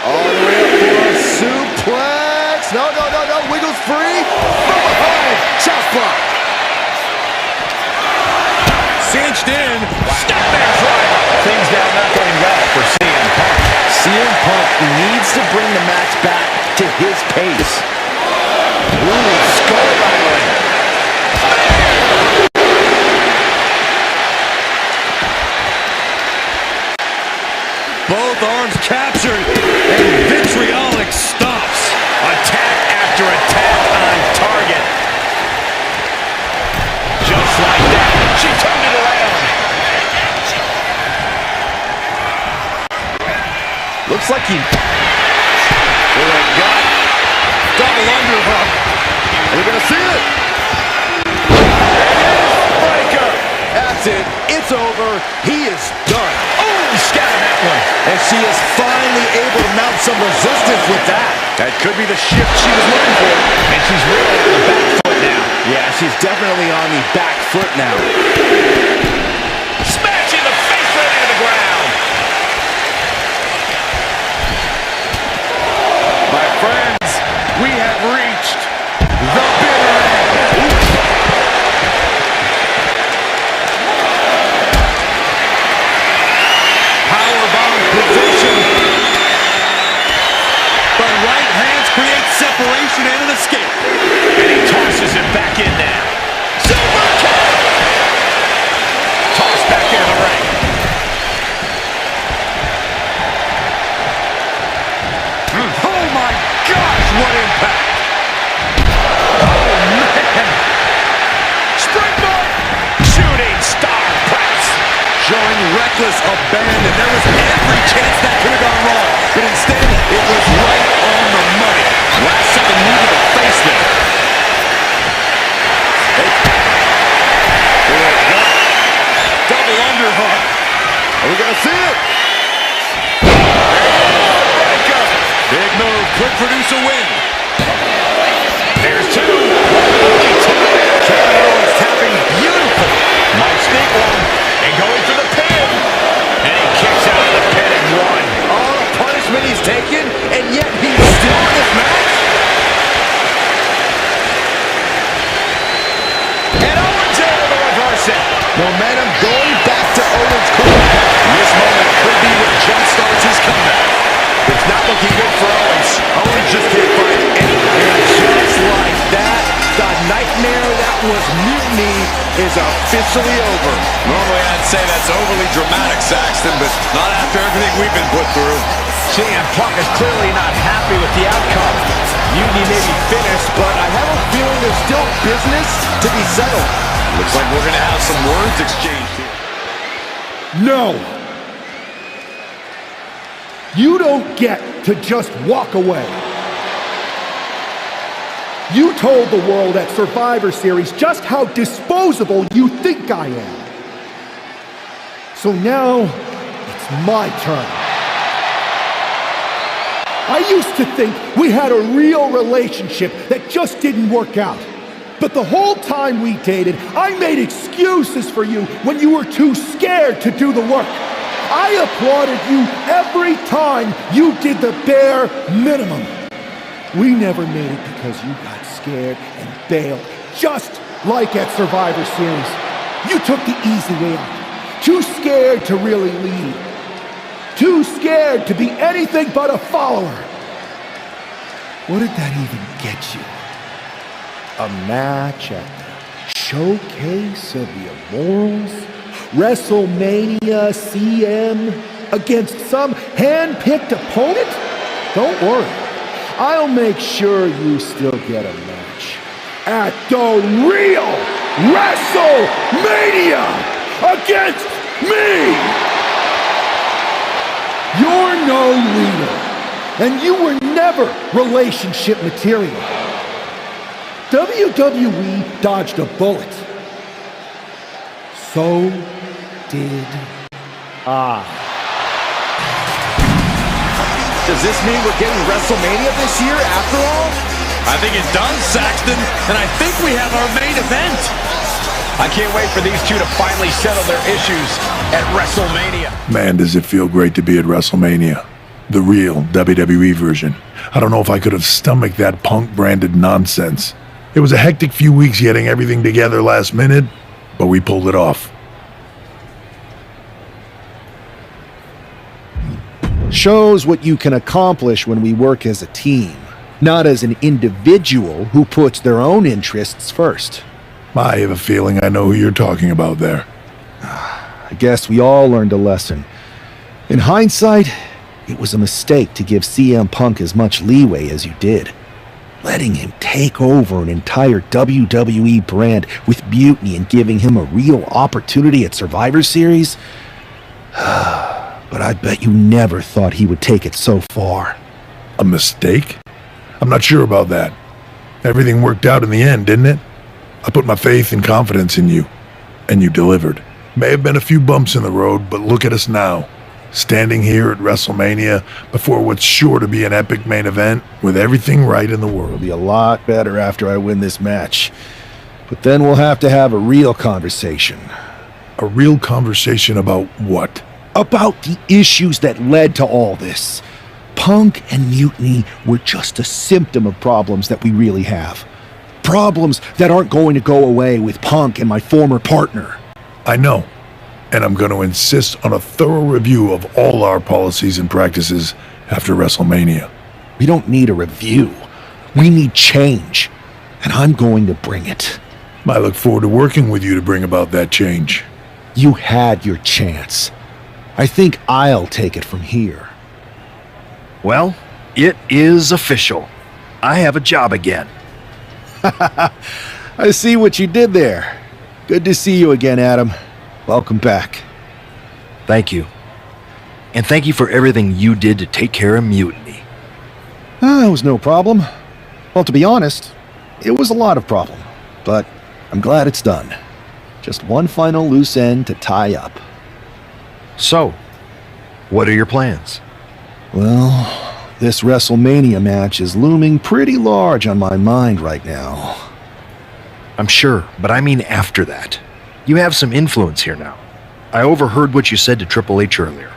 All the way up for a suplex. No. Wiggles free. From behind. Chest block.
Cinched in.
Step-in driver. Things down not going well for CM Punk.
CM Punk needs to bring the match back to his pace. Ooh, skull rattling.
Both arms captured. And vitriolic stomps.
Attack after attack on target. Just like that, she turned it around.
Looks like he...
With a gut. Double underhook.
Are we going to see it?
Breaker.
That's it. It's over. He is done.
Oh, he scattered that one.
And she is finally able to mount some resistance with that.
That could be the shift she was looking for. And she's really on the back foot now.
Yeah, she's definitely on the back foot now.
Smashing the face right into the ground.
My friends, we have reached the bitter end. Powerbomb position. The right hands create separation and an escape.
And he tosses it back in now. Super kick! Tossed back into the ring.
Oh my gosh, what impact!
Oh man! Springboard! Shooting star press!
Showing reckless abandon. There was every chance that could have gone wrong, but instead, it was right on the money. Last second move of the face there.
Double underhook. Are we going to see
could produce a win.
There's two. Only two. Kevin Owens tapping beautiful. Might sneak one. And going for the pin. And he kicks out of the pin and one.
All the punishment he's taken, and yet he's still in this match.
And Owens able to reverse it.
Momentum going back to Owens' corner.
This moment could be what jumpstarts his comeback.
It's not looking good for Owens. Owens just can't find anything. And just like that, the nightmare that was Mutiny is officially over.
Normally I'd say that's overly dramatic, Saxton, but not after everything we've been put through.
CM Punk is clearly not happy with the outcome. Mutiny may be finished, but I have a feeling there's still business to be settled.
Looks like we're going to have some words exchanged here.
No! You don't get to just walk away. You told the world at Survivor Series just how disposable you think I am. So now, it's my turn. I used to think we had a real relationship that just didn't work out. But the whole time we dated, I made excuses for you when you were too scared to do the work. I applauded you every time you did the bare minimum. We never made it because you got scared and bailed, just like at Survivor Series. You took the easy way out. Too scared to really lead. Too scared to be anything but a follower. What did that even get you? A match at the Showcase of the Immortals? WrestleMania CM against some hand-picked opponent? Don't worry. I'll make sure you still get a match at the real WrestleMania against me! You're no leader, and you were never relationship material. WWE dodged a bullet. So did I.
Does this mean we're getting WrestleMania this year after all?
I think it does, Saxton, and I think we have our main event.
I can't wait for these two to finally settle their issues at WrestleMania.
Man, does it feel great to be at WrestleMania. The real WWE version. I don't know if I could have stomached that Punk-branded nonsense. It was a hectic few weeks getting everything together last minute, but we pulled it off.
Shows what you can accomplish when we work as a team, not as an individual who puts their own interests first.
I have a feeling I know who you're talking about there.
I guess we all learned a lesson. In hindsight, it was a mistake to give CM Punk as much leeway as you did. Letting him take over an entire WWE brand with Mutiny and giving him a real opportunity at Survivor Series? But I bet you never thought he would take it so far.
A mistake? I'm not sure about that. Everything worked out in the end, didn't it? I put my faith and confidence in you, and you delivered. May have been a few bumps in the road, but look at us now. Standing here at WrestleMania before what's sure to be an epic main event with everything right in the world.
It'll be a lot better after I win this match. But then we'll have to have a real conversation.
A real conversation about what?
About the issues that led to all this. Punk and Mutiny were just a symptom of problems that we really have. Problems that aren't going to go away with Punk and my former partner.
I know. And I'm going to insist on a thorough review of all our policies and practices after WrestleMania.
We don't need a review. We need change. And I'm going to bring it.
I look forward to working with you to bring about that change.
You had your chance. I think I'll take it from here.
Well, it is official. I have a job again.
I see what you did there. Good to see you again, Adam. Welcome back.
Thank you. And thank you for everything you did to take care of Mutiny.
It was no problem. Well, to be honest, it was a lot of problem. But I'm glad it's done. Just one final loose end to tie up.
So, what are your plans?
Well, This WrestleMania match is looming pretty large on my mind right now.
I'm sure, but I mean after that. You have some influence here now. I overheard what you said to Triple H earlier.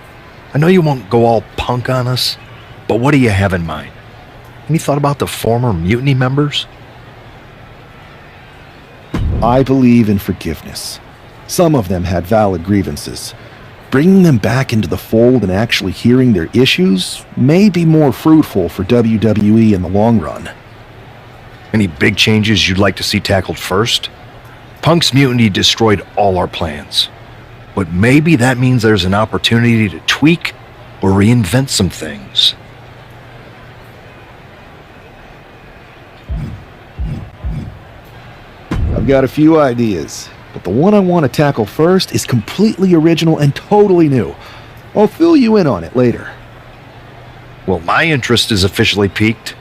I know you won't go all punk on us, but what do you have in mind? Any thought about the former Mutiny members?
I believe in forgiveness. Some of them had valid grievances. Bringing them back into the fold and actually hearing their issues may be more fruitful for WWE in the long run.
Any big changes you'd like to see tackled first? Punk's mutiny destroyed all our plans. But maybe that means there's an opportunity to tweak or reinvent some things.
I've got a few ideas, but the one I want to tackle first is completely original and totally new. I'll fill you in on it later.
Well, my interest is officially piqued.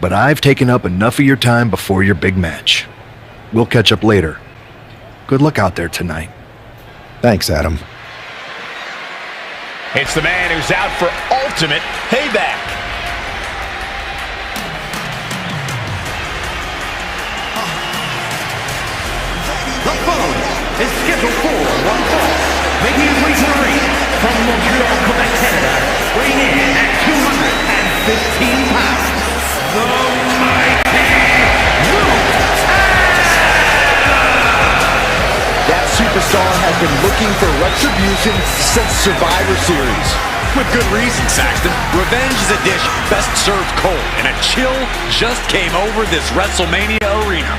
But I've taken up enough of your time before your big match. We'll catch up later. Good luck out there tonight.
Thanks, Adam.
It's the man who's out for ultimate payback.
The following is scheduled for one fall, making his way to the ring from Montreal, Quebec, Canada, weighing in at 215 pounds, the mighty
That superstar has been looking for retribution since Survivor Series.
With good reason, Saxton. Revenge is a dish best served cold, and a chill just came over this WrestleMania arena.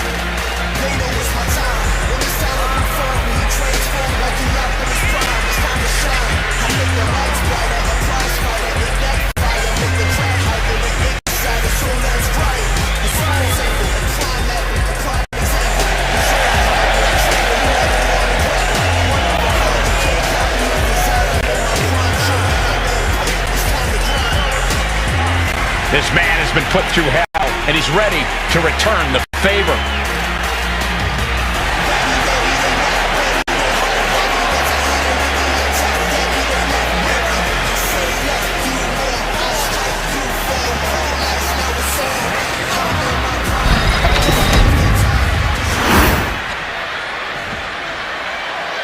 This man has been put through hell, and he's ready to return the favor.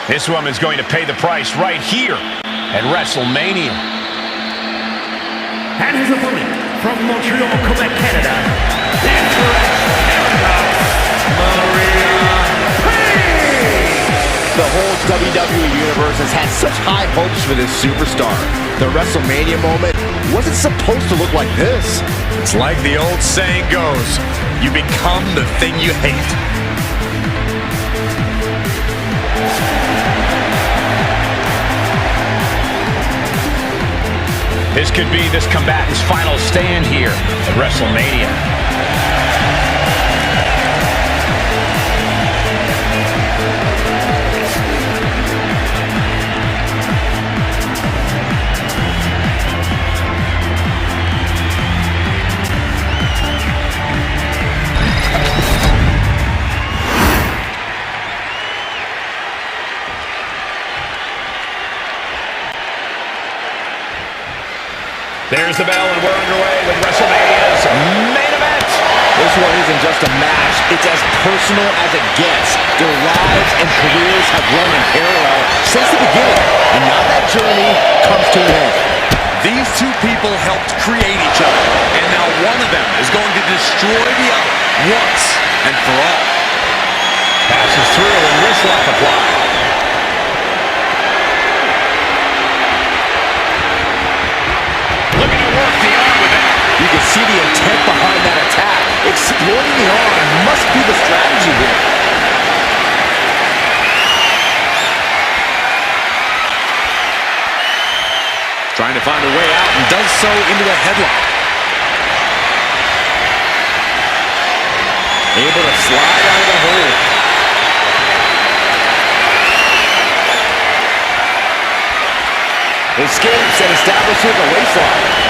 This woman's going to pay the price right here at WrestleMania.
And his opponent from Montreal, Quebec, Canada,
The whole WWE Universe has had such high hopes for this superstar. The WrestleMania moment wasn't supposed to look like this.
It's like the old saying goes, you become the thing you hate.
This could be this combatant's final stand here at WrestleMania. There's the bell, and we're underway with WrestleMania's main event.
This one isn't just a match, it's as personal as it gets. Their lives and careers have run in parallel since the beginning, and now that journey comes to an end.
These two people helped create each other, and now one of them is going to destroy the other once and for all.
Passes through and wrist lock applied. Looking to work the arm with that.
You can see the intent behind that attack. Exploiting the arm must be the strategy here.
Trying to find a way out and does so into a headlock. Able to slide out of the hole.
Escapes and establishes a waistlock.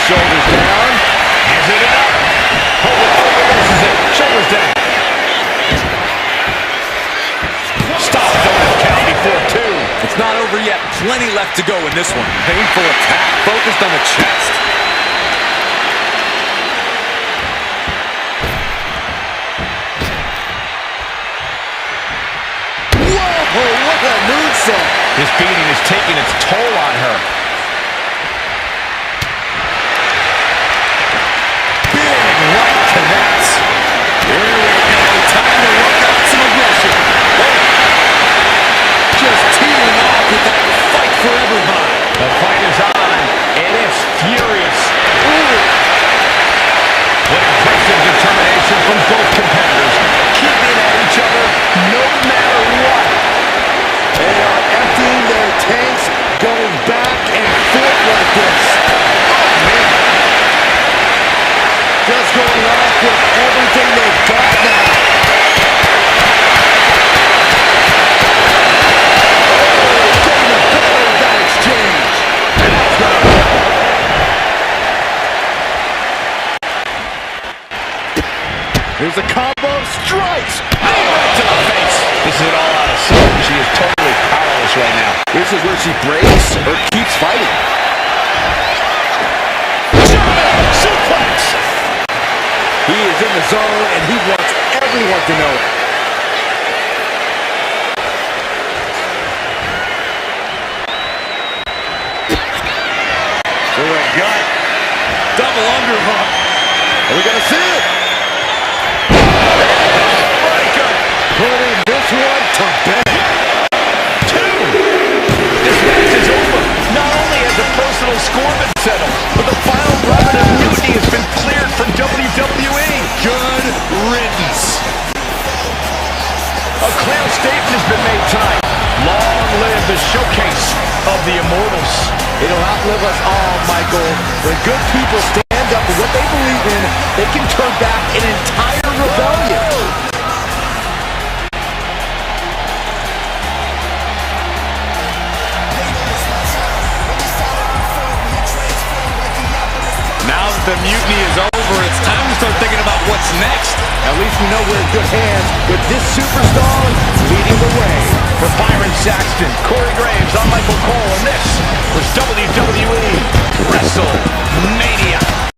Shoulders down.
It's not over yet. Plenty left to go in this one. Painful attack, focused on the chest.
Whoa, what a moonsault.
This beating is taking its toll on her.
Big right connects. Here we go. Time to work out some aggression. Whoa. Just teeing off with that fight forever high.
The fight is on, and it's furious.
Ooh.
What impressive determination from both competitors, keeping at each other no matter what.
They are emptying their tanks, going back and forth like this. Oh, man. Just going off with everything they've got now. Oh, getting the better of that exchange. Here's a combo of strikes.
Right to the face. This is it all out of sight. She is totally powerless right now.
This is where she breaks or keeps fighting.
German suplex.
He is in the zone, and he wants everyone to know it. To the gut.
Double underhook.
Are we going to see it? Putting this one to bed.
Two. This match is over. Not only has a personal score been settled, but the final round of mutiny has been cleared from WWE.
Good riddance.
A clear statement has been made tonight. Long live the showcase of the Immortals.
It'll outlive us all, Michael. When good people stand up for what they believe in, they can turn back an entire rebellion.
Now that the mutiny is over, it's time to start thinking about what's next.
At least we know we're in good hands with this superstar leading the way.
For Byron Saxton, Corey Graves, I'm Michael Cole, and this was WWE WrestleMania.